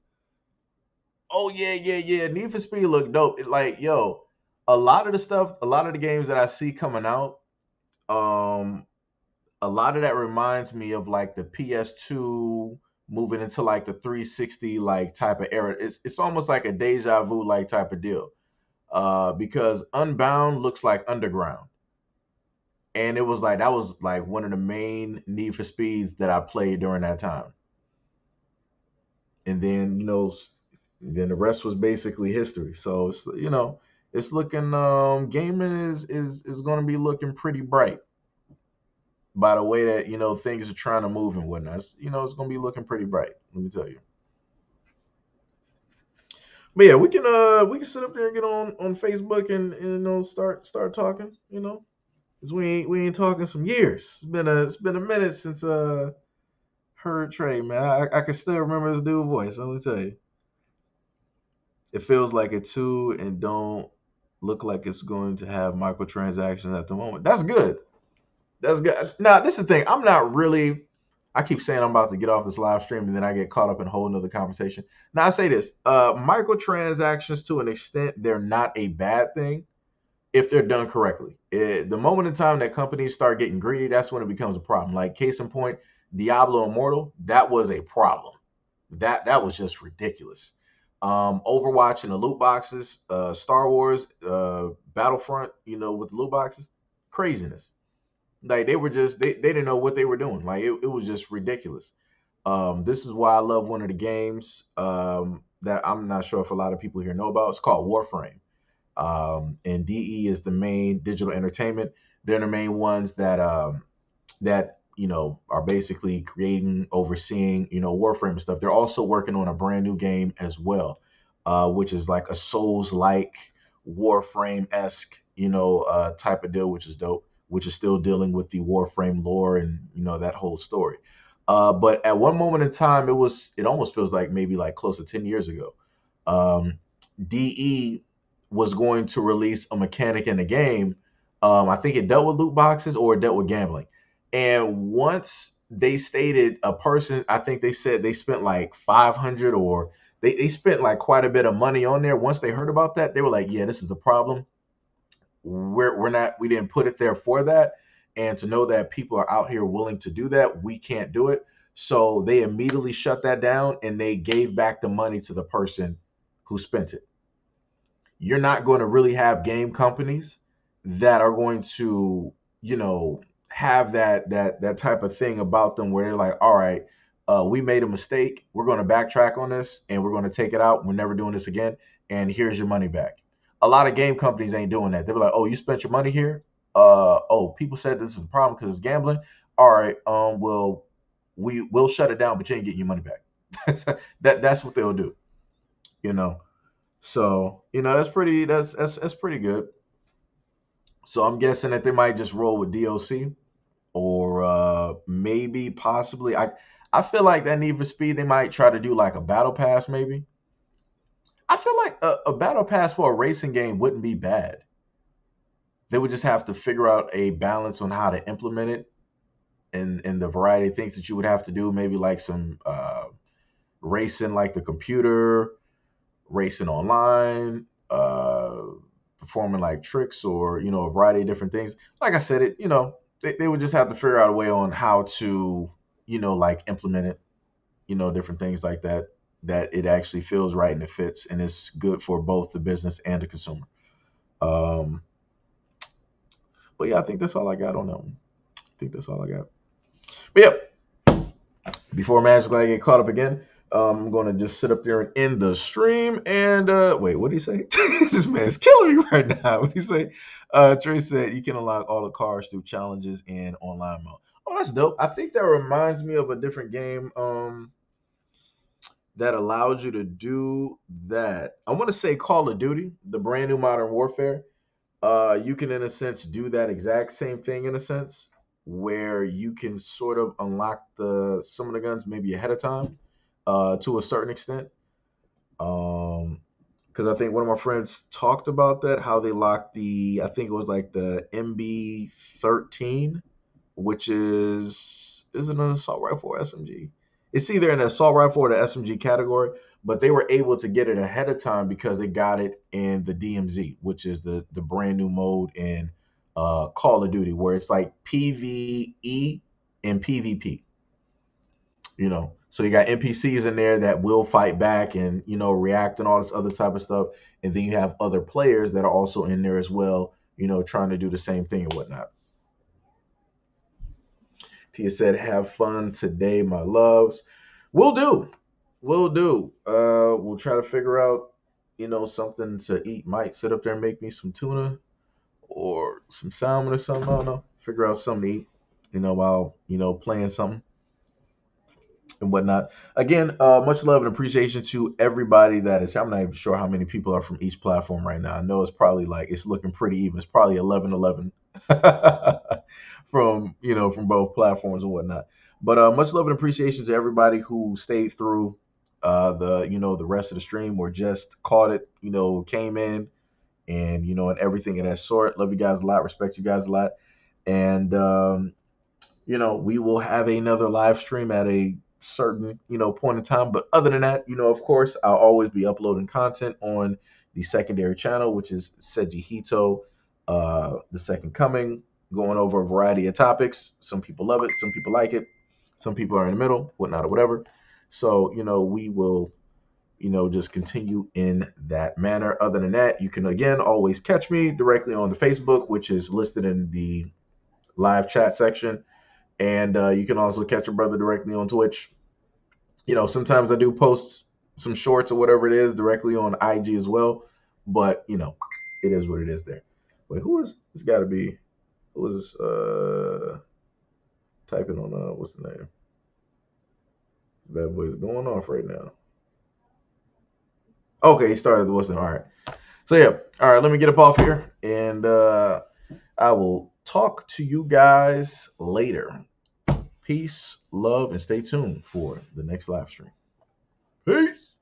Oh yeah, yeah, yeah. Need for Speed look dope. Like, yo, a lot of the stuff, a lot of the games that I see coming out, um, a lot of that reminds me of like the PS2 moving into like the 360 like type of era. It's almost like a deja vu like type of deal. Because Unbound looks like Underground. And it was like that was like one of the main Need for Speeds that I played during that time. And then the rest was basically history. So it's looking, gaming is going to be looking pretty bright by the way that things are trying to move and whatnot. It's going to be looking pretty bright. Let me tell you. But yeah, we can sit up there and get on Facebook and start talking. Cause we ain't talking some years. It's been a minute since heard Trey, man. I can still remember his dude voice. Let me tell you. It feels like it too, and don't look like it's going to have microtransactions at the moment. That's good. That's good. Now, this is the thing. I'm not really. I keep saying I'm about to get off this live stream, and then I get caught up in a whole nother conversation. Now, I say this: microtransactions, to an extent, they're not a bad thing if they're done correctly. The moment in time that companies start getting greedy, that's when it becomes a problem. Like case in point, Diablo Immortal, that was a problem. That was just ridiculous. Overwatch and the loot boxes, Star Wars, Battlefront, with the loot boxes, craziness. Like they were just they didn't know what they were doing. Like it was just ridiculous. This is why I love one of the games that I'm not sure if a lot of people here know about. It's called Warframe. And DE is the main digital entertainment. They're the main ones that are basically creating, overseeing Warframe and stuff. They're also working on a brand new game as well, which is like a Souls-like Warframe esque type of deal, which is dope. Which is still dealing with the Warframe lore and that whole story. But at one moment in time, it almost feels like maybe like close to 10 years ago. Um, DE was going to release a mechanic in the game. I think it dealt with loot boxes or it dealt with gambling. And once they stated a person, I think they said they spent like 500 or they spent like quite a bit of money on there. Once they heard about that, they were like, yeah, this is a problem. We didn't put it there for that. And to know that people are out here willing to do that, we can't do it. So they immediately shut that down and they gave back the money to the person who spent it. You're not going to really have game companies that are going to, have that type of thing about them where they're like, all right, we made a mistake. We're going to backtrack on this and we're going to take it out. We're never doing this again. And here's your money back. A lot of game companies ain't doing that. They're like, oh, you spent your money here. Oh, people said this is a problem because it's gambling. All right, well, we'll shut it down, but you ain't getting your money back. That's what they'll do. You know. So that's pretty good. So I'm guessing that they might just roll with DLC or maybe possibly I feel like that Need for Speed they might try to do like a battle pass maybe. I feel like a battle pass for a racing game wouldn't be bad. They would just have to figure out a balance on how to implement it and the variety of things that you would have to do. Maybe like some racing like the computer, racing online, performing like tricks or a variety of different things. Like I said, they would just have to figure out a way on how to like implement it, different things like that it actually feels right and it fits and it's good for both the business and the consumer. Um, but yeah, I think that's all I got on that one. I think that's all I got. But yeah, before Magic I get caught up again, I'm gonna just sit up there and end the stream. And wait, what did he say? This man is killing me right now. What did he say? Trey said you can unlock all the cars through challenges in online mode. Oh, that's dope. I think that reminds me of a different game that allows you to do that. I want to say Call of Duty, the brand new Modern Warfare. You can, in a sense, do that exact same thing in a sense, where you can sort of unlock some of the guns maybe ahead of time, to a certain extent. Because I think one of my friends talked about that, how they locked I think it was like the MB13, which is it an assault rifle or SMG? It's either an assault rifle or the SMG category, but they were able to get it ahead of time because they got it in the DMZ, which is the brand new mode in Call of Duty, where it's like PvE and PvP. So you got NPCs in there that will fight back and react and all this other type of stuff, and then you have other players that are also in there as well, trying to do the same thing and whatnot. Tia said, have fun today, my loves. We'll do. We'll do. We'll try to figure out, something to eat. Might sit up there and make me some tuna or some salmon or something. I don't know. Figure out something to eat, while, playing something and whatnot. Again, much love and appreciation to everybody that is. I'm not even sure how many people are from each platform right now. I know it's probably it's looking pretty even. It's probably 11-11 from both platforms and whatnot. But much love and appreciation to everybody who stayed through the rest of the stream or just caught it, came in and everything of that sort. Love you guys a lot. Respect you guys a lot. And we will have another live stream at a certain point in time. But other than that, of course, I'll always be uploading content on the secondary channel, which is SEIJIHITO, the second coming, going over a variety of topics. Some people love it, some people like it, some people are in the middle, whatnot or whatever. So we will just continue in that manner. Other than that, you can again always catch me directly on the Facebook, which is listed in the live chat section. And you can also catch a brother directly on Twitch. You know, sometimes I do post some shorts or whatever it is directly on IG as well. But, you know, it is what it is there. Wait, who is this? Got to be, who is this? Typing on, what's the name? Bad boy is going off right now. Okay, he started the listening. All right. So, yeah. All right, let me get up off here. And I will talk to you guys later. Peace, love, and stay tuned for the next live stream. Peace.